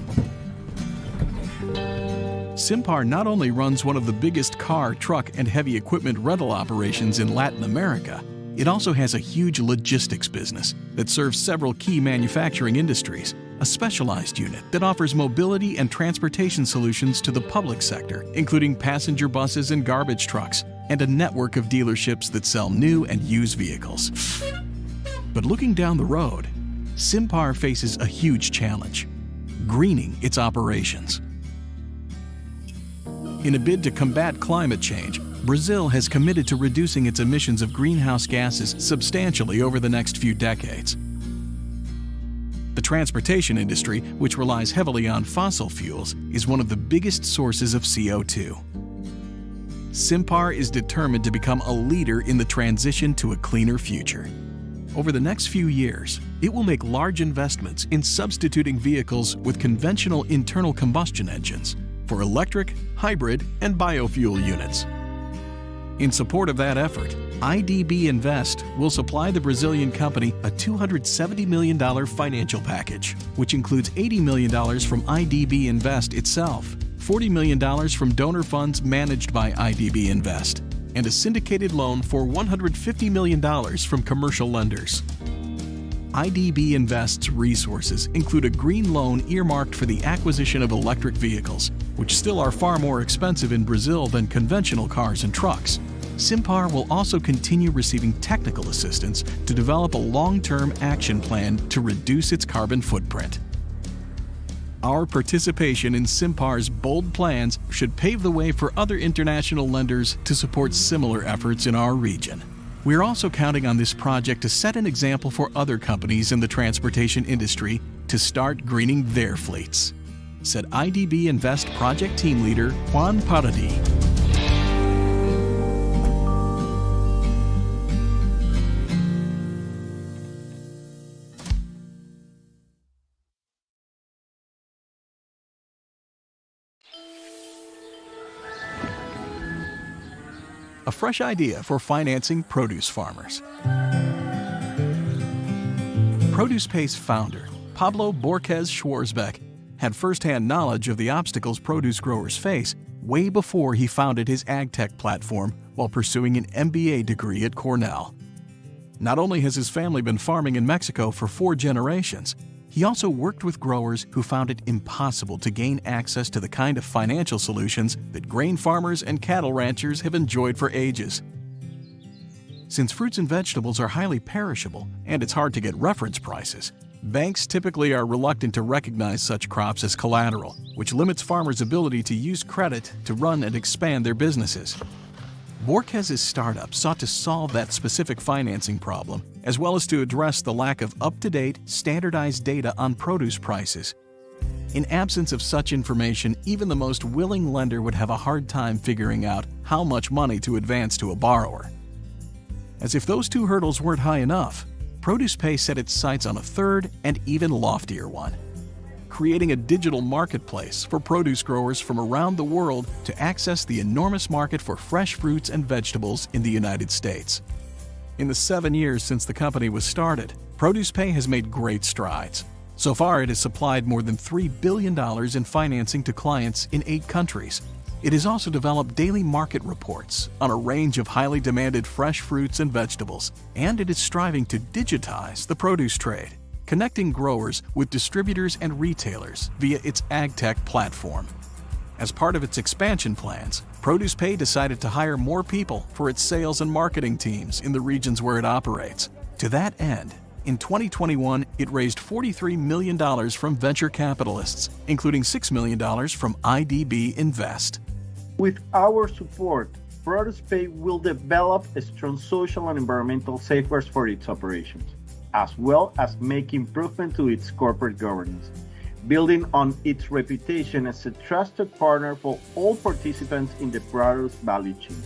Simpar not only runs one of the biggest car, truck, and heavy equipment rental operations in Latin America, It also has a huge logistics business that serves several key manufacturing industries, a specialized unit that offers mobility and transportation solutions to the public sector, including passenger buses and garbage trucks, and a network of dealerships that sell new and used vehicles. But looking down the road, Simpar faces a huge challenge: greening its operations. In a bid to combat climate change, Brazil has committed to reducing its emissions of greenhouse gases substantially over the next few decades. The transportation industry, which relies heavily on fossil fuels, is one of the biggest sources of CO2. Simpar is determined to become a leader in the transition to a cleaner future. Over the next few years, it will make large investments in substituting vehicles with conventional internal combustion engines for electric, hybrid, and biofuel units. In support of that effort, IDB Invest will supply the Brazilian company a $270 million financial package, which includes $80 million from IDB Invest itself, $40 million from donor funds managed by IDB Invest, and a syndicated loan for $150 million from commercial lenders. IDB Invest's resources include a green loan earmarked for the acquisition of electric vehicles, which still are far more expensive in Brazil than conventional cars and trucks. Simpar will also continue receiving technical assistance to develop a long-term action plan to reduce its carbon footprint. Our participation in Simpar's bold plans should pave the way for other international lenders to support similar efforts in our region. We're also counting on this project to set an example for other companies in the transportation industry to start greening their fleets, said IDB Invest project team leader Juan Paradis. A fresh idea for financing produce farmers. ProducePay's founder, Pablo Borges Schwarzbeck, had firsthand knowledge of the obstacles produce growers face way before he founded his AgTech platform while pursuing an MBA degree at Cornell. Not only has his family been farming in Mexico for 4 generations, he also worked with growers who found it impossible to gain access to the kind of financial solutions that grain farmers and cattle ranchers have enjoyed for ages. Since fruits and vegetables are highly perishable and it's hard to get reference prices, banks typically are reluctant to recognize such crops as collateral, which limits farmers' ability to use credit to run and expand their businesses. Borges' startup sought to solve that specific financing problem, as well as to address the lack of up-to-date, standardized data on produce prices. In absence of such information, even the most willing lender would have a hard time figuring out how much money to advance to a borrower. As if those 2 hurdles weren't high enough, ProducePay set its sights on a third and even loftier one: creating a digital marketplace for produce growers from around the world to access the enormous market for fresh fruits and vegetables in the United States. In the 7 years since the company was started, ProducePay has made great strides. So far, it has supplied more than $3 billion in financing to clients in 8 countries. It has also developed daily market reports on a range of highly demanded fresh fruits and vegetables, and it is striving to digitize the produce trade, connecting growers with distributors and retailers via its AgTech platform. As part of its expansion plans, ProducePay decided to hire more people for its sales and marketing teams in the regions where it operates. To that end, in 2021, it raised $43 million from venture capitalists, including $6 million from IDB Invest. With our support, ProducePay will develop a strong social and environmental safeguards for its operations, as well as make improvements to its corporate governance, building on its reputation as a trusted partner for all participants in the produce value chain.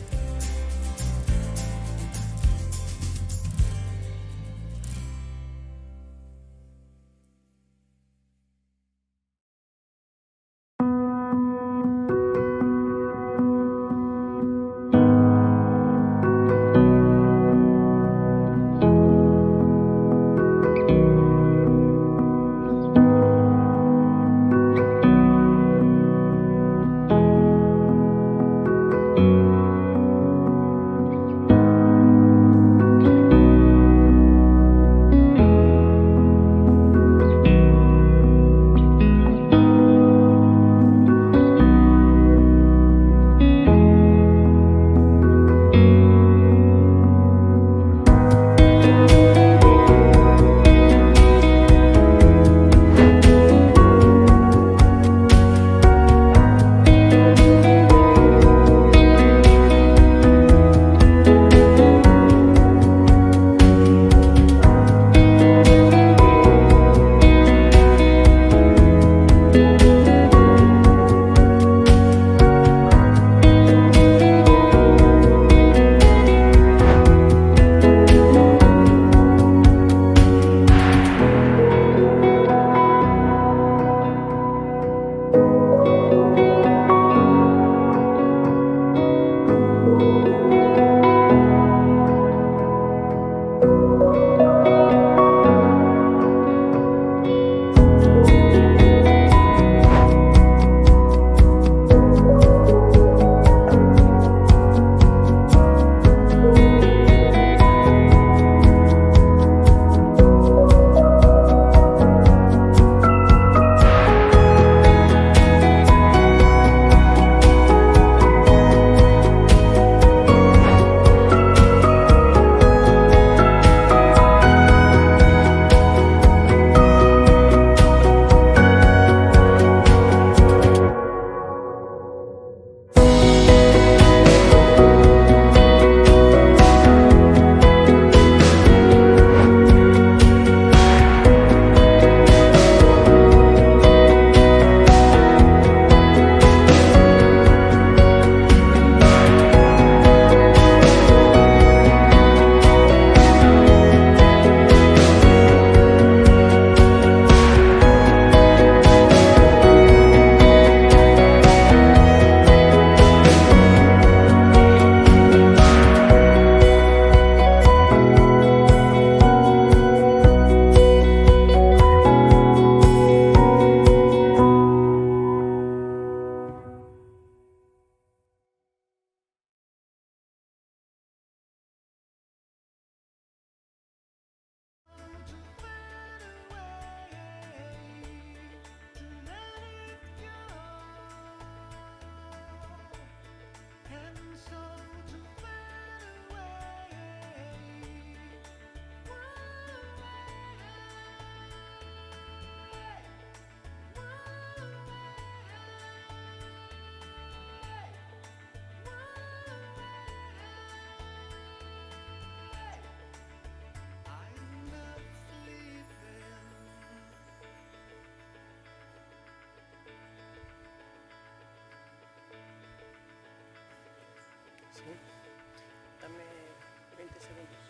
Dame 20 segundos.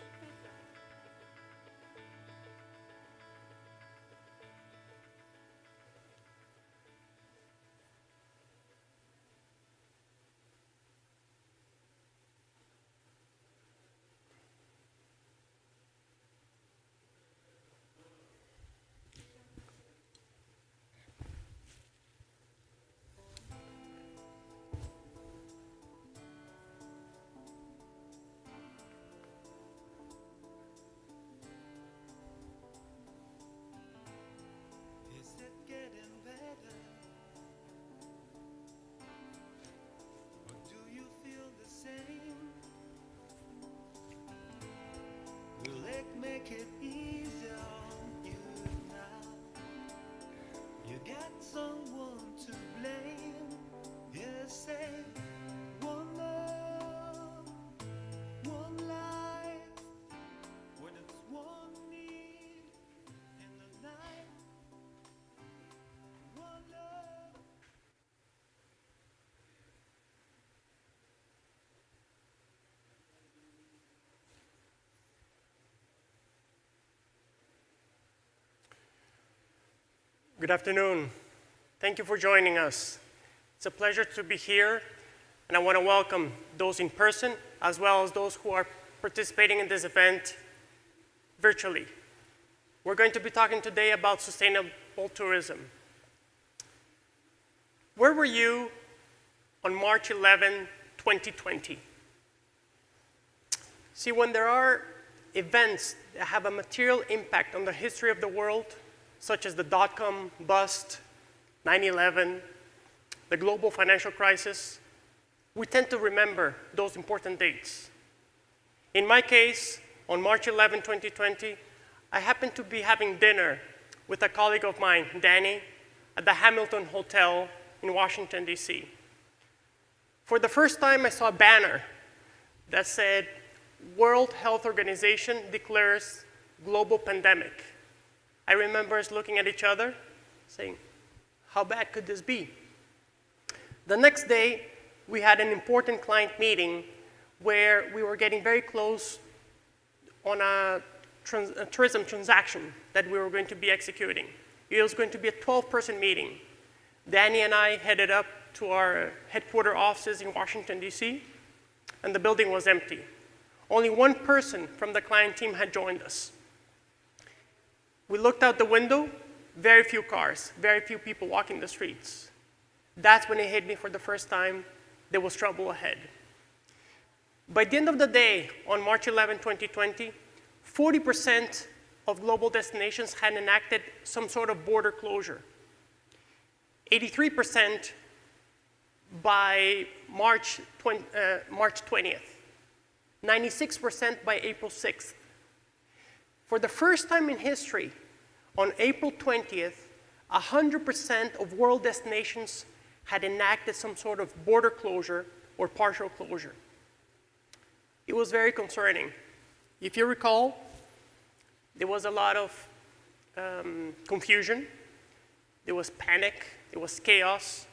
Make it easier on you now. You got someone to blame. You say one love, one life. When it's one need in the night, one love. Good afternoon. Thank you for joining us. It's a pleasure to be here, and I want to welcome those in person as well as those who are participating in this event virtually. We're going to be talking today about sustainable tourism. Where were you on March 11, 2020? See, when there are events that have a material impact on the history of the world, such as the dot-com bust, 9/11, the global financial crisis, we tend to remember those important dates. In my case, on March 11, 2020, I happened to be having dinner with a colleague of mine, Diane, at the Hamilton Hotel in Washington, D.C. For the first time, I saw a banner that said, World Health Organization declares global pandemic. I remember us looking at each other, saying, how bad could this be? The next day, we had an important client meeting where we were getting very close on a tourism transaction that we were going to be executing. It was going to be a 12-person meeting. Danny and I headed up to our headquarter offices in Washington, D.C., and the building was empty. Only one person from the client team had joined us. We looked out the window, very few cars, very few people walking the streets. That's when it hit me for the first time, there was trouble ahead. By the end of the day, on March 11, 2020, 40% of global destinations had enacted some sort of border closure. 83% by March 20th, 96% by April 6th. For the first time in history, on April 20th, 100% of world destinations had enacted some sort of border closure or partial closure. It was very concerning. If you recall, there was a lot of confusion, there was panic, there was chaos,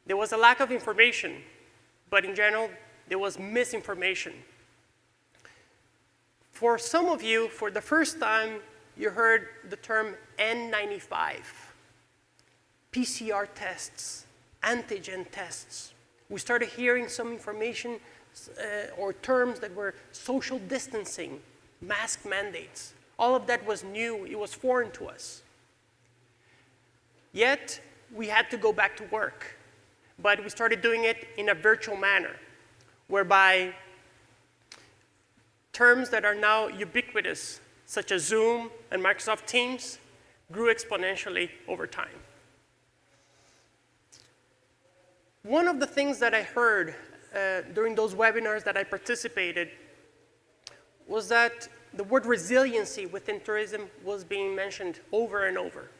there was a lack of information, but in general, there was misinformation. For some of you, for the first time, you heard the term N95, PCR tests, antigen tests. We started hearing some information or terms that were social distancing, mask mandates. All of that was new, it was foreign to us. Yet, we had to go back to work, but we started doing it in a virtual manner, whereby terms that are now ubiquitous, such as Zoom and Microsoft Teams, grew exponentially over time. One of the things that I heard during those webinars that I participated was that the word resiliency within tourism was being mentioned over and over.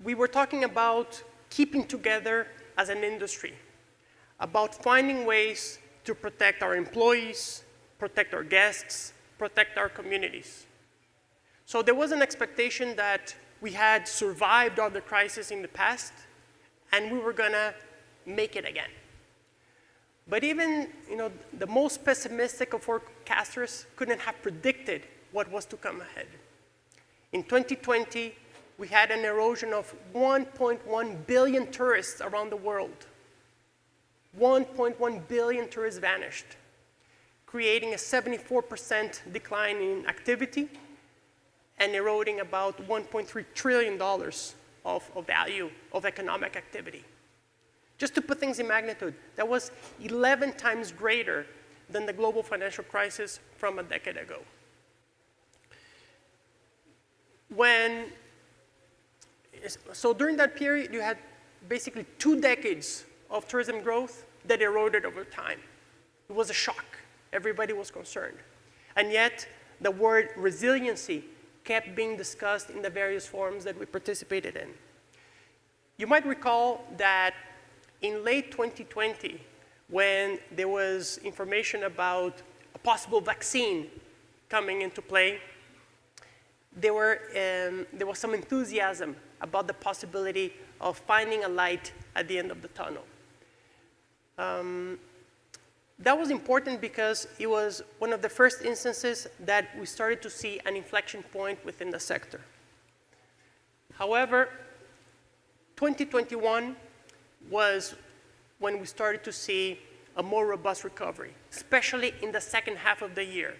We were talking about keeping together as an industry, about finding ways to protect our employees, protect our guests, protect our communities. So there was an expectation that we had survived other crises in the past, and we were gonna make it again. But even the most pessimistic of forecasters couldn't have predicted what was to come ahead. In 2020, we had an erosion of 1.1 billion tourists around the world. 1.1 billion tourists vanished, creating a 74% decline in activity and eroding about $1.3 trillion of value of economic activity. Just to put things in magnitude, that was 11 times greater than the global financial crisis from a decade ago. So during that period, you had basically 2 decades of tourism growth that eroded over time. It was a shock. Everybody was concerned. And yet, the word resiliency kept being discussed in the various forums that we participated in. You might recall that in late 2020, when there was information about a possible vaccine coming into play, there was some enthusiasm about the possibility of finding a light at the end of the tunnel. That was important because it was one of the first instances that we started to see an inflection point within the sector. However, 2021 was when we started to see a more robust recovery, especially in the second half of the year.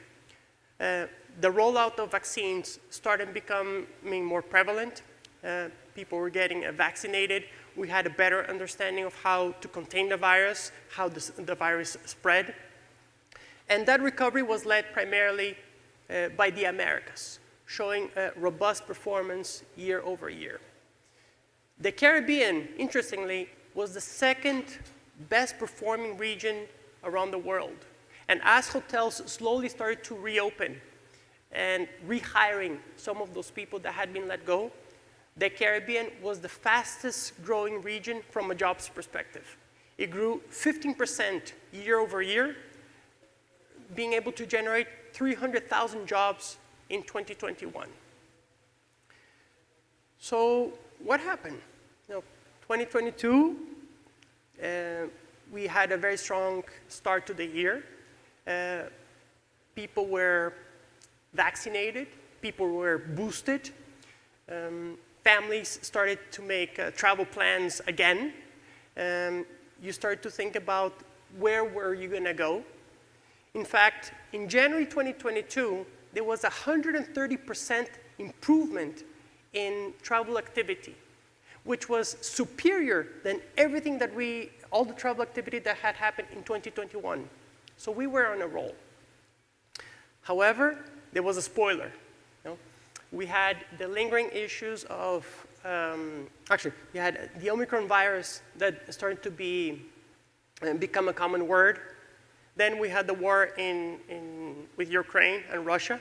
The rollout of vaccines started becoming more prevalent. People were getting vaccinated. We had a better understanding of how to contain the virus, how the virus spread. And that recovery was led primarily by the Americas, showing a robust performance year over year. The Caribbean, interestingly, was the second best performing region around the world. And as hotels slowly started to reopen and rehiring some of those people that had been let go, the Caribbean was the fastest growing region from a jobs perspective. It grew 15% year over year, being able to generate 300,000 jobs in 2021. So what happened? 2022, we had a very strong start to the year. People were vaccinated, people were boosted. Families started to make travel plans again. You started to think about where were you going to go. In fact, in January 2022, there was a 130% improvement in travel activity, which was superior than everything that all the travel activity that had happened in 2021. So we were on a roll. However, there was a spoiler. We had the lingering issues of, we had the Omicron virus that started to become a common word. Then we had the war with Ukraine and Russia.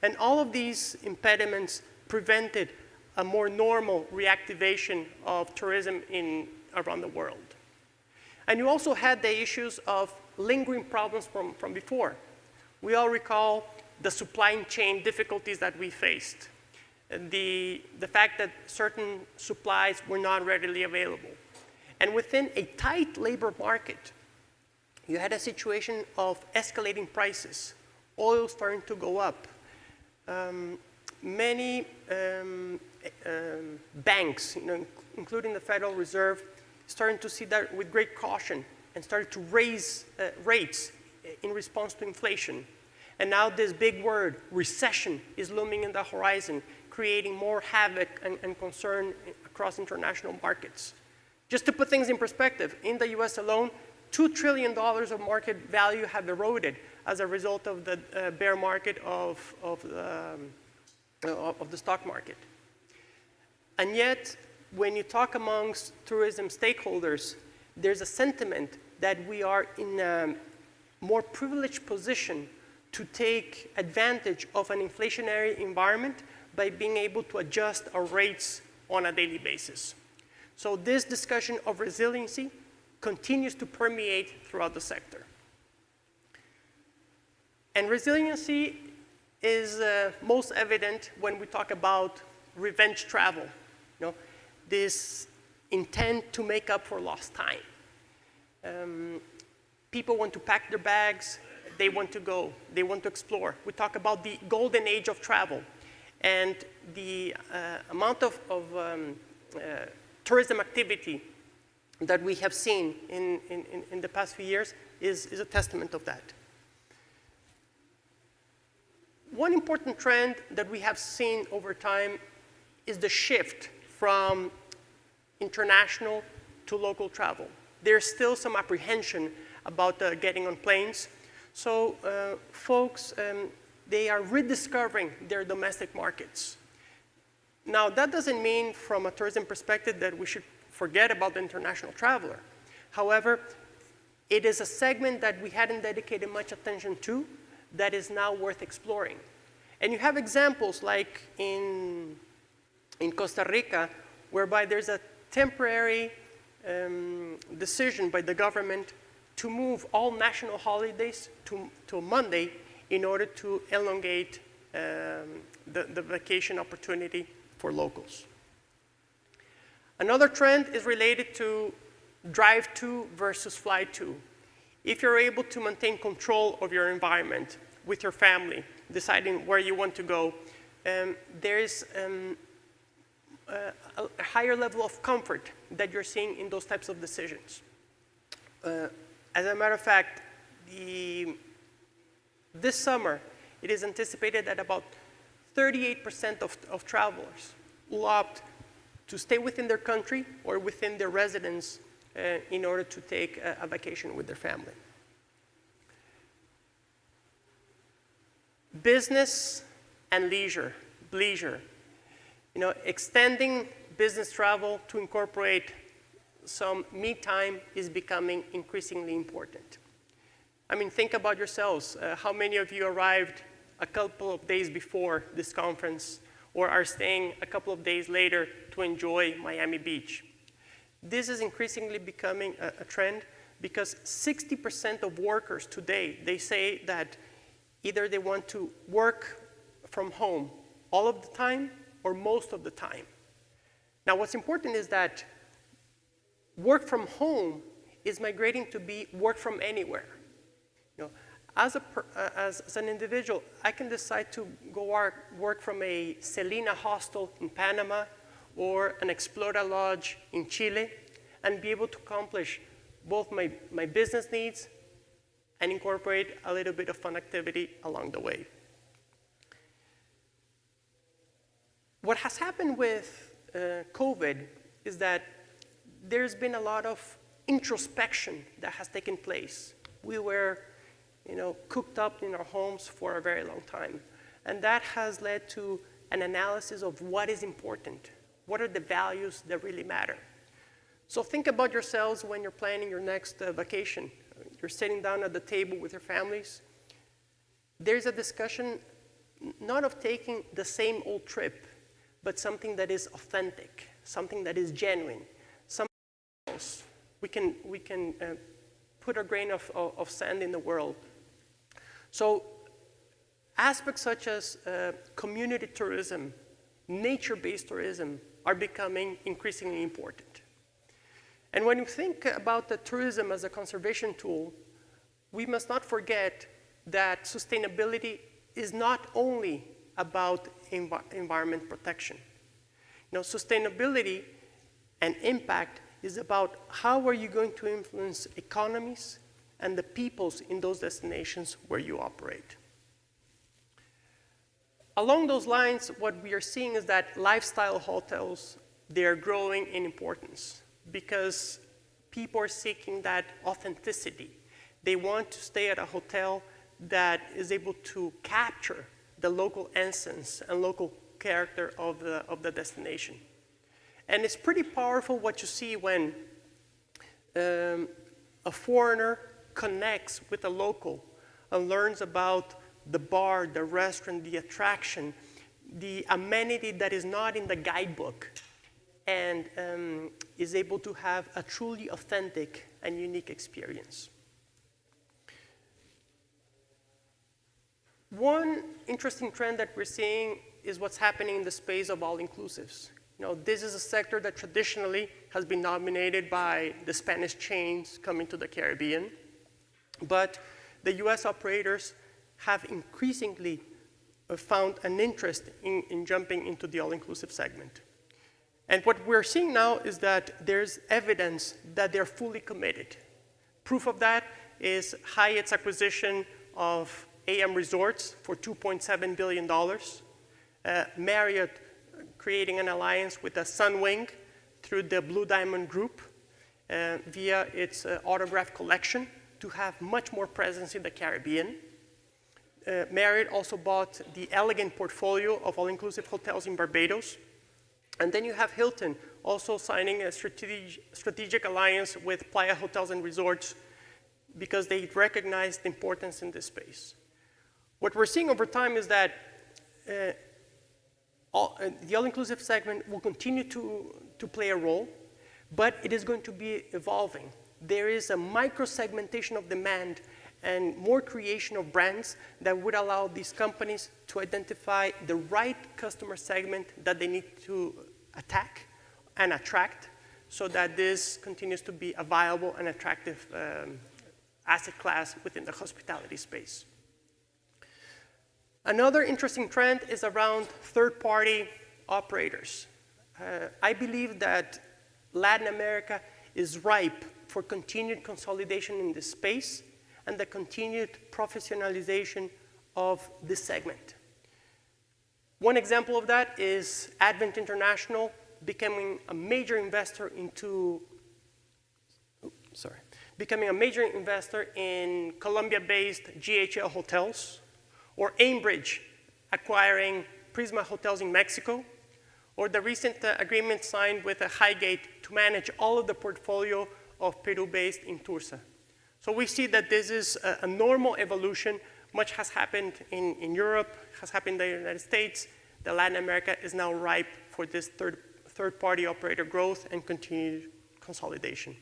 And all of these impediments prevented a more normal reactivation of tourism around the world. And you also had the issues of lingering problems from before. We all recall the supply chain difficulties that we faced, the fact that certain supplies were not readily available. And within a tight labor market, you had a situation of escalating prices, oil starting to go up. Many banks, including the Federal Reserve, starting to see that with great caution and started to raise rates in response to inflation. And now this big word, recession, is looming in the horizon, creating more havoc and concern across international markets. Just to put things in perspective, in the US alone, $2 trillion of market value have eroded as a result of the bear market of the stock market. And yet, when you talk amongst tourism stakeholders, there's a sentiment that we are in a more privileged position to take advantage of an inflationary environment by being able to adjust our rates on a daily basis. So this discussion of resiliency continues to permeate throughout the sector. And resiliency is most evident when we talk about revenge travel. You know, this intent to make up for lost time. People want to pack their bags, they want to go, they want to explore. We talk about the golden age of travel, and the amount of tourism activity that we have seen in the past few years is a testament of that. One important trend that we have seen over time is the shift from international to local travel. There's still some apprehension about getting on planes. So folks, they are rediscovering their domestic markets. Now, that doesn't mean from a tourism perspective that we should forget about the international traveler. However, it is a segment that we hadn't dedicated much attention to that is now worth exploring. And you have examples like in Costa Rica, whereby there's a temporary decision by the government to move all national holidays to Monday in order to elongate the vacation opportunity for locals. Another trend is related to drive to versus fly to. If you're able to maintain control of your environment with your family, deciding where you want to go, there is a higher level of comfort that you're seeing in those types of decisions. As a matter of fact, this summer, it is anticipated that about 38% of travelers will opt to stay within their country or within their residence in order to take a vacation with their family. Business and leisure. You know, extending business travel to incorporate some me time is becoming increasingly important. I mean, think about yourselves. How many of you arrived a couple of days before this conference or are staying a couple of days later to enjoy Miami Beach? This is increasingly becoming a trend because 60% of workers today, they say that either they want to work from home all of the time or most of the time. Now, what's important is that work from home is migrating to be work from anywhere. You know, as an individual, I can decide to go work from a Selena hostel in Panama or an Explora lodge in Chile and be able to accomplish both my business needs and incorporate a little bit of fun activity along the way. What has happened with COVID is that there's been a lot of introspection that has taken place. We were, you know, cooped up in our homes for a very long time. And that has led to an analysis of what is important. What are the values that really matter? So think about yourselves when you're planning your next vacation. You're sitting down at the table with your families. There's a discussion not of taking the same old trip, but something that is authentic, something that is genuine, something else. We can put a grain of sand in the world. So aspects such as community tourism, nature-based tourism are becoming increasingly important. And when you think about the tourism as a conservation tool, we must not forget that sustainability is not only about environment protection. You know, sustainability and impact is about how are you going to influence economies and the peoples in those destinations where you operate. Along those lines, what we are seeing is that lifestyle hotels, they are growing in importance because people are seeking that authenticity. They want to stay at a hotel that is able to capture the local essence and local character of the destination. And it's pretty powerful what you see when a foreigner connects with a local and learns about the bar, the restaurant, the attraction, the amenity that is not in the guidebook, and is able to have a truly authentic and unique experience. One interesting trend that we're seeing is what's happening in the space of all-inclusives. You know, this is a sector that traditionally has been dominated by the Spanish chains coming to the Caribbean, but the US operators have increasingly found an interest in jumping into the all-inclusive segment. And what we're seeing now is that there's evidence that they're fully committed. Proof of that is Hyatt's acquisition of AM Resorts for $2.7 billion, Marriott creating an alliance with the Sunwing through the Blue Diamond Group via its autograph collection to have much more presence in the Caribbean. Marriott also bought the Elegant portfolio of all-inclusive hotels in Barbados. And then you have Hilton also signing a strategic alliance with Playa Hotels and Resorts because they recognize the importance in this space. What we're seeing over time is that the all-inclusive segment will continue to play a role, but it is going to be evolving. There is a micro-segmentation of demand and more creation of brands that would allow these companies to identify the right customer segment that they need to attack and attract so that this continues to be a viable and attractive asset class within the hospitality space. Another interesting trend is around third-party operators. I believe that Latin America is ripe for continued consolidation in this space and the continued professionalization of this segment. One example of that is Advent International becoming a major investor in Colombia-based GHL Hotels, or Aimbridge acquiring Prisma Hotels in Mexico, or the recent agreement signed with Highgate to manage all of the portfolio of Peru-based Intursa. So we see that this is a normal evolution. Much has happened in Europe, has happened in the United States. The Latin America is now ripe for this third-party operator growth and continued consolidation.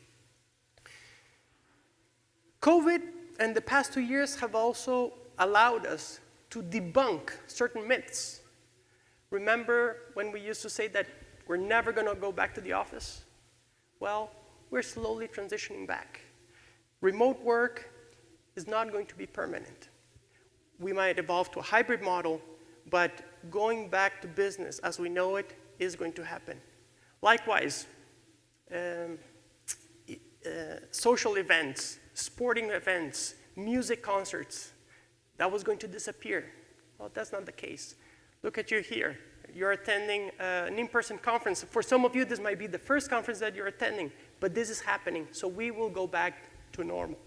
COVID and the past 2 years have also allowed us to debunk certain myths. Remember when we used to say that we're never going to go back to the office? Well, we're slowly transitioning back. Remote work is not going to be permanent. We might evolve to a hybrid model, but going back to business as we know it is going to happen. Likewise, social events, sporting events, music concerts, that was going to disappear. Well, that's not the case. Look at you here. You're attending an in-person conference. For some of you, this might be the first conference that you're attending, but this is happening, so we will go back to normal.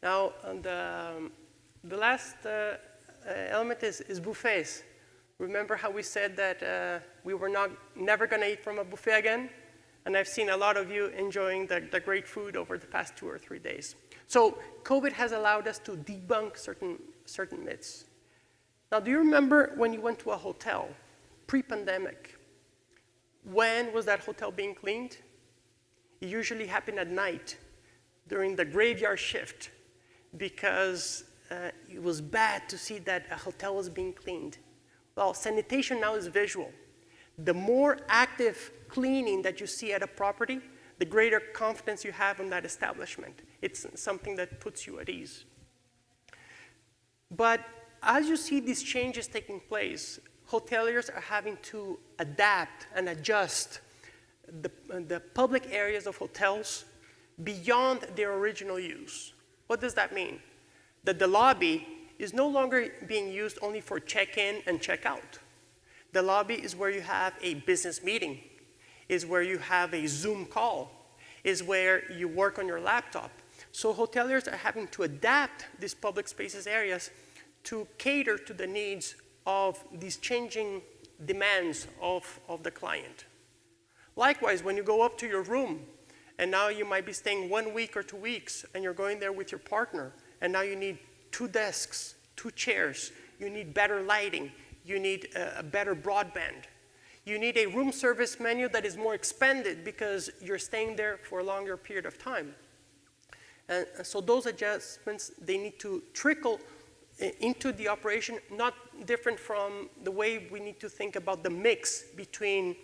Now, the last element is buffets. Remember how we said that we were never going to eat from a buffet again? And I've seen a lot of you enjoying the great food over the past 2 or 3 days. So COVID has allowed us to debunk certain myths. Now, do you remember when you went to a hotel pre-pandemic? When was that hotel being cleaned? It usually happened at night during the graveyard shift because it was bad to see that a hotel was being cleaned. Well, sanitation now is visual. The more active cleaning that you see at a property, the greater confidence you have in that establishment. It's something that puts you at ease. But as you see these changes taking place, hoteliers are having to adapt and adjust the public areas of hotels beyond their original use. What does that mean? That the lobby is no longer being used only for check-in and check-out. The lobby is where you have a business meeting, is where you have a Zoom call, is where you work on your laptop. So hoteliers are having to adapt these public spaces areas to cater to the needs of these changing demands of the client. Likewise, when you go up to your room And now you might be staying 1 week or 2 weeks, and you're going there with your partner, and now you need 2 desks, 2 chairs, you need better lighting, you need a better broadband. You need a room service menu that is more expanded because you're staying there for a longer period of time. And so those adjustments, they need to trickle into the operation, not different from the way we need to think about the mix between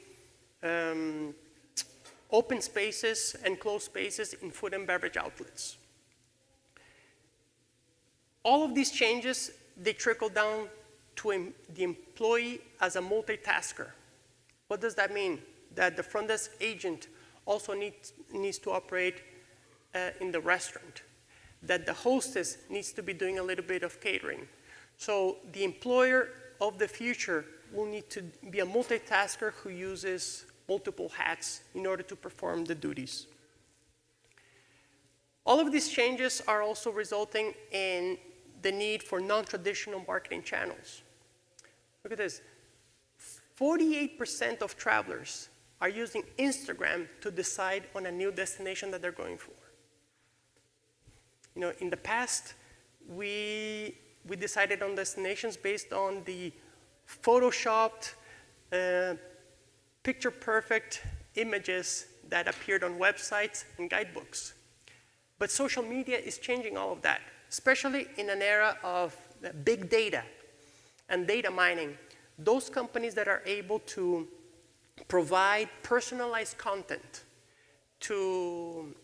open spaces and closed spaces in food and beverage outlets. All of these changes, they trickle down to the employee as a multitasker. What does that mean? That the front desk agent also needs to operate in the restaurant, that the hostess needs to be doing a little bit of catering. So the employer of the future will need to be a multitasker who uses multiple hats in order to perform the duties. All of these changes are also resulting in the need for non-traditional marketing channels. Look at this. 48% of travelers are using Instagram to decide on a new destination that they're going for. You know, in the past, we decided on destinations based on the photoshopped, picture-perfect images that appeared on websites and guidebooks. But social media is changing all of that, especially in an era of big data and data mining. Those companies that are able to provide personalized content to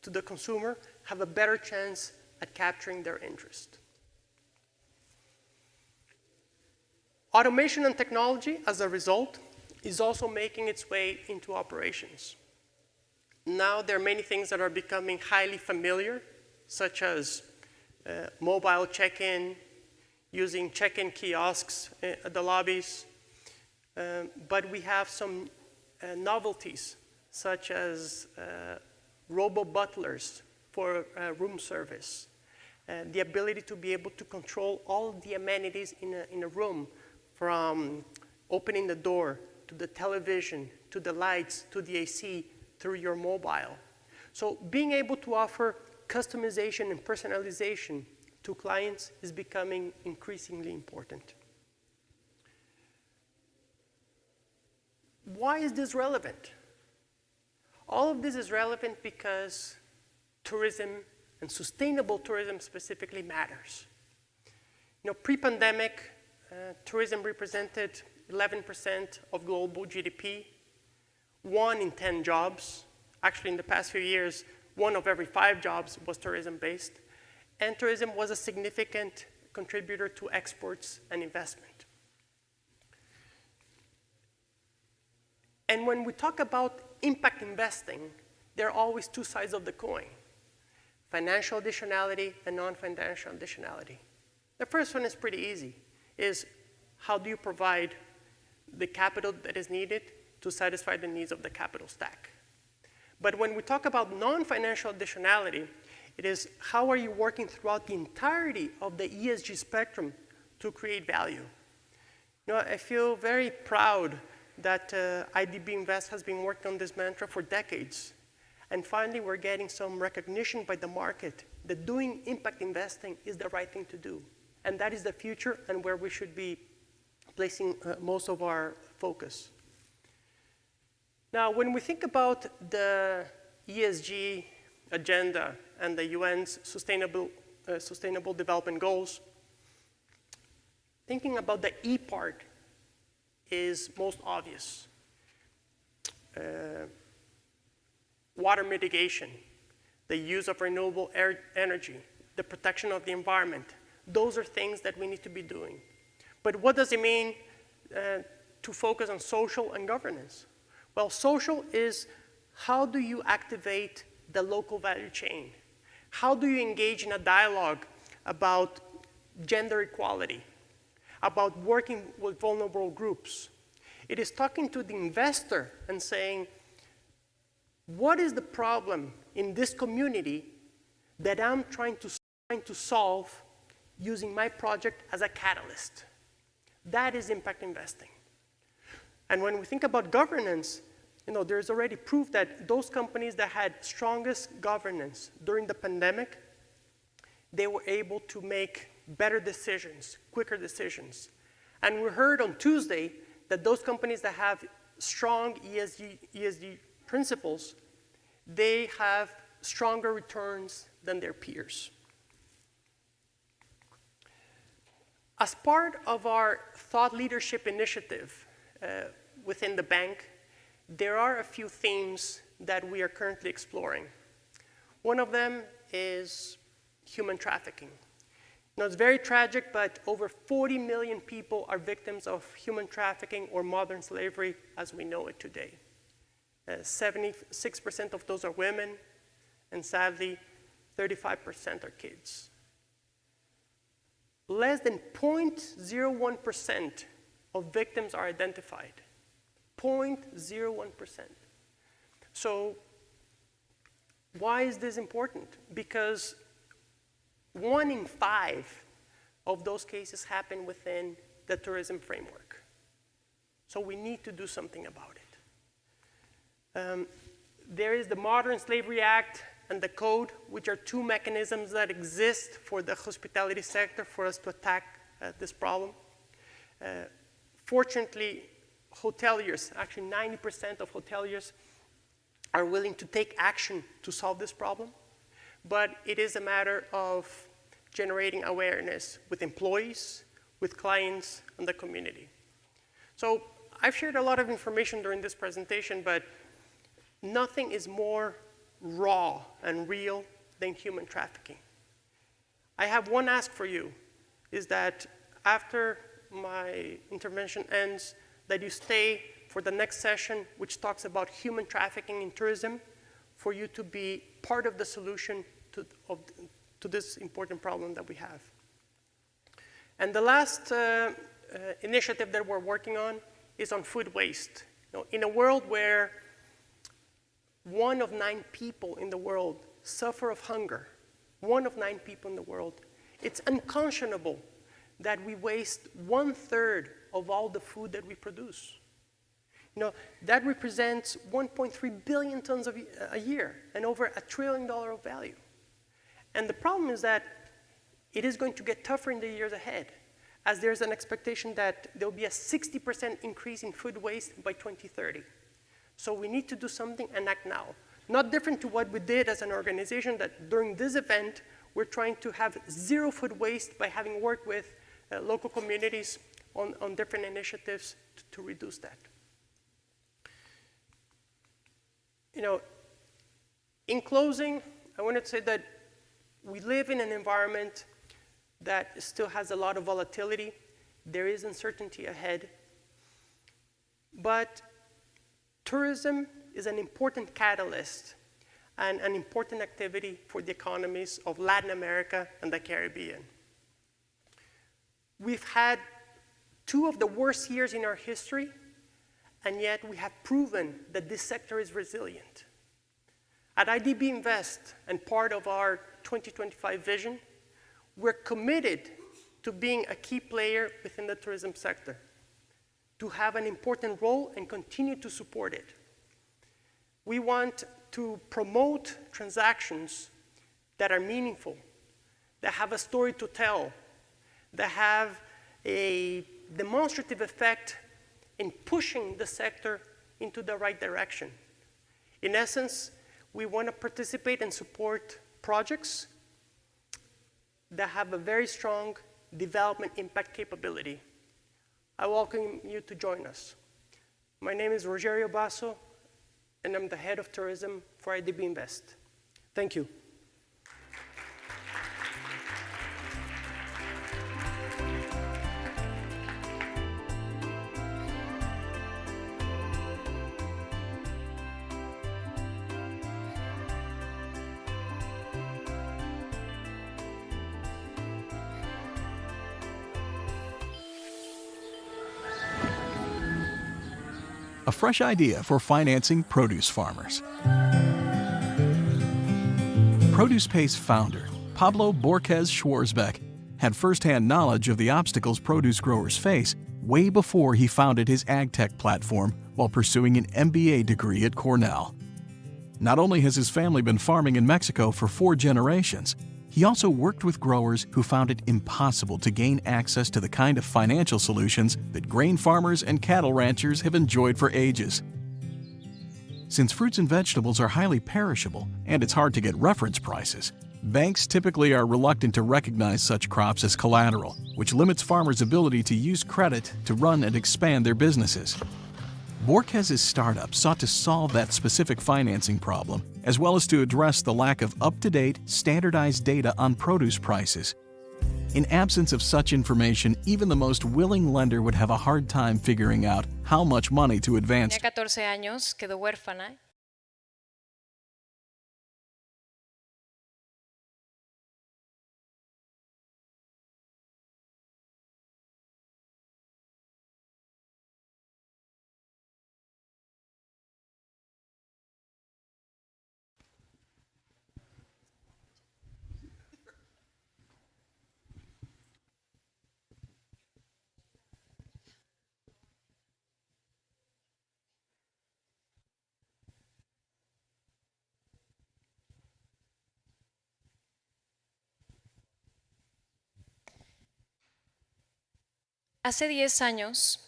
the consumer have a better chance at capturing their interest. Automation and technology, as a result, is also making its way into operations. Now there are many things that are becoming highly familiar, such as mobile check-in, using check-in kiosks at the lobbies. But we have some novelties, such as robo-butlers for room service, the ability to be able to control all the amenities in a room, from opening the door, to the television, to the lights, to the AC, through your mobile. So being able to offer customization and personalization to clients is becoming increasingly important. Why is this relevant? All of this is relevant because tourism, and sustainable tourism specifically, matters. You know, pre-pandemic, tourism represented 11% of global GDP, 1 in 10 jobs. Actually, in the past few years, 1 of every 5 jobs was tourism-based. And tourism was a significant contributor to exports and investment. And when we talk about impact investing, there are always 2 sides of the coin: financial additionality and non-financial additionality. The first one is pretty easy, is how do you provide the capital that is needed to satisfy the needs of the capital stack. But when we talk about non-financial additionality, it is how are you working throughout the entirety of the ESG spectrum to create value. You know, I feel very proud that IDB Invest has been working on this mantra for decades. And finally, we're getting some recognition by the market that doing impact investing is the right thing to do. And that is the future and where we should be placing most of our focus. Now, when we think about the ESG agenda and the UN's Sustainable Development Goals, thinking about the E part is most obvious. Water mitigation, the use of renewable energy, the protection of the environment. Those are things that we need to be doing. But what does it mean to focus on social and governance? Well, social is how do you activate the local value chain? How do you engage in a dialogue about gender equality, about working with vulnerable groups? It is talking to the investor and saying, what is the problem in this community that I'm trying to solve using my project as a catalyst? That is impact investing. And when we think about governance, there's already proof that those companies that had strongest governance during the pandemic, they were able to make better decisions, quicker decisions. And we heard on Tuesday that those companies that have strong ESG principles, they have stronger returns than their peers. As part of our thought leadership initiative within the bank, there are a few themes that we are currently exploring. One of them is human trafficking. It's very tragic, but over 40 million people are victims of human trafficking or modern slavery as we know it today. 76% of those are women, and sadly, 35% are kids. Less than 0.01% of victims are identified. 0.01%. So why is this important? Because 1 in 5 of those cases happen within the tourism framework. So we need to do something about it. There is the Modern Slavery Act and the Code, which are two mechanisms that exist for the hospitality sector for us to attack this problem. Fortunately, hoteliers, actually 90% of hoteliers are willing to take action to solve this problem. But it is a matter of generating awareness with employees, with clients, and the community. So I've shared a lot of information during this presentation, but nothing is more raw and real than human trafficking. I have one ask for you, is that after my intervention ends, that you stay for the next session, which talks about human trafficking in tourism, for you to be part of the solution to this important problem that we have. And the last initiative that we're working on is on food waste. In a world where 1 of 9 people in the world suffer of hunger, 1 of 9 people in the world, it's unconscionable that we waste 1/3 of all the food that we produce. That represents 1.3 billion tons a year and over $1 trillion of value. And the problem is that it is going to get tougher in the years ahead, as there's an expectation that there will be a 60% increase in food waste by 2030. So we need to do something and act now. Not different to what we did as an organization, that during this event, we're trying to have 0 food waste by having worked with local communities on different initiatives to reduce that. In closing, I wanted to say that we live in an environment that still has a lot of volatility. There is uncertainty ahead. But tourism is an important catalyst and an important activity for the economies of Latin America and the Caribbean. We've had 2 of the worst years in our history, and yet we have proven that this sector is resilient. At IDB Invest, and part of our 2025 vision, we're committed to being a key player within the tourism sector, to have an important role and continue to support it. We want to promote transactions that are meaningful, that have a story to tell, that have a demonstrative effect in pushing the sector into the right direction. In essence, we want to participate and support projects that have a very strong development impact capability. I welcome you to join us. My name is Rogerio Basso, and I'm the head of tourism for IDB Invest. Thank you. A fresh idea for financing produce farmers. Produce Pace founder, Pablo Borges Schwarzbeck, had firsthand knowledge of the obstacles produce growers face way before he founded his ag-tech platform while pursuing an MBA degree at Cornell. Not only has his family been farming in Mexico for 4 generations, he also worked with growers who found it impossible to gain access to the kind of financial solutions that grain farmers and cattle ranchers have enjoyed for ages. Since fruits and vegetables are highly perishable and it's hard to get reference prices, banks typically are reluctant to recognize such crops as collateral, which limits farmers' ability to use credit to run and expand their businesses. Borges' startup sought to solve that specific financing problem, as well as to address the lack of up-to-date, standardized data on produce prices. In absence of such information, even the most willing lender would have a hard time figuring out how much money to advance. Tenía 14 años, quedó huérfana. Hace 10 años,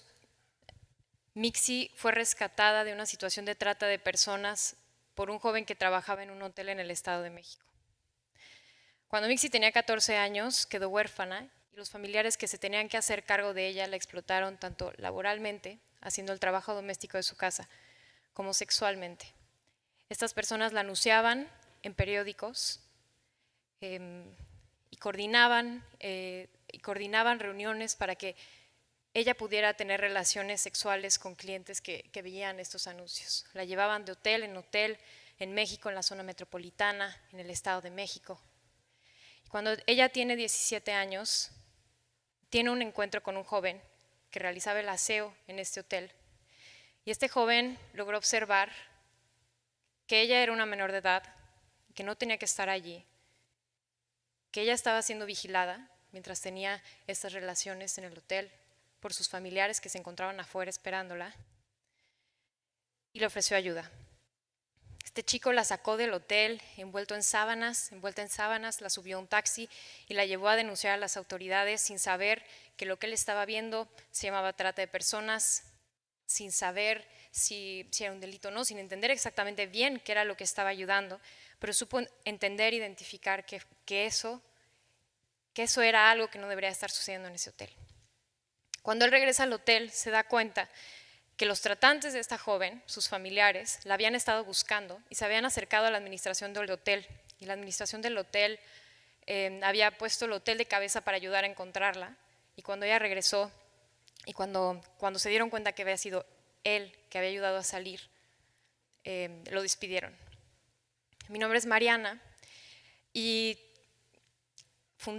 Mixi fue rescatada de una situación de trata de personas por un joven que trabajaba en un hotel en el Estado de México. Cuando Mixi tenía 14 años, quedó huérfana y los familiares que se tenían que hacer cargo de ella la explotaron tanto laboralmente, haciendo el trabajo doméstico de su casa, como sexualmente. Estas personas la anunciaban en periódicos y coordinaban reuniones para que ella pudiera tener relaciones sexuales con clientes que veían estos anuncios. La llevaban de hotel en México, en la zona metropolitana, en el Estado de México. Y cuando ella tiene 17 años, tiene un encuentro con un joven que realizaba el aseo en este hotel. Y este joven logró observar que ella era una menor de edad, que no tenía que estar allí, que ella estaba siendo vigilada mientras tenía estas relaciones en el hotel por sus familiares que se encontraban afuera esperándola, y le ofreció ayuda. Este chico la sacó del hotel envuelta en sábanas, la subió a un taxi y la llevó a denunciar a las autoridades sin saber que lo que él estaba viendo se llamaba trata de personas, sin saber si era un delito o no, sin entender exactamente bien qué era lo que estaba ayudando, pero supo entender, identificar que eso era algo que no debería estar sucediendo en ese hotel. Cuando él regresa al hotel, se da cuenta que los tratantes de esta joven, sus familiares, la habían estado buscando y se habían acercado a la administración del hotel. Y la administración del hotel había puesto el hotel de cabeza para ayudar a encontrarla. Y cuando ella regresó y cuando se dieron cuenta que había sido él que había ayudado a salir, lo despidieron. Mi nombre es Mariana y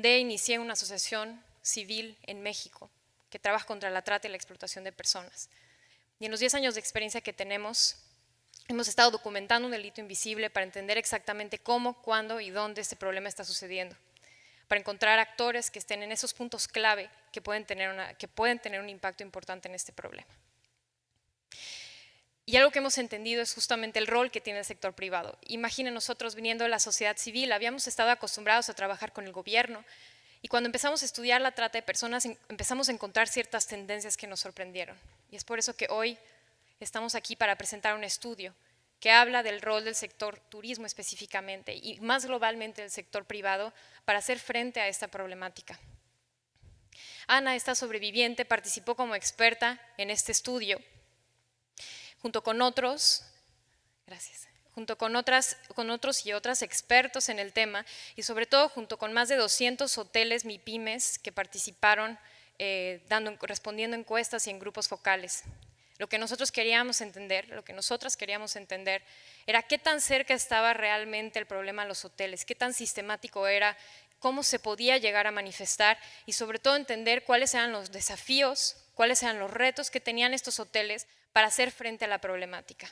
inicié una asociación civil en México que trabaja contra la trata y la explotación de personas. Y en los 10 años de experiencia que tenemos, hemos estado documentando un delito invisible para entender exactamente cómo, cuándo y dónde este problema está sucediendo, para encontrar actores que estén en esos puntos clave que pueden tener un impacto importante en este problema. Y algo que hemos entendido es justamente el rol que tiene el sector privado. Imaginen nosotros viniendo de la sociedad civil, habíamos estado acostumbrados a trabajar con el gobierno, y cuando empezamos a estudiar la trata de personas, empezamos a encontrar ciertas tendencias que nos sorprendieron. Y es por eso que hoy estamos aquí para presentar un estudio que habla del rol del sector turismo específicamente y más globalmente del sector privado para hacer frente a esta problemática. Ana, esta sobreviviente, participó como experta en este estudio, junto con otros, junto con otros y otras expertos en el tema y sobre todo junto con más de 200 hoteles MIPYMES que participaron respondiendo encuestas y en grupos focales. Lo que nosotras queríamos entender era qué tan cerca estaba realmente el problema a los hoteles, qué tan sistemático era, cómo se podía llegar a manifestar y sobre todo entender cuáles eran los desafíos, cuáles eran los retos que tenían estos hoteles para hacer frente a la problemática.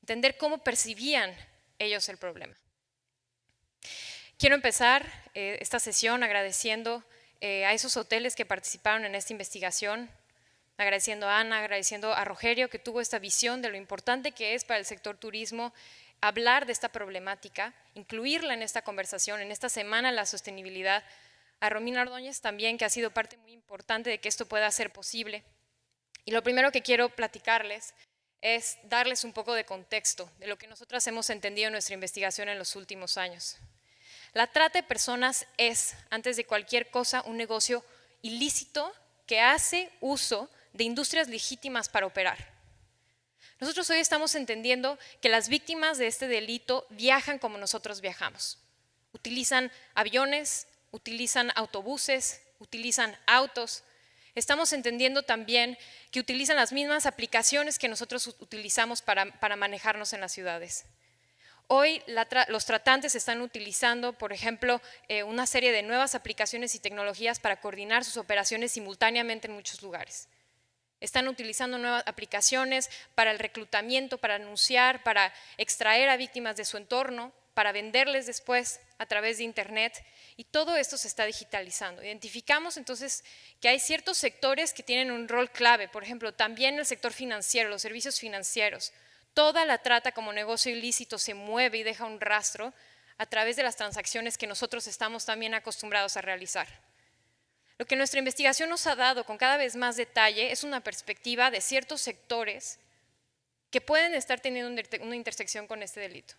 Entender cómo percibían ellos el problema. Quiero empezar esta sesión agradeciendo a esos hoteles que participaron en esta investigación. agradeciendo a Ana, agradeciendo a Rogerio, que tuvo esta visión de lo importante que es para el sector turismo hablar de esta problemática, incluirla en esta conversación, en esta semana la sostenibilidad. A Romina Ordóñez también, que ha sido parte muy importante de que esto pueda ser posible. Y lo primero que quiero platicarles es darles un poco de contexto de lo que nosotras hemos entendido en nuestra investigación en los últimos años. La trata de personas es, antes de cualquier cosa, un negocio ilícito que hace uso de industrias legítimas para operar. Nosotros hoy estamos entendiendo que las víctimas de este delito viajan como nosotros viajamos. Utilizan aviones, utilizan autobuses, utilizan autos. Estamos entendiendo también que utilizan las mismas aplicaciones que nosotros utilizamos para manejarnos en las ciudades. Hoy los tratantes están utilizando, por ejemplo, una serie de nuevas aplicaciones y tecnologías para coordinar sus operaciones simultáneamente en muchos lugares. Están utilizando nuevas aplicaciones para el reclutamiento, para anunciar, para extraer a víctimas de su entorno, para venderles después a través de Internet, y todo esto se está digitalizando. Identificamos entonces que hay ciertos sectores que tienen un rol clave, por ejemplo, también el sector financiero, los servicios financieros. Toda la trata como negocio ilícito se mueve y deja un rastro a través de las transacciones que nosotros estamos también acostumbrados a realizar. Lo que nuestra investigación nos ha dado con cada vez más detalle es una perspectiva de ciertos sectores que pueden estar teniendo una intersección con este delito.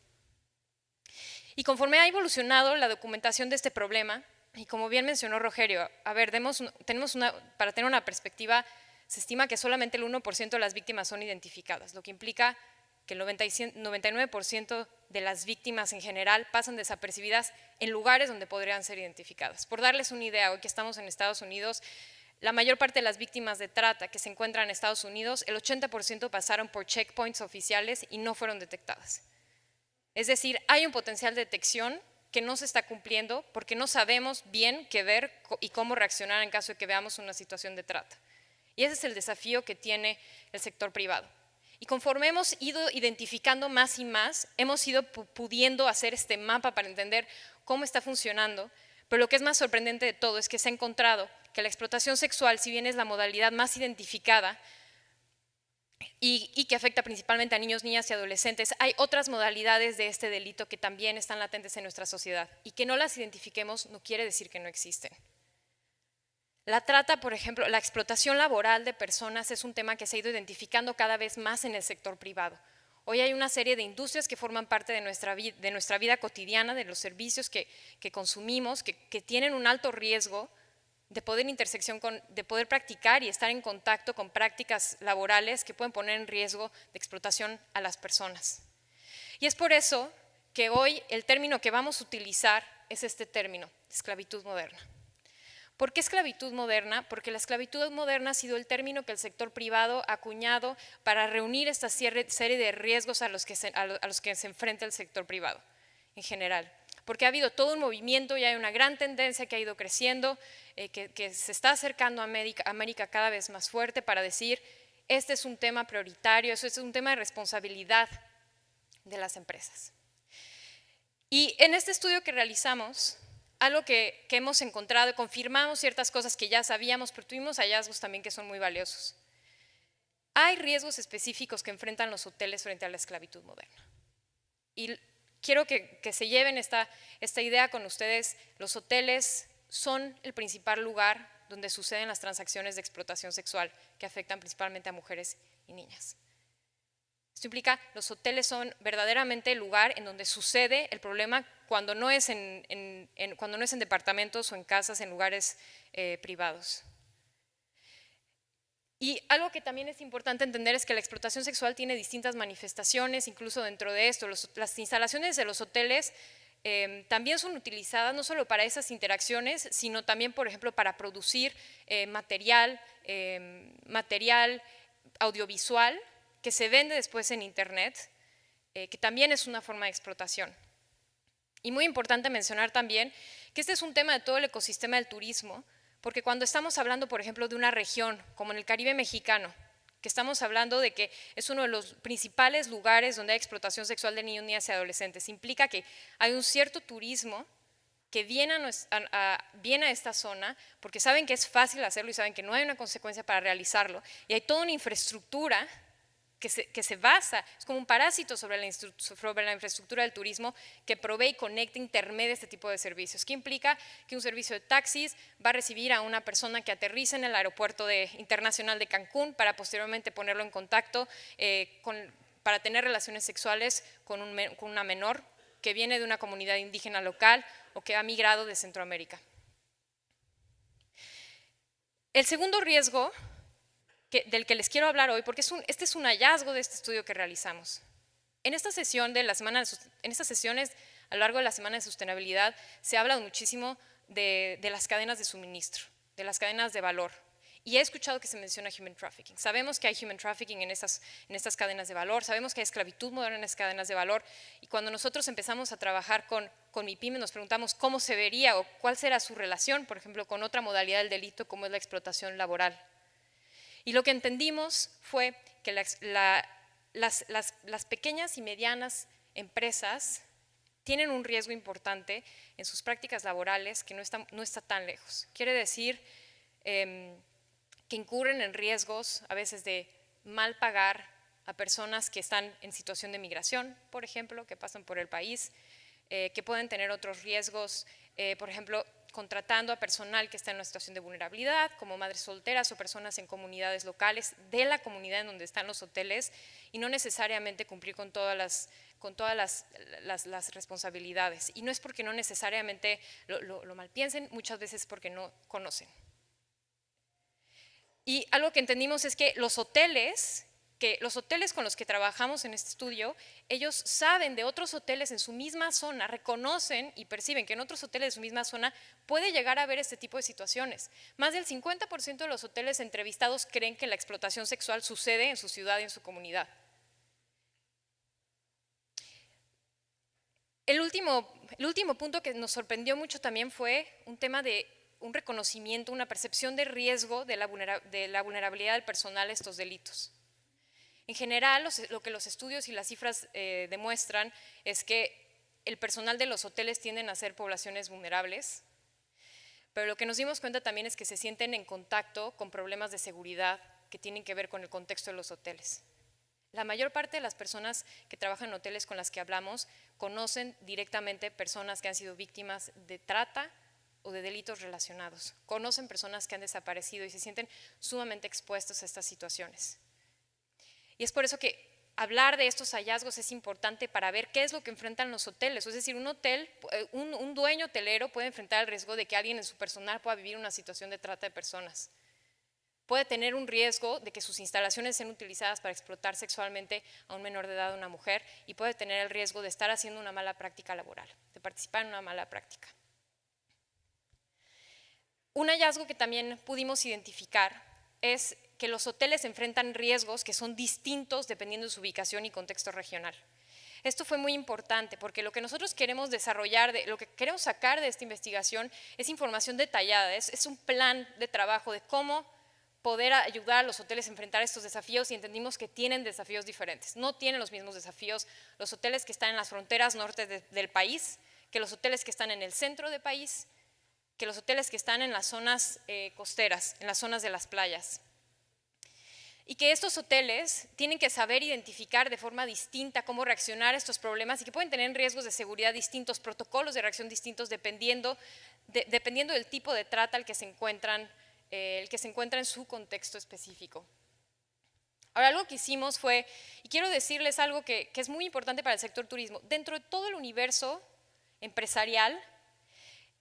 Y conforme ha evolucionado la documentación de este problema, y como bien mencionó Rogerio, a ver, para tener una perspectiva, se estima que solamente el 1% de las víctimas son identificadas, lo que implica que el 99% de las víctimas en general pasan desapercibidas en lugares donde podrían ser identificadas. Por darles una idea, hoy que estamos en Estados Unidos, la mayor parte de las víctimas de trata que se encuentran en Estados Unidos, el 80% pasaron por checkpoints oficiales y no fueron detectadas. Es decir, hay un potencial de detección que no se está cumpliendo porque no sabemos bien qué ver y cómo reaccionar en caso de que veamos una situación de trata. Y ese es el desafío que tiene el sector privado. Y conforme hemos ido identificando más y más, hemos ido pudiendo hacer este mapa para entender cómo está funcionando, pero lo que es más sorprendente de todo es que se ha encontrado que la explotación sexual, si bien es la modalidad más identificada y que afecta principalmente a niños, niñas y adolescentes, hay otras modalidades de este delito que también están latentes en nuestra sociedad y que no las identifiquemos no quiere decir que no existen. La trata, por ejemplo, la explotación laboral de personas es un tema que se ha ido identificando cada vez más en el sector privado. Hoy hay una serie de industrias que forman parte de nuestra vida cotidiana, de los servicios que consumimos, que tienen un alto riesgo de poder practicar y estar en contacto con prácticas laborales que pueden poner en riesgo de explotación a las personas. Y es por eso que hoy el término que vamos a utilizar es este término, esclavitud moderna. ¿Por qué esclavitud moderna? Porque la esclavitud moderna ha sido el término que el sector privado ha acuñado para reunir esta serie de riesgos a los que se enfrenta el sector privado en general. Porque ha habido todo un movimiento y hay una gran tendencia que ha ido creciendo, que se está acercando a América cada vez más fuerte para decir, este es un tema prioritario, eso es un tema de responsabilidad de las empresas. Y en este estudio que realizamos, algo que hemos encontrado, confirmamos ciertas cosas que ya sabíamos, pero tuvimos hallazgos también que son muy valiosos. Hay riesgos específicos que enfrentan los hoteles frente a la esclavitud moderna. Y quiero que se lleven esta idea con ustedes. Los hoteles son el principal lugar donde suceden las transacciones de explotación sexual que afectan principalmente a mujeres y niñas. Esto implica que los hoteles son verdaderamente el lugar en donde sucede el problema cuando no es en departamentos o en casas, en lugares privados. Y algo que también es importante entender es que la explotación sexual tiene distintas manifestaciones, incluso dentro de esto. Las instalaciones de los hoteles también son utilizadas no solo para esas interacciones, sino también, por ejemplo, para producir material audiovisual que se vende después en Internet, que también es una forma de explotación. Y muy importante mencionar también que este es un tema de todo el ecosistema del turismo, porque cuando estamos hablando, por ejemplo, de una región como en el Caribe mexicano, que estamos hablando de que es uno de los principales lugares donde hay explotación sexual de niños, niñas y adolescentes, implica que hay un cierto turismo que viene a esta zona porque saben que es fácil hacerlo y saben que no hay una consecuencia para realizarlo, y hay toda una infraestructura que se basa, es como un parásito sobre la infraestructura del turismo que provee y conecta, intermedia este tipo de servicios, que implica que un servicio de taxis va a recibir a una persona que aterriza en el aeropuerto internacional de Cancún para posteriormente ponerlo en contacto para tener relaciones sexuales con una menor que viene de una comunidad indígena local o que ha migrado de Centroamérica. El segundo riesgo del que les quiero hablar hoy, porque este es un hallazgo de este estudio que realizamos. En esta sesión en estas sesiones a lo largo de la Semana de Sostenibilidad se habla muchísimo de las cadenas de suministro, de las cadenas de valor. Y he escuchado que se menciona human trafficking. Sabemos que hay human trafficking en estas cadenas de valor, sabemos que hay esclavitud moderna en las cadenas de valor, y cuando nosotros empezamos a trabajar con mi pyme nos preguntamos cómo se vería o cuál será su relación, por ejemplo, con otra modalidad del delito como es la explotación laboral. Y lo que entendimos fue que las pequeñas y medianas empresas tienen un riesgo importante en sus prácticas laborales que no está tan lejos. Quiere decir que incurren en riesgos a veces de mal pagar a personas que están en situación de migración, por ejemplo, que pasan por el país, que pueden tener otros riesgos, por ejemplo, contratando a personal que está en una situación de vulnerabilidad, como madres solteras o personas en comunidades locales de la comunidad en donde están los hoteles, y no necesariamente cumplir con todas las responsabilidades. Y no es porque no necesariamente lo malpiensen, muchas veces porque no conocen. Y algo que entendimos es que los hoteles con los que trabajamos en este estudio, ellos saben de otros hoteles en su misma zona, reconocen y perciben que en otros hoteles de su misma zona puede llegar a haber este tipo de situaciones. Más del 50% de los hoteles entrevistados creen que la explotación sexual sucede en su ciudad y en su comunidad. El último punto que nos sorprendió mucho también fue un tema de un reconocimiento, una percepción de riesgo de la vulnerabilidad del personal a estos delitos. En general, lo que los estudios y las cifras demuestran es que el personal de los hoteles tienden a ser poblaciones vulnerables, pero lo que nos dimos cuenta también es que se sienten en contacto con problemas de seguridad que tienen que ver con el contexto de los hoteles. La mayor parte de las personas que trabajan en hoteles con las que hablamos conocen directamente personas que han sido víctimas de trata o de delitos relacionados, conocen personas que han desaparecido y se sienten sumamente expuestos a estas situaciones. Y es por eso que hablar de estos hallazgos es importante para ver qué es lo que enfrentan los hoteles. Es decir, un dueño hotelero puede enfrentar el riesgo de que alguien en su personal pueda vivir una situación de trata de personas. Puede tener un riesgo de que sus instalaciones sean utilizadas para explotar sexualmente a un menor de edad o una mujer, y puede tener el riesgo de estar haciendo una mala práctica laboral, de participar en una mala práctica. Un hallazgo que también pudimos identificar es que los hoteles enfrentan riesgos que son distintos dependiendo de su ubicación y contexto regional. Esto fue muy importante porque lo que nosotros queremos desarrollar, lo que queremos sacar de esta investigación es información detallada, es un plan de trabajo de cómo poder ayudar a los hoteles a enfrentar estos desafíos, y entendimos que tienen desafíos diferentes, no tienen los mismos desafíos los hoteles que están en las fronteras norte del país, que los hoteles que están en el centro del país, que los hoteles que están en las zonas costeras, en las zonas de las playas. Y que estos hoteles tienen que saber identificar de forma distinta cómo reaccionar a estos problemas, y que pueden tener riesgos de seguridad distintos, protocolos de reacción distintos dependiendo del tipo de trata al que se encuentran, el que se encuentra en su contexto específico. Ahora, algo que hicimos fue, y quiero decirles algo que es muy importante para el sector turismo, dentro de todo el universo empresarial,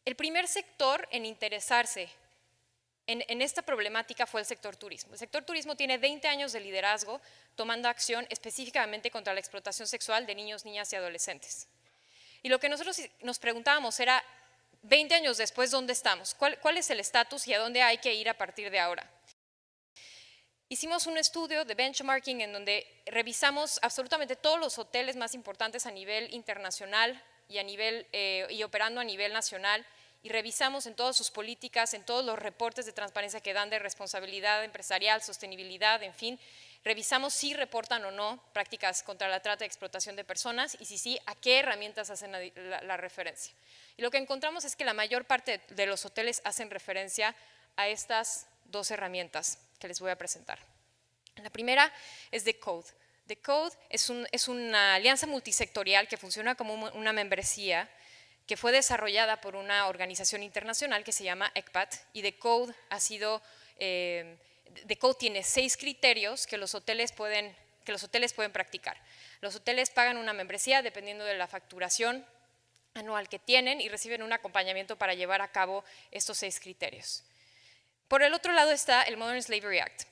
el primer sector en interesarse en esta problemática fue el sector turismo. El sector turismo tiene 20 años de liderazgo tomando acción específicamente contra la explotación sexual de niños, niñas y adolescentes. Y lo que nosotros nos preguntábamos era, 20 años después, ¿dónde estamos? ¿Cuál es el estatus y a dónde hay que ir a partir de ahora? Hicimos un estudio de benchmarking en donde revisamos absolutamente todos los hoteles más importantes a nivel internacional y operando a nivel nacional, y revisamos en todas sus políticas, en todos los reportes de transparencia que dan de responsabilidad empresarial, sostenibilidad, en fin, revisamos si reportan o no prácticas contra la trata y explotación de personas y si sí, a qué herramientas hacen la referencia. Y lo que encontramos es que la mayor parte de los hoteles hacen referencia a estas dos herramientas que les voy a presentar. La primera es The Code. The Code es una alianza multisectorial que funciona como una membresía que fue desarrollada por una organización internacional que se llama ECPAT, y The Code tiene 6 criterios que los hoteles pueden practicar. Los hoteles pagan una membresía dependiendo de la facturación anual que tienen y reciben un acompañamiento para llevar a cabo estos 6 criterios. Por el otro lado está el Modern Slavery Act.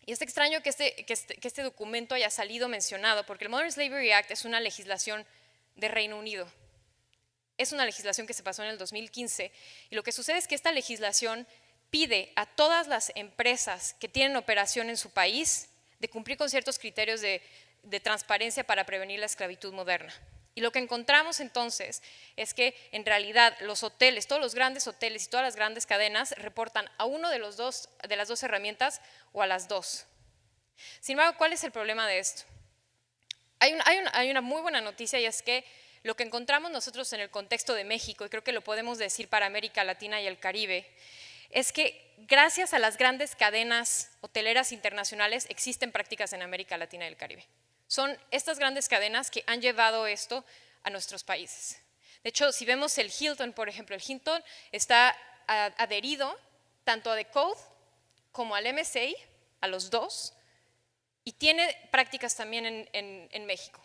Y es extraño que este documento haya salido mencionado, porque el Modern Slavery Act es una legislación de Reino Unido. Es una legislación que se pasó en el 2015, y lo que sucede es que esta legislación pide a todas las empresas que tienen operación en su país de cumplir con ciertos criterios de transparencia para prevenir la esclavitud moderna. Y lo que encontramos entonces es que en realidad los hoteles, todos los grandes hoteles y todas las grandes cadenas reportan a uno de las dos herramientas o a las dos. Sin embargo, ¿cuál es el problema de esto? Hay una muy buena noticia, y es que lo que encontramos nosotros en el contexto de México, y creo que lo podemos decir para América Latina y el Caribe, es que gracias a las grandes cadenas hoteleras internacionales existen prácticas en América Latina y el Caribe. Son estas grandes cadenas que han llevado esto a nuestros países. De hecho, si vemos el Hilton, por ejemplo, el Hilton está adherido tanto a The Code como al MSA, a los dos, y tiene prácticas también en México.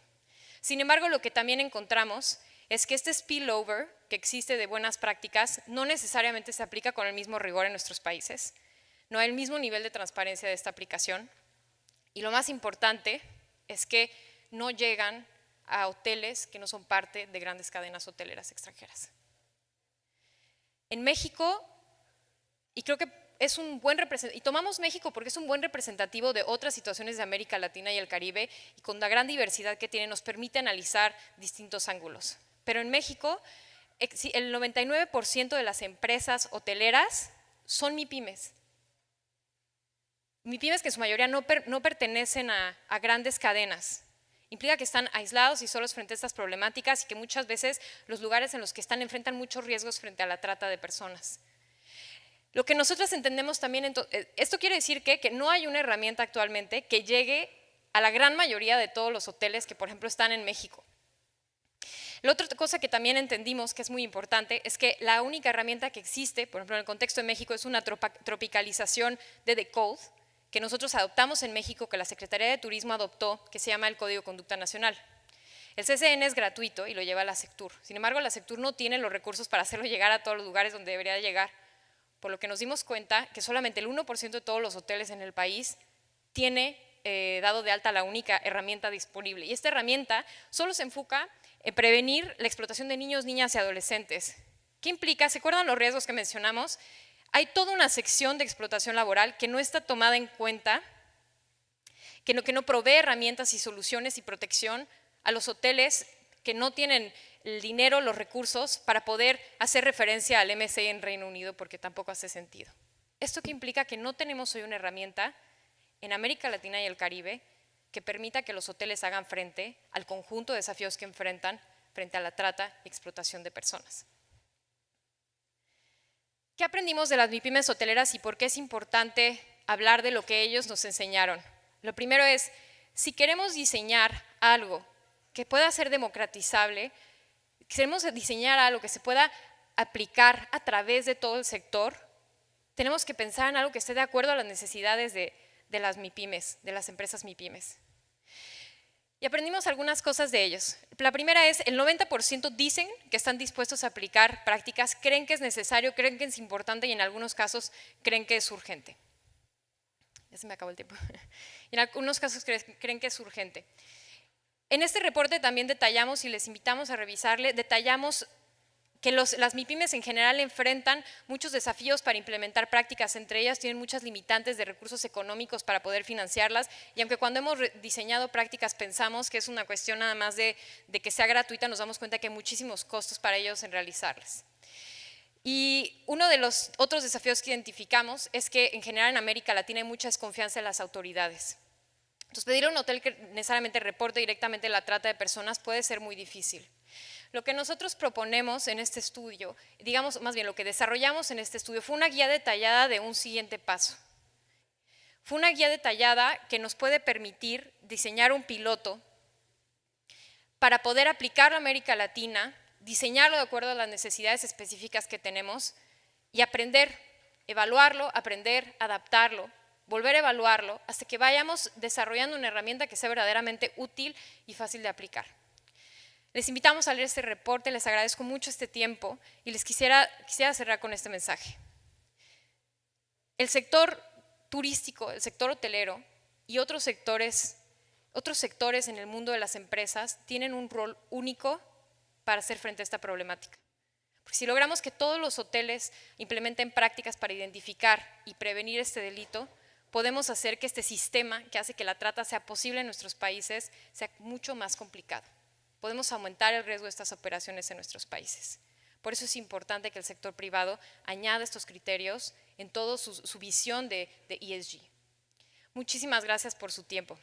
Sin embargo, lo que también encontramos es que este spillover que existe de buenas prácticas no necesariamente se aplica con el mismo rigor en nuestros países, no hay el mismo nivel de transparencia de esta aplicación, y lo más importante es que no llegan a hoteles que no son parte de grandes cadenas hoteleras extranjeras. En México, y creo que es un buen representativo, y tomamos México porque es un buen representativo de otras situaciones de América Latina y el Caribe, y con la gran diversidad que tiene nos permite analizar distintos ángulos. Pero en México, el 99% de las empresas hoteleras son MIPYMES. MIPYMES que en su mayoría no pertenecen a grandes cadenas. Implica que están aislados y solos frente a estas problemáticas, y que muchas veces los lugares en los que están enfrentan muchos riesgos frente a la trata de personas. Lo que nosotros entendemos también, esto quiere decir que no hay una herramienta actualmente que llegue a la gran mayoría de todos los hoteles que, por ejemplo, están en México. La otra cosa que también entendimos que es muy importante es que la única herramienta que existe, por ejemplo, en el contexto de México, es una tropicalización de The Code, que nosotros adoptamos en México, que la Secretaría de Turismo adoptó, que se llama el Código de Conducta Nacional. El CCN es gratuito y lo lleva la Sectur. Sin embargo, la Sectur no tiene los recursos para hacerlo llegar a todos los lugares donde debería llegar, por lo que nos dimos cuenta que solamente el 1% de todos los hoteles en el país tiene dado de alta la única herramienta disponible. Y esta herramienta solo se enfoca en prevenir la explotación de niños, niñas y adolescentes. ¿Qué implica? ¿Se acuerdan los riesgos que mencionamos? Hay toda una sección de explotación laboral que no está tomada en cuenta, que no provee herramientas y soluciones y protección a los hoteles que no tienen el dinero, los recursos para poder hacer referencia al MSA en Reino Unido, porque tampoco hace sentido. ¿Esto qué implica? Que no tenemos hoy una herramienta en América Latina y el Caribe que permita que los hoteles hagan frente al conjunto de desafíos que enfrentan frente a la trata y explotación de personas. ¿Qué aprendimos de las MIPYMES hoteleras y por qué es importante hablar de lo que ellos nos enseñaron? Lo primero es, si queremos diseñar algo que pueda ser democratizable, queremos diseñar algo que se pueda aplicar a través de todo el sector, tenemos que pensar en algo que esté de acuerdo a las necesidades de las MIPYMES, de las empresas MIPYMES. Y aprendimos algunas cosas de ellos. La primera es, el 90% dicen que están dispuestos a aplicar prácticas, creen que es necesario, creen que es importante y en algunos casos creen que es urgente. Ya se me acabó el tiempo. En algunos casos creen que es urgente. En este reporte también detallamos, y les invitamos a revisarle, detallamos que las MIPYMES en general enfrentan muchos desafíos para implementar prácticas, entre ellas tienen muchas limitantes de recursos económicos para poder financiarlas, y aunque cuando hemos diseñado prácticas pensamos que es una cuestión nada más de que sea gratuita, nos damos cuenta que hay muchísimos costos para ellos en realizarlas. Y uno de los otros desafíos que identificamos es que en general en América Latina hay mucha desconfianza en las autoridades. Entonces, pedir a un hotel que necesariamente reporte directamente la trata de personas puede ser muy difícil. Lo que nosotros proponemos en este estudio, digamos más bien lo que desarrollamos en este estudio, fue una guía detallada de un siguiente paso. Fue una guía detallada que nos puede permitir diseñar un piloto para poder aplicarlo a América Latina, diseñarlo de acuerdo a las necesidades específicas que tenemos y aprender, evaluarlo, aprender, adaptarlo, volver a evaluarlo hasta que vayamos desarrollando una herramienta que sea verdaderamente útil y fácil de aplicar. Les invitamos a leer este reporte, les agradezco mucho este tiempo y les quisiera cerrar con este mensaje. El sector turístico, el sector hotelero y otros sectores en el mundo de las empresas tienen un rol único para hacer frente a esta problemática. Porque si logramos que todos los hoteles implementen prácticas para identificar y prevenir este delito, podemos hacer que este sistema que hace que la trata sea posible en nuestros países sea mucho más complicado. Podemos aumentar el riesgo de estas operaciones en nuestros países. Por eso es importante que el sector privado añada estos criterios en toda su visión de ESG. Muchísimas gracias por su tiempo.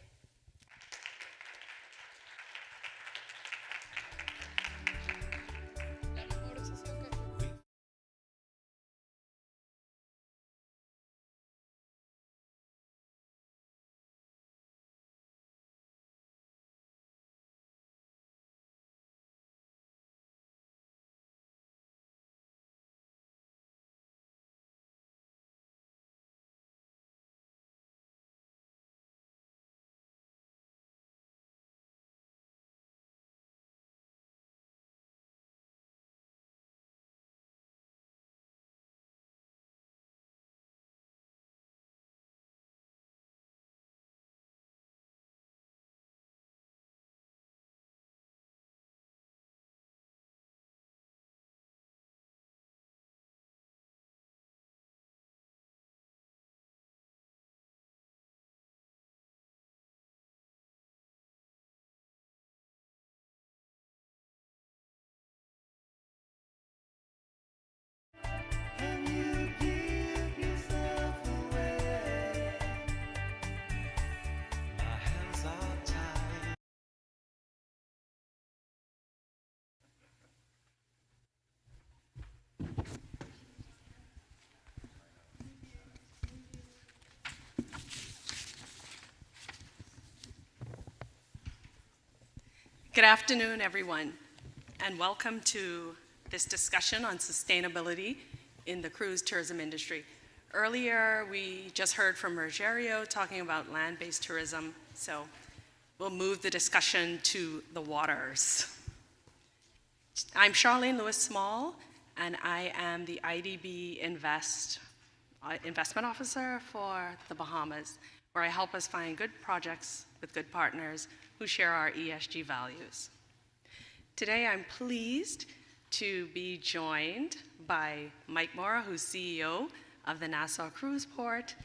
Good afternoon, everyone, and welcome to this discussion on sustainability in the cruise tourism industry. Earlier, we just heard from Rogerio talking about land-based tourism, so we'll move the discussion to the waters. I'm Charlene Lewis-Small, and I am the IDB Investment Officer for the Bahamas, where I help us find good projects with good partners who share our ESG values. Today, I'm pleased to be joined by Mike Mora, who's CEO of the Nassau Cruise Port,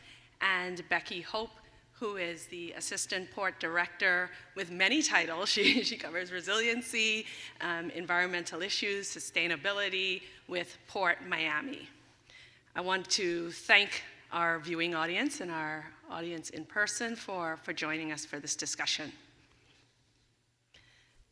and Becky Hope, who is the Assistant Port Director with many titles. She covers resiliency, environmental issues, sustainability with Port Miami. I want to thank our viewing audience and our audience in person for joining us for this discussion.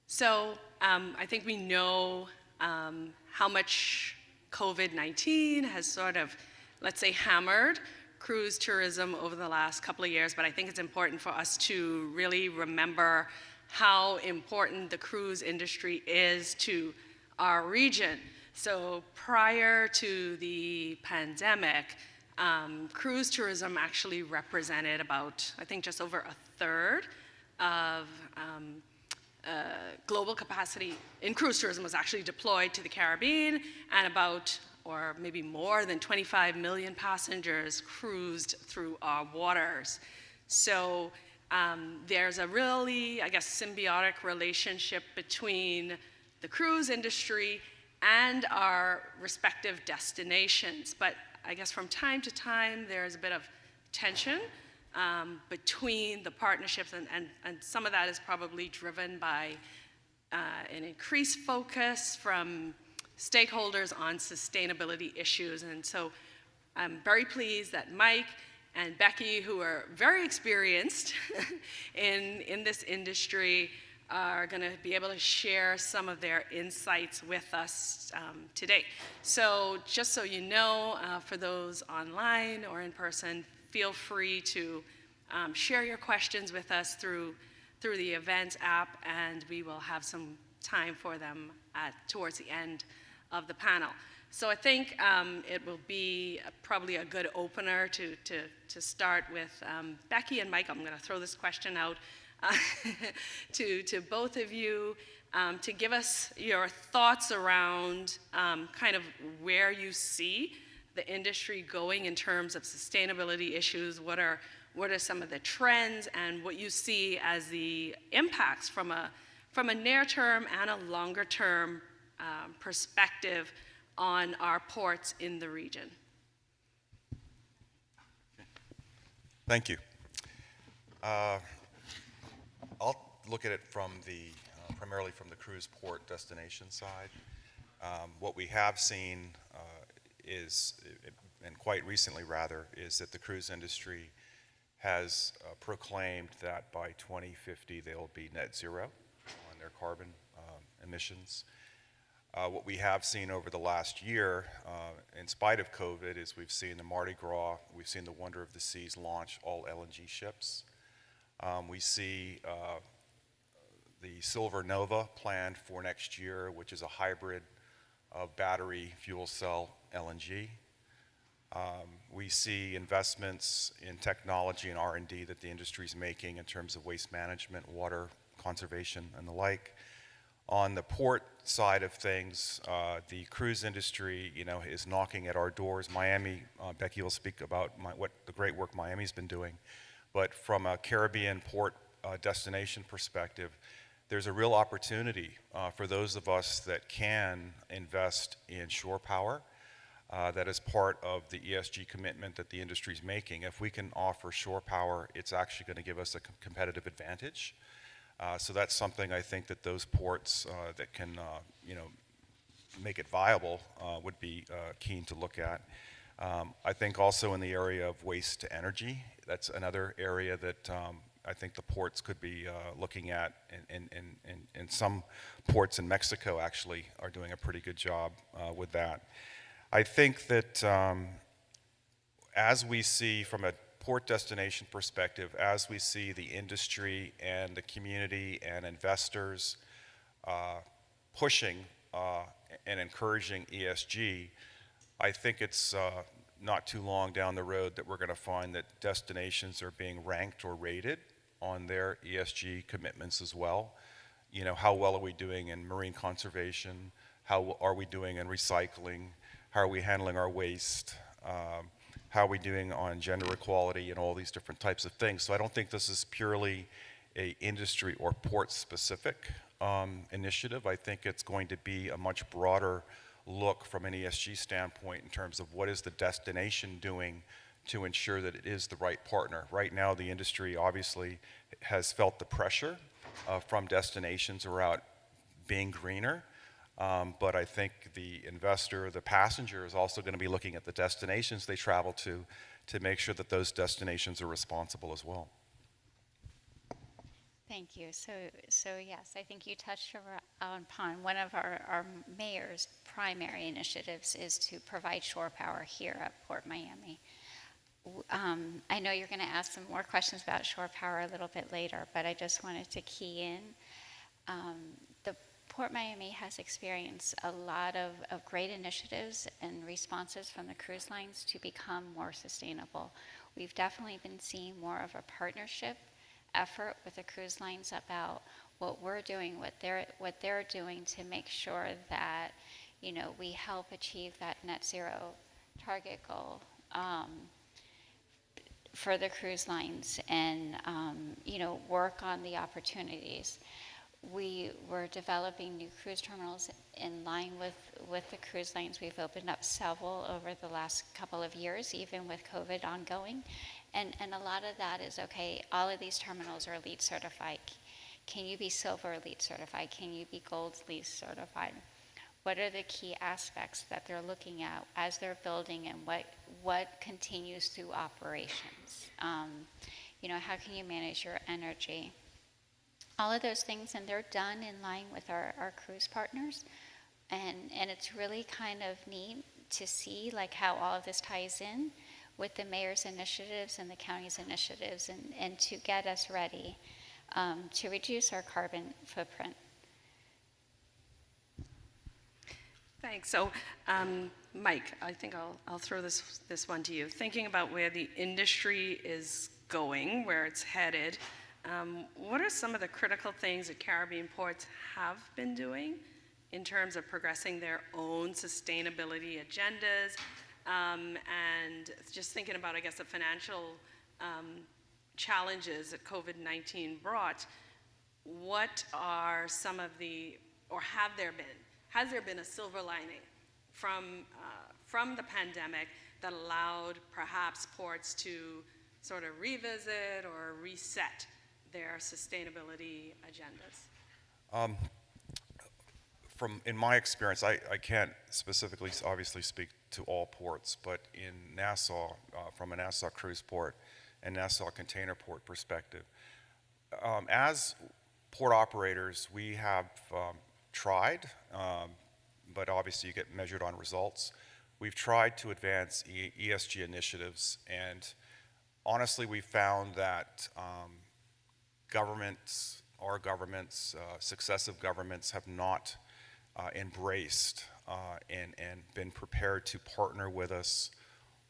So I think we know how much COVID-19 has sort of, let's say, hammered cruise tourism over the last couple of years, but I think it's important for us to really remember how important the cruise industry is to our region. So prior to the pandemic, cruise tourism actually represented about, I think, just over a third of global capacity in cruise tourism was actually deployed to the Caribbean, and about, or maybe more than 25 million passengers cruised through our waters. So there's a really, I guess, symbiotic relationship between the cruise industry and our respective destinations. But I guess from time to time, there's a bit of tension between the partnerships, and some of that is probably driven by an increased focus from stakeholders on sustainability issues. And so I'm very pleased that Mike and Becky, who are very experienced in this industry, are going to be able to share some of their insights with us today. So just so you know, for those online or in person, feel free to share your questions with us through the events app, and we will have some time for them towards the end of the panel. So I think it will be probably a good opener to start with Becky and Mike. I'm going to throw this question out to both of you to give us your thoughts around kind of where you see the industry going in terms of sustainability issues. What are some of the trends and what you see as the impacts from a near-term and a longer-term perspective on our ports in the region? Thank you. I'll look at it from primarily from the cruise port destination side. What we have seen is, and quite recently rather, is that the cruise industry has proclaimed that by 2050 they'll be net zero on their carbon emissions. What we have seen over the last year, in spite of COVID, is we've seen the Mardi Gras, we've seen the Wonder of the Seas launch all LNG ships. We see the Silver Nova planned for next year, which is a hybrid of battery, fuel cell, LNG. We see investments in technology and R&D that the industry is making in terms of waste management, water conservation, and the like. On the port side of things, the cruise industry, is knocking at our doors. Miami, Becky will speak about what the great work Miami's been doing. But from a Caribbean port destination perspective, there's a real opportunity for those of us that can invest in shore power. That is part of the ESG commitment that the industry is making. If we can offer shore power, it's actually going to give us a competitive advantage. So that's something I think that those ports that can, make it viable would be keen to look at. I think also in the area of waste to energy, that's another area that I think the ports could be looking at, and some ports in Mexico actually are doing a pretty good job with that. I think that as we see from a port destination perspective, as we see the industry and the community and investors pushing and encouraging ESG, I think it's not too long down the road that we're going to find that destinations are being ranked or rated on their ESG commitments as well. How well are we doing in marine conservation? How are we doing in recycling? How are we handling our waste? How are we doing on gender equality and all these different types of things? So I don't think this is purely a industry or port specific initiative. I think it's going to be a much broader look from an ESG standpoint in terms of what is the destination doing to ensure that it is the right partner. Right now, the industry obviously has felt the pressure from destinations around being greener, but I think the investor, the passenger, is also going to be looking at the destinations they travel to make sure that those destinations are responsible as well. Thank you. So yes, I think you touched upon one of our mayor's primary initiatives is to provide shore power here at Port Miami. I know you're going to ask some more questions about shore power a little bit later, but I just wanted to key in. The Port Miami has experienced a lot of great initiatives and responses from the cruise lines to become more sustainable. We've definitely been seeing more of a partnership effort with the cruise lines about what we're doing, what they're doing to make sure that we help achieve that net zero target goal for the cruise lines, and work on the opportunities. We were developing new cruise terminals in line with the cruise lines. We've opened up several over the last couple of years, even with COVID ongoing. And a lot of that is, okay, all of these terminals are LEED certified. Can you be silver LEED certified? Can you be gold LEED certified? what are the key aspects that they're looking at as they're building, and what continues through operations? You know, how can you manage your energy? All of those things, and they're done in line with our cruise partners. And it's really kind of neat to see like how all of this ties in with the mayor's initiatives and the county's initiatives, and to get us ready to reduce our carbon footprint. Thanks. So, Mike, I think I'll throw this one to you. Thinking about where the industry is going, where it's headed, what are some of the critical things that Caribbean ports have been doing in terms of progressing their own sustainability agendas, and just thinking about, I guess, the financial challenges that COVID-19 brought? What are some of the, or has there been a silver lining from the pandemic that allowed perhaps ports to sort of revisit or reset their sustainability agendas? In my experience, I can't specifically obviously speak to all ports, but in Nassau, from a Nassau cruise port and Nassau container port perspective, as port operators, we have tried, but obviously you get measured on results. We've tried to advance ESG initiatives, and honestly, we found that governments, our governments, successive governments have not embraced and been prepared to partner with us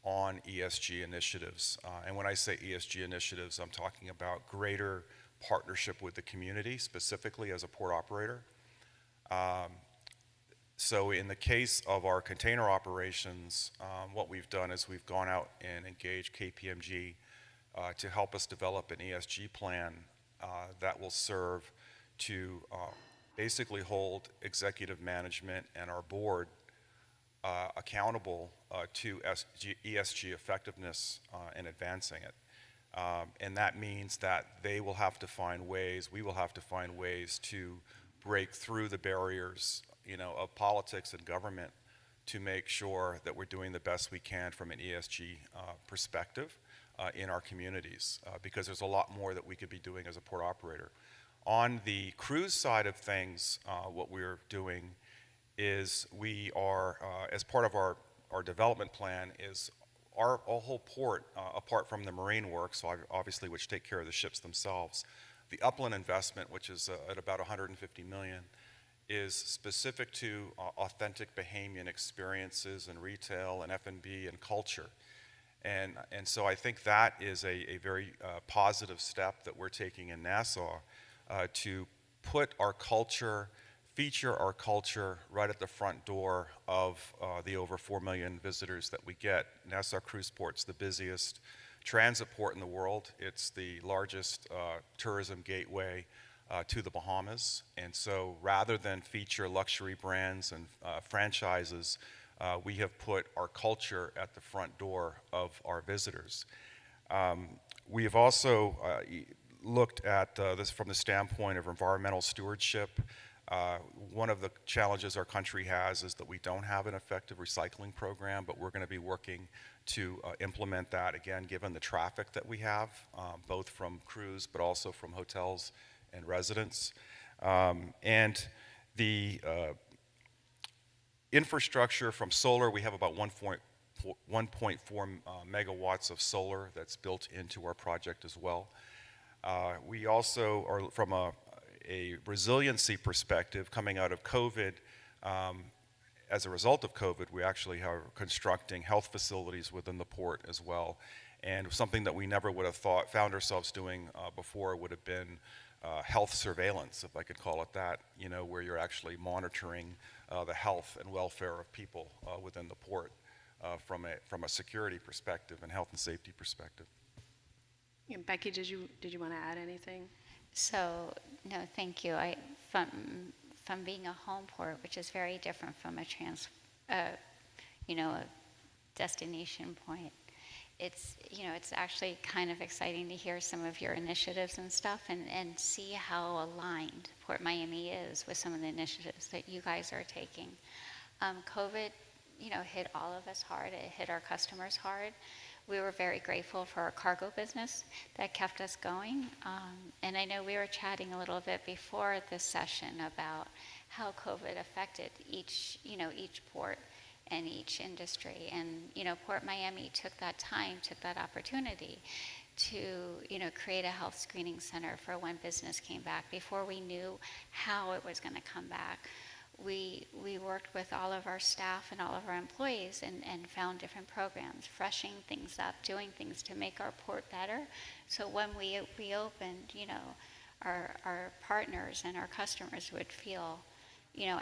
on ESG initiatives. And when I say ESG initiatives, I'm talking about greater partnership with the community, specifically as a port operator. So in the case of our container operations, what we've done is we've gone out and engaged KPMG to help us develop an ESG plan that will serve to basically hold executive management and our board accountable to ESG effectiveness and advancing it. And that means that they will have to find ways, we will have to find ways to break through the barriers, of politics and government to make sure that we're doing the best we can from an ESG perspective in our communities, because there's a lot more that we could be doing as a port operator. On the cruise side of things, what we're doing is we are, as part of our development plan, is our whole port, apart from the marine works, so obviously which take care of the ships themselves, the upland investment, which is at about $150 million, is specific to authentic Bahamian experiences and retail and F&B and culture. And so I think that is a very positive step that we're taking in Nassau to put our culture, feature our culture right at the front door of the over 4 million visitors that we get. Nassau Cruise Port's the busiest transit port in the world. It's the largest tourism gateway to the Bahamas. And so rather than feature luxury brands and franchises, we have put our culture at the front door of our visitors. We have also looked at this from the standpoint of environmental stewardship. One of the challenges our country has is that we don't have an effective recycling program, but we're going to be working to implement that, again, given the traffic that we have, both from cruise but also from hotels and residents. And the infrastructure from solar, we have about 1.4 megawatts of solar that's built into our project as well. We also are, from a resiliency perspective, coming out of COVID, as a result of COVID, we actually are constructing health facilities within the port as well. And something that we never would have found ourselves doing before would have been health surveillance, if I could call it that, where you're actually monitoring the health and welfare of people within the port from a security perspective and health and safety perspective. And Becky, did you want to add anything? So, no, thank you. From being a home port, which is very different from a destination point, it's actually kind of exciting to hear some of your initiatives and stuff, and see how aligned Port Miami is with some of the initiatives that you guys are taking. COVID, hit all of us hard. It hit our customers hard. We were very grateful for our cargo business that kept us going. And I know we were chatting a little bit before this session about how COVID affected each port and each industry. And, Port Miami took that time, took that opportunity to, create a health screening center for when business came back. Before we knew how it was going to come back, we worked with all of our staff and all of our employees and found different programs, freshening things up, doing things to make our port better. So when we reopened, our partners and our customers would feel,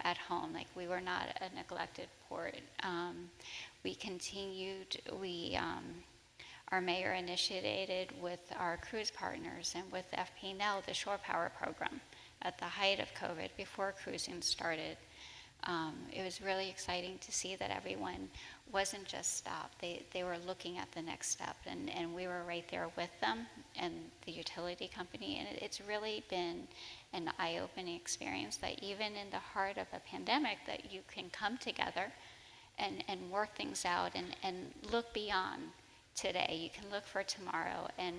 at home, like we were not a neglected port. We continued, our mayor initiated with our cruise partners and with FP&L the shore power program at the height of COVID, before cruising started. It was really exciting to see that everyone wasn't just stopped. They were looking at the next step, and we were right there with them and the utility company. And it's really been an eye-opening experience that even in the heart of a pandemic, that you can come together and work things out and look beyond today. You can look for tomorrow, and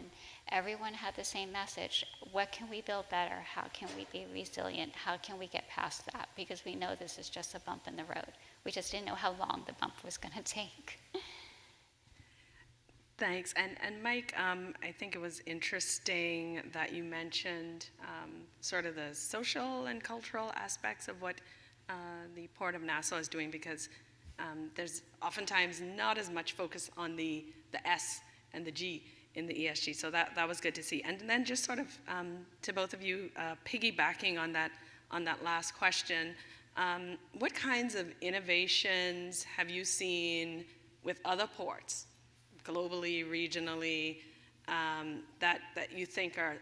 everyone had the same message. What can we build better? How can we be resilient? How can we get past that? Because we know this is just a bump in the road. We just didn't know how long the bump was going to take. Thanks. And Mike, I think it was interesting that you mentioned sort of the social and cultural aspects of what the Port of Nassau is doing, because there's oftentimes not as much focus on the S and the G in the ESG. So that was good to see. And then just sort of to both of you, piggybacking on that last question, what kinds of innovations have you seen with other ports, globally, regionally, that you think are,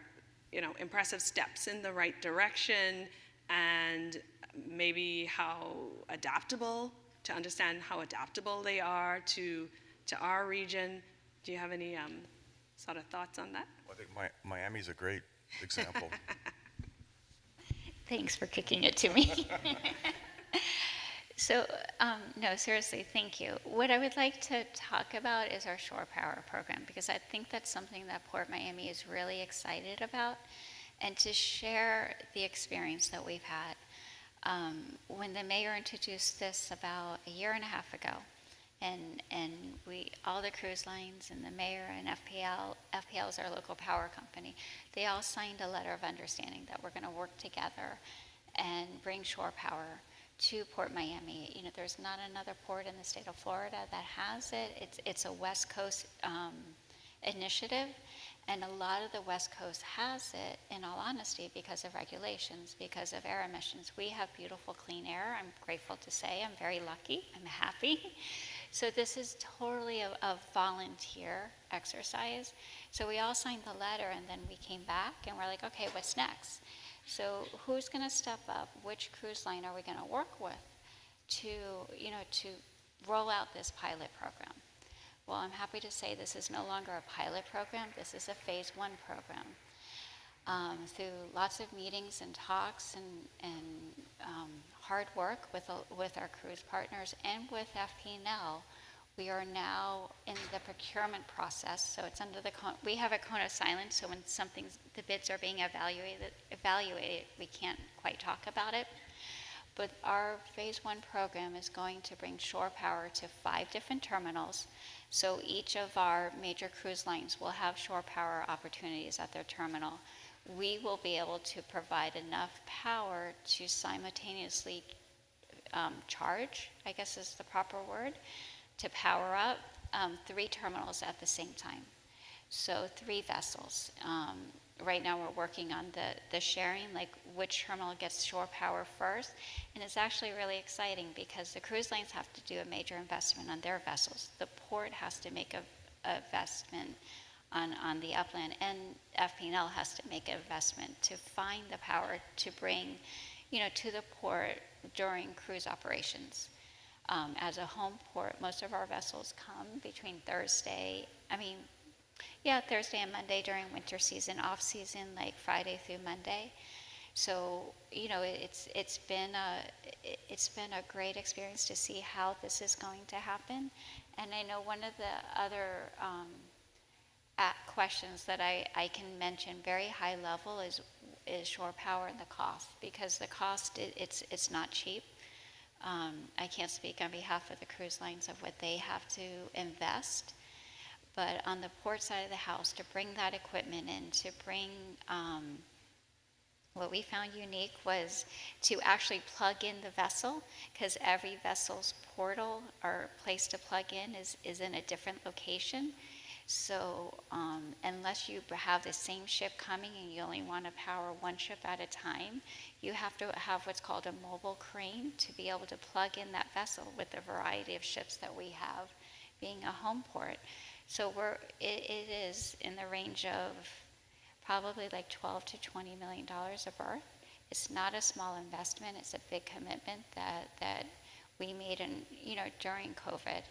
impressive steps in the right direction, and maybe to understand how adaptable they are to our region? Do you have any sort of thoughts on that? Well, I think Miami's a great example. Thanks for kicking it to me. So, no, seriously, thank you. What I would like to talk about is our shore power program, because I think that's something that Port Miami is really excited about, and to share the experience that we've had. When the mayor introduced this about a year and a half ago, and all the cruise lines and the mayor and FPL is our local power company, they all signed a letter of understanding that we're going to work together and bring shore power to Port Miami. There's not another port in the state of Florida that has it. It's a West Coast initiative, and a lot of the West Coast has it, in all honesty, because of regulations, because of air emissions. We have beautiful clean air. I'm grateful to say I'm very lucky. I'm happy. So this is totally a volunteer exercise. So we all signed the letter, and then we came back and we're like, okay, what's next? So who's going to step up? Which cruise line are we going to work with to roll out this pilot program? Well, I'm happy to say this is no longer a pilot program. This is a phase 1 program. Through lots of meetings and talks and hard work with our cruise partners and with FP&L, we are now in the procurement process. So it's under we have a cone of silence. So when the bids are being evaluated, we can't quite talk about it. But our phase 1 program is going to bring shore power to 5 different terminals. So each of our major cruise lines will have shore power opportunities at their terminal. We will be able to provide enough power to simultaneously charge, I guess is the proper word, to power up 3 terminals at the same time. So 3 vessels. Right now we're working on the sharing, like which terminal gets shore power first. And it's actually really exciting because the cruise lines have to do a major investment on their vessels. The port has to make a investment on the upland, and FP&L has to make an investment to find the power to bring, to the port during cruise operations. As a home port, most of our vessels come between Thursday I mean, yeah, Thursday and Monday during winter season, off season, like Friday through Monday. So, you know, it's been a great experience to see how this is going to happen. And I know one of the other questions that I can mention very high level is shore power and the cost, because the cost, it's not cheap. I can't speak on behalf of the cruise lines of what they have to invest, but on the port side of the house, to bring that equipment in, to bring, what we found unique was to actually plug in the vessel, because every vessel's portal or place to plug in is in a different location. So unless you have the same ship coming and you only want to power one ship at a time, you have to have what's called a mobile crane to be able to plug in that vessel with the variety of ships that we have being a home port. So it is in the range of probably like $12 to $20 million a berth. It's not a small investment. It's a big commitment that we made during COVID.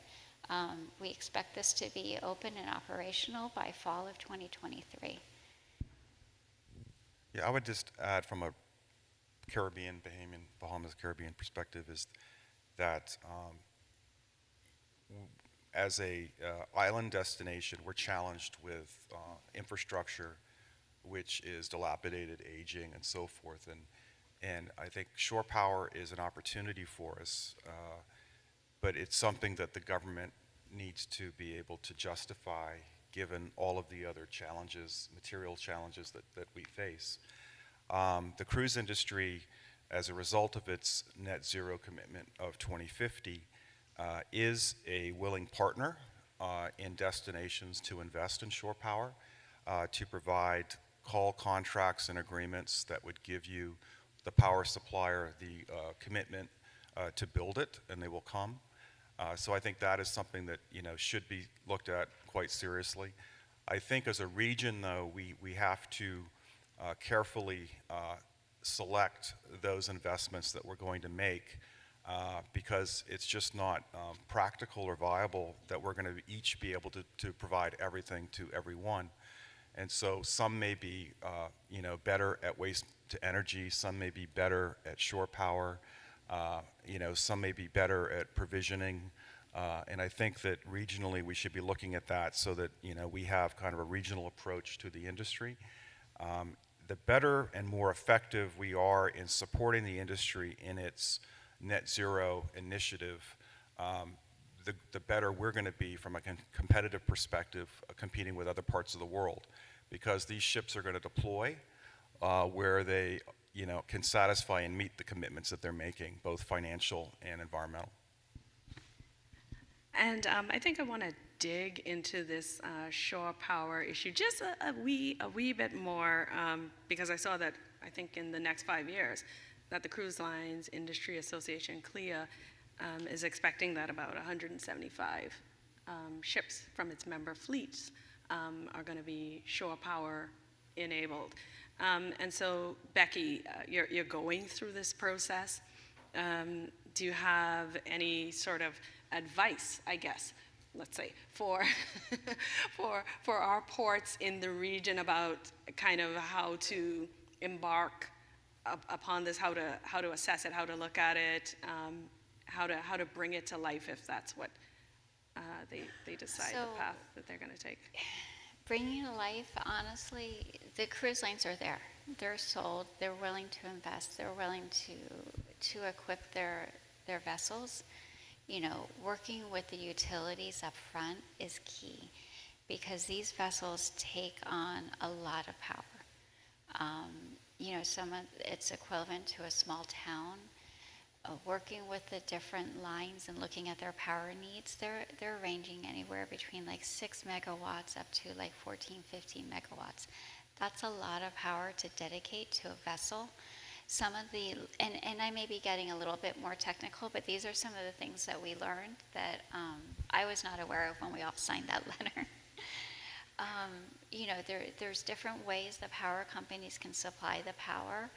We expect this to be open and operational by fall of 2023. Yeah, I would just add from a Caribbean, Bahamas Caribbean perspective is that as a island destination, we're challenged with infrastructure which is dilapidated, aging, and so forth. And I think shore power is an opportunity for us, but it's something that the government needs to be able to justify given all of the other challenges, material challenges that we face. The cruise industry, as a result of its net zero commitment of 2050, is a willing partner in destinations to invest in shore power, to provide call contracts and agreements that would give you, the power supplier, the commitment to build it, and they will come. So I think that is something that should be looked at quite seriously. I think as a region, though, we have to carefully select those investments that we're going to make, because it's just not practical or viable that we're going to each be able to provide everything to everyone. And so some may be better at waste to energy, some may be better at shore power, some may be better at provisioning, and I think that regionally we should be looking at that so that we have kind of a regional approach to the industry. The better and more effective we are in supporting the industry in its net zero initiative, the better we're going to be from a competitive perspective, competing with other parts of the world, because these ships are going to deploy where they can satisfy and meet the commitments that they're making, both financial and environmental. And I think I want to dig into this shore power issue just a wee bit more, because I saw that I think in the next 5 years that the Cruise Lines Industry Association, CLIA, is expecting that about 175 ships from its member fleets are going to be shore power enabled. And so, Becky, you're going through this process. Do you have any sort of advice, I guess, let's say, for for our ports in the region about kind of how to embark upon this, how to assess it, how to look at it, how to bring it to life if that's what they decide the path that they're going to take? Bringing to life, honestly, the cruise lines are there. They're sold. They're willing to invest. They're willing to equip their vessels. Working with the utilities up front is key, because these vessels take on a lot of power. It's equivalent to a small town. Working with the different lines and looking at their power needs, they're ranging anywhere between like 6 megawatts up to like 14, 15 megawatts. That's a lot of power to dedicate to a vessel. Some of the, and I may be getting a little bit more technical, but these are some of the things that we learned that I was not aware of when we all signed that letter. There's different ways the power companies can supply the power.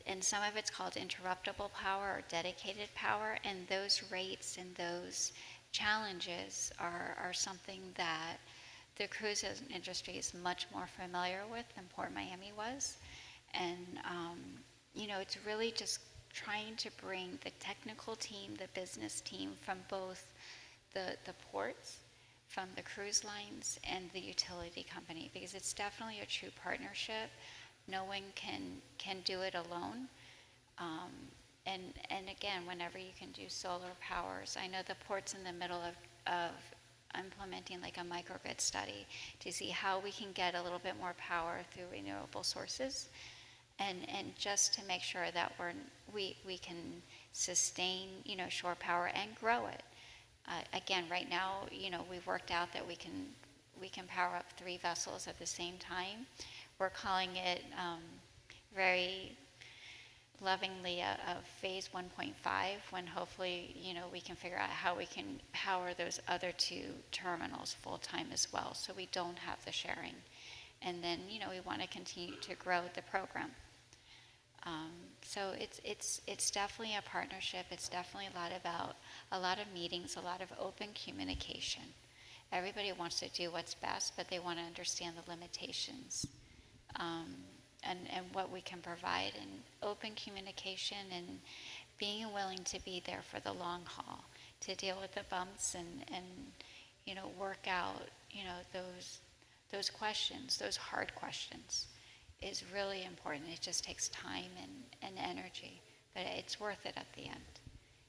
And some of it's called interruptible power or dedicated power, and those rates and those challenges are something that the cruise industry is much more familiar with than Port Miami was. And, you know, it's really just trying to bring the technical team, the business team from both the ports, from the cruise lines, and the utility company, because it's definitely a true partnership. No one can do it alone. And again, whenever you can do solar powers, I know the port's in the middle of implementing like a microgrid study to see how we can get a little bit more power through renewable sources, and just to make sure that we can sustain, you know, shore power and grow it. Again, right now, you know, we've worked out that we can power up 3 vessels at the same time. We're calling it very lovingly a phase 1.5, when hopefully, you know, we can figure out how we can power those other 2 terminals full time as well, so we don't have the sharing. And then, you know, we want to continue to grow the program. So it's definitely a partnership. It's definitely a lot of meetings, a lot of open communication. Everybody wants to do what's best, but they want to understand the limitations. And what we can provide, and open communication, and being willing to be there for the long haul, to deal with the bumps and you know, work out, you know, those questions, those hard questions, is really important. It just takes time and energy, but it's worth it at the end.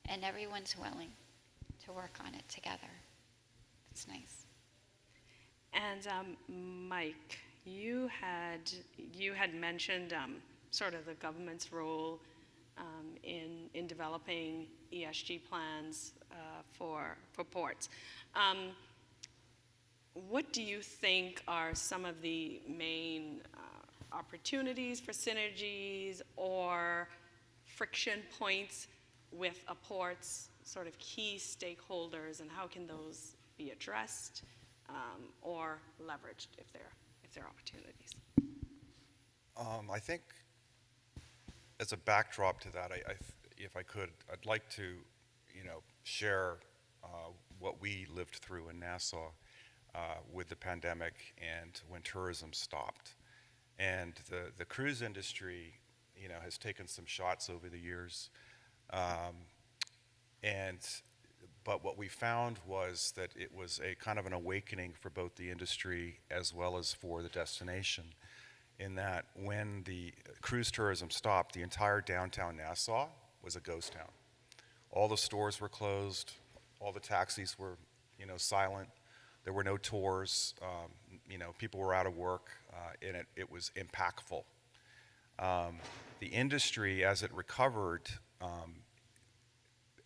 And everyone's willing to work on it together. It's nice. And Mike, you had mentioned sort of the government's role in developing ESG plans for ports. What do you think are some of the main opportunities for synergies or friction points with a port's sort of key stakeholders, and how can those be addressed or leveraged if there are opportunities? I think as a backdrop to that, if I could, I'd like to, you know, share what we lived through in Nassau with the pandemic and when tourism stopped. And the cruise industry, you know, has taken some shots over the years. But what we found was that it was a kind of an awakening for both the industry as well as for the destination, in that when the cruise tourism stopped, the entire downtown Nassau was a ghost town. All the stores were closed, all the taxis were, you know, silent. There were no tours, you know, people were out of work, and it was impactful. The industry, as it recovered,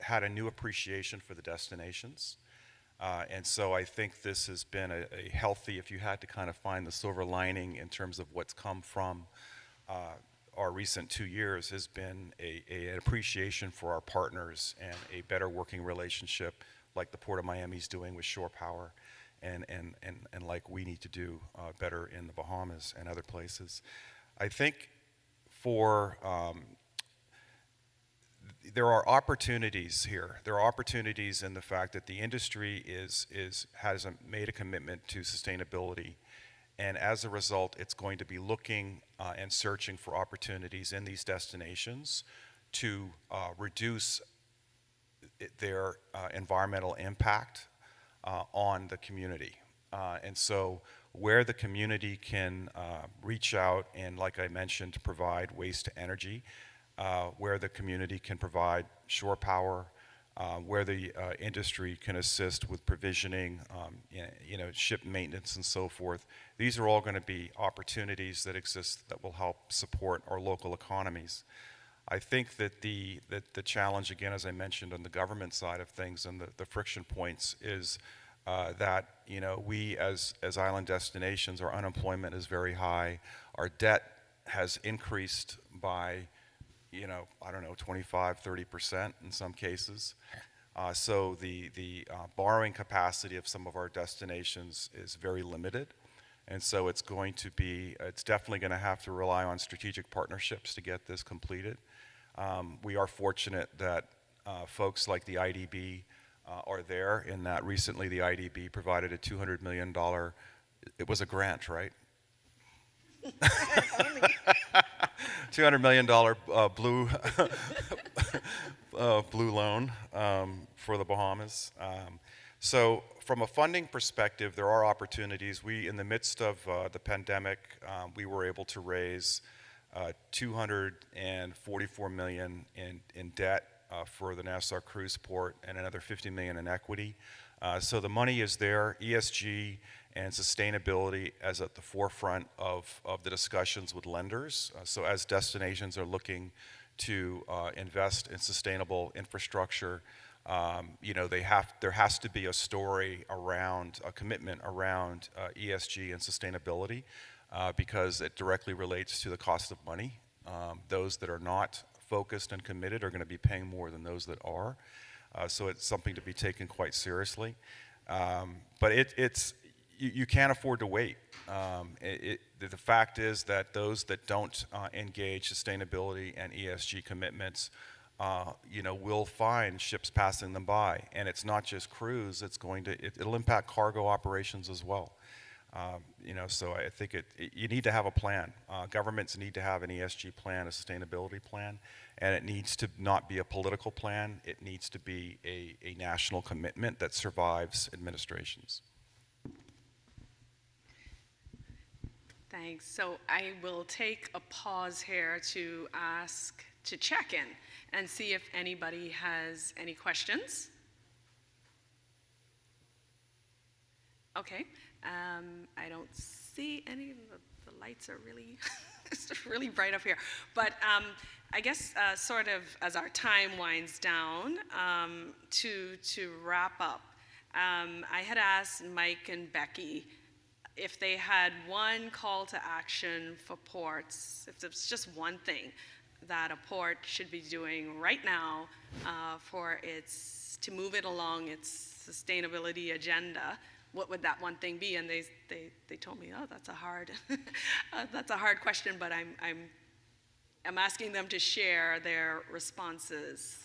had a new appreciation for the destinations. And so I think this has been a healthy, if you had to kind of find the silver lining in terms of what's come from our recent 2 years, has been an appreciation for our partners and a better working relationship, like the Port of Miami's doing with shore power, and like we need to do better in the Bahamas and other places. I think for there are opportunities here. There are opportunities in the fact that the industry has made a commitment to sustainability, and as a result, it's going to be looking and searching for opportunities in these destinations to reduce their environmental impact on the community. And so where the community can reach out and, like I mentioned, provide waste to energy, where the community can provide shore power, where the industry can assist with provisioning, you know, ship maintenance and so forth. These are all going to be opportunities that exist that will help support our local economies. I think that the challenge, again, as I mentioned, on the government side of things and the friction points is that, you know, we as island destinations, our unemployment is very high. Our debt has increased by, you know, I don't know, 25, 30% in some cases. So the borrowing capacity of some of our destinations is very limited. And so it's definitely going to have to rely on strategic partnerships to get this completed. We are fortunate that folks like the IDB are there, in that recently the IDB provided a $200 million It was a grant, right? $200 million blue blue loan for the Bahamas. So from a funding perspective, there are opportunities. In the midst of the pandemic, we were able to raise $244 million in debt for the Nassau Cruise Port and another $50 million in equity. So the money is there. ESG and sustainability as at the forefront of the discussions with lenders. So as destinations are looking to invest in sustainable infrastructure, there has to be a story around, a commitment around ESG and sustainability because it directly relates to the cost of money. Those that are not focused and committed are going to be paying more than those that are. So it's something to be taken quite seriously. But you can't afford to wait. The fact is that those that don't engage sustainability and ESG commitments, will find ships passing them by. And it's not just cruise, it'll impact cargo operations as well. So I think you need to have a plan. Governments need to have an ESG plan, a sustainability plan, and it needs to not be a political plan. It needs to be a national commitment that survives administrations. Thanks. So I will take a pause here to check in and see if anybody has any questions. Okay. I don't see any. The lights are really, it's really bright up here. But I guess sort of as our time winds down, to wrap up, I had asked Mike and Becky if they had one call to action for ports, if it's just one thing that a port should be doing right now to move it along its sustainability agenda, what would that one thing be? And they told me, oh, that's a hard that's a hard question, but I'm asking them to share their responses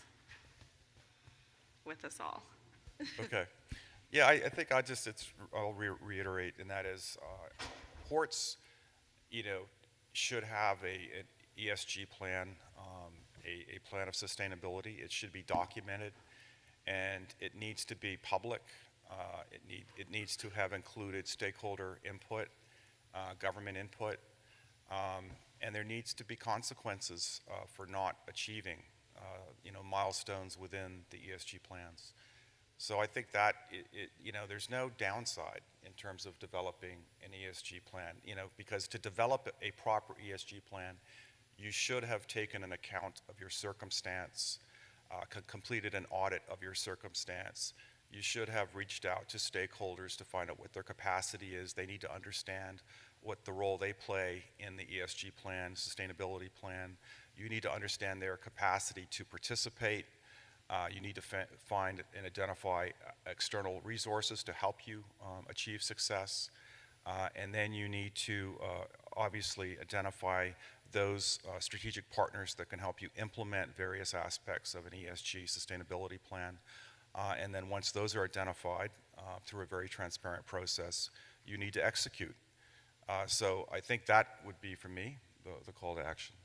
with us all. Okay. Yeah, I think I'll reiterate, and that is ports, should have an ESG plan, a plan of sustainability. It should be documented, and it needs to be public. It needs to have included stakeholder input, government input, and there needs to be consequences for not achieving, milestones within the ESG plans. So I think that there's no downside in terms of developing an ESG plan, because to develop a proper ESG plan, you should have taken an account of your circumstance, completed an audit of your circumstance. You should have reached out to stakeholders to find out what their capacity is. They need to understand what the role they play in the ESG plan, sustainability plan. You need to understand their capacity to participate. You need to find and identify external resources to help you achieve success. And then you need to obviously identify those strategic partners that can help you implement various aspects of an ESG sustainability plan. And then once those are identified through a very transparent process, you need to execute. So I think that would be, for me, the call to action.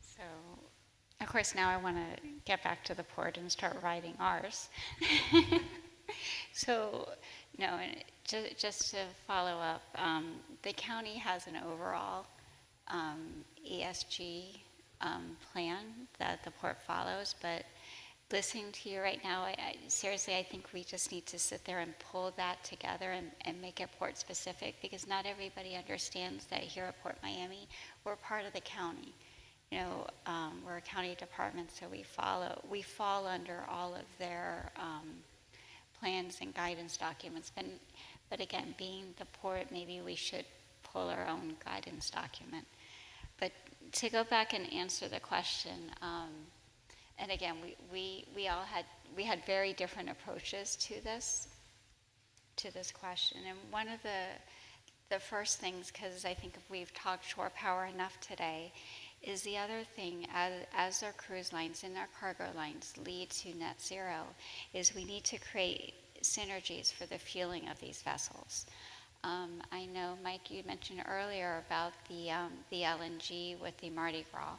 So, of course, now I want to get back to the port and start writing ours. So, no, just to follow up, the county has an overall ESG plan that the port follows, but listening to you right now, seriously, I think we just need to sit there and pull that together and make it port specific, because not everybody understands that here at Port Miami, we're part of the county. We're a county department, so we fall under all of their plans and guidance documents. But again, being the port, maybe we should pull our own guidance document. But to go back and answer the question, and again, we had very different approaches to this question. And one of the first things, because I think we've talked shore power enough today, is the other thing, as our cruise lines and our cargo lines lead to net zero, is we need to create synergies for the fueling of these vessels. I know, Mike, you mentioned earlier about the LNG with the Mardi Gras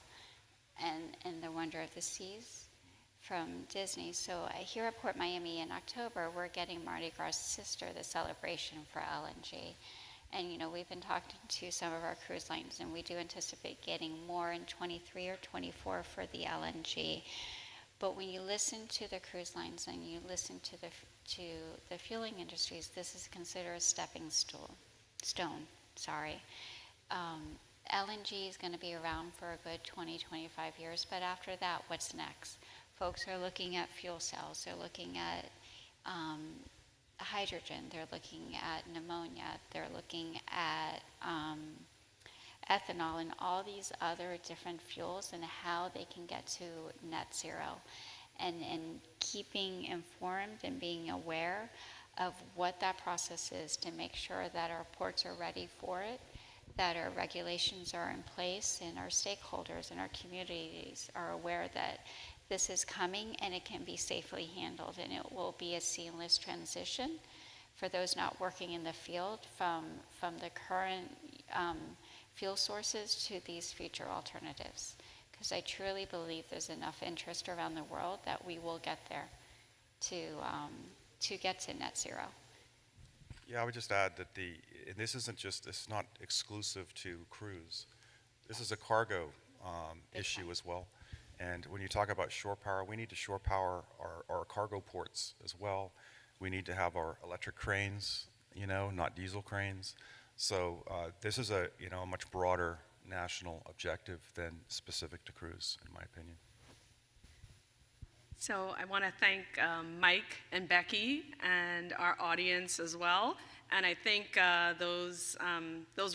and the Wonder of the Seas from Disney. So here at Port Miami in October, we're getting Mardi Gras' sister, the celebration for LNG. And we've been talking to some of our cruise lines, and we do anticipate getting more in 23 or 24 for the LNG. But when you listen to the cruise lines and you listen to the fueling industries, this is considered a stepping stone. LNG is going to be around for a good 20, 25 years, but after that, what's next? Folks are looking at fuel cells, they're looking at hydrogen, they're looking at pneumonia, they're looking at ethanol and all these other different fuels and how they can get to net zero. And keeping informed and being aware of what that process is to make sure that our ports are ready for it, that our regulations are in place, and our stakeholders and our communities are aware that this is coming and it can be safely handled, and it will be a seamless transition for those not working in the field from the current fuel sources to these future alternatives. Because I truly believe there's enough interest around the world that we will get there to get to net zero. Yeah, I would just add that it's not exclusive to cruise. This is a cargo issue as well. And when you talk about shore power, we need to shore power our cargo ports as well. We need to have our electric cranes, not diesel cranes. So this is a much broader national objective than specific to cruise, in my opinion. So I want to thank Mike and Becky and our audience as well. And I think those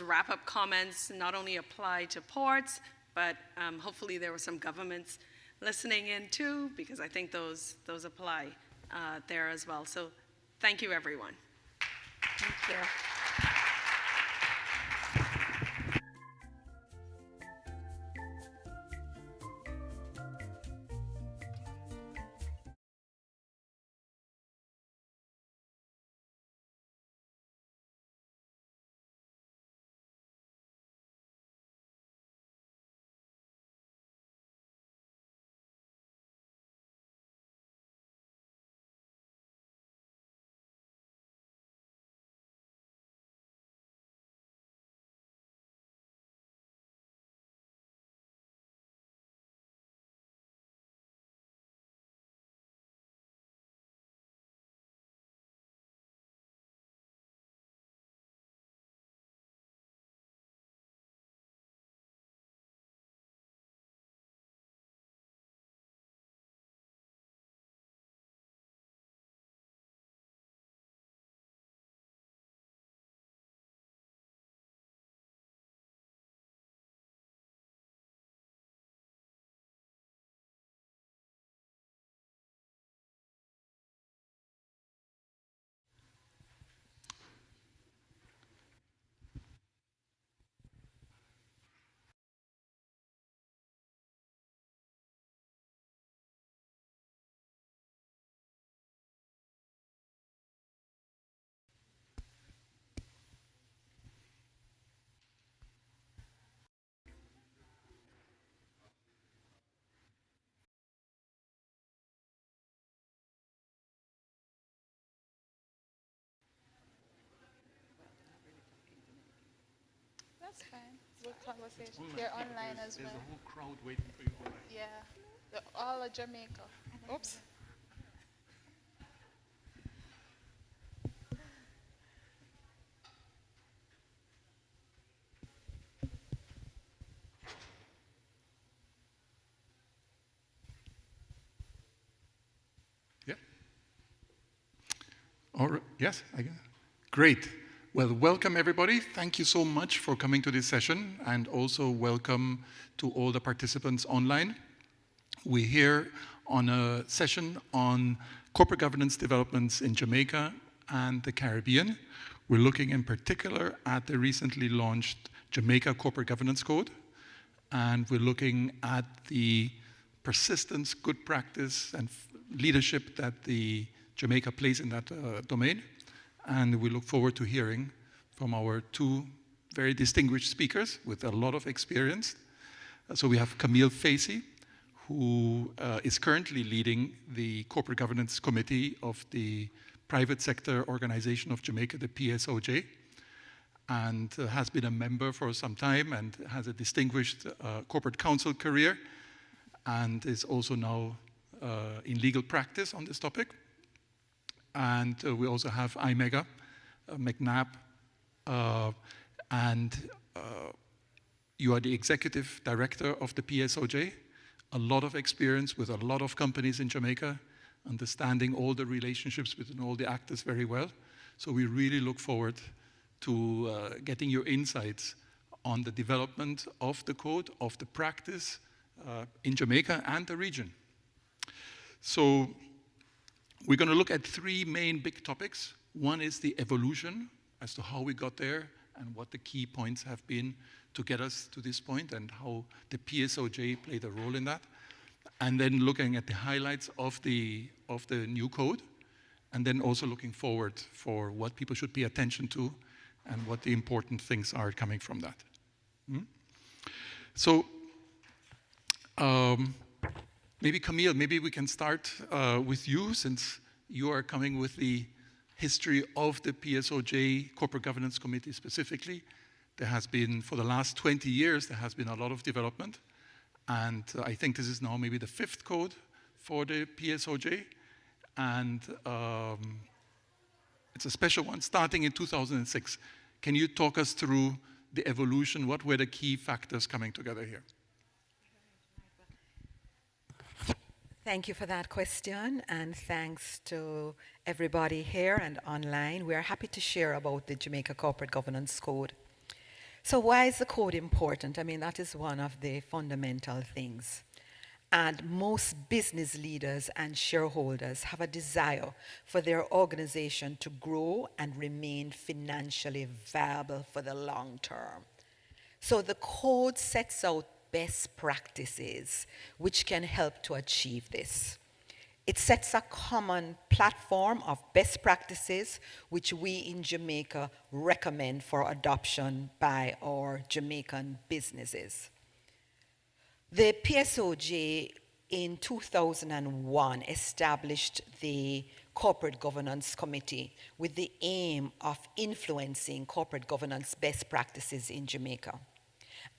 wrap-up comments not only apply to ports, but hopefully there were some governments listening in too, because I think those apply there as well. So thank you, everyone. Thank you. That's fine. Good conversation. They're online as well. There's a whole crowd waiting for you online. Yeah. They're all of Jamaica. Oops. Yeah. All right. Yes, I got it. Great. Well, welcome everybody. Thank you so much for coming to this session, and also welcome to all the participants online. We're here on a session on corporate governance developments in Jamaica and the Caribbean. We're looking in particular at the recently launched Jamaica Corporate Governance Code, and we're looking at the persistence, good practice, and leadership that the Jamaica plays in that domain. And we look forward to hearing from our two very distinguished speakers with a lot of experience. So we have Camille Facey, who is currently leading the Corporate Governance Committee of the Private Sector Organization of Jamaica, the PSOJ, and has been a member for some time and has a distinguished corporate counsel career, and is also now in legal practice on this topic. And we also have IMEGA, McNabb, and you are the executive director of the PSOJ, a lot of experience with a lot of companies in Jamaica, understanding all the relationships between all the actors very well. So we really look forward to getting your insights on the development of the code, of the practice in Jamaica and the region. So we're going to look at three main big topics. One is the evolution as to how we got there and what the key points have been to get us to this point and how the PSOJ played a role in that. And then looking at the highlights of the new code, and then also looking forward for what people should pay attention to and what the important things are coming from that. So maybe Camille, maybe we can start with you, since you are coming with the history of the PSOJ Corporate Governance Committee specifically. There has been, for the last 20 years, there has been a lot of development. And I think this is now maybe the 5th code for the PSOJ. And it's a special one starting in 2006. Can you talk us through the evolution? What were the key factors coming together here? Thank you for that question, and thanks to everybody here and online. We are happy to share about the Jamaica Corporate Governance Code. So why is the code important? I mean, that is one of the fundamental things. And most business leaders and shareholders have a desire for their organization to grow and remain financially viable for the long term. So the code sets out best practices which can help to achieve this. It sets a common platform of best practices which we in Jamaica recommend for adoption by our Jamaican businesses. The PSOJ in 2001 established the Corporate Governance Committee with the aim of influencing corporate governance best practices in Jamaica.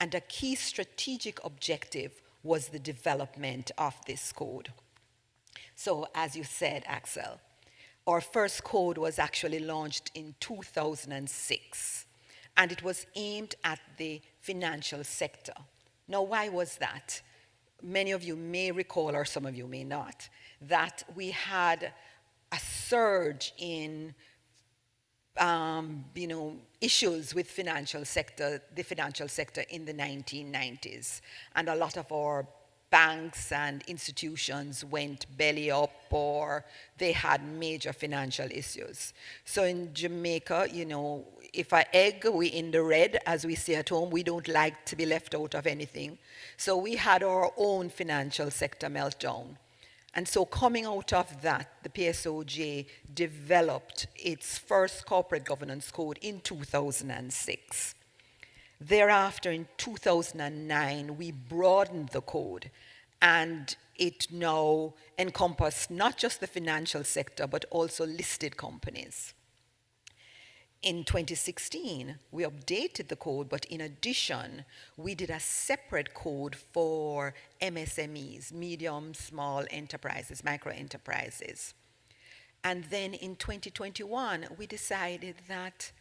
And a key strategic objective was the development of this code. So as you said, Axel, our first code was actually launched in 2006, and it was aimed at the financial sector. Now, why was that? Many of you may recall, or some of you may not, that we had a surge in issues with the financial sector in the 1990s. And a lot of our banks and institutions went belly up, or they had major financial issues. So in Jamaica, if an egg, we in the red, as we say at home, we don't like to be left out of anything. So we had our own financial sector meltdown. And so coming out of that, the PSOJ developed its first corporate governance code in 2006. Thereafter, in 2009, we broadened the code, and it now encompassed not just the financial sector, but also listed companies. In 2016, we updated the code, but in addition, we did a separate code for MSMEs, medium, small enterprises, micro enterprises. And then in 2021, we decided that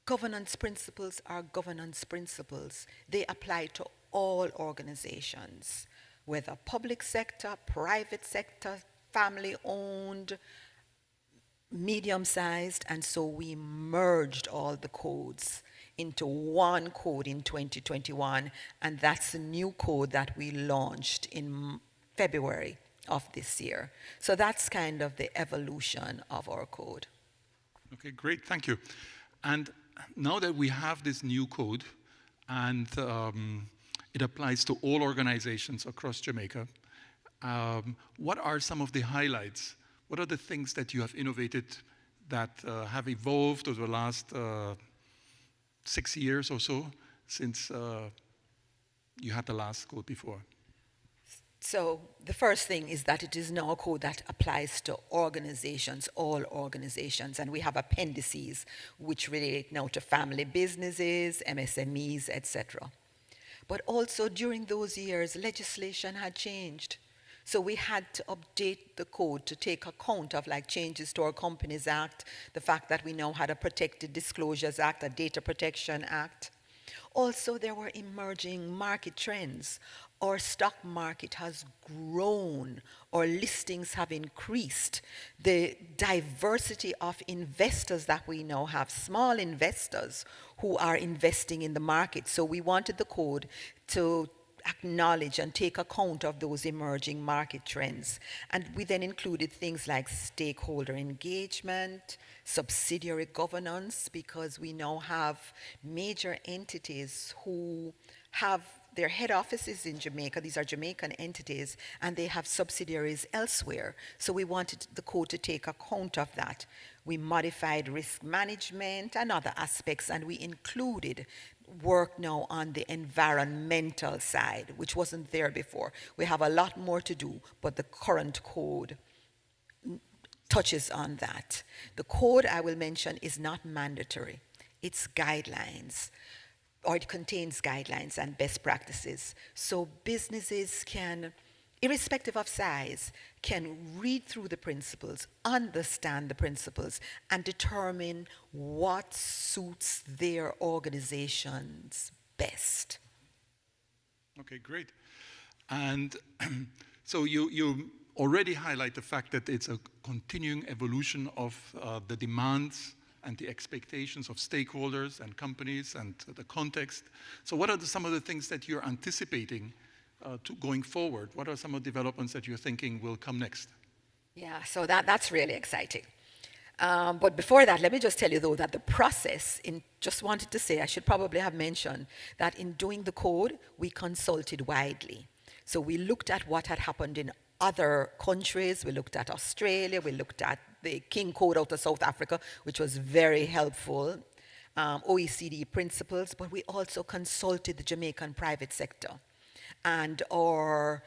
governance principles are governance principles. They apply to all organizations, whether public sector, private sector, family-owned, medium-sized, and so we merged all the codes into one code in 2021, and that's the new code that we launched in February of this year. So that's kind of the evolution of our code. Okay, great, thank you. And now that we have this new code, and it applies to all organizations across Jamaica, what are some of the highlights what are the things that you have innovated that have evolved over the last 6 years or so since you had the last code before? So the first thing is that it is now a code that applies to organizations, all organizations, and we have appendices which relate now to family businesses, MSMEs, etc. But also during those years, legislation had changed. So we had to update the code to take account of like changes to our Companies Act, the fact that we now had a Protected Disclosures Act, a Data Protection Act. Also, there were emerging market trends. Our stock market has grown, our listings have increased. The diversity of investors that we now have, small investors who are investing in the market. So we wanted the code to acknowledge and take account of those emerging market trends. And we then included things like stakeholder engagement, subsidiary governance, because we now have major entities who have their head offices in Jamaica. These are Jamaican entities, and they have subsidiaries elsewhere. So we wanted the code to take account of that. We modified risk management and other aspects, and we included work now on the environmental side, which wasn't there before. We have a lot more to do, but the current code touches on that. The code, I will mention, is not mandatory. It's guidelines, or it contains guidelines and best practices. So businesses can, irrespective of size, can read through the principles, understand the principles, and determine what suits their organizations best. Okay, great. And so you already highlight the fact that it's a continuing evolution of the demands and the expectations of stakeholders and companies and the context. So what are some of the things that you're anticipating going forward? What are some of the developments that you're thinking will come next? Yeah, so that's really exciting. But before that, let me just tell you though that the process, just wanted to say, I should probably have mentioned that in doing the code, we consulted widely. So we looked at what had happened in other countries. We looked at Australia, we looked at the King Code out of South Africa, which was very helpful, OECD principles, but we also consulted the Jamaican private sector and our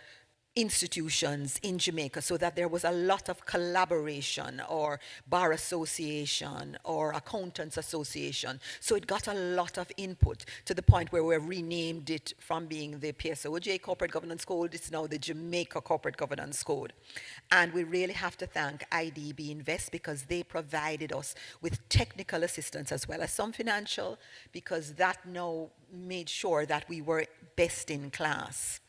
institutions in Jamaica, so that there was a lot of collaboration, or bar association or accountants association. So it got a lot of input to the point where we renamed it from being the PSOJ Corporate Governance Code, it's now the Jamaica Corporate Governance Code. And we really have to thank IDB Invest, because they provided us with technical assistance as well as some financial, because that now made sure that we were best in class.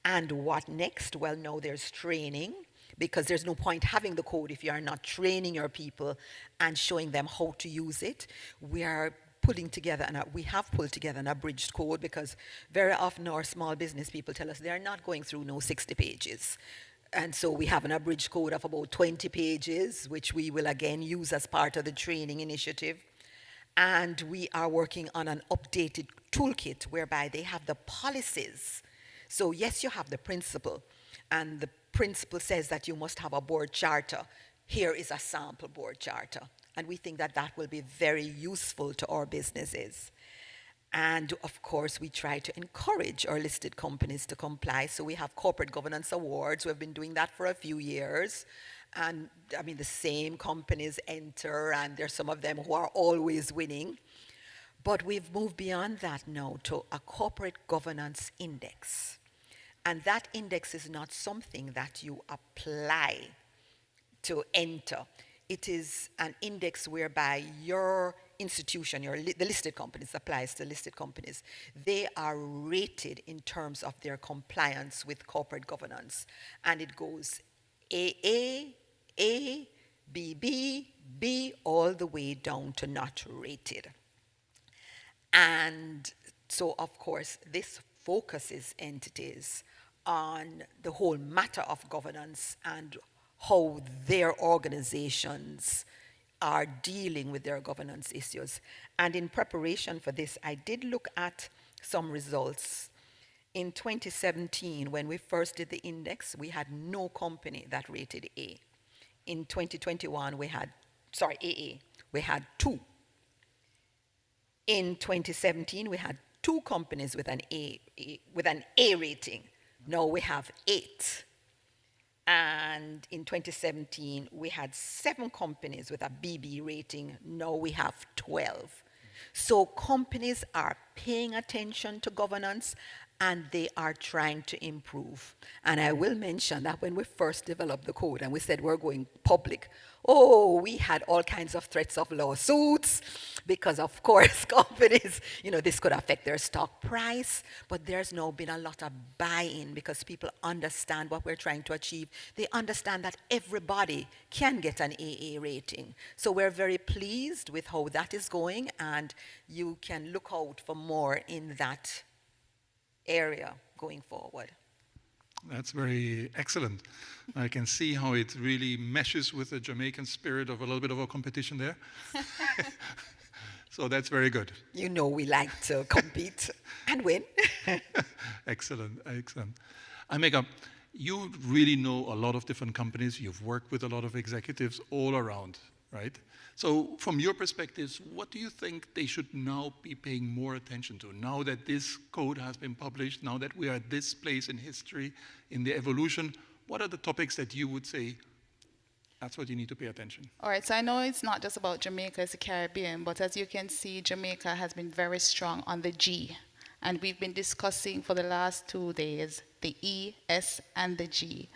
And what next? Well, now there's training, because there's no point having the code if you are not training your people and showing them how to use it. We are pulling together, and we have pulled together an abridged code, because very often our small business people tell us they're not going through no 60 pages. And so we have an abridged code of about 20 pages, which we will again use as part of the training initiative. And we are working on an updated toolkit whereby they have the policies. So yes, you have the principle, and the principle says that you must have a board charter. Here is a sample board charter. And we think that that will be very useful to our businesses. And of course, we try to encourage our listed companies to comply. So we have corporate governance awards. We've been doing that for a few years. And I mean, the same companies enter, and there's some of them who are always winning. But we've moved beyond that now to a corporate governance index. And that index is not something that you apply to enter. It is an index whereby your institution, the listed companies, applies to listed companies. They are rated in terms of their compliance with corporate governance. And it goes AA, A, BB, B, all the way down to not rated. And so, of course, this focuses entities on the whole matter of governance and how their organizations are dealing with their governance issues. And in preparation for this, I did look at some results. In 2017, when we first did the index, we had no company that rated A. In 2021, we had, AA, we had 2. In 2017, we had 2 companies with an A rating. Now we have 8. And in 2017, we had 7 companies with a BB rating. Now we have 12. So companies are paying attention to governance, and they are trying to improve. And I will mention that when we first developed the code and we said we're going public, we had all kinds of threats of lawsuits because, of course, companies, this could affect their stock price. But there's now been a lot of buy-in because people understand what we're trying to achieve. They understand that everybody can get an AA rating. So we're very pleased with how that is going, and you can look out for more in that area going forward. That's very excellent. I can see how it really meshes with the Jamaican spirit of a little bit of a competition there. So that's very good. We like to compete and win. Excellent, excellent. Amega, you really know a lot of different companies. You've worked with a lot of executives all around, right? So from your perspectives, what do you think they should now be paying more attention to? Now that this code has been published, now that we are at this place in history, in the evolution, what are the topics that you would say, that's what you need to pay attention? All right, so I know it's not just about Jamaica, it's the Caribbean, but as you can see, Jamaica has been very strong on the G. And we've been discussing for the last 2 days, the E, S, and the G.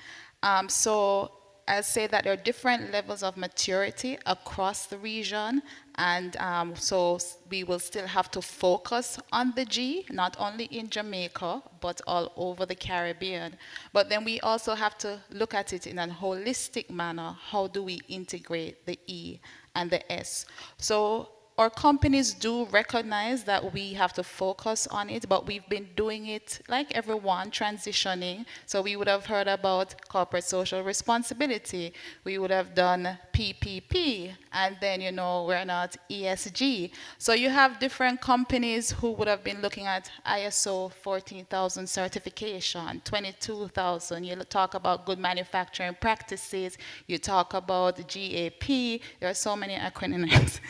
So I'll say that there are different levels of maturity across the region, and so we will still have to focus on the G, not only in Jamaica, but all over the Caribbean. But then we also have to look at it in a holistic manner. How do we integrate the E and the S? So our companies do recognize that we have to focus on it, but we've been doing it like everyone, transitioning. So we would have heard about corporate social responsibility. We would have done PPP, and then, we're not ESG. So you have different companies who would have been looking at ISO 14,000 certification, 22,000. You talk about good manufacturing practices. You talk about GAP. There are so many acronyms.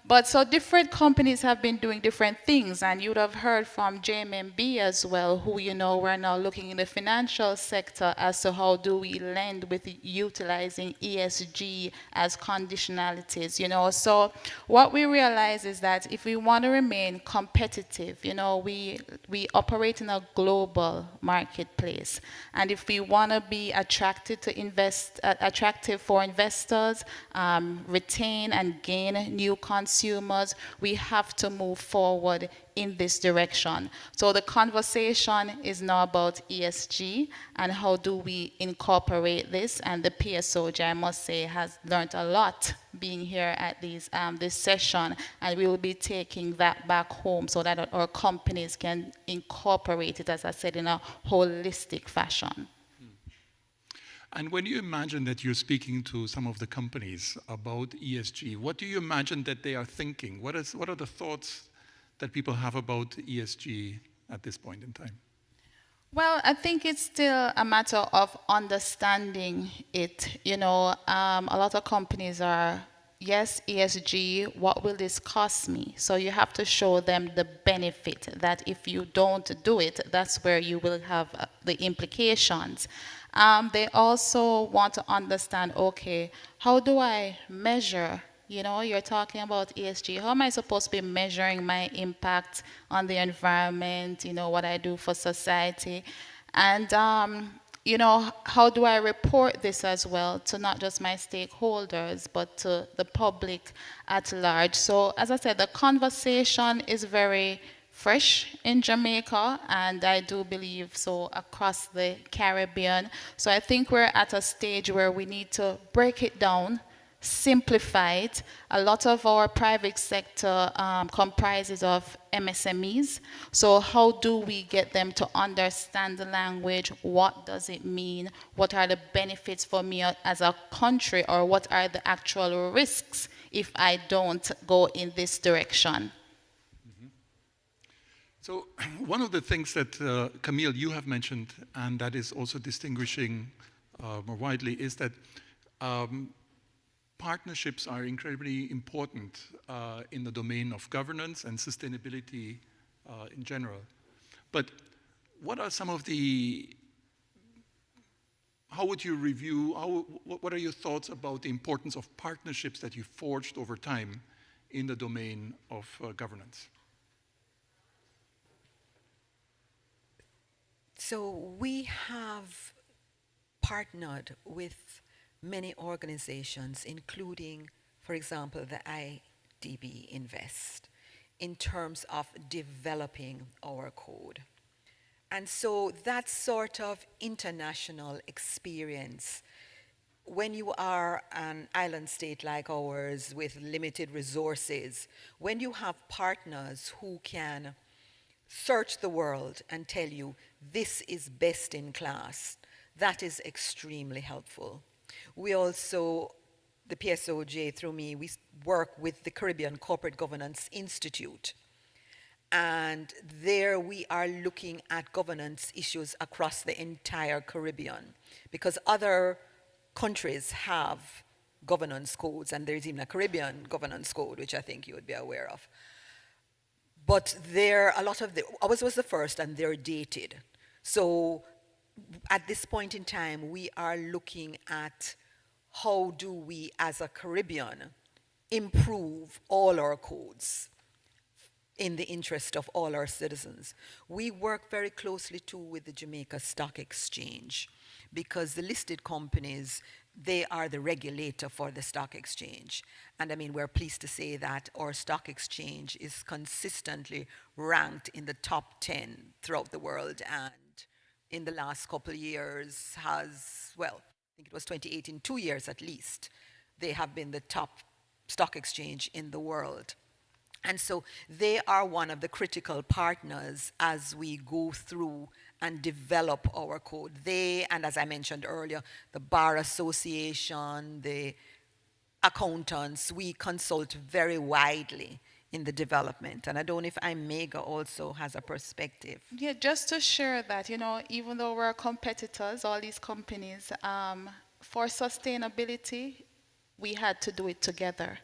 But so different companies have been doing different things, and you would have heard from JMMB as well, who, we're now looking in the financial sector as to how do we lend with utilizing ESG as conditionalities, So what we realize is that if we want to remain competitive, we operate in a global marketplace. And if we want to be attractive for investors, retain and gain new consumers, we have to move forward in this direction. So the conversation is now about ESG and how do we incorporate this, and the PSOJ, I must say, has learned a lot being here at this session, and we will be taking that back home so that our companies can incorporate it, as I said, in a holistic fashion. And when you imagine that you're speaking to some of the companies about ESG, what do you imagine that they are thinking? What are the thoughts that people have about ESG at this point in time? Well, I think it's still a matter of understanding it. A lot of companies are, yes, ESG, what will this cost me? So you have to show them the benefit that if you don't do it, that's where you will have the implications. They also want to understand, okay, how do I measure? You're talking about ESG. How am I supposed to be measuring my impact on the environment, what I do for society? And, how do I report this as well to not just my stakeholders, but to the public at large? So, as I said, the conversation is very fresh in Jamaica, and I do believe so across the Caribbean. So I think we're at a stage where we need to break it down, simplify it. A lot of our private sector comprises of MSMEs. So how do we get them to understand the language? What does it mean? What are the benefits for me as a country, or what are the actual risks if I don't go in this direction? So one of the things that, Camille, you have mentioned, and that is also distinguishing more widely, is that partnerships are incredibly important in the domain of governance and sustainability in general. But what are some of the, how would you review, what are your thoughts about the importance of partnerships that you forged over time in the domain of governance? So we have partnered with many organizations, including, for example, the IDB Invest, in terms of developing our code. And so that sort of international experience, when you are an island state like ours with limited resources, when you have partners who can search the world and tell you this is best in class, that is extremely helpful. We also, the PSOJ through me, we work with the Caribbean Corporate Governance Institute. And there we are looking at governance issues across the entire Caribbean, because other countries have governance codes, and there's even a Caribbean governance code, which I think you would be aware of. But there, a lot of ours was the first, and they're dated. So at this point in time, we are looking at how do we, as a Caribbean, improve all our codes in the interest of all our citizens. We work very closely too with the Jamaica Stock Exchange, because the listed companies, they are the regulator for the stock exchange. And I mean, we're pleased to say that our stock exchange is consistently ranked in the top 10 throughout the world, and in the last couple of years has, well, I think it was 2018, 2 years at least, they have been the top stock exchange in the world. And so they are one of the critical partners as we go through and develop our code. They, and as I mentioned earlier, the Bar Association, the accountants, we consult very widely in the development. And I don't know if IMEGA also has a perspective. Yeah, just to share that, you know, even though we're competitors, all these companies, for sustainability, we had to do it together.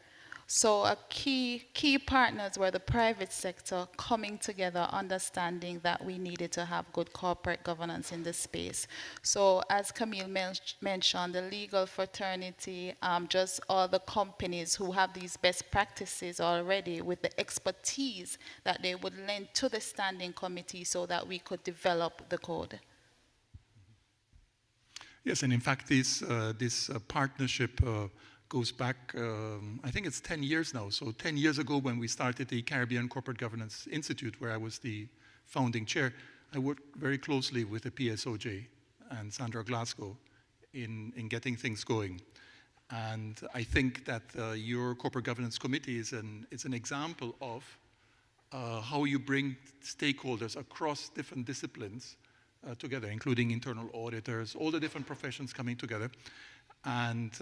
So a key partners were the private sector coming together, understanding that we needed to have good corporate governance in this space. So as Camille mentioned, the legal fraternity, just all the companies who have these best practices already with the expertise that they would lend to the standing committee so that we could develop the code. Yes, and in fact, this partnership goes back, I think it's 10 years now. So 10 years ago when we started the Caribbean Corporate Governance Institute, where I was the founding chair, I worked very closely with the PSOJ and Sandra Glasgow in getting things going. And I think that your Corporate Governance Committee is an example of how you bring stakeholders across different disciplines together, including internal auditors, all the different professions coming together, and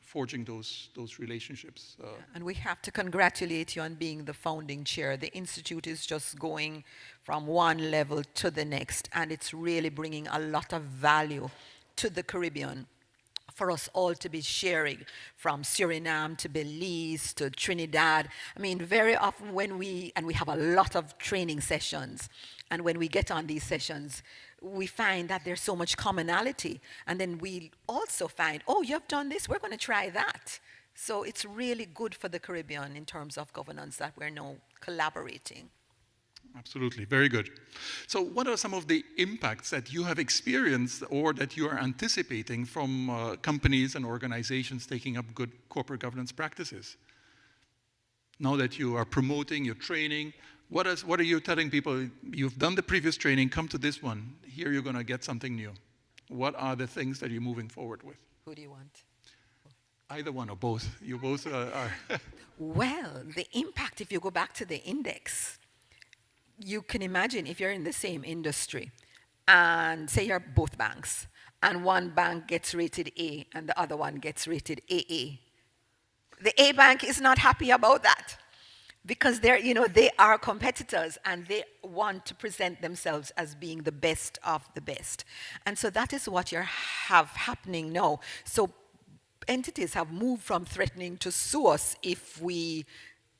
forging those relationships. And we have to congratulate you on being the founding chair. The Institute is just going from one level to the next, and it's really bringing a lot of value to the Caribbean for us all to be sharing, from Suriname to Belize to Trinidad. I mean, very often when we have a lot of training sessions, and when we get on these sessions, we find that there's so much commonality. And then we also find, oh, you've done this, we're going to try that. So it's really good for the Caribbean in terms of governance that we're now collaborating. Absolutely, very good. So what are some of the impacts that you have experienced or that you are anticipating from companies and organizations taking up good corporate governance practices? Now that you are promoting, you're training, what are you telling people? You've done the previous training, come to this one. Here you're going to get something new. What are the things that you're moving forward with? Who do you want? Either one or both. You both are. Well, the impact, if you go back to the index, you can imagine if you're in the same industry and say you're both banks and one bank gets rated A and the other one gets rated AA. The A bank is not happy about that, because they're, you know, they are competitors and they want to present themselves as being the best of the best. And so that is what you have happening now. So entities have moved from threatening to sue us if we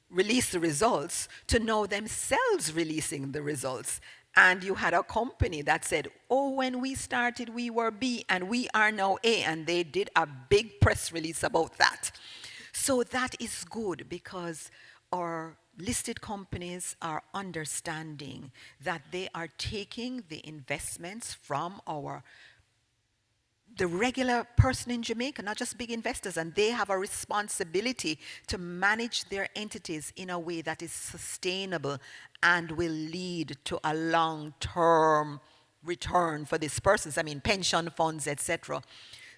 release the results to now themselves releasing the results. And you had a company that said, oh, when we started, we were B and we are now A. And they did a big press release about that. So that is good because our listed companies are understanding that they are taking the investments from the regular person in Jamaica, not just big investors, and they have a responsibility to manage their entities in a way that is sustainable and will lead to a long-term return for these persons, I mean pension funds, etc.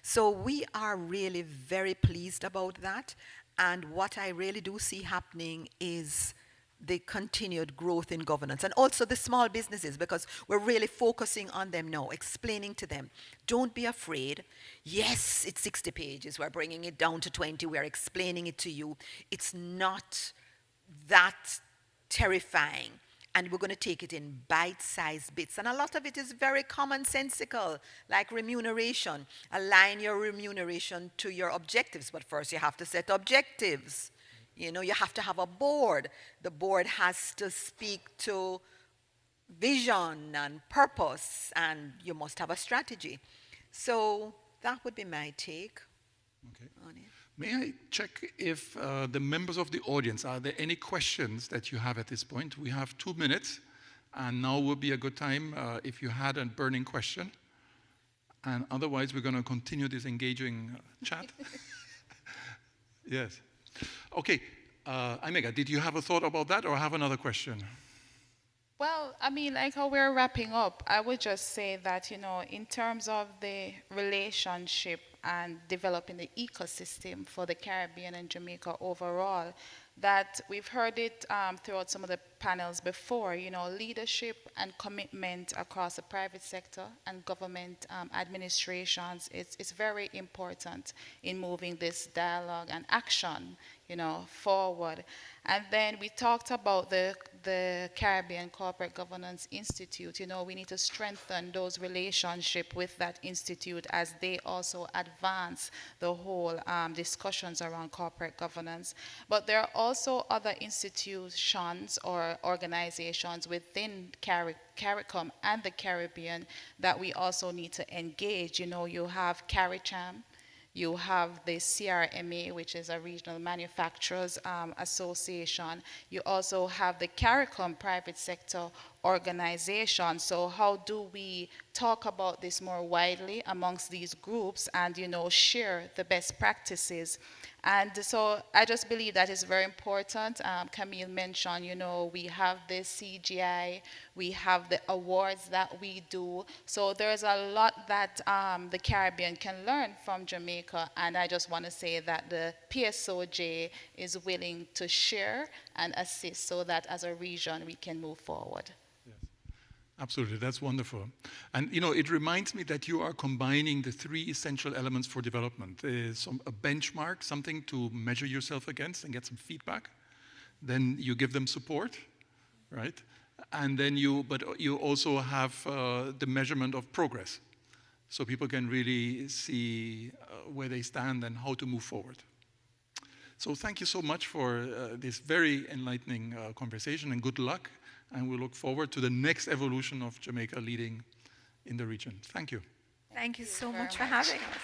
So we are really very pleased about that. And what I really do see happening is the continued growth in governance and also the small businesses, because we're really focusing on them now, explaining to them, don't be afraid. Yes, it's 60 pages. We're bringing it down to 20. We're explaining it to you. It's not that terrifying. And we're going to take it in bite-sized bits. And a lot of it is very commonsensical, like remuneration. Align your remuneration to your objectives. But first you have to set objectives. You know, you have to have a board. The board has to speak to vision and purpose, and you must have a strategy. So that would be my take on it. May I check if the members of the audience, are there any questions that you have at this point? We have 2 minutes, and now would be a good time if you had a burning question. And otherwise, we're going to continue this engaging chat. Yes. Okay, Imega, did you have a thought about that or have another question? Well, I mean, like how we're wrapping up, I would just say that, you know, in terms of the relationship and developing the ecosystem for the Caribbean and Jamaica overall, that we've heard it throughout some of the panels before, you know, leadership and commitment across the private sector and government administrations is very important in moving this dialogue and action, you know, forward. And then we talked about the Caribbean Corporate Governance Institute. You know, we need to strengthen those relationships with that institute as they also advance the whole discussions around corporate governance. But there are also other institutions or organizations within CARICOM and the Caribbean that we also need to engage. You know, you have CARICHAM. You have the CRMA, which is a regional manufacturers association. You also have the CARICOM private sector organization. So how do we talk about this more widely amongst these groups and, you know, share the best practices? And so I just believe that is very important. Camille mentioned, you know, we have the CGI, we have the awards that we do. So there's a lot that the Caribbean can learn from Jamaica. And I just want to say that the PSOJ is willing to share and assist so that as a region we can move forward. Absolutely, that's wonderful. And you know, it reminds me that you are combining the 3 essential elements for development. There's a benchmark, something to measure yourself against and get some feedback. Then you give them support, right? And then you also have the measurement of progress. So people can really see where they stand and how to move forward. So thank you so much for this very enlightening conversation, and good luck. And we look forward to the next evolution of Jamaica leading in the region. Thank you. Thank you so much for having us.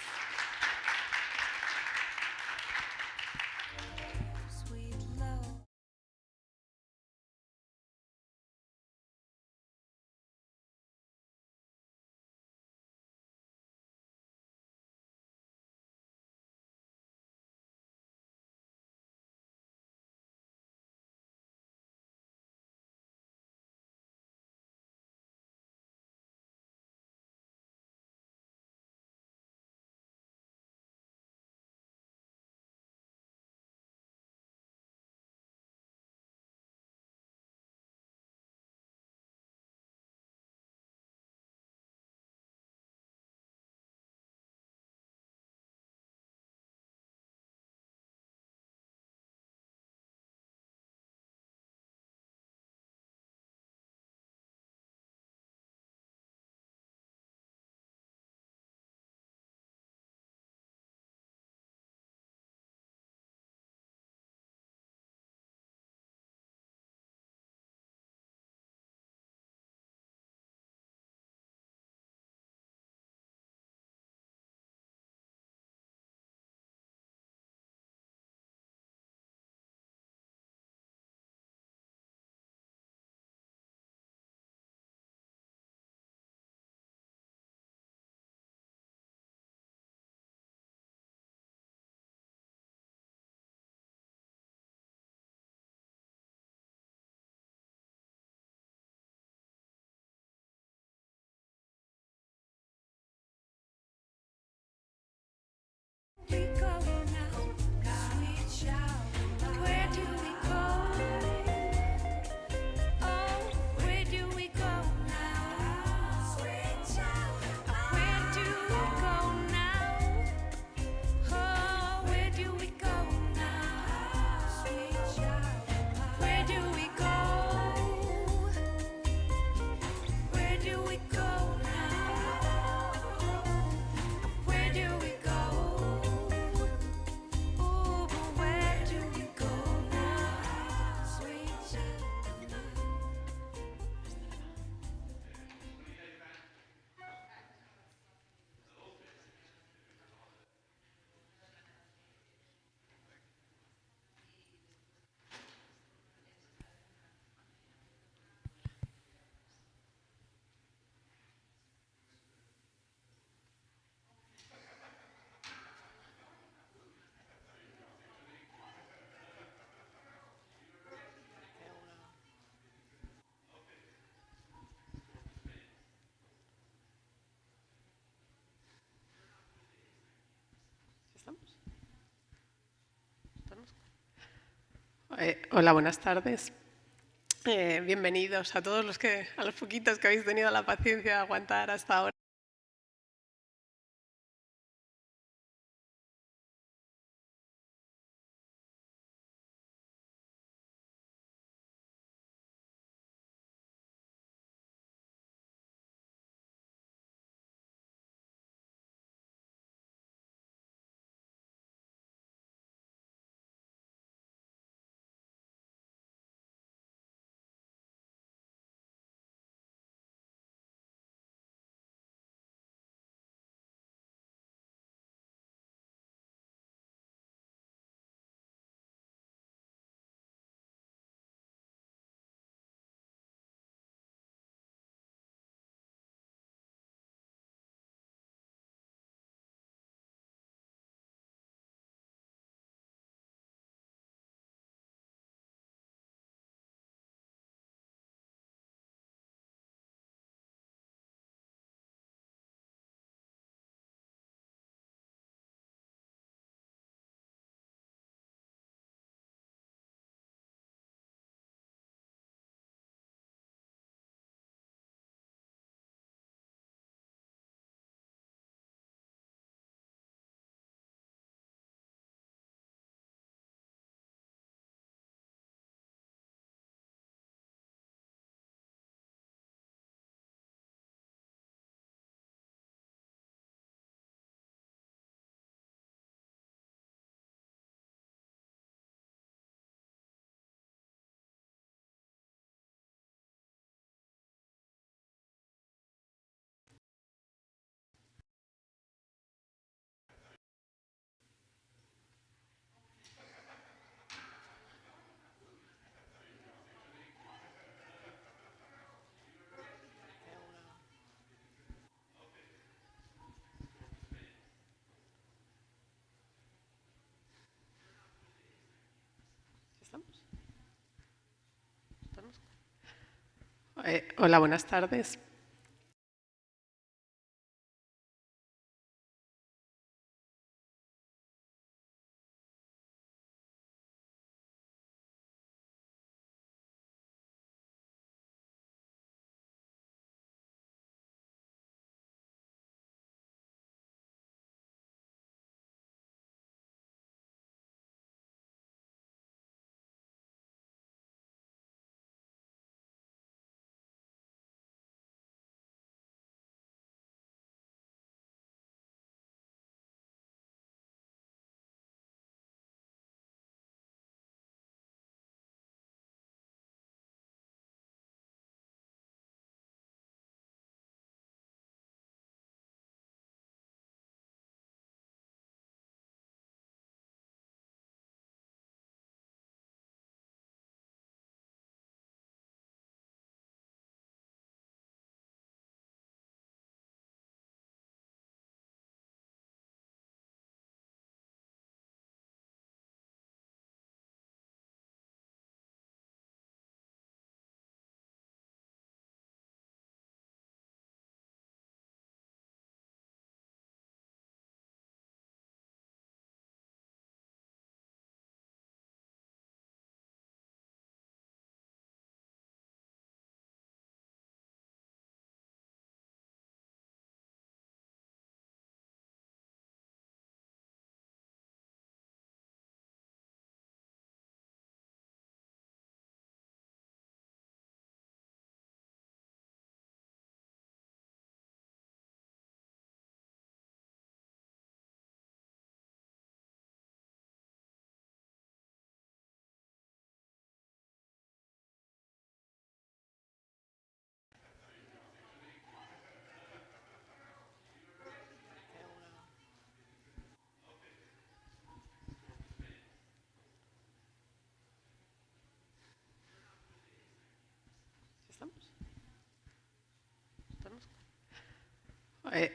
do we go now? Where do we go? Ooh, but where do we go now? Sweet children. Hola, buenas tardes. Bienvenidos a todos a los poquitos que habéis tenido la paciencia de aguantar hasta ahora. Hola, buenas tardes.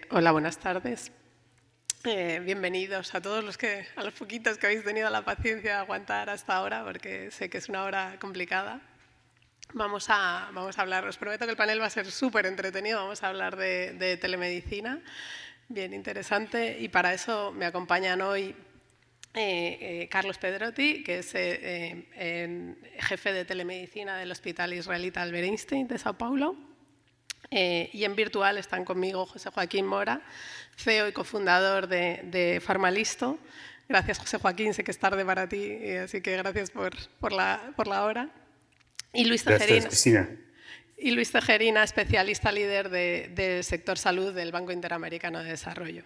Hola, buenas tardes. Bienvenidos a todos a los poquitos que habéis tenido la paciencia de aguantar hasta ahora, porque sé que es una hora complicada. Vamos a hablar, os prometo que el panel va a ser súper entretenido, vamos a hablar de telemedicina, bien interesante, y para eso me acompañan hoy Carlos Pedrotti, que es jefe de telemedicina del Hospital Israelita Albert Einstein de Sao Paulo. Y en virtual están conmigo José Joaquín Mora, CEO y cofundador de Farmalisto. Gracias, José Joaquín, sé que es tarde para ti, así que gracias por la hora. Y Luis Tejerina. Y Luis Tejerina, especialista líder del sector salud del Banco Interamericano de Desarrollo.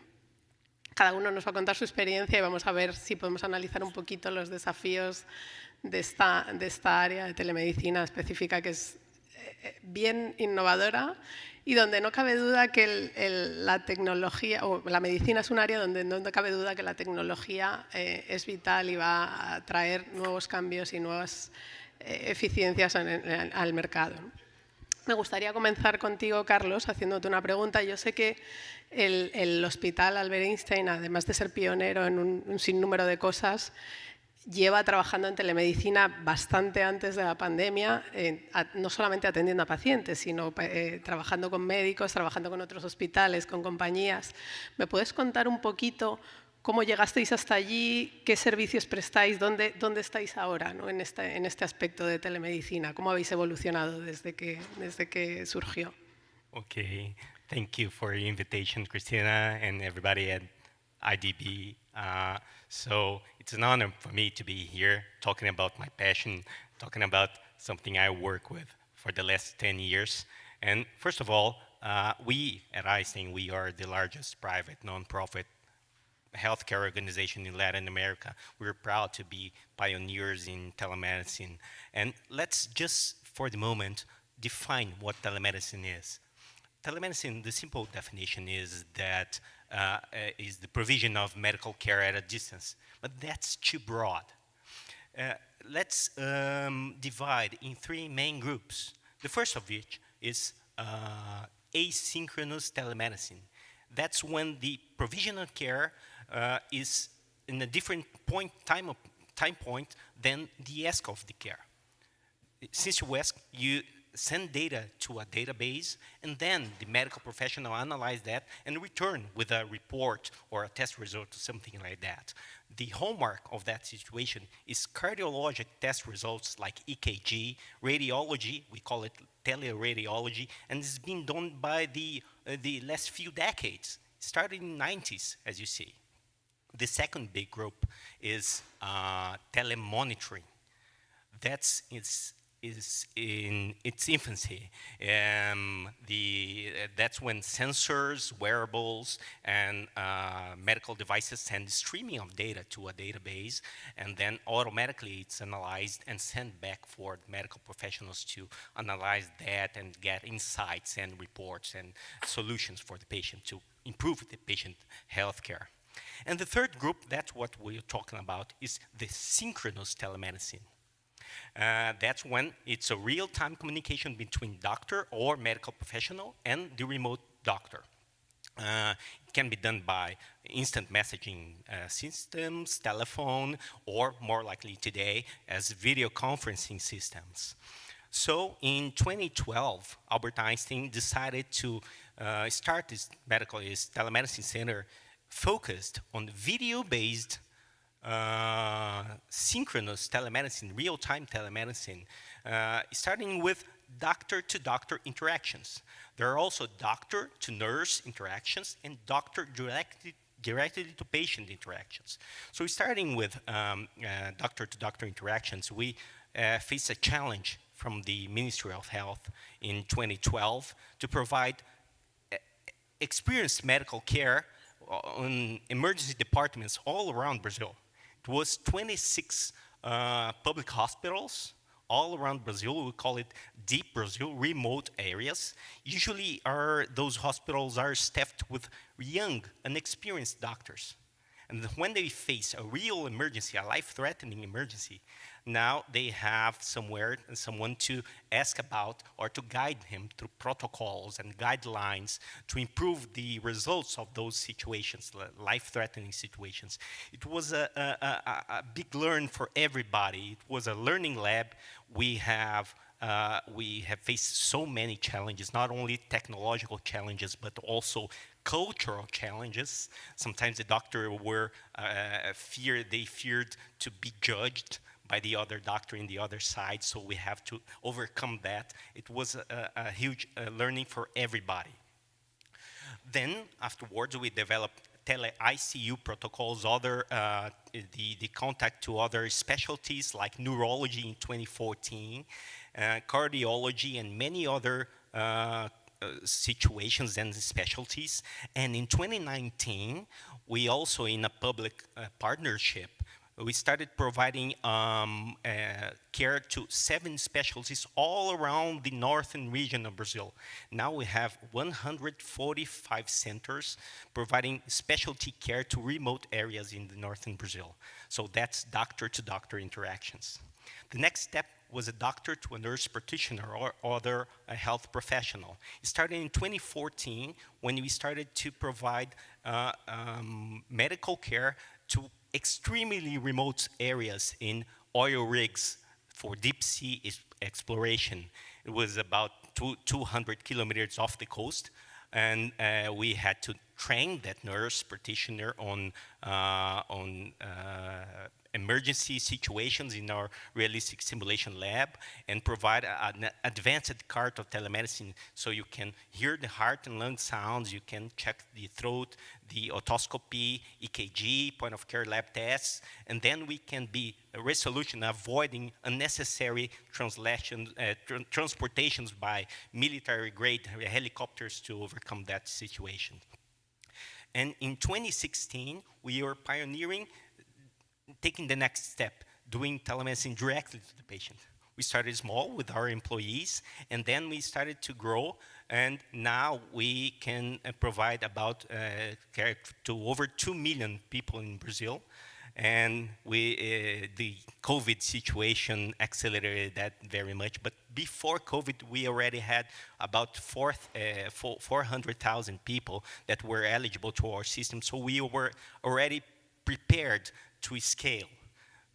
Cada uno nos va a contar su experiencia y vamos a ver si podemos analizar un poquito los desafíos de esta área de telemedicina específica, que es bien innovadora y donde no cabe duda que la tecnología, o la medicina es un área donde no cabe duda que la tecnología es vital y va a traer nuevos cambios y nuevas eficiencias al mercado. Me gustaría comenzar contigo, Carlos, haciéndote una pregunta. Yo sé que el Hospital Albert Einstein, además de ser pionero en un sinnúmero de cosas, lleva trabajando en telemedicina bastante antes de la pandemia, no solamente atendiendo a pacientes, sino trabajando con médicos, trabajando con otros hospitales, con compañías. ¿Me puedes contar un poquito cómo llegasteis hasta allí, qué servicios prestáis, dónde estáis ahora, ¿no? en este aspecto de telemedicina? ¿Cómo habéis evolucionado desde que surgió? Okay, thank you for your invitation, Christina, and everybody at IDB. So it's an honor for me to be here talking about my passion, talking about something I work with for the last 10 years. And first of all, we at Einstein, we are the largest private nonprofit healthcare organization in Latin America. We're proud to be pioneers in telemedicine. And let's just, for the moment, define what telemedicine is. Telemedicine, the simple definition is that is the provision of medical care at a distance, but that's too broad. Let's divide in three main groups. The first of which is asynchronous telemedicine. That's when the provision of care is in a different time point than the ask of the care. Since you ask, you send data to a database, and then the medical professional analyze that and return with a report or a test result or something like that. The hallmark of that situation is cardiologic test results like EKG, radiology, we call it teleradiology, and it's been done by the last few decades, started in the 90s, as you see. The second big group is telemonitoring. That's is in its infancy. That's when sensors, wearables, and medical devices send streaming of data to a database, and then automatically it's analyzed and sent back for medical professionals to analyze that and get insights and reports and solutions for the patient to improve the patient health care. And the third group, that's what we're talking about, is the synchronous telemedicine. That's when it's a real-time communication between doctor or medical professional and the remote doctor. It can be done by instant messaging systems, telephone, or more likely today as video conferencing systems. So in 2012, Albert Einstein decided to start this telemedicine center focused on video-based synchronous telemedicine, real-time telemedicine, starting with doctor-to-doctor interactions. There are also doctor-to-nurse interactions and doctor directly to patient interactions. So starting with doctor-to-doctor interactions, we faced a challenge from the Ministry of Health in 2012 to provide experienced medical care on emergency departments all around Brazil. It was 26 public hospitals all around Brazil. We call it Deep Brazil, remote areas. Usually those hospitals are staffed with young, inexperienced doctors. And when they face a real emergency, a life-threatening emergency, now they have someone to ask about or to guide him through protocols and guidelines to improve the results of those situations, life-threatening situations. It was a big learn for everybody. It was a learning lab. We have faced so many challenges, not only technological challenges, but also cultural challenges. Sometimes the doctor feared to be judged by the other doctor in the other side, so we have to overcome that. It was a huge learning for everybody. Then afterwards, we developed tele-ICU protocols, the contact to other specialties like neurology in 2014, cardiology, and many other situations and specialties. And in 2019, we also, in a public partnership, we started providing care to 7 specialties all around the northern region of Brazil. Now we have 145 centers providing specialty care to remote areas in the northern Brazil. So that's doctor-to-doctor interactions. The next step was a doctor to a nurse practitioner or other health professional. It started in 2014 when we started to provide medical care to extremely remote areas in oil rigs for deep sea exploration. It was about 200 kilometers off the coast, and we had to train that nurse practitioner on emergency situations in our realistic simulation lab and provide an advanced cart of telemedicine so you can hear the heart and lung sounds, you can check the throat, the otoscopy, EKG, point of care lab tests, and then we can be a resolution avoiding unnecessary transportations by military grade helicopters to overcome that situation. And in 2016, we were pioneering taking the next step, doing telemedicine directly to the patient. We started small with our employees, and then we started to grow, and now we can provide about care to over 2 million people in Brazil. And the COVID situation accelerated that very much. But before COVID, we already had about 400,000 people that were eligible to our system. So we were already prepared to scale.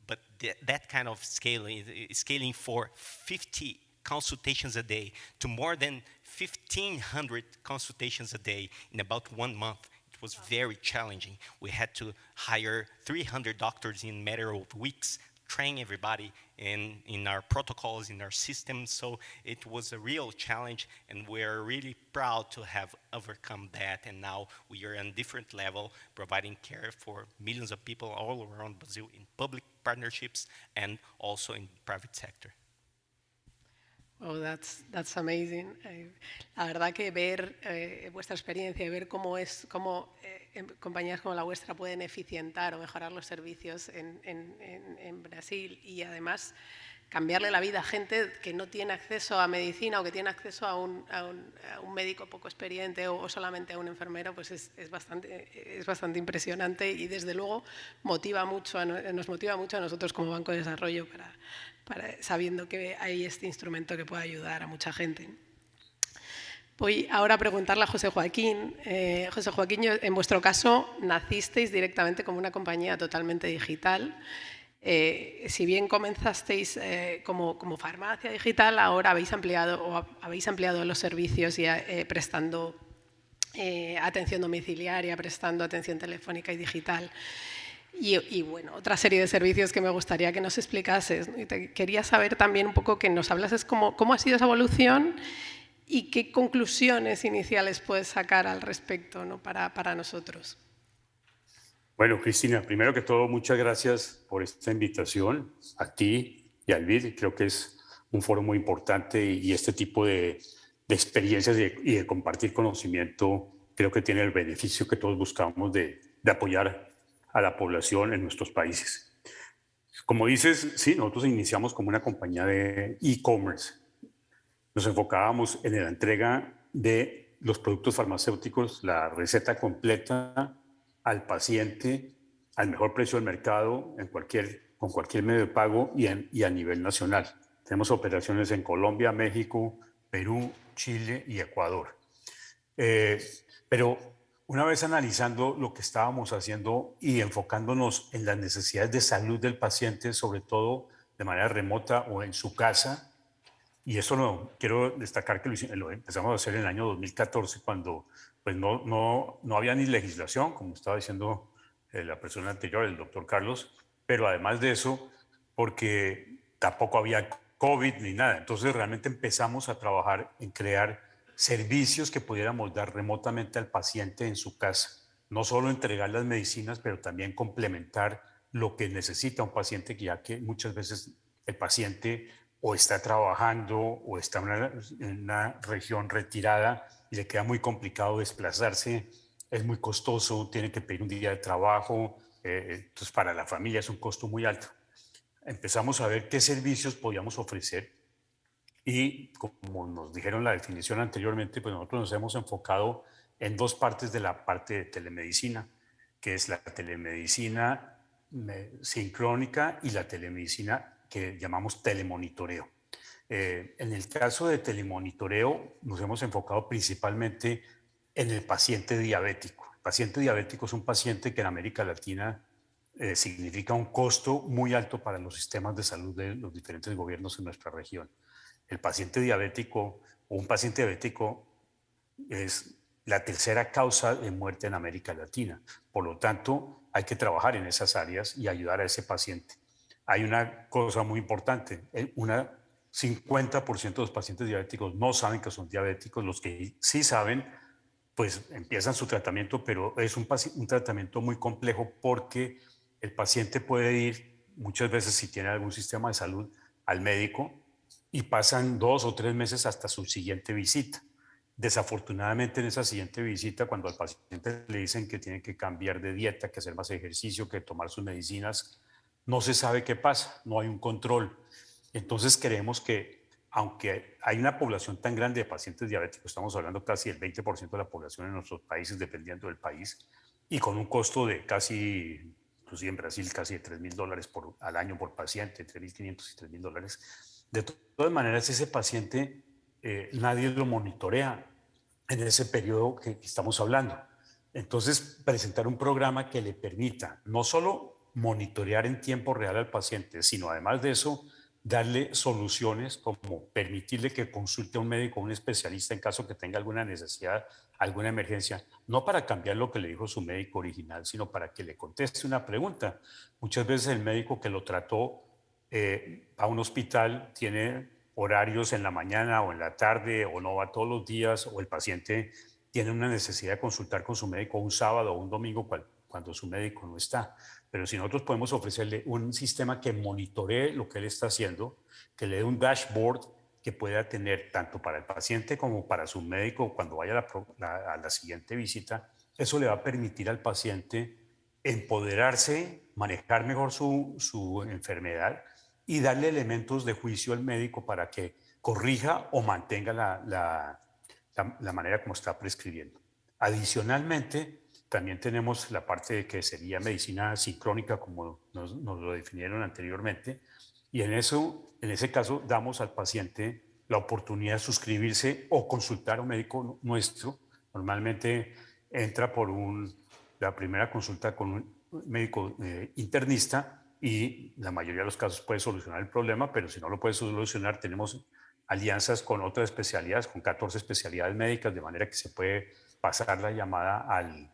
But that kind of scaling for 50 consultations a day to more than 1,500 consultations a day in about 1 month. It was very challenging. We had to hire 300 doctors in a matter of weeks, train everybody in our protocols, in our systems. So it was a real challenge, and we're really proud to have overcome that. And now we are on a different level, providing care for millions of people all around Brazil in public partnerships and also in the private sector. Oh, that's amazing. La verdad que ver vuestra experiencia y ver cómo compañías como la vuestra pueden eficientar o mejorar los servicios en Brasil y además cambiarle la vida a gente que no tiene acceso a medicina o que tiene acceso a un médico poco experiente o solamente a un enfermero, pues es bastante impresionante y desde luego nos motiva mucho a nosotros como Banco de Desarrollo sabiendo que hay este instrumento que puede ayudar a mucha gente. Voy ahora a preguntarle a José Joaquín. José Joaquín, en vuestro caso nacisteis directamente como una compañía totalmente digital. Si bien comenzasteis como farmacia digital, ahora habéis ampliado los servicios y prestando atención domiciliaria, prestando atención telefónica y digital. Y bueno, otra serie de servicios que me gustaría que nos explicases. Quería saber también un poco que nos hablases cómo ha sido esa evolución y qué conclusiones iniciales puedes sacar al respecto, ¿no? para nosotros. Bueno, Cristina, primero que todo, muchas gracias por esta invitación a ti y al BID. Creo que es un foro muy importante y este tipo de experiencias y de compartir conocimiento creo que tiene el beneficio que todos buscamos de apoyar a la población en nuestros países. Como dices, sí, nosotros iniciamos como una compañía de e-commerce. Nos enfocábamos en la entrega de los productos farmacéuticos, la receta completa al paciente al mejor precio del mercado con cualquier medio de pago y a nivel nacional. Tenemos operaciones en Colombia, México, Perú, Chile y Ecuador. Pero una vez analizando lo que estábamos haciendo y enfocándonos en las necesidades de salud del paciente, sobre todo de manera remota o en su casa, y eso quiero destacar que lo empezamos a hacer en el año 2014, cuando pues no había ni legislación, como estaba diciendo la persona anterior, el doctor Carlos, pero además de eso, porque tampoco había COVID ni nada. Entonces realmente empezamos a trabajar en crear servicios que pudiéramos dar remotamente al paciente en su casa. No solo entregar las medicinas, pero también complementar lo que necesita un paciente, ya que muchas veces el paciente o está trabajando o está en una región retirada y le queda muy complicado desplazarse, es muy costoso, tiene que pedir un día de trabajo, entonces para la familia es un costo muy alto. Empezamos a ver qué servicios podíamos ofrecer y como nos dijeron la definición anteriormente, pues nosotros nos hemos enfocado en dos partes de la parte de telemedicina, que es la telemedicina sincrónica y la telemedicina que llamamos telemonitoreo. En el caso de telemonitoreo nos hemos enfocado principalmente en el paciente diabético. El paciente diabético es un paciente que en América Latina significa un costo muy alto para los sistemas de salud de los diferentes gobiernos en nuestra región. El paciente diabético o un paciente diabético es la tercera causa de muerte en América Latina. Por lo tanto, hay que trabajar en esas áreas y ayudar a ese paciente. Hay una cosa muy importante, 50% de los pacientes diabéticos no saben que son diabéticos. Los que sí saben, pues empiezan su tratamiento, pero es un tratamiento muy complejo porque el paciente puede ir muchas veces, si tiene algún sistema de salud, al médico y pasan 2 o 3 meses hasta su siguiente visita. Desafortunadamente en esa siguiente visita, cuando al paciente le dicen que tiene que cambiar de dieta, que hacer más ejercicio, que tomar sus medicinas, no se sabe qué pasa, no hay un control. Entonces creemos que aunque hay una población tan grande de pacientes diabéticos, estamos hablando casi del 20% de la población en nuestros países, dependiendo del país, y con un costo de casi, inclusive en Brasil, casi de $3,000 al año por paciente, entre $1,500 y $3,000. De todas maneras, ese paciente nadie lo monitorea en ese periodo que estamos hablando. Entonces, presentar un programa que le permita no solo monitorear en tiempo real al paciente, sino además de eso, darle soluciones como permitirle que consulte a un médico o un especialista en caso que tenga alguna necesidad, alguna emergencia, no para cambiar lo que le dijo su médico original, sino para que le conteste una pregunta. Muchas veces el médico que lo trató a un hospital tiene horarios en la mañana o en la tarde o no va todos los días, o el paciente tiene una necesidad de consultar con su médico un sábado o un domingo cuando su médico no está. Pero si nosotros podemos ofrecerle un sistema que monitoree lo que él está haciendo, que le dé un dashboard que pueda tener tanto para el paciente como para su médico cuando vaya a la siguiente visita, eso le va a permitir al paciente empoderarse, manejar mejor su enfermedad y darle elementos de juicio al médico para que corrija o mantenga la manera como está prescribiendo. Adicionalmente, también tenemos la parte de que sería medicina sincrónica, como nos lo definieron anteriormente, y en ese caso damos al paciente la oportunidad de suscribirse o consultar a un médico nuestro. Normalmente entra por la primera consulta con un médico internista y la mayoría de los casos puede solucionar el problema, pero si no lo puede solucionar, tenemos alianzas con otras especialidades, con 14 especialidades médicas, de manera que se puede pasar la llamada al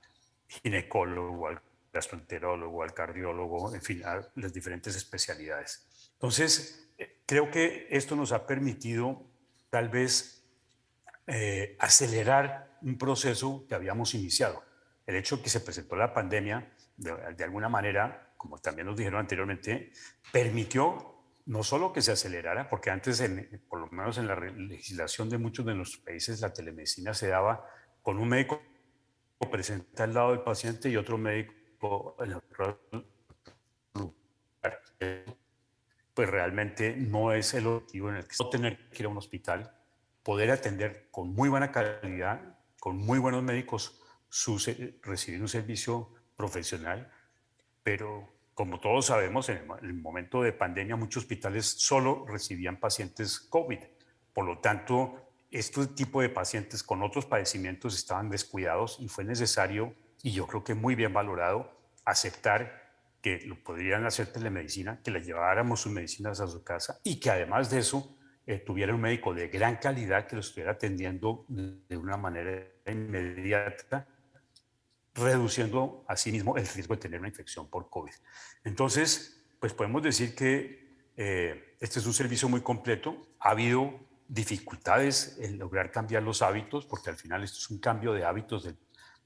ginecólogo, al gastroenterólogo, al cardiólogo, en fin, a las diferentes especialidades. Entonces, creo que esto nos ha permitido tal vez acelerar un proceso que habíamos iniciado. El hecho de que se presentó la pandemia, de alguna manera, como también nos dijeron anteriormente, permitió no solo que se acelerara, porque antes, por lo menos en la legislación de muchos de nuestros países, la telemedicina se daba con un médico presente al lado del paciente y otro médico en otro lugar. Pues realmente no es el objetivo en el que no tener que ir a un hospital, poder atender con muy buena calidad, con muy buenos médicos, recibir un servicio profesional, pero como todos sabemos, en el momento de pandemia muchos hospitales solo recibían pacientes COVID. Por lo tanto, este tipo de pacientes con otros padecimientos estaban descuidados y fue necesario, y yo creo que muy bien valorado, aceptar que lo podrían hacer telemedicina, que les lleváramos sus medicinas a su casa y que además de eso tuviera un médico de gran calidad que lo estuviera atendiendo de una manera inmediata, reduciendo asimismo el riesgo de tener una infección por COVID. Entonces, pues podemos decir que este es un servicio muy completo. Ha habido dificultades en lograr cambiar los hábitos, porque al final esto es un cambio de hábitos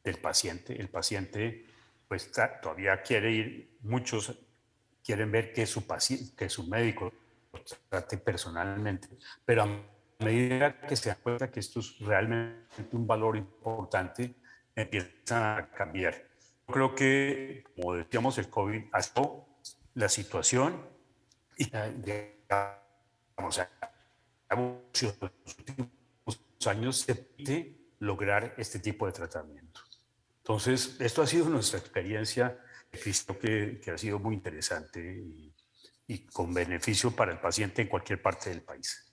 del paciente. El paciente pues todavía quiere ir, muchos quieren ver que su médico lo trate personalmente, pero a medida que se dan cuenta que esto es realmente un valor importante, empiezan a cambiar. Yo creo que, como decíamos, el COVID azotó la situación y digamos, a los últimos años se puede lograr este tipo de tratamiento. Entonces, esto ha sido nuestra experiencia, creo que ha sido muy interesante y con beneficio para el paciente en cualquier parte del país.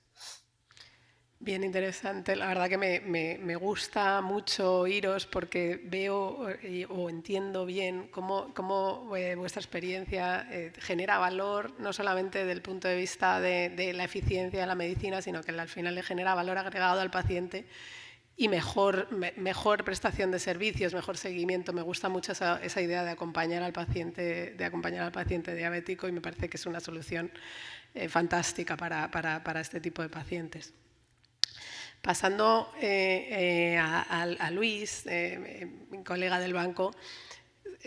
Bien interesante, la verdad que me gusta mucho oíros porque veo o entiendo bien cómo vuestra experiencia genera valor, no solamente desde el punto de vista de la eficiencia de la medicina, sino que al final le genera valor agregado al paciente y mejor prestación de servicios, mejor seguimiento. Me gusta mucho esa idea de acompañar al paciente diabético y me parece que es una solución fantástica para este tipo de pacientes. Pasando a Luis, mi colega del banco,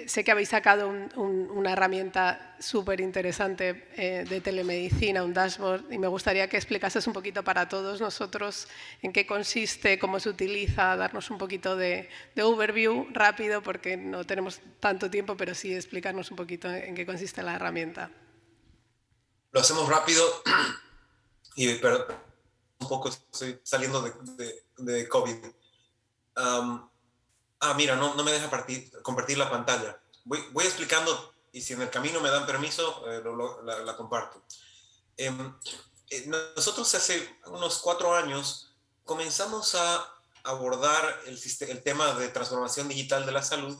sé que habéis sacado una herramienta súper interesante de telemedicina, un dashboard, y me gustaría que explicases un poquito para todos nosotros en qué consiste, cómo se utiliza, darnos un poquito de overview rápido, porque no tenemos tanto tiempo, pero sí explicarnos un poquito en qué consiste la herramienta. Lo hacemos rápido y un poco estoy saliendo de COVID. Mira, no me deja compartir la pantalla. Voy explicando y si en el camino me dan permiso, la comparto. Nosotros hace unos 4 años comenzamos a abordar el tema de transformación digital de la salud,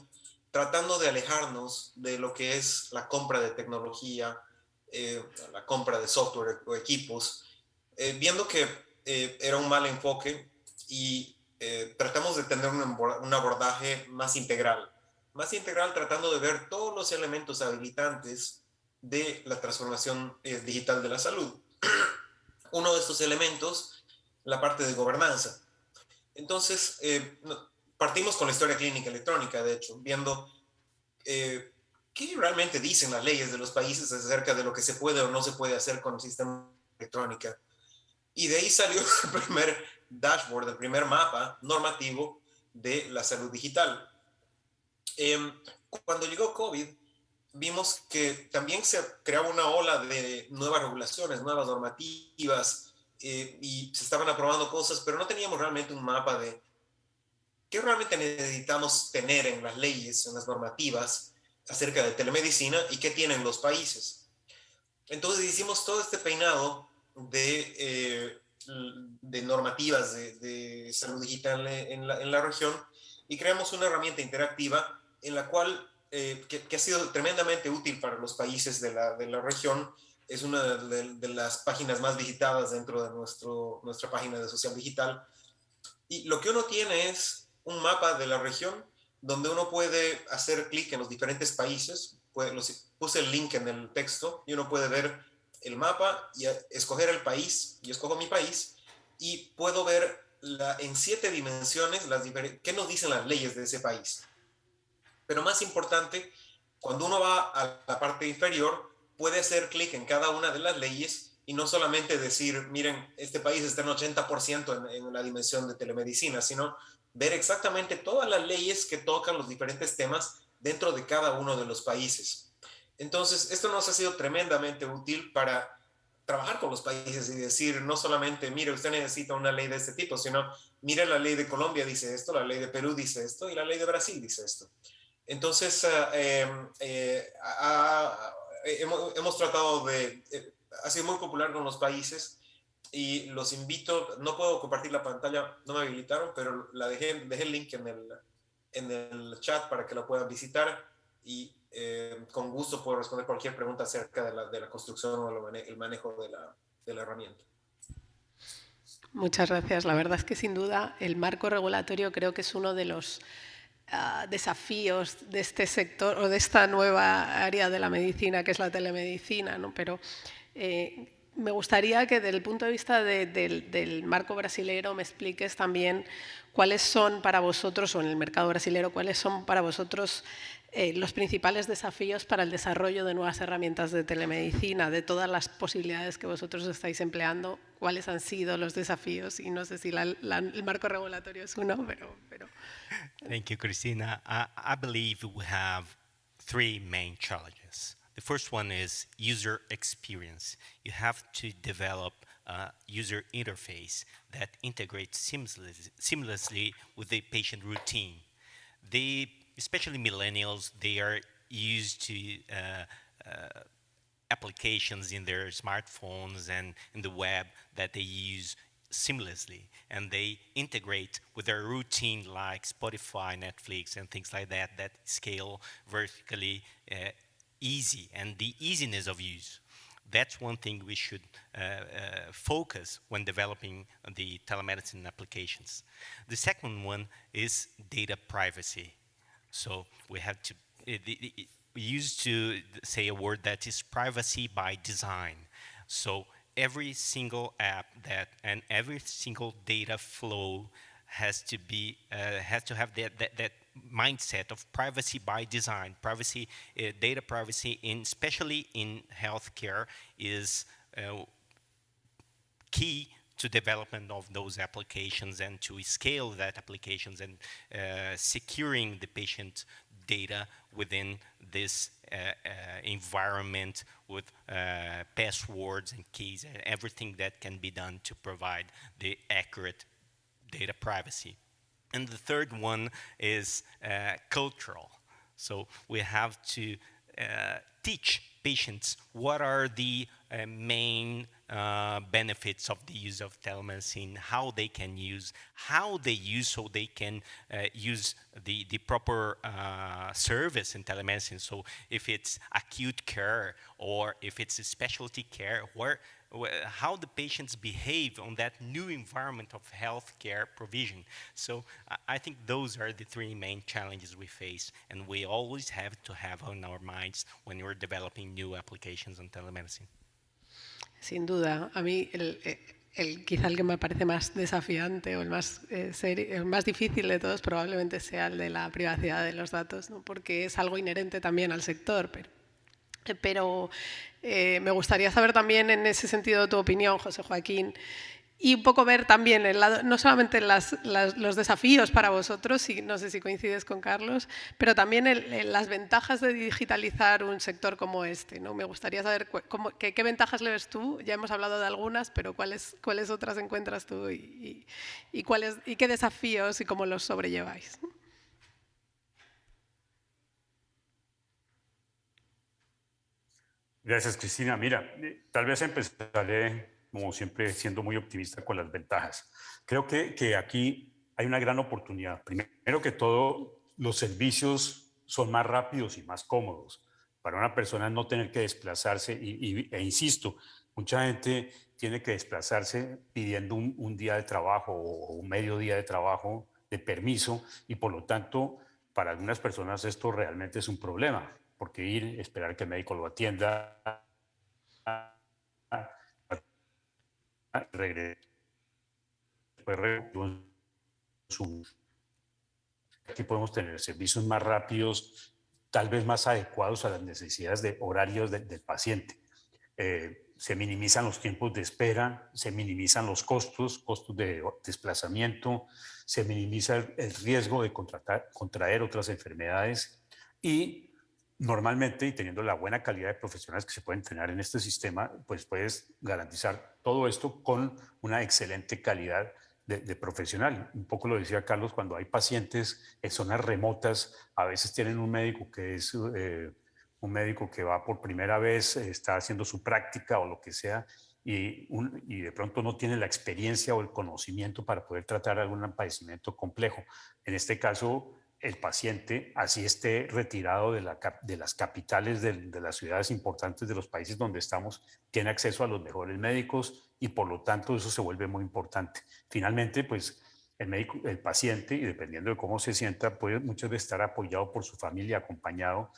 tratando de alejarnos de lo que es la compra de tecnología, la compra de software o equipos, viendo que era un mal enfoque y tratamos de tener un abordaje más integral tratando de ver todos los elementos habilitantes de la transformación digital de la salud. Uno de estos elementos, la parte de gobernanza. Entonces, partimos con la historia clínica electrónica, de hecho, viendo qué realmente dicen las leyes de los países acerca de lo que se puede o no se puede hacer con el sistema electrónica. Y de ahí salió el primer dashboard, el primer mapa normativo de la salud digital. Cuando llegó COVID, vimos que también se creaba una ola de nuevas regulaciones, nuevas normativas, y se estaban aprobando cosas, pero no teníamos realmente un mapa de qué realmente necesitamos tener en las leyes, en las normativas, acerca de telemedicina y qué tienen los países. Entonces hicimos todo este peinado de normativas de salud digital en la región y creamos una herramienta interactiva en la cual, que ha sido tremendamente útil para los países de la región. Es una de las páginas más visitadas dentro de nuestra página de social digital. Y lo que uno tiene es un mapa de la región donde uno puede hacer clic en los diferentes países. Puse el link en el texto y uno puede ver el mapa y escoger el país. Yo escojo mi país y puedo ver en 7 dimensiones qué nos dicen las leyes de ese país. Pero más importante, cuando uno va a la parte inferior, puede hacer clic en cada una de las leyes y no solamente decir, miren, este país está en 80% en la dimensión de telemedicina, sino ver exactamente todas las leyes que tocan los diferentes temas dentro de cada uno de los países. Entonces, esto nos ha sido tremendamente útil para trabajar con los países y decir, no solamente, mire, usted necesita una ley de este tipo, sino, mire, la ley de Colombia dice esto, la ley de Perú dice esto y la ley de Brasil dice esto. Entonces, hemos tratado de... ha sido muy popular con los países y los invito, no puedo compartir la pantalla, no me habilitaron, pero dejé el link en el chat para que la puedan visitar y con gusto puedo responder cualquier pregunta acerca de la construcción o el manejo de la herramienta. Muchas gracias. La verdad es que sin duda el marco regulatorio creo que es uno de los desafíos de este sector o de esta nueva área de la medicina que es la telemedicina, ¿no? Pero me gustaría que desde el punto de vista del marco brasilero me expliques también cuáles son para vosotros, o en el mercado brasilero, cuáles son para vosotros los principales desafíos para el desarrollo de nuevas herramientas de telemedicina, de todas las posibilidades que vosotros estáis empleando, cuáles han sido los desafíos, y no sé si el marco regulatorio es uno, pero... Thank you, Cristina. I believe we have three main challenges. The first one is user experience. You have to develop a user interface that integrates seamlessly with the patient routine. Especially millennials, they are used to applications in their smartphones and in the web that they use seamlessly, and they integrate with their routine like Spotify, Netflix, and things like that scale vertically easy, and the easiness of use. That's one thing we should focus when developing the telemedicine applications. The second one is data privacy. So we have to, we used to say a word that is privacy by design. So every single app and every single data flow has to be has to have that mindset of privacy by design. Privacy, data privacy, especially in healthcare, is key to development of those applications and to scale that applications and securing the patient data within this environment with passwords and keys and everything that can be done to provide the accurate data privacy. And the third one is cultural. So we have to teach patients what are the main benefits of the use of telemedicine, how they use so they can use the proper service in telemedicine. So if it's acute care or if it's a specialty care, how the patients behave on that new environment of healthcare provision. So I think those are the three main challenges we face, and we always have to have on our minds when we're developing new applications on telemedicine. Sin duda, a mí quizá el que me parece más desafiante o el más difícil de todos probablemente sea el de la privacidad de los datos, ¿no? Porque es algo inherente también al sector, pero me gustaría saber también en ese sentido tu opinión, José Joaquín, y un poco ver también el lado, no solamente los desafíos para vosotros, y no sé si coincides con Carlos, pero también las ventajas de digitalizar un sector como este, ¿no? Me gustaría saber qué ventajas le ves tú. Ya hemos hablado de algunas, pero cuáles otras encuentras tú y qué desafíos y cómo los sobrelleváis. Gracias, Cristina. Mira, tal vez empezaré, como siempre, siendo muy optimista con las ventajas. Creo que aquí hay una gran oportunidad. Primero que todo, los servicios son más rápidos y más cómodos. Para una persona no tener que desplazarse, e insisto, mucha gente tiene que desplazarse pidiendo un día de trabajo o un medio día de trabajo de permiso, y por lo tanto, para algunas personas esto realmente es un problema, porque esperar que el médico lo atienda, aquí podemos tener servicios más rápidos, tal vez más adecuados a las necesidades de horarios del paciente. Se minimizan los tiempos de espera, se minimizan los costos de desplazamiento, se minimiza el riesgo de contraer otras enfermedades, y normalmente, y teniendo la buena calidad de profesionales que se pueden entrenar en este sistema, pues puedes garantizar todo esto con una excelente calidad de profesional. Un poco lo decía Carlos, cuando hay pacientes en zonas remotas, a veces tienen un médico que es un médico que va por primera vez, está haciendo su práctica o lo que sea, y de pronto no tiene la experiencia o el conocimiento para poder tratar algún padecimiento complejo. En este caso, el paciente, así esté retirado de las capitales de las ciudades importantes de los países donde estamos, tiene acceso a los mejores médicos y por lo tanto eso se vuelve muy importante. Finalmente, pues el paciente, y dependiendo de cómo se sienta, puede muchas veces estar apoyado por su familia, acompañado,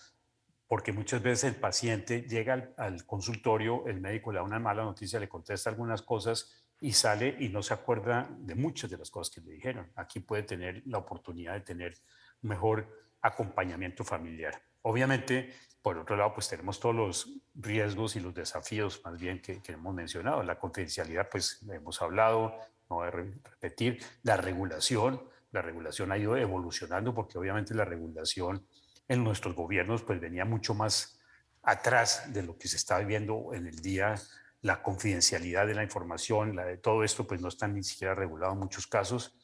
porque muchas veces el paciente llega al consultorio, el médico le da una mala noticia, le contesta algunas cosas y sale y no se acuerda de muchas de las cosas que le dijeron. Aquí puede tener la oportunidad de tener un mejor acompañamiento familiar. Obviamente, por otro lado, pues tenemos todos los riesgos y los desafíos más bien que hemos mencionado. La confidencialidad, pues hemos hablado, no voy a repetir. La regulación ha ido evolucionando porque obviamente la regulación en nuestros gobiernos pues venía mucho más atrás de lo que se está viviendo en el día. La confidencialidad de la información, de todo esto pues no está ni siquiera regulado en muchos casos.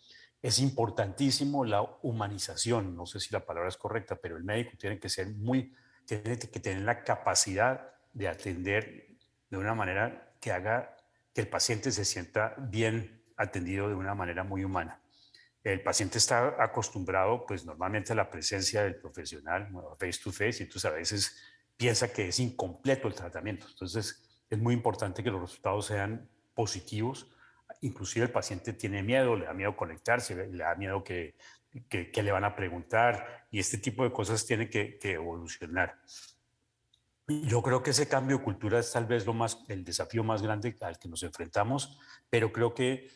Es importantísimo la humanización, no sé si la palabra es correcta, pero el médico tiene que tener la capacidad de atender de una manera que haga que el paciente se sienta bien atendido de una manera muy humana. El paciente está acostumbrado, pues normalmente a la presencia del profesional, face to face, y entonces a veces piensa que es incompleto el tratamiento. Entonces es muy importante que los resultados sean positivos. Inclusive el paciente tiene miedo, le da miedo conectarse, le da miedo que le van a preguntar, y este tipo de cosas tienen que evolucionar. Yo creo que ese cambio de cultura es tal vez el desafío más grande al que nos enfrentamos, pero creo que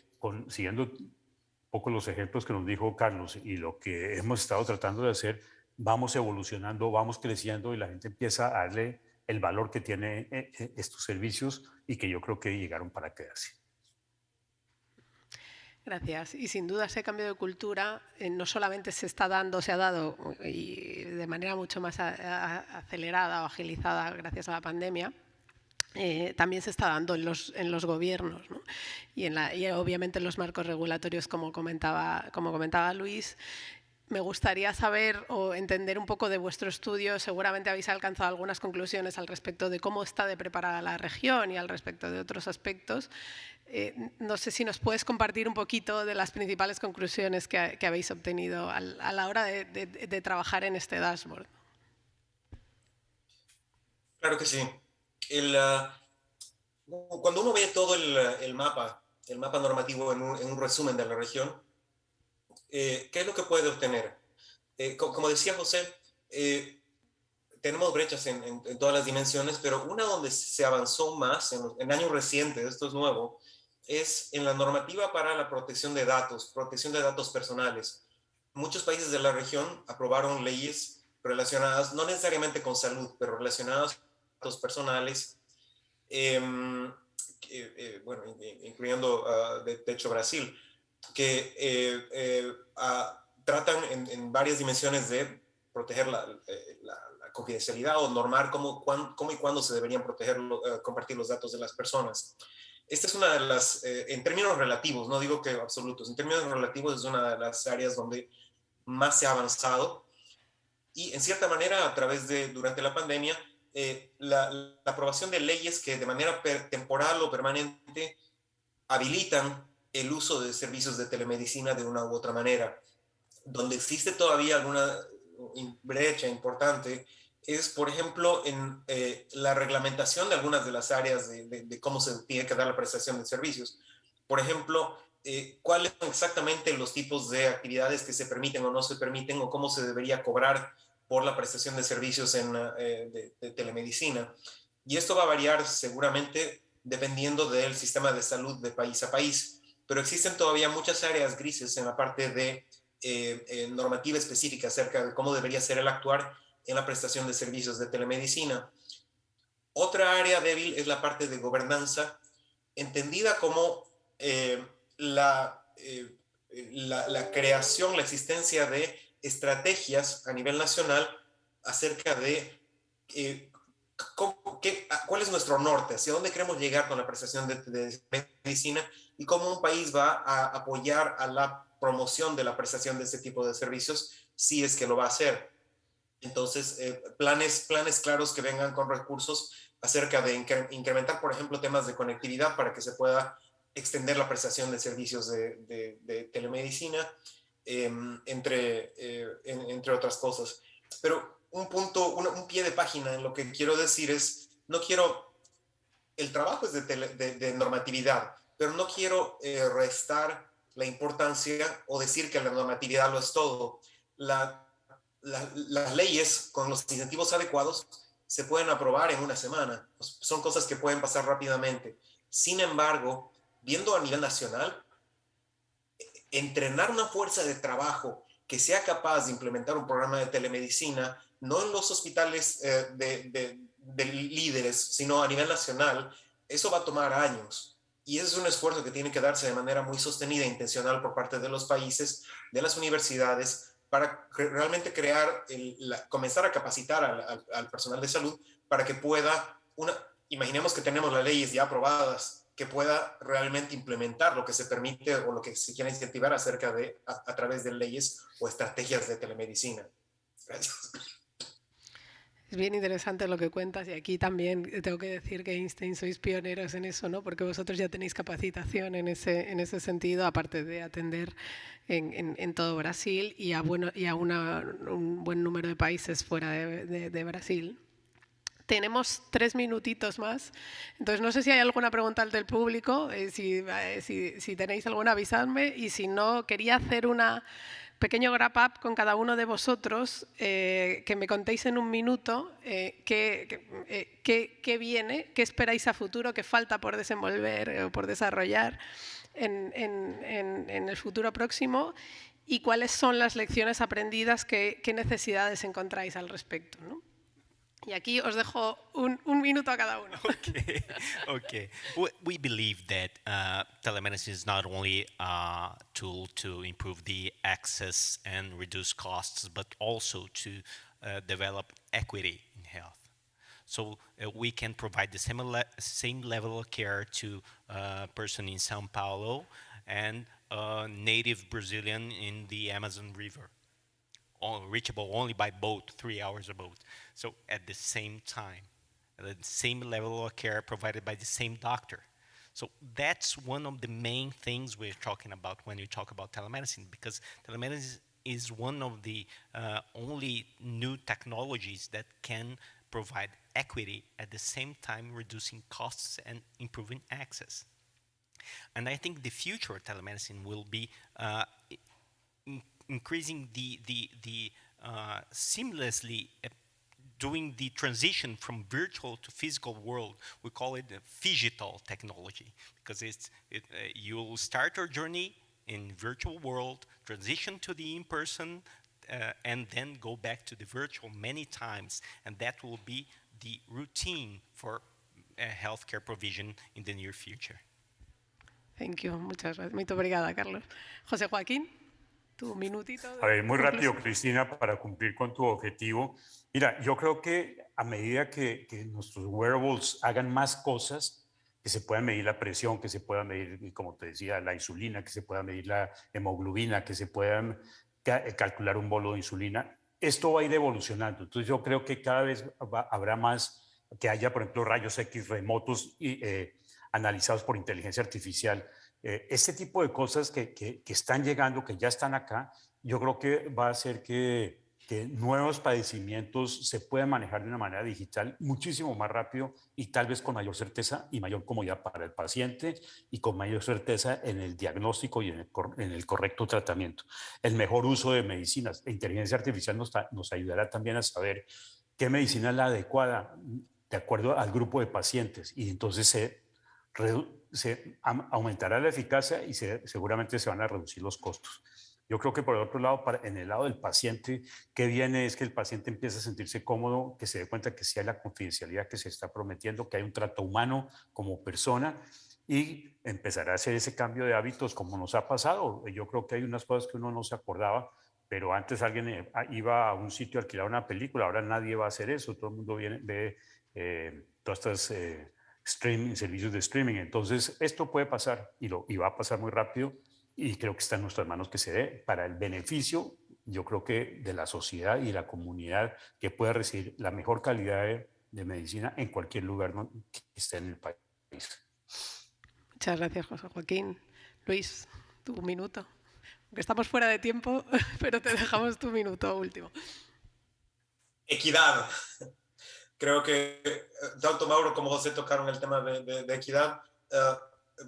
siguiendo un poco los ejemplos que nos dijo Carlos y lo que hemos estado tratando de hacer, vamos evolucionando, vamos creciendo y la gente empieza a darle el valor que tiene estos servicios y que yo creo que llegaron para quedarse. Gracias. Y sin duda ese cambio de cultura no solamente se ha dado y de manera mucho más acelerada o agilizada gracias a la pandemia, también se está dando en los gobiernos, ¿no? y obviamente en los marcos regulatorios, como comentaba Luis. Me gustaría saber o entender un poco de vuestro estudio. Seguramente habéis alcanzado algunas conclusiones al respecto de cómo está de preparada la región y al respecto de otros aspectos. No sé si nos puedes compartir un poquito de las principales conclusiones que habéis obtenido a la hora de trabajar en este dashboard. Claro que sí. Cuando uno ve todo el mapa normativo en un resumen de la región, ¿qué es lo que puede obtener? Como decía José, tenemos brechas en todas las dimensiones, pero una donde se avanzó más en años recientes, esto es nuevo, es en la normativa para la protección de datos personales. Muchos países de la región aprobaron leyes relacionadas, no necesariamente con salud, pero relacionadas con datos personales, bueno, incluyendo de hecho Brasil, que tratan en varias dimensiones de proteger la confidencialidad o normar cómo y cuándo se deberían compartir los datos de las personas. Esta es una de las, en términos relativos, no digo que absolutos, en términos relativos es una de las áreas donde más se ha avanzado, y en cierta manera durante la pandemia, la aprobación de leyes que de manera temporal o permanente habilitan el uso de servicios de telemedicina de una u otra manera. Donde existe todavía alguna brecha importante es, por ejemplo, en la reglamentación de algunas de las áreas de cómo se tiene que dar la prestación de servicios. Por ejemplo, cuáles son exactamente los tipos de actividades que se permiten o no se permiten, o cómo se debería cobrar por la prestación de servicios de telemedicina. Y esto va a variar seguramente dependiendo del sistema de salud de país a país, pero existen todavía muchas áreas grises en la parte de normativa específica acerca de cómo debería ser el actuar en la prestación de servicios de telemedicina. Otra área débil es la parte de gobernanza, entendida como la creación, la existencia de estrategias a nivel nacional acerca de ¿cuál es nuestro norte? ¿Hacia dónde queremos llegar con la prestación de medicina? Y cómo un país va a apoyar a la promoción de la prestación de este tipo de servicios, si es que lo va a hacer. Entonces, planes claros que vengan con recursos acerca de incrementar, por ejemplo, temas de conectividad para que se pueda extender la prestación de servicios de telemedicina, entre otras cosas. Pero un pie de página en lo que quiero decir es, el trabajo es de normatividad, pero no quiero restar la importancia o decir que la normatividad lo es todo. Las leyes con los incentivos adecuados se pueden aprobar en una semana. Son cosas que pueden pasar rápidamente. Sin embargo, viendo a nivel nacional, entrenar una fuerza de trabajo que sea capaz de implementar un programa de telemedicina, no en los hospitales de líderes, sino a nivel nacional, eso va a tomar años. Y ese es un esfuerzo que tiene que darse de manera muy sostenida e intencional por parte de los países, de las universidades, para realmente comenzar a capacitar al personal de salud para que pueda, imaginemos que tenemos las leyes ya aprobadas, que pueda realmente implementar lo que se permite o lo que se quiere incentivar acerca de, a través de leyes o estrategias de telemedicina. Gracias. Es bien interesante lo que cuentas y aquí también tengo que decir que Einstein sois pioneros en eso, ¿no? Porque vosotros ya tenéis capacitación en ese sentido, aparte de atender en todo Brasil y a un buen número de países fuera de Brasil. Tenemos 3 minutitos más, entonces no sé si hay alguna pregunta del público, si tenéis alguna avisadme, y si no, quería hacer una pequeño wrap up con cada uno de vosotros, que me contéis en un minuto qué viene, qué esperáis a futuro, qué falta por desenvolver o por desarrollar en el futuro próximo, y cuáles son las lecciones aprendidas, qué necesidades encontráis al respecto, ¿no? Y aquí os dejo un minuto a cada uno. Okay. We believe that telemedicine is not only a tool to improve the access and reduce costs, but also to develop equity in health. So we can provide the same level of care to a person in São Paulo and a native Brazilian in the Amazon River. Reachable only by boat, 3 hours a boat. So at the same time, the same level of care provided by the same doctor. So that's one of the main things we're talking about when we talk about telemedicine, because telemedicine is one of the only new technologies that can provide equity at the same time reducing costs and improving access. And I think the future of telemedicine will be increasing the seamlessly doing the transition from virtual to physical world. We call it the phygital technology, because you'll start your journey in virtual world, transition to the in-person, and then go back to the virtual many times, and that will be the routine for healthcare provision in the near future. Thank you, muchas gracias. Muito obrigada, Carlos. José Joaquín, tu minutito. A ver, muy rápido, Cristina, para cumplir con tu objetivo. Mira, yo creo que a medida que nuestros wearables hagan más cosas, que se pueda medir la presión, que se pueda medir, como te decía, la insulina, que se pueda medir la hemoglobina, que se puedan calcular un bolo de insulina, esto va a ir evolucionando. Entonces yo creo que cada vez habrá más, que haya, por ejemplo, rayos X remotos analizados por inteligencia artificial. Este tipo de cosas que están llegando, que ya están acá, yo creo que va a hacer que nuevos padecimientos se puedan manejar de una manera digital muchísimo más rápido y tal vez con mayor certeza y mayor comodidad para el paciente y con mayor certeza en el diagnóstico y en el correcto tratamiento. El mejor uso de medicinas. La inteligencia artificial nos ayudará también a saber qué medicina es la adecuada de acuerdo al grupo de pacientes, y entonces se aumentará la eficacia y seguramente se van a reducir los costos. Yo creo que por el otro lado, en el lado del paciente, que viene es que el paciente empiece a sentirse cómodo, que se dé cuenta que sí hay la confidencialidad que se está prometiendo, que hay un trato humano como persona, y empezará a hacer ese cambio de hábitos como nos ha pasado. Yo creo que hay unas cosas que uno no se acordaba, pero antes alguien iba a un sitio a alquilar una película, ahora nadie va a hacer eso, todo el mundo ve todas estas servicios de streaming. Entonces, esto puede pasar y va a pasar muy rápido y creo que está en nuestras manos que se dé para el beneficio, yo creo que de la sociedad y la comunidad que pueda recibir la mejor calidad de medicina en cualquier lugar que esté en el país. Muchas gracias, José Joaquín. Luis, tu minuto. Aunque estamos fuera de tiempo, pero te dejamos tu minuto último. Equidad. Creo que tanto Mauro como José tocaron el tema de equidad.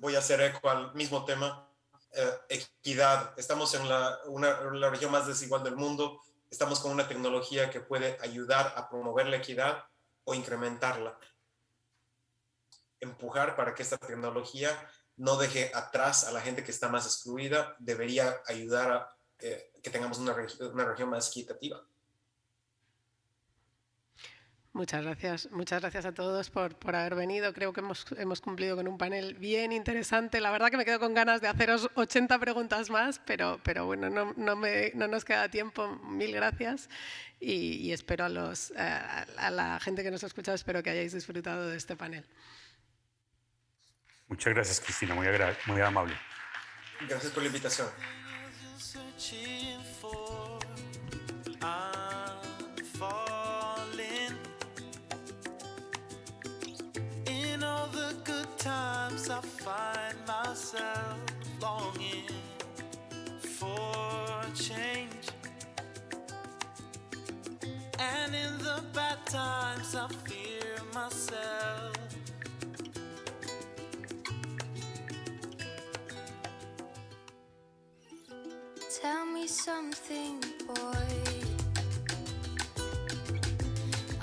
Voy a hacer eco al mismo tema. Equidad. Estamos en la región más desigual del mundo. Estamos con una tecnología que puede ayudar a promover la equidad o incrementarla. Empujar para que esta tecnología no deje atrás a la gente que está más excluida. Debería ayudar a que tengamos una región más equitativa. Muchas gracias a todos por haber venido. Creo que hemos cumplido con un panel bien interesante. La verdad que me quedo con ganas de haceros 80 preguntas más, pero bueno, no nos queda tiempo. Mil gracias y espero a la gente que nos ha escuchado, espero que hayáis disfrutado de este panel. Muchas gracias, Cristina, muy amable. Gracias por la invitación. Times I find myself longing for change, and in the bad times I fear myself. Tell me something, boy.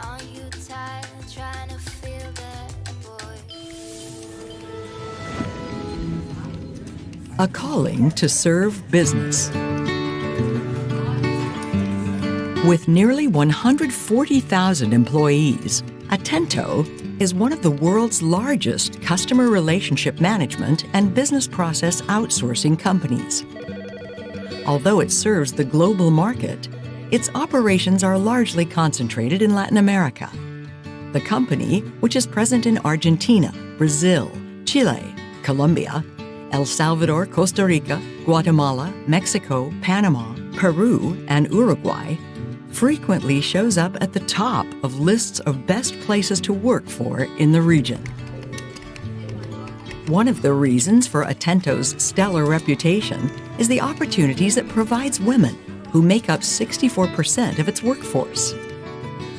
Are you tired of trying to feel that? A calling to serve business. With nearly 140,000 employees, Atento is one of the world's largest customer relationship management and business process outsourcing companies. Although it serves the global market, its operations are largely concentrated in Latin America. The company, which is present in Argentina, Brazil, Chile, Colombia, El Salvador, Costa Rica, Guatemala, Mexico, Panama, Peru, and Uruguay, frequently shows up at the top of lists of best places to work for in the region. One of the reasons for Atento's stellar reputation is the opportunities it provides women, who make up 64% of its workforce.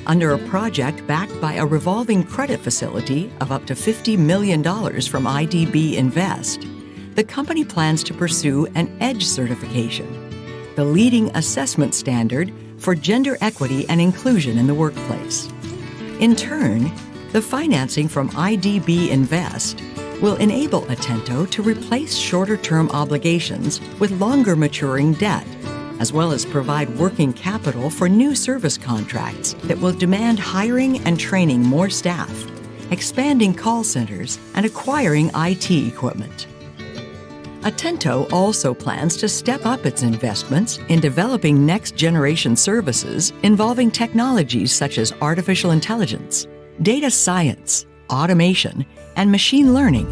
Under a project backed by a revolving credit facility of up to $50 million from IDB Invest, the company plans to pursue an EDGE certification, the leading assessment standard for gender equity and inclusion in the workplace. In turn, the financing from IDB Invest will enable Atento to replace shorter-term obligations with longer maturing debt, as well as provide working capital for new service contracts that will demand hiring and training more staff, expanding call centers, and acquiring IT equipment. Atento also plans to step up its investments in developing next-generation services involving technologies such as artificial intelligence, data science, automation, and machine learning.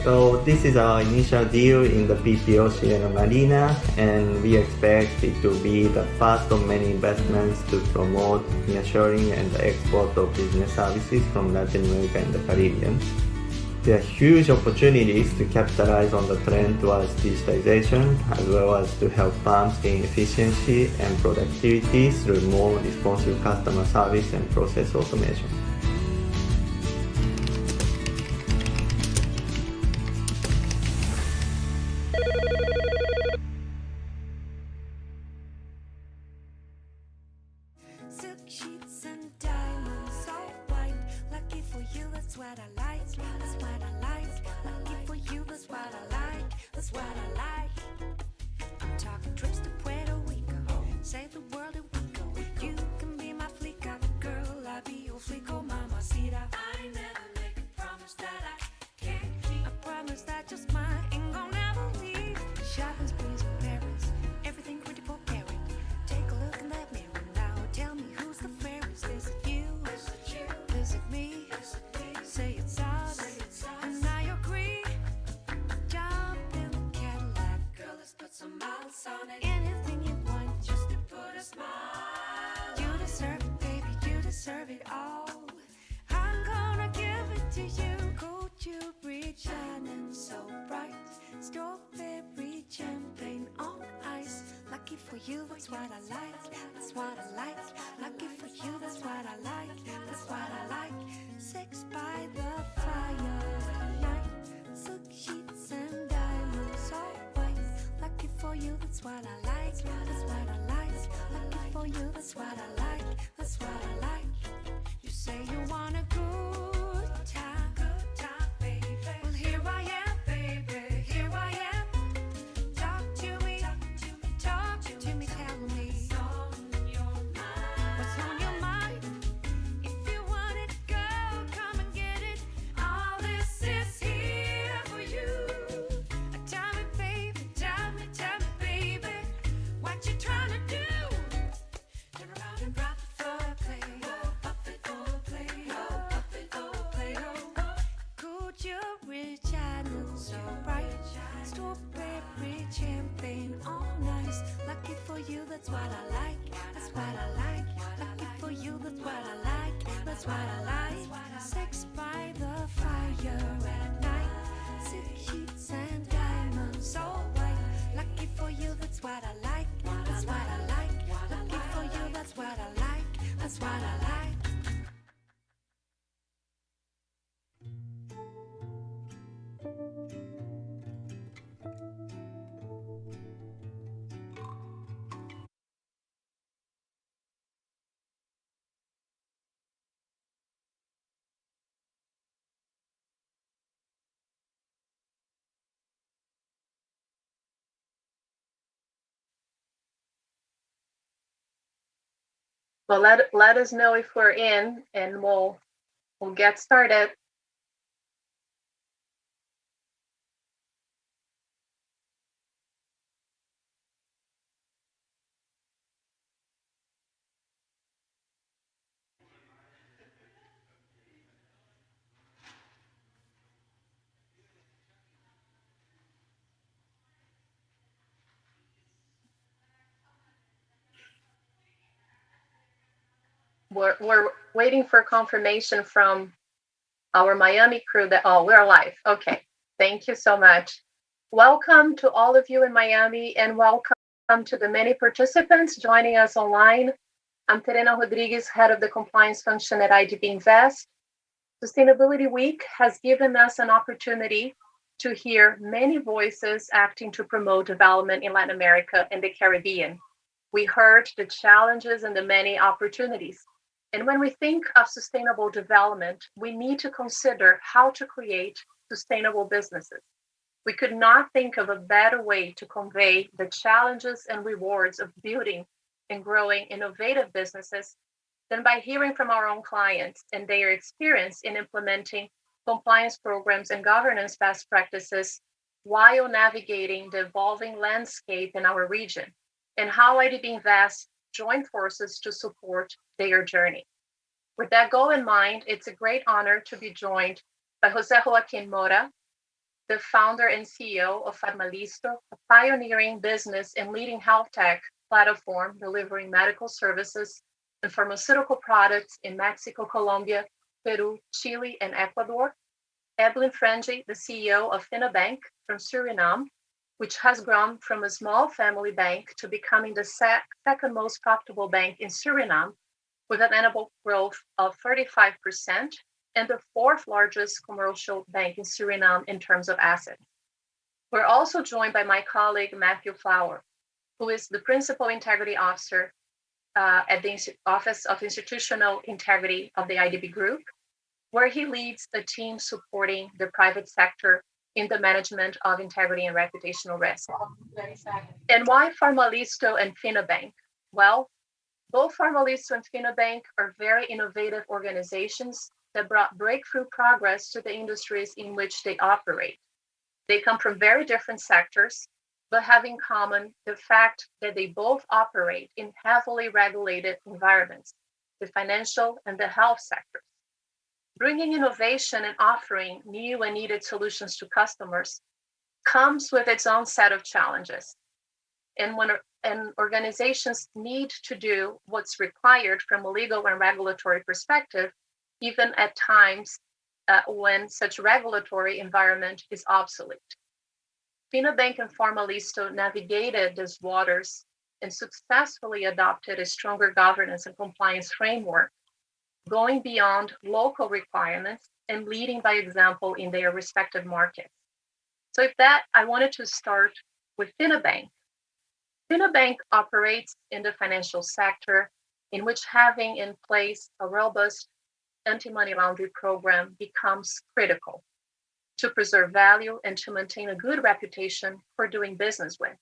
So this is our initial deal in the PPO Sierra Marina, and we expect it to be the first of many investments to promote nearshoring and the export of business services from Latin America and the Caribbean. There are huge opportunities to capitalize on the trend towards digitization, as well as to help firms gain efficiency and productivity through more responsive customer service and process automation. Silk sheets and diamonds, so white. Lucky for you, that's what I like. That's what I like. Lucky for you, that's what I like. That's what I like. I'm talking trips to Puerto Rico. Save the world and we go. You can be my flica, girl. I'll be your flico, mamacita. I never make a promise that I can't keep. I promise that just mine ain't gonna never leave. Shopping sprees in Paris, everything pretty for parent. Take a look in that mirror now. Tell me who's the fairest? Is it you? that's what I like, that's what I like. Lucky for you, that's what I like, that's what I like. Sex by the fire at night, silk sheets and diamonds all white. Lucky for you, that's what I like, that's what I like. Lucky for you, that's what I like, that's what I like. You say you want a good time, baby. Well, here I am, baby, here I am. Talk to me, talk to me, tell me what's on your mind. If you want it, girl, come and get it. All this is here for you. Tell me, baby, tell me, baby, what you trying to do? Turn around and drop it for a play. Pop it for a play. Pop it for a play. Could you reach out and so bright? Strawberry champagne all nice. Lucky for you, that's what I like. That's what I like. Lucky for you, that's what I like. That's what I like. Sex by the fire at night. Silk sheets and diamonds so white. Lucky for you, that's what I like. That's what I like. Lucky for you, that's what I like. That's what I like. Well, let us know if we're in, and we'll get started. We're waiting for confirmation from our Miami crew that, oh, we're live. Okay, thank you so much. Welcome to all of you in Miami, and welcome to the many participants joining us online. I'm Terena Rodriguez, head of the compliance function at IDB Invest. Sustainability Week has given us an opportunity to hear many voices acting to promote development in Latin America and the Caribbean. We heard the challenges and the many opportunities. And when we think of sustainable development, we need to consider how to create sustainable businesses. We could not think of a better way to convey the challenges and rewards of building and growing innovative businesses than by hearing from our own clients and their experience in implementing compliance programs and governance best practices while navigating the evolving landscape in our region, and how IDB Invest joined forces to support their journey. With that goal in mind, it's a great honor to be joined by José Joaquín Mora, the founder and CEO of Farmalisto, a pioneering business and leading health tech platform delivering medical services and pharmaceutical products in Mexico, Colombia, Peru, Chile, and Ecuador. Evelyn Frangi, the CEO of FinaBank from Suriname, which has grown from a small family bank to becoming the second most profitable bank in Suriname, with an annual growth of 35%, and the fourth largest commercial bank in Suriname in terms of assets. We're also joined by my colleague, Matthew Flower, who is the Principal Integrity Officer at the Office of Institutional Integrity of the IDB Group, where he leads a team supporting the private sector in the management of integrity and reputational risk. And why Farmalisto and FinaBank? Well, both Farmalisto and FinaBank are very innovative organizations that brought breakthrough progress to the industries in which they operate. They come from very different sectors, but have in common the fact that they both operate in heavily regulated environments, the financial and the health sectors. Bringing innovation and offering new and needed solutions to customers comes with its own set of challenges. And when organizations need to do what's required from a legal and regulatory perspective, even at times when such regulatory environment is obsolete. FinaBank and Farmalisto navigated these waters and successfully adopted a stronger governance and compliance framework, going beyond local requirements and leading by example in their respective markets. So with that, I wanted to start with FinaBank. FinaBank operates in the financial sector, in which having in place a robust anti-money laundering program becomes critical to preserve value and to maintain a good reputation for doing business with.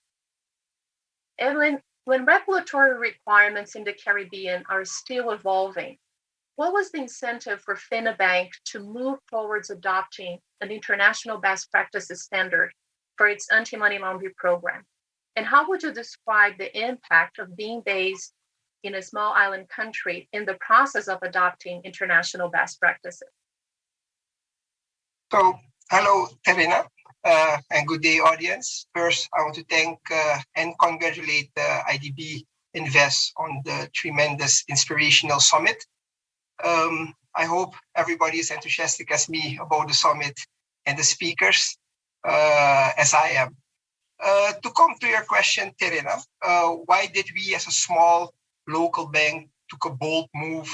And when regulatory requirements in the Caribbean are still evolving, what was the incentive for FinaBank to move towards adopting an international best practices standard for its anti-money laundering program? And how would you describe the impact of being based in a small island country in the process of adopting international best practices? So, hello, Terena, and good day, audience. First, I want to thank and congratulate IDB Invest on the tremendous inspirational summit. I hope everybody is enthusiastic as me about the summit and the speakers, as I am. To come to your question, Terena, why did we as a small local bank took a bold move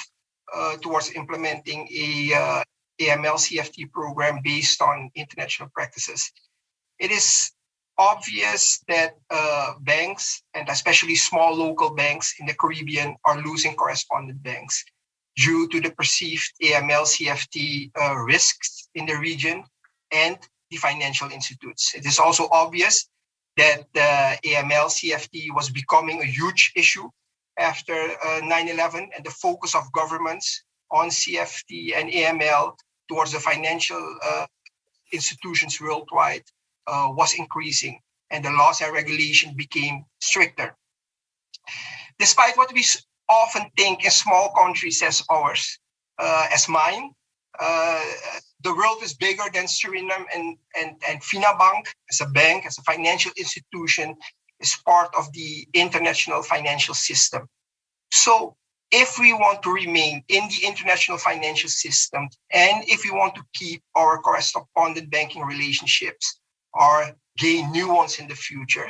towards implementing a AML-CFT program based on international practices? It is obvious that banks, and especially small local banks in the Caribbean, are losing correspondent banks due to the perceived AML-CFT risks in the region and the financial institutes. It is also obvious that the AML-CFT was becoming a huge issue after 9/11, and the focus of governments on CFT and AML towards the financial institutions worldwide was increasing, and the laws and regulation became stricter. Despite what we often think in small countries as ours, as mine, the world is bigger than Suriname, and FinaBank as a bank, as a financial institution, is part of the international financial system. So if we want to remain in the international financial system, and if we want to keep our correspondent banking relationships or gain new ones in the future,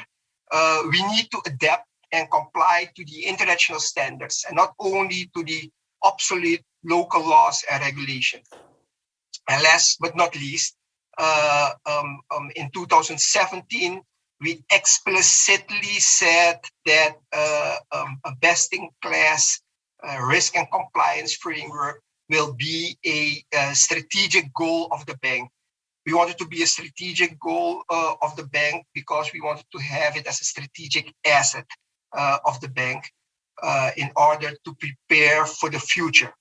we need to adapt and comply to the international standards, and not only to the obsolete local laws and regulations. And last but not least, in 2017, we explicitly said that a best-in-class risk and compliance framework will be a strategic goal of the bank. We wanted to be a strategic goal of the bank because we wanted to have it as a strategic asset of the bank in order to prepare for the future.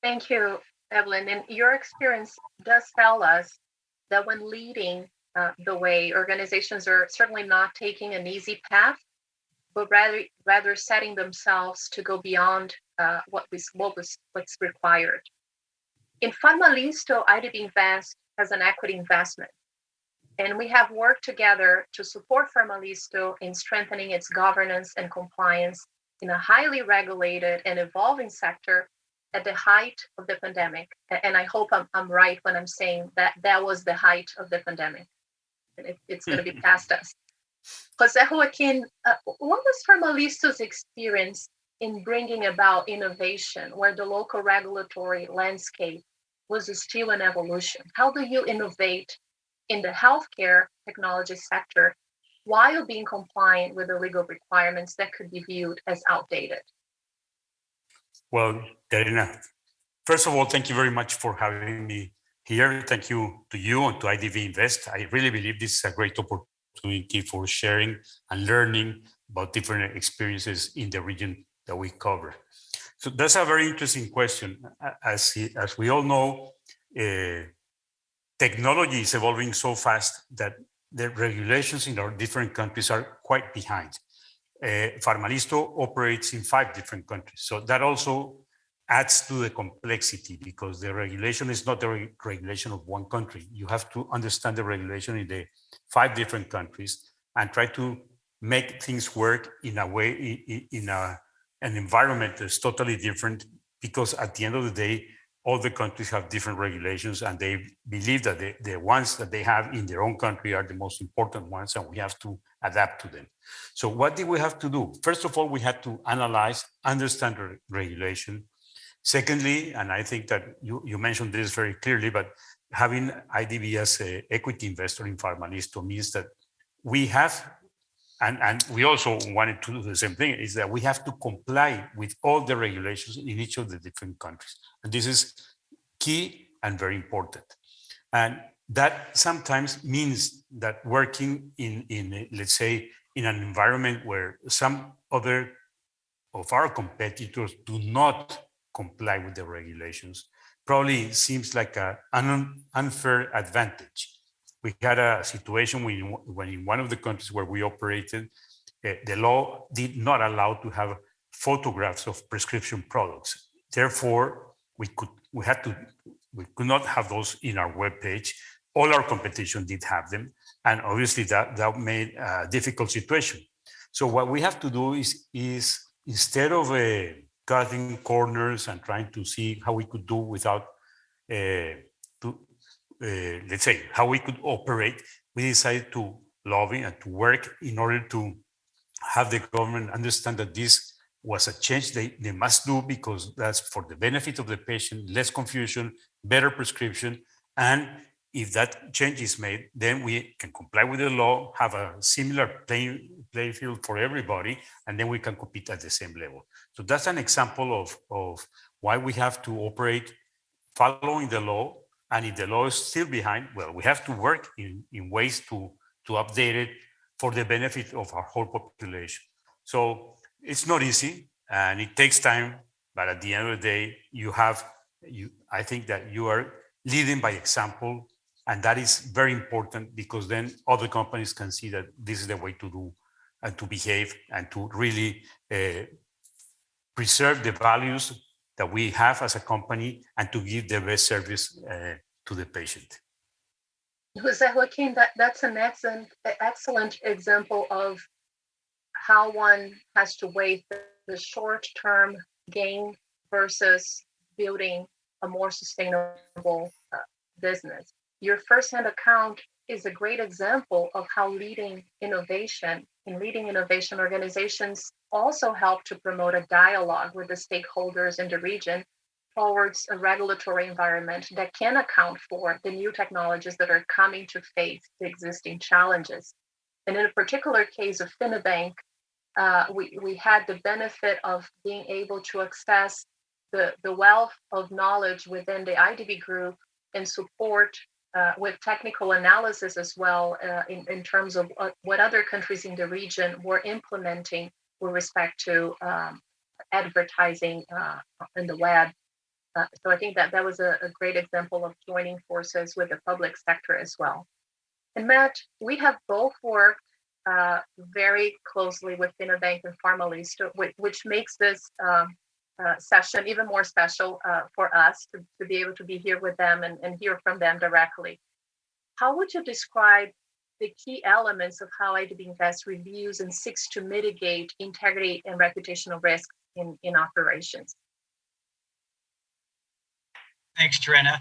Thank you, Evelyn. And your experience does tell us that when leading the way, organizations are certainly not taking an easy path, but rather setting themselves to go beyond what's required. In Farmalisto, IDB Invest has an equity investment, and we have worked together to support Farmalisto in strengthening its governance and compliance in a highly regulated and evolving sector at the height of the pandemic. And I hope I'm right when I'm saying that that was the height of the pandemic. And it's going to be past us. Jose Joaquin, what was Farmalisto's experience in bringing about innovation where the local regulatory landscape was still in evolution? How do you innovate in the healthcare technology sector while being compliant with the legal requirements that could be viewed as outdated? Well, Diane, first of all, thank you very much for having me here. Thank you to you and to IDB Invest. I really believe this is a great opportunity for sharing and learning about different experiences in the region that we cover. So that's a very interesting question. As we all know, technology is evolving so fast that the regulations in our different countries are quite behind. Farmalisto operates in 5 different countries. So that also adds to the complexity because the regulation is not the regulation of one country. You have to understand the regulation in the 5 different countries and try to make things work in a way, in an environment that's totally different, because at the end of the day, all the countries have different regulations, and they believe that the ones that they have in their own country are the most important ones, and we have to adapt to them. So what did we have to do? First of all, we had to analyze, understand regulation. Secondly, and I think that you mentioned this very clearly, but having IDB as an equity investor in Farmalisto means that we have, and we also wanted to do the same thing, is that we have to comply with all the regulations in each of the different countries. And this is key and very important. And that sometimes means that working in let's say, in an environment where some other of our competitors do not comply with the regulations probably seems like an unfair advantage. We had a situation when in one of the countries where we operated, the law did not allow to have photographs of prescription products. Therefore, we could not have those in our webpage. All our competition did have them. And obviously that made a difficult situation. So what we have to do is instead of cutting corners and trying to see how we could do without, let's say, how we could operate, we decided to lobby and to work in order to have the government understand that this was a change they must do, because that's for the benefit of the patient, less confusion, better prescription. And if that change is made, then we can comply with the law, have a similar playing field for everybody, and then we can compete at the same level. So that's an example of why we have to operate following the law. And if the law is still behind, well, we have to work in ways to update it for the benefit of our whole population. So it's not easy and it takes time, but at the end of the day, I think that you are leading by example, and that is very important, because then other companies can see that this is the way to do and to behave and to really preserve the values that we have as a company and to give the best service to the patient. Jose Joaquin, that's an excellent example of how one has to weigh the short-term gain versus building a more sustainable business. Your first-hand account is a great example of how leading innovation organizations also help to promote a dialogue with the stakeholders in the region towards a regulatory environment that can account for the new technologies that are coming to face the existing challenges. And in a particular case of Finabank, we had the benefit of being able to access the wealth of knowledge within the IDB group and support with technical analysis as well in terms of what other countries in the region were implementing with respect to advertising in the web. So I think that was a great example of joining forces with the public sector as well. And Matt, we have both worked very closely with Finabank and Farmalisto, which makes this session even more special for us to be able to be here with them and hear from them directly. How would you describe the key elements of how IDB Invest reviews and seeks to mitigate integrity and reputational risk in operations? Thanks, Terena.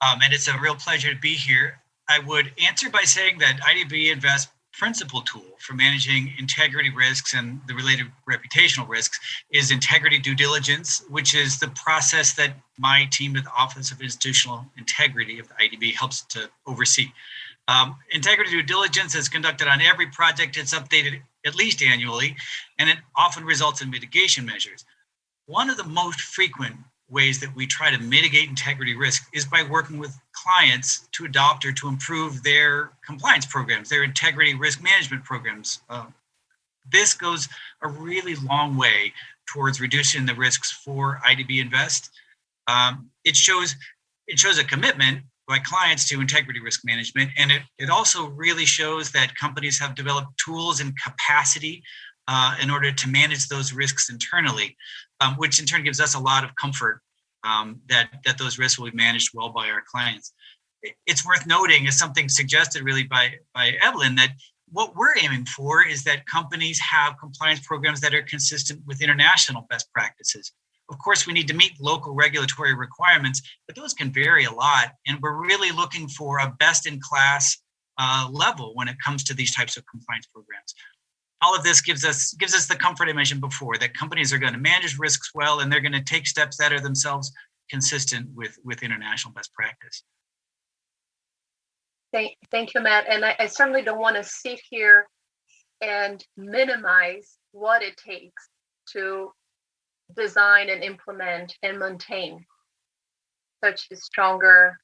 And it's a real pleasure to be here. I would answer by saying that IDB Invest principal tool for managing integrity risks and the related reputational risks is integrity due diligence, which is the process that my team at the Office of Institutional Integrity of the IDB helps to oversee. Integrity due diligence is conducted on every project. It's updated at least annually, and it often results in mitigation measures. One of the most frequent ways that we try to mitigate integrity risk is by working with clients to adopt or to improve their compliance programs, their integrity risk management programs. This goes a really long way towards reducing the risks for IDB Invest. It shows a commitment by clients to integrity risk management, and it also really shows that companies have developed tools and capacity in order to manage those risks internally, which in turn gives us a lot of comfort that those risks will be managed well by our clients. It's worth noting, as something suggested really by Evelyn, that what we're aiming for is that companies have compliance programs that are consistent with international best practices. Of course, we need to meet local regulatory requirements, but those can vary a lot. And we're really looking for a best-in-class level when it comes to these types of compliance programs. All of this gives us the comfort I mentioned before, that companies are going to manage risks well, and they're going to take steps that are themselves consistent with international best practice. Thank you, Matt. And I certainly don't want to sit here and minimize what it takes to design and implement and maintain such a stronger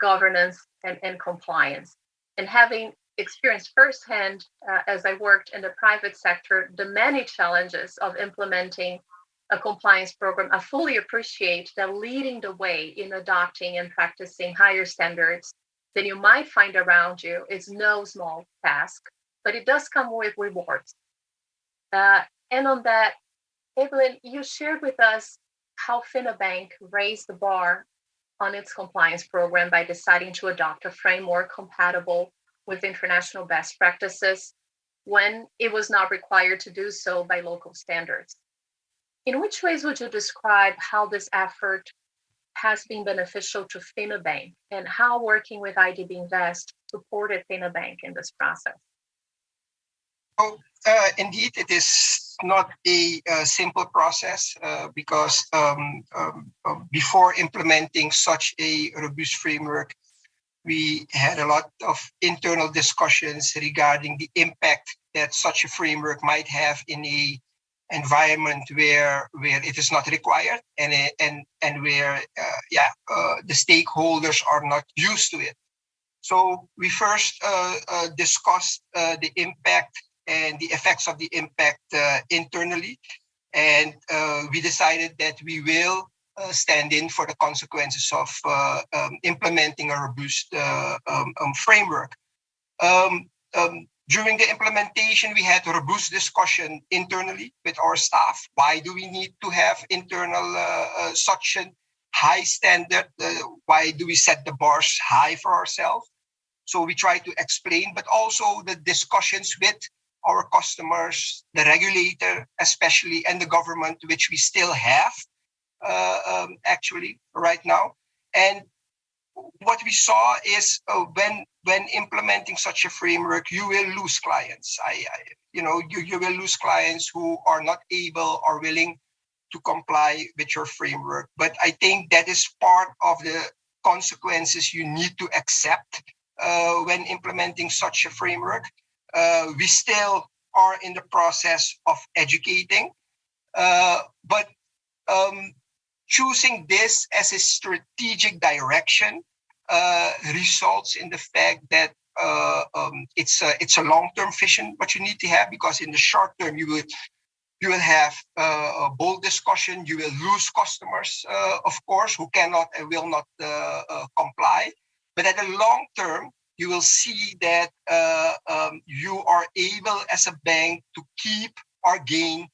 governance and compliance. And having experienced firsthand, as I worked in the private sector, the many challenges of implementing a compliance program, I fully appreciate that leading the way in adopting and practicing higher standards than you might find around you is no small task, but it does come with rewards. And on that, Evelyn, you shared with us how FinaBank raised the bar on its compliance program by deciding to adopt a framework compatible with international best practices when it was not required to do so by local standards. In which ways would you describe how this effort has been beneficial to FinaBank and how working with IDB Invest supported FinaBank in this process? Oh, indeed, it is not a simple process because before implementing such a robust framework, we had a lot of internal discussions regarding the impact that such a framework might have in a environment where it is not required and where the stakeholders are not used to it. So we first discussed the impact and the effects of the impact internally, and we decided that we will stand in for the consequences of implementing a robust framework. During the implementation, we had a robust discussion internally with our staff. Why do we need to have internal such a high standard? Why do we set the bars high for ourselves? So we try to explain, but also the discussions with our customers, the regulator especially, and the government, which we still have actually right now. And what we saw is when implementing such a framework, you will lose clients. You will lose clients who are not able or willing to comply with your framework. But I think that is part of the consequences you need to accept when implementing such a framework. We still are in the process of educating, but choosing this as a strategic direction results in the fact that it's a long-term vision what you need to have, because in the short term you will have a bold discussion. You will lose customers, of course, who cannot and will not comply. But at the long term, you will see that you are able as a bank to keep or gain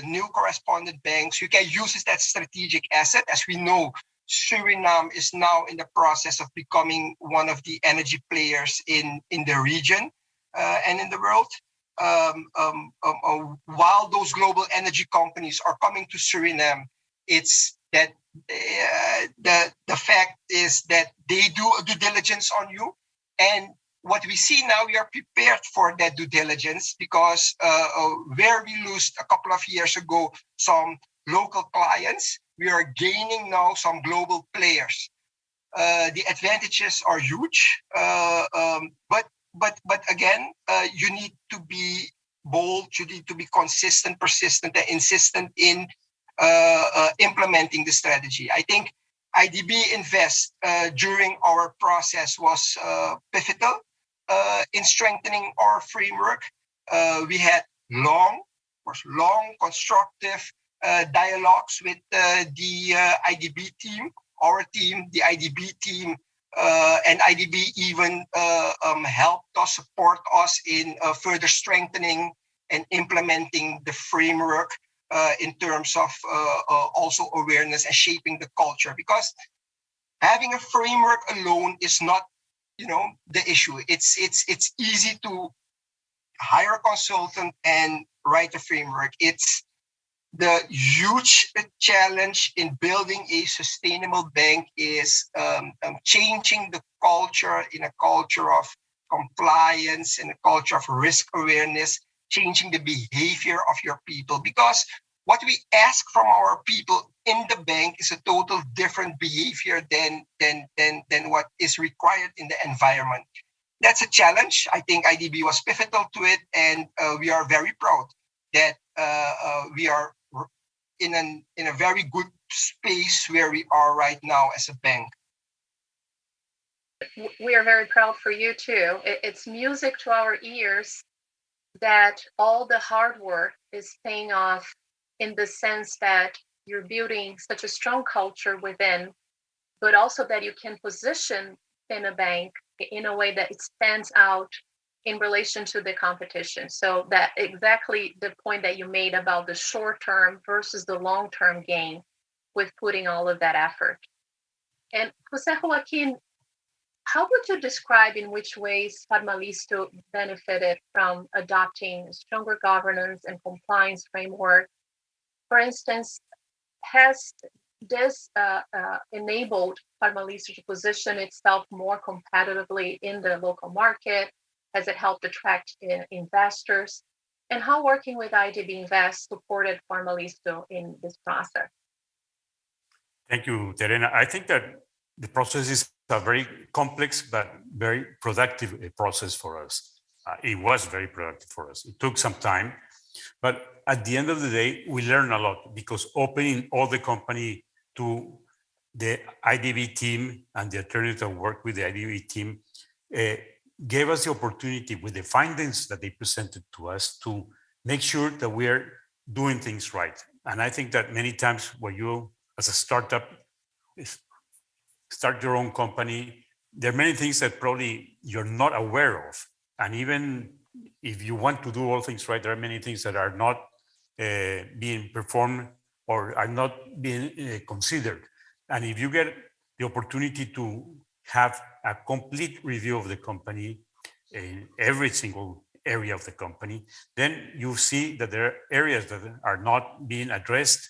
new correspondent banks. You can use it as strategic asset. As we know, Suriname is now in the process of becoming one of the energy players in the region and in the world. While those global energy companies are coming to Suriname, it's that the fact is that they do a due diligence on you. And what we see now, we are prepared for that due diligence, because where we lost a couple of years ago some local clients, we are gaining now some global players. The advantages are huge, but again, you need to be bold, you need to be consistent, persistent, and insistent in implementing the strategy. I think IDB Invest during our process was pivotal in strengthening our framework. We had long, constructive dialogues with the IDB team, our team, the IDB team, and IDB even helped us, support us in further strengthening and implementing the framework in terms of also awareness and shaping the culture. Because having a framework alone is not, the issue. It's easy to hire a consultant and write a framework. It's the huge challenge in building a sustainable bank is changing the culture in a culture of compliance, in a culture of risk awareness, changing the behavior of your people. Because what we ask from our people in the bank is a total different behavior than what is required in the environment. That's a challenge. I think IDB was pivotal to it, and we are very proud that we are in a very good space where we are right now as a bank. We are very proud for you too. It's music to our ears that all the hard work is paying off, in the sense that you're building such a strong culture within, but also that you can position in a bank in a way that it stands out in relation to the competition. So that exactly the point that you made about the short-term versus the long-term gain with putting all of that effort. And José Joaquín, how would you describe in which ways Farmalisto benefited from adopting stronger governance and compliance framework? For instance, has this enabled Farmalisto to position itself more competitively in the local market? Has it helped attract investors? And how working with IDB Invest supported Farmalisto in this process? Thank you, Terena. I think that the process is a very complex but very productive process for us. It was very productive for us. It took some time, but at the end of the day, we learned a lot, because opening all the company to the IDB team and the attorneys that work with the IDB team gave us the opportunity, with the findings that they presented to us, to make sure that we are doing things right. And I think that many times when you, as a startup, start your own company, there are many things that probably you're not aware of. And even if you want to do all things right, there are many things that are not being performed or are not being considered. And if you get the opportunity to have a complete review of the company in every single area of the company, then you see that there are areas that are not being addressed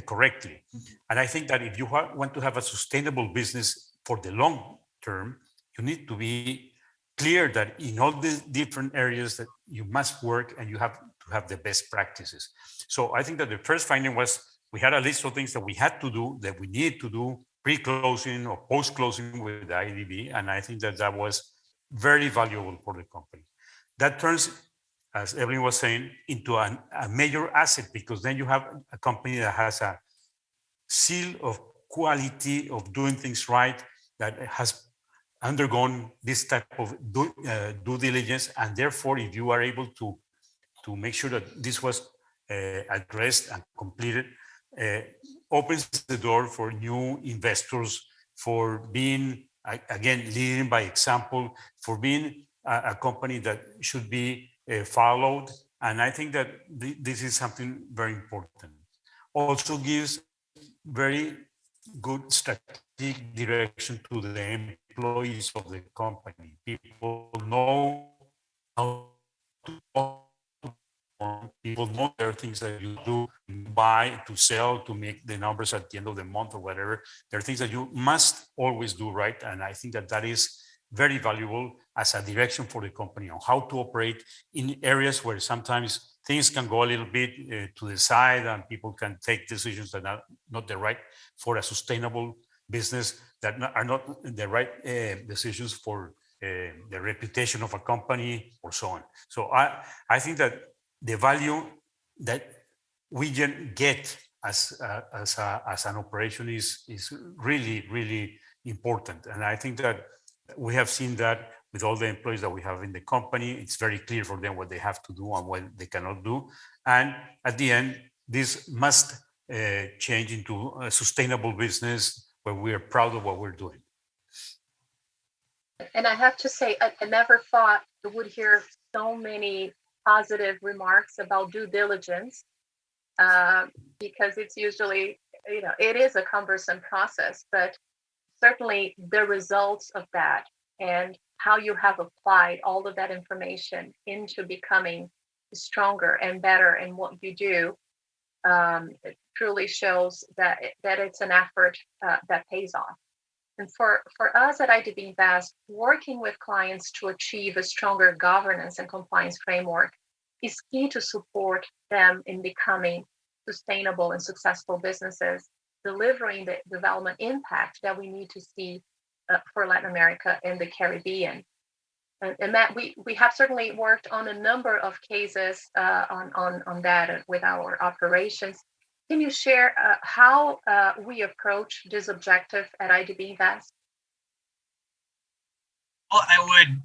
correctly. And I think that if you want to have a sustainable business for the long term, you need to be clear that in all the different areas that you must work, and you have to have the best practices. So I think that the first finding was, we had a list of things that we had to do, that we need to do pre-closing or post-closing with the IDB. And I think that that was very valuable for the company. That turns, as Evelyn was saying, into a major asset, because then you have a company that has a seal of quality of doing things right, that has undergone this type of due diligence. And therefore, if you are able to make sure that this was addressed and completed, opens the door for new investors, for being, again, leading by example, for being a company that should be followed. And I think that this is something very important. Also gives very good strategic direction to the employees of the company. People know how to, people know there are things that you do, buy, to sell, to make the numbers at the end of the month or whatever. There are things that you must always do right. And I think that that is very valuable as a direction for the company on how to operate in areas where sometimes things can go a little bit to the side, and people can take decisions that are not the right for a sustainable business, that are not the right decisions for the reputation of a company, or so on. So I think that the value that we get as an operation is really, really important. And I think that we have seen that with all the employees that we have in the company. It's very clear for them what they have to do and what they cannot do. And at the end, this must change into a sustainable business where we are proud of what we're doing. And I have to say, I never thought I would hear so many positive remarks about due diligence, because it's usually, it is a cumbersome process, but certainly the results of that and how you have applied all of that information into becoming stronger and better in what you do it truly shows that it's an effort that pays off. And for us at IDB Invest, working with clients to achieve a stronger governance and compliance framework is key to support them in becoming sustainable and successful businesses, delivering the development impact that we need to see for Latin America and the Caribbean. And Matt, we have certainly worked on a number of cases on that with our operations. Can you share how we approach this objective at IDB Invest? Well, I'd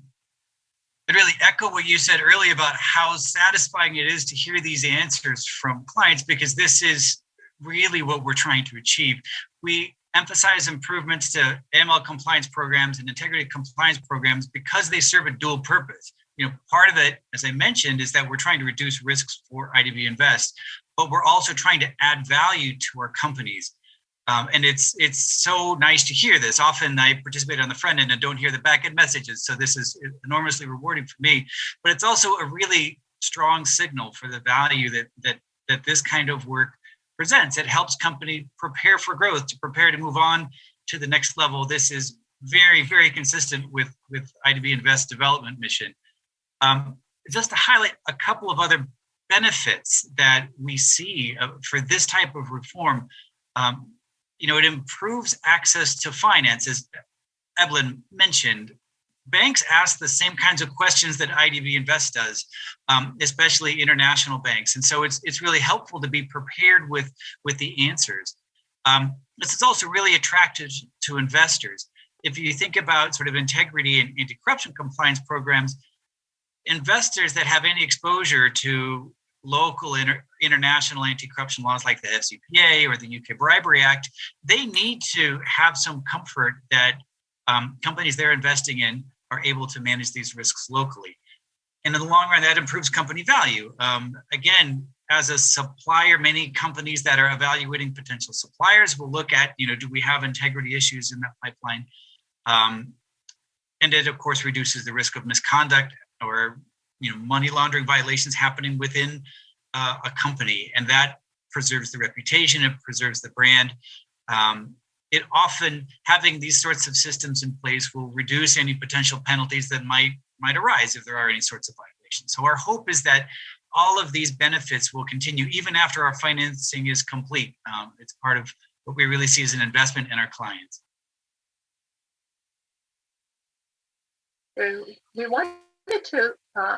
really echo what you said earlier about how satisfying it is to hear these answers from clients, because this is really what we're trying to achieve. We emphasize improvements to AML compliance programs and integrity compliance programs because they serve a dual purpose. Part of it, as I mentioned, is that we're trying to reduce risks for IDB Invest, but we're also trying to add value to our companies. And it's so nice to hear this. Often I participate on the front end and don't hear the back end messages. So this is enormously rewarding for me, but it's also a really strong signal for the value that this kind of work presents. It helps companies prepare for growth, to prepare to move on to the next level. This is very, very consistent with IDB Invest's development mission. Just to highlight a couple of other benefits that we see for this type of reform, it improves access to finance, as Evelyn mentioned. Banks ask the same kinds of questions that IDB Invest does, especially international banks. And so it's really helpful to be prepared with the answers. This is also really attractive to investors. If you think about sort of integrity and anti-corruption compliance programs, investors that have any exposure to local international anti-corruption laws like the FCPA or the UK Bribery Act, they need to have some comfort that companies they're investing in are able to manage these risks locally. And in the long run, that improves company value. Again, as a supplier, many companies that are evaluating potential suppliers will look at, do we have integrity issues in that pipeline? And it, of course, reduces the risk of misconduct or money laundering violations happening within a company, and that preserves the reputation, it preserves the brand. It often, having these sorts of systems in place will reduce any potential penalties that might arise if there are any sorts of violations. So our hope is that all of these benefits will continue even after our financing is complete. It's part of what we really see as an investment in our clients. We wanted to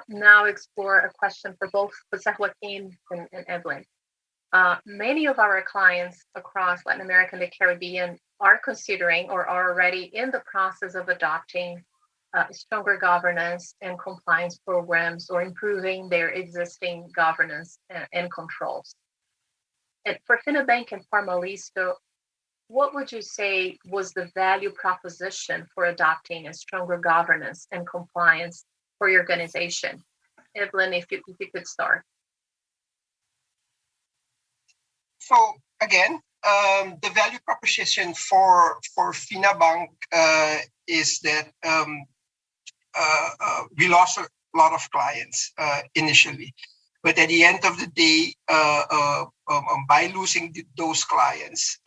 now explore a question for both Jose Joaquin and Evelyn. Many of our clients across Latin America and the Caribbean are considering or are already in the process of adopting stronger governance and compliance programs or improving their existing governance and controls. And for Finabank and Formalisto, what would you say was the value proposition for adopting a stronger governance and compliance for your organization? Evelyn, if you could start. So again, the value proposition for Finabank is that we lost a lot of clients initially, but at the end of the day, by losing those clients,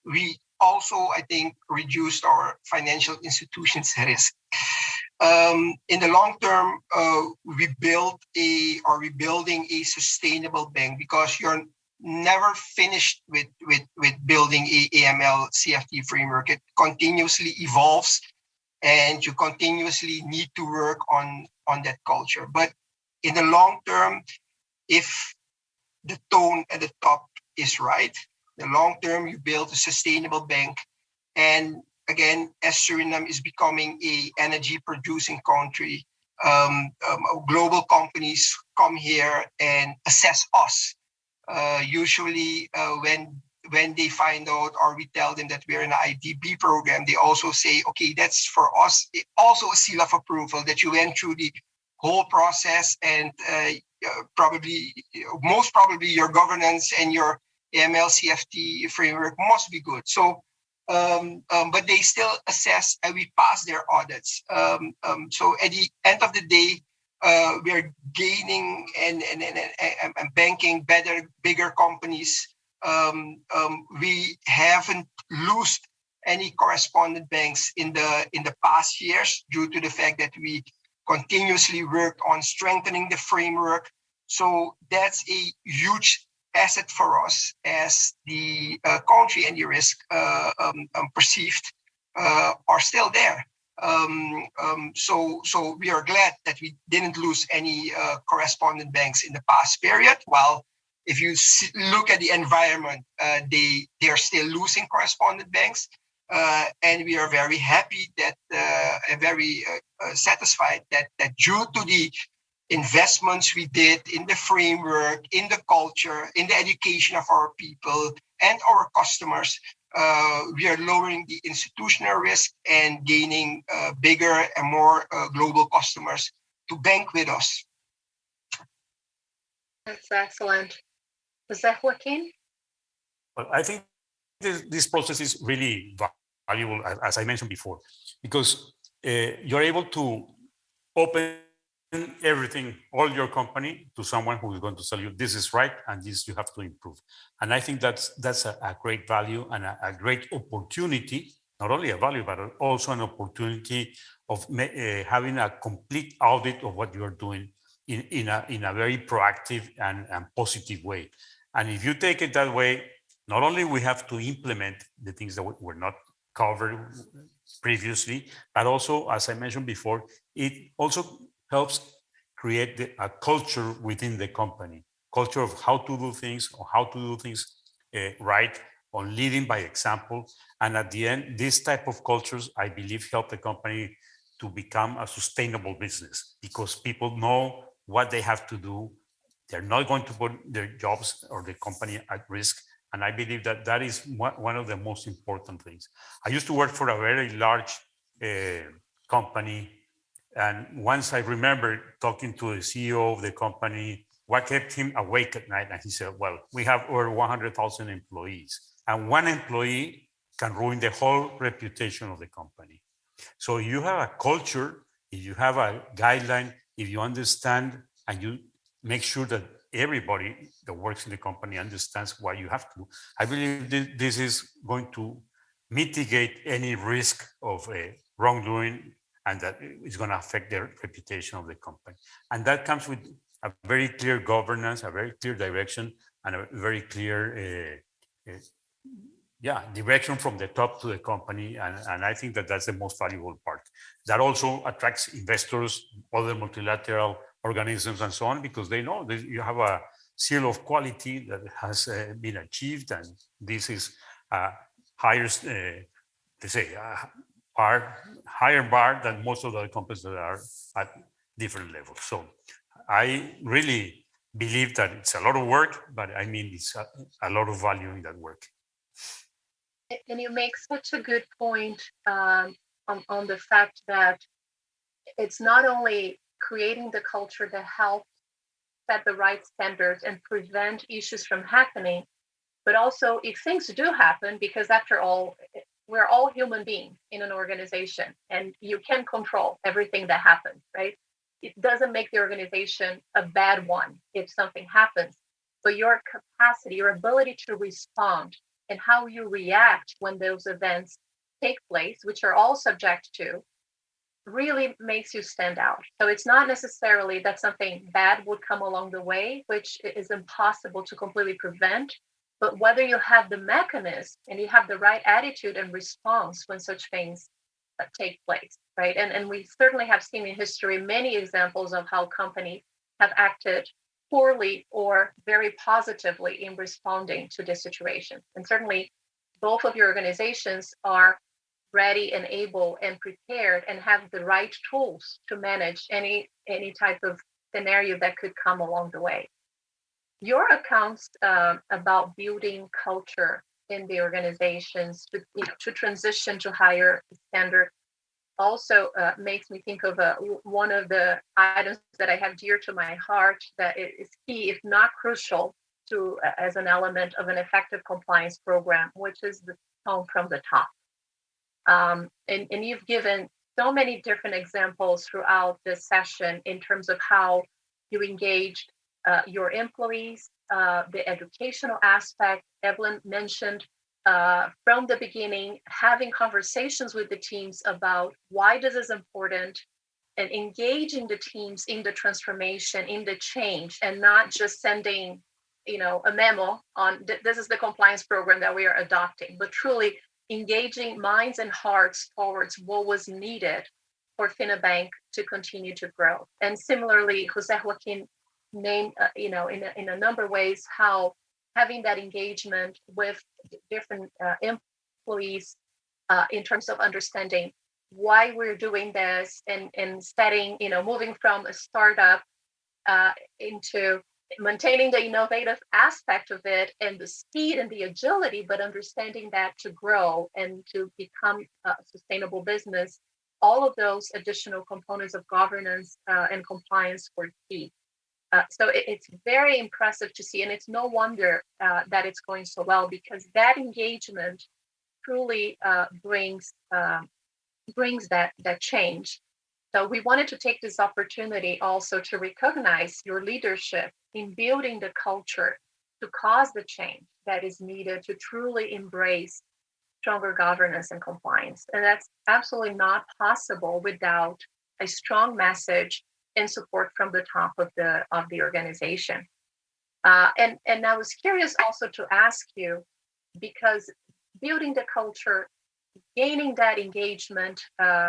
we also, I think, reduced our financial institutions' risk. In the long term, we're building a sustainable bank, because you're never finished with building a AML CFT framework. It continuously evolves, and you continuously need to work on that culture. But in the long term, if the tone at the top is right, the long term, you build a sustainable bank. And again, as Suriname is becoming a energy producing country, global companies come here and assess us. Usually when they find out, or we tell them that we're in an IDB program, they also say, okay, that's for us also a seal of approval that you went through the whole process, and most probably your governance and your AML CFT framework must be good. So, but they still assess, and we pass their audits. So at the end of the day, we are gaining and banking better, bigger companies. We haven't lost any correspondent banks in the past years due to the fact that we continuously worked on strengthening the framework. So that's a huge asset for us as the country and the risk perceived are still there. So we are glad that we didn't lose any correspondent banks in the past period. While if you look at the environment, they are still losing correspondent banks. And we are very happy that and very satisfied that due to the investments we did in the framework, in the culture, in the education of our people and our customers, we are lowering the institutional risk and gaining bigger and more global customers to bank with us. That's excellent. Was that Joaquin? Well, I think this process is really valuable, as I mentioned before, because you're able to open everything, all your company, to someone who is going to tell you this is right and this you have to improve. And I think that's a great value and a great opportunity, not only a value, but also an opportunity of having a complete audit of what you are doing in a very proactive and positive way. And if you take it that way, not only we have to implement the things that were not covered previously, but also, as I mentioned before, it also helps create a culture within the company, culture of how to do things or how to do things right, on leading by example. And at the end, this type of cultures, I believe, help the company to become a sustainable business because people know what they have to do. They're not going to put their jobs or the company at risk. And I believe that that is one of the most important things. I used to work for a very large company. And once I remember talking to the CEO of the company, what kept him awake at night? And he said, well, we have over 100,000 employees. And one employee can ruin the whole reputation of the company. So you have a culture, if you have a guideline, if you understand and you make sure that everybody that works in the company understands what you have to do, I believe this is going to mitigate any risk of wrongdoing and that it's going to affect the reputation of the company. And that comes with a very clear governance, a very clear direction, and a very clear direction from the top to the company. And I think that that's the most valuable part. That also attracts investors, other multilateral organisms and so on, because they know that you have a seal of quality that has been achieved. And this is higher, they say, higher bar than most of the companies that are at different levels. So I really believe that it's a lot of work, but I mean, it's a lot of value in that work. And you make such a good point on the fact that it's not only creating the culture that helps set the right standards and prevent issues from happening, but also if things do happen, because after all, we're all human beings in an organization and you can control everything that happens, right? It doesn't make the organization a bad one if something happens, but your capacity, your ability to respond and how you react when those events take place, which are all subject to, really makes you stand out. So it's not necessarily that something bad would come along the way, which is impossible to completely prevent, but whether you have the mechanism and you have the right attitude and response when such things take place, right? And we certainly have seen in history many examples of how companies have acted poorly or very positively in responding to this situation. And certainly both of your organizations are ready and able and prepared and have the right tools to manage any type of scenario that could come along the way. Your accounts about building culture in the organizations to transition to higher standard also makes me think of one of the items that I have dear to my heart that is key, if not crucial, to as an element of an effective compliance program, which is the tone from the top. And you've given so many different examples throughout this session in terms of how you engaged your employees, the educational aspect. Evelyn mentioned from the beginning, having conversations with the teams about why this is important and engaging the teams in the transformation, in the change, and not just sending, a memo on this is the compliance program that we are adopting, but truly engaging minds and hearts towards what was needed for FinaBank to continue to grow. And similarly, Jose Joaquin named, in a number of ways, how having that engagement with different employees in terms of understanding why we're doing this and setting, moving from a startup into maintaining the innovative aspect of it and the speed and the agility, but understanding that to grow and to become a sustainable business, all of those additional components of governance and compliance were key. So it's very impressive to see, and it's no wonder that it's going so well, because that engagement truly brings that change. So we wanted to take this opportunity also to recognize your leadership in building the culture to cause the change that is needed to truly embrace stronger governance and compliance. And that's absolutely not possible without a strong message and support from the top of the organization. And I was curious also to ask you, because building the culture, gaining that engagement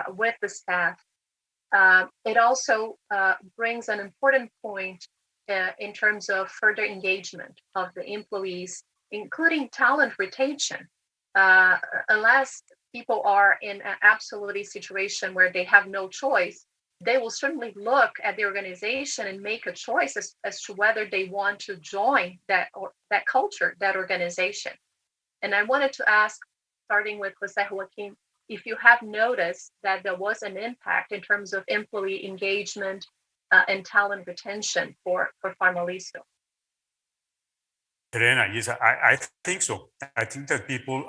with the staff, it also brings an important point in terms of further engagement of the employees, including talent retention. Unless people are in an absolute situation where they have no choice, they will certainly look at the organization and make a choice as to whether they want to join that culture, that organization. And I wanted to ask, starting with Jose Joaquin, if you have noticed that there was an impact in terms of employee engagement and talent retention for Farmalisto. Serena, yes, I think so. I think that people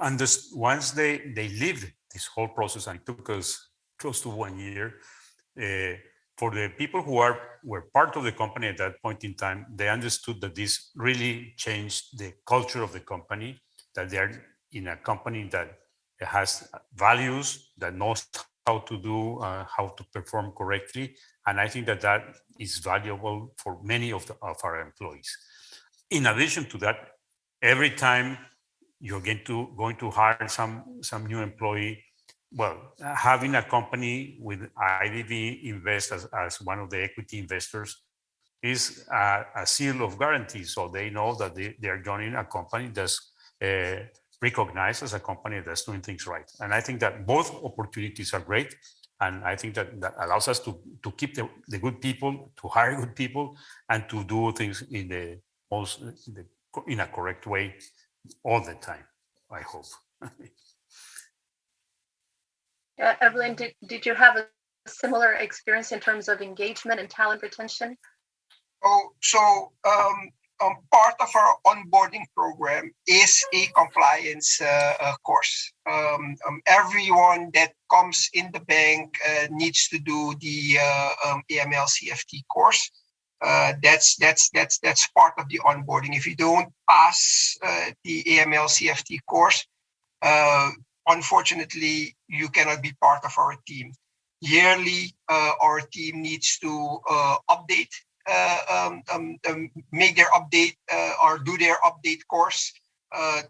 once they lived this whole process, and it took us close to 1 year, for the people who were part of the company at that point in time, they understood that this really changed the culture of the company, that they're in a company that has values, that knows how to do, how to perform correctly. And I think that is valuable for many of our employees. In addition to that, every time you're going to hire some new employee, well, having a company with IDB invest as one of the equity investors is a seal of guarantee. So they know that they are joining a company that's recognized as a company that's doing things right. And I think that both opportunities are great. And I think that allows us to keep the good people, to hire good people, and to do things in a correct way all the time, I hope. Evelyn, did you have a similar experience in terms of engagement and talent retention? Part of our onboarding program is a compliance course. Everyone that comes in the bank needs to do the AML CFT course. That's part of the onboarding. If you don't pass the AML CFT course, unfortunately, you cannot be part of our team. Yearly, our team needs to update, make their update or do their update course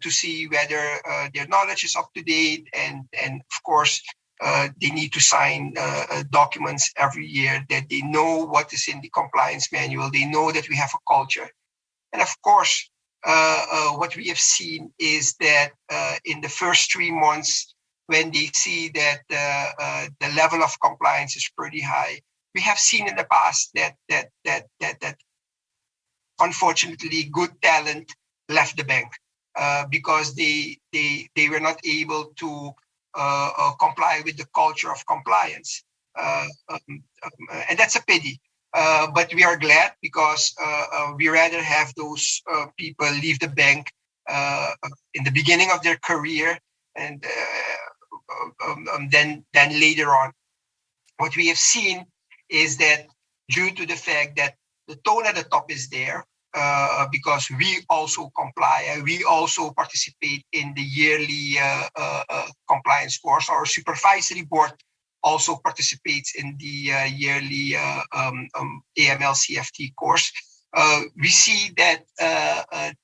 to see whether their knowledge is up to date. And of course, they need to sign documents every year that they know what is in the compliance manual. They know that we have a culture. And of course, what we have seen is that in the first 3 months, when they see that the level of compliance is pretty high, we have seen in the past that unfortunately good talent left the bank because they were not able to comply with the culture of compliance, and that's a pity. But we are glad because we rather have those people leave the bank in the beginning of their career and then later on. what we have seen is that due to the fact that the tone at the top is there, because we also comply and we also participate in the yearly compliance course. Our supervisory board also participates in the yearly AML CFT course. We see that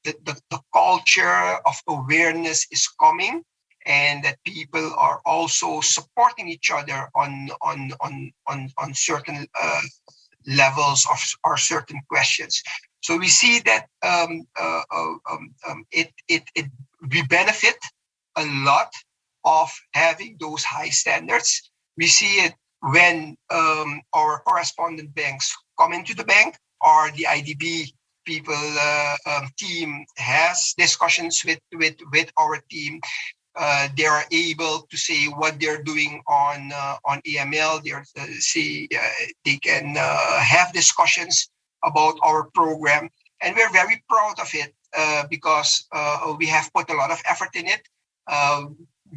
the culture of awareness is coming, and that people are also supporting each other on certain levels or certain questions. So we see that we benefit a lot of having those high standards. We see it when our correspondent banks come into the bank, or the IDB people team has discussions with our team. They are able to say what they're doing on AML. They can have discussions about our program, and we're very proud of it because we have put a lot of effort in it.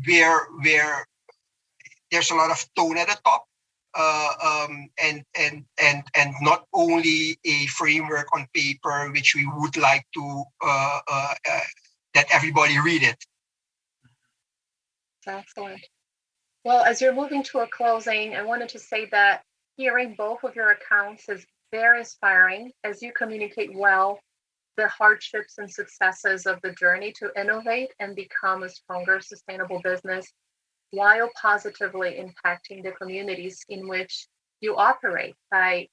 Where there's a lot of tone at the top, and not only a framework on paper, which we would like to that everybody read it. Excellent. Well, as you're moving to a closing, I wanted to say that hearing both of your accounts is very inspiring as you communicate well the hardships and successes of the journey to innovate and become a stronger, sustainable business, while positively impacting the communities in which you operate by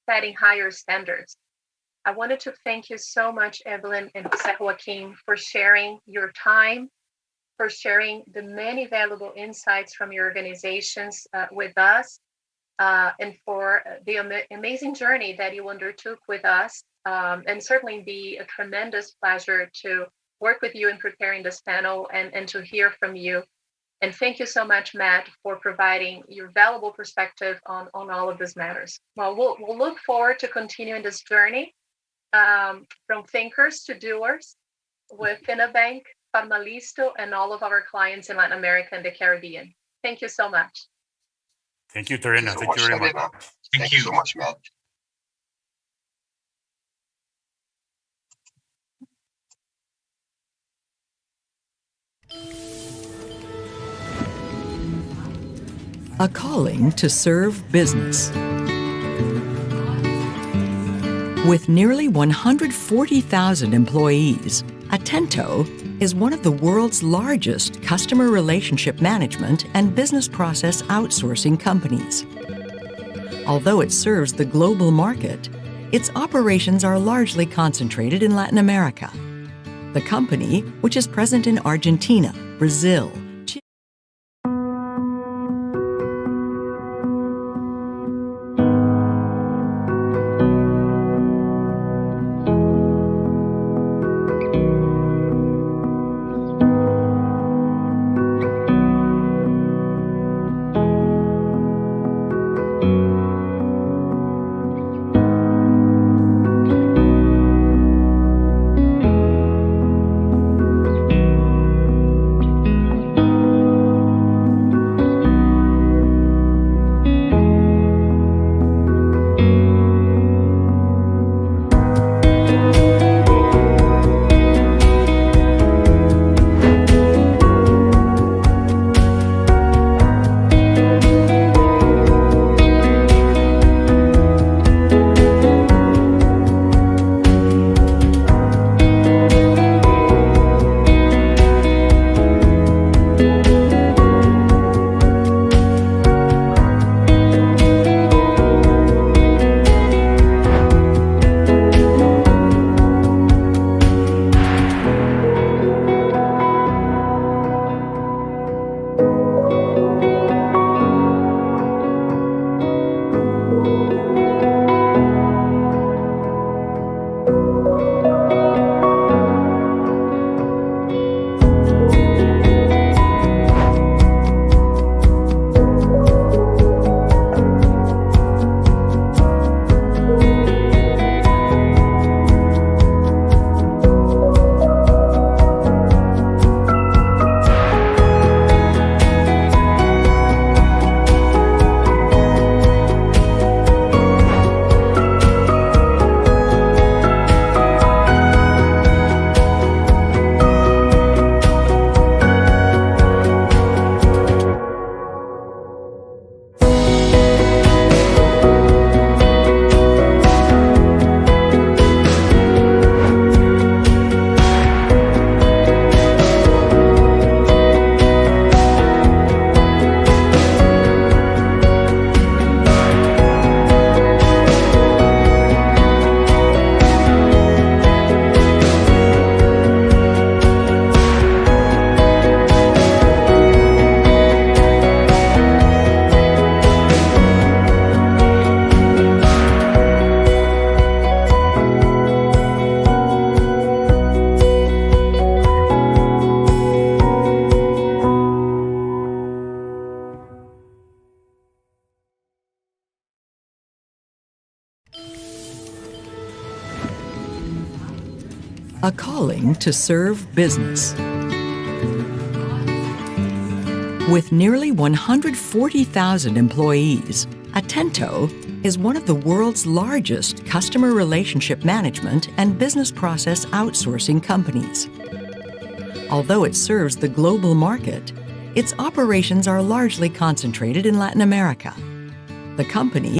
setting higher standards. I wanted to thank you so much, Evelyn and José Joaquín, for sharing your time, for sharing the many valuable insights from your organizations with us, and for the amazing journey that you undertook with us. And certainly be a tremendous pleasure to work with you in preparing this panel and to hear from you. And thank you so much, Matt, for providing your valuable perspective on all of these matters. Well, we'll look forward to continuing this journey from thinkers to doers with Finabank, Farmalisto, and all of our clients in Latin America and the Caribbean. Thank you so much. Thank you, Terena. Thank you very much. Thank you so much, Matt. A calling to serve business. With nearly 140,000 employees, Atento is one of the world's largest customer relationship management and business process outsourcing companies. Although it serves the global market, its operations are largely concentrated in Latin America. The company, which is present in Argentina, Brazil, a calling to serve business. With nearly 140,000 employees, Atento is one of the world's largest customer relationship management and business process outsourcing companies. Although it serves the global market, its operations are largely concentrated in Latin America. The company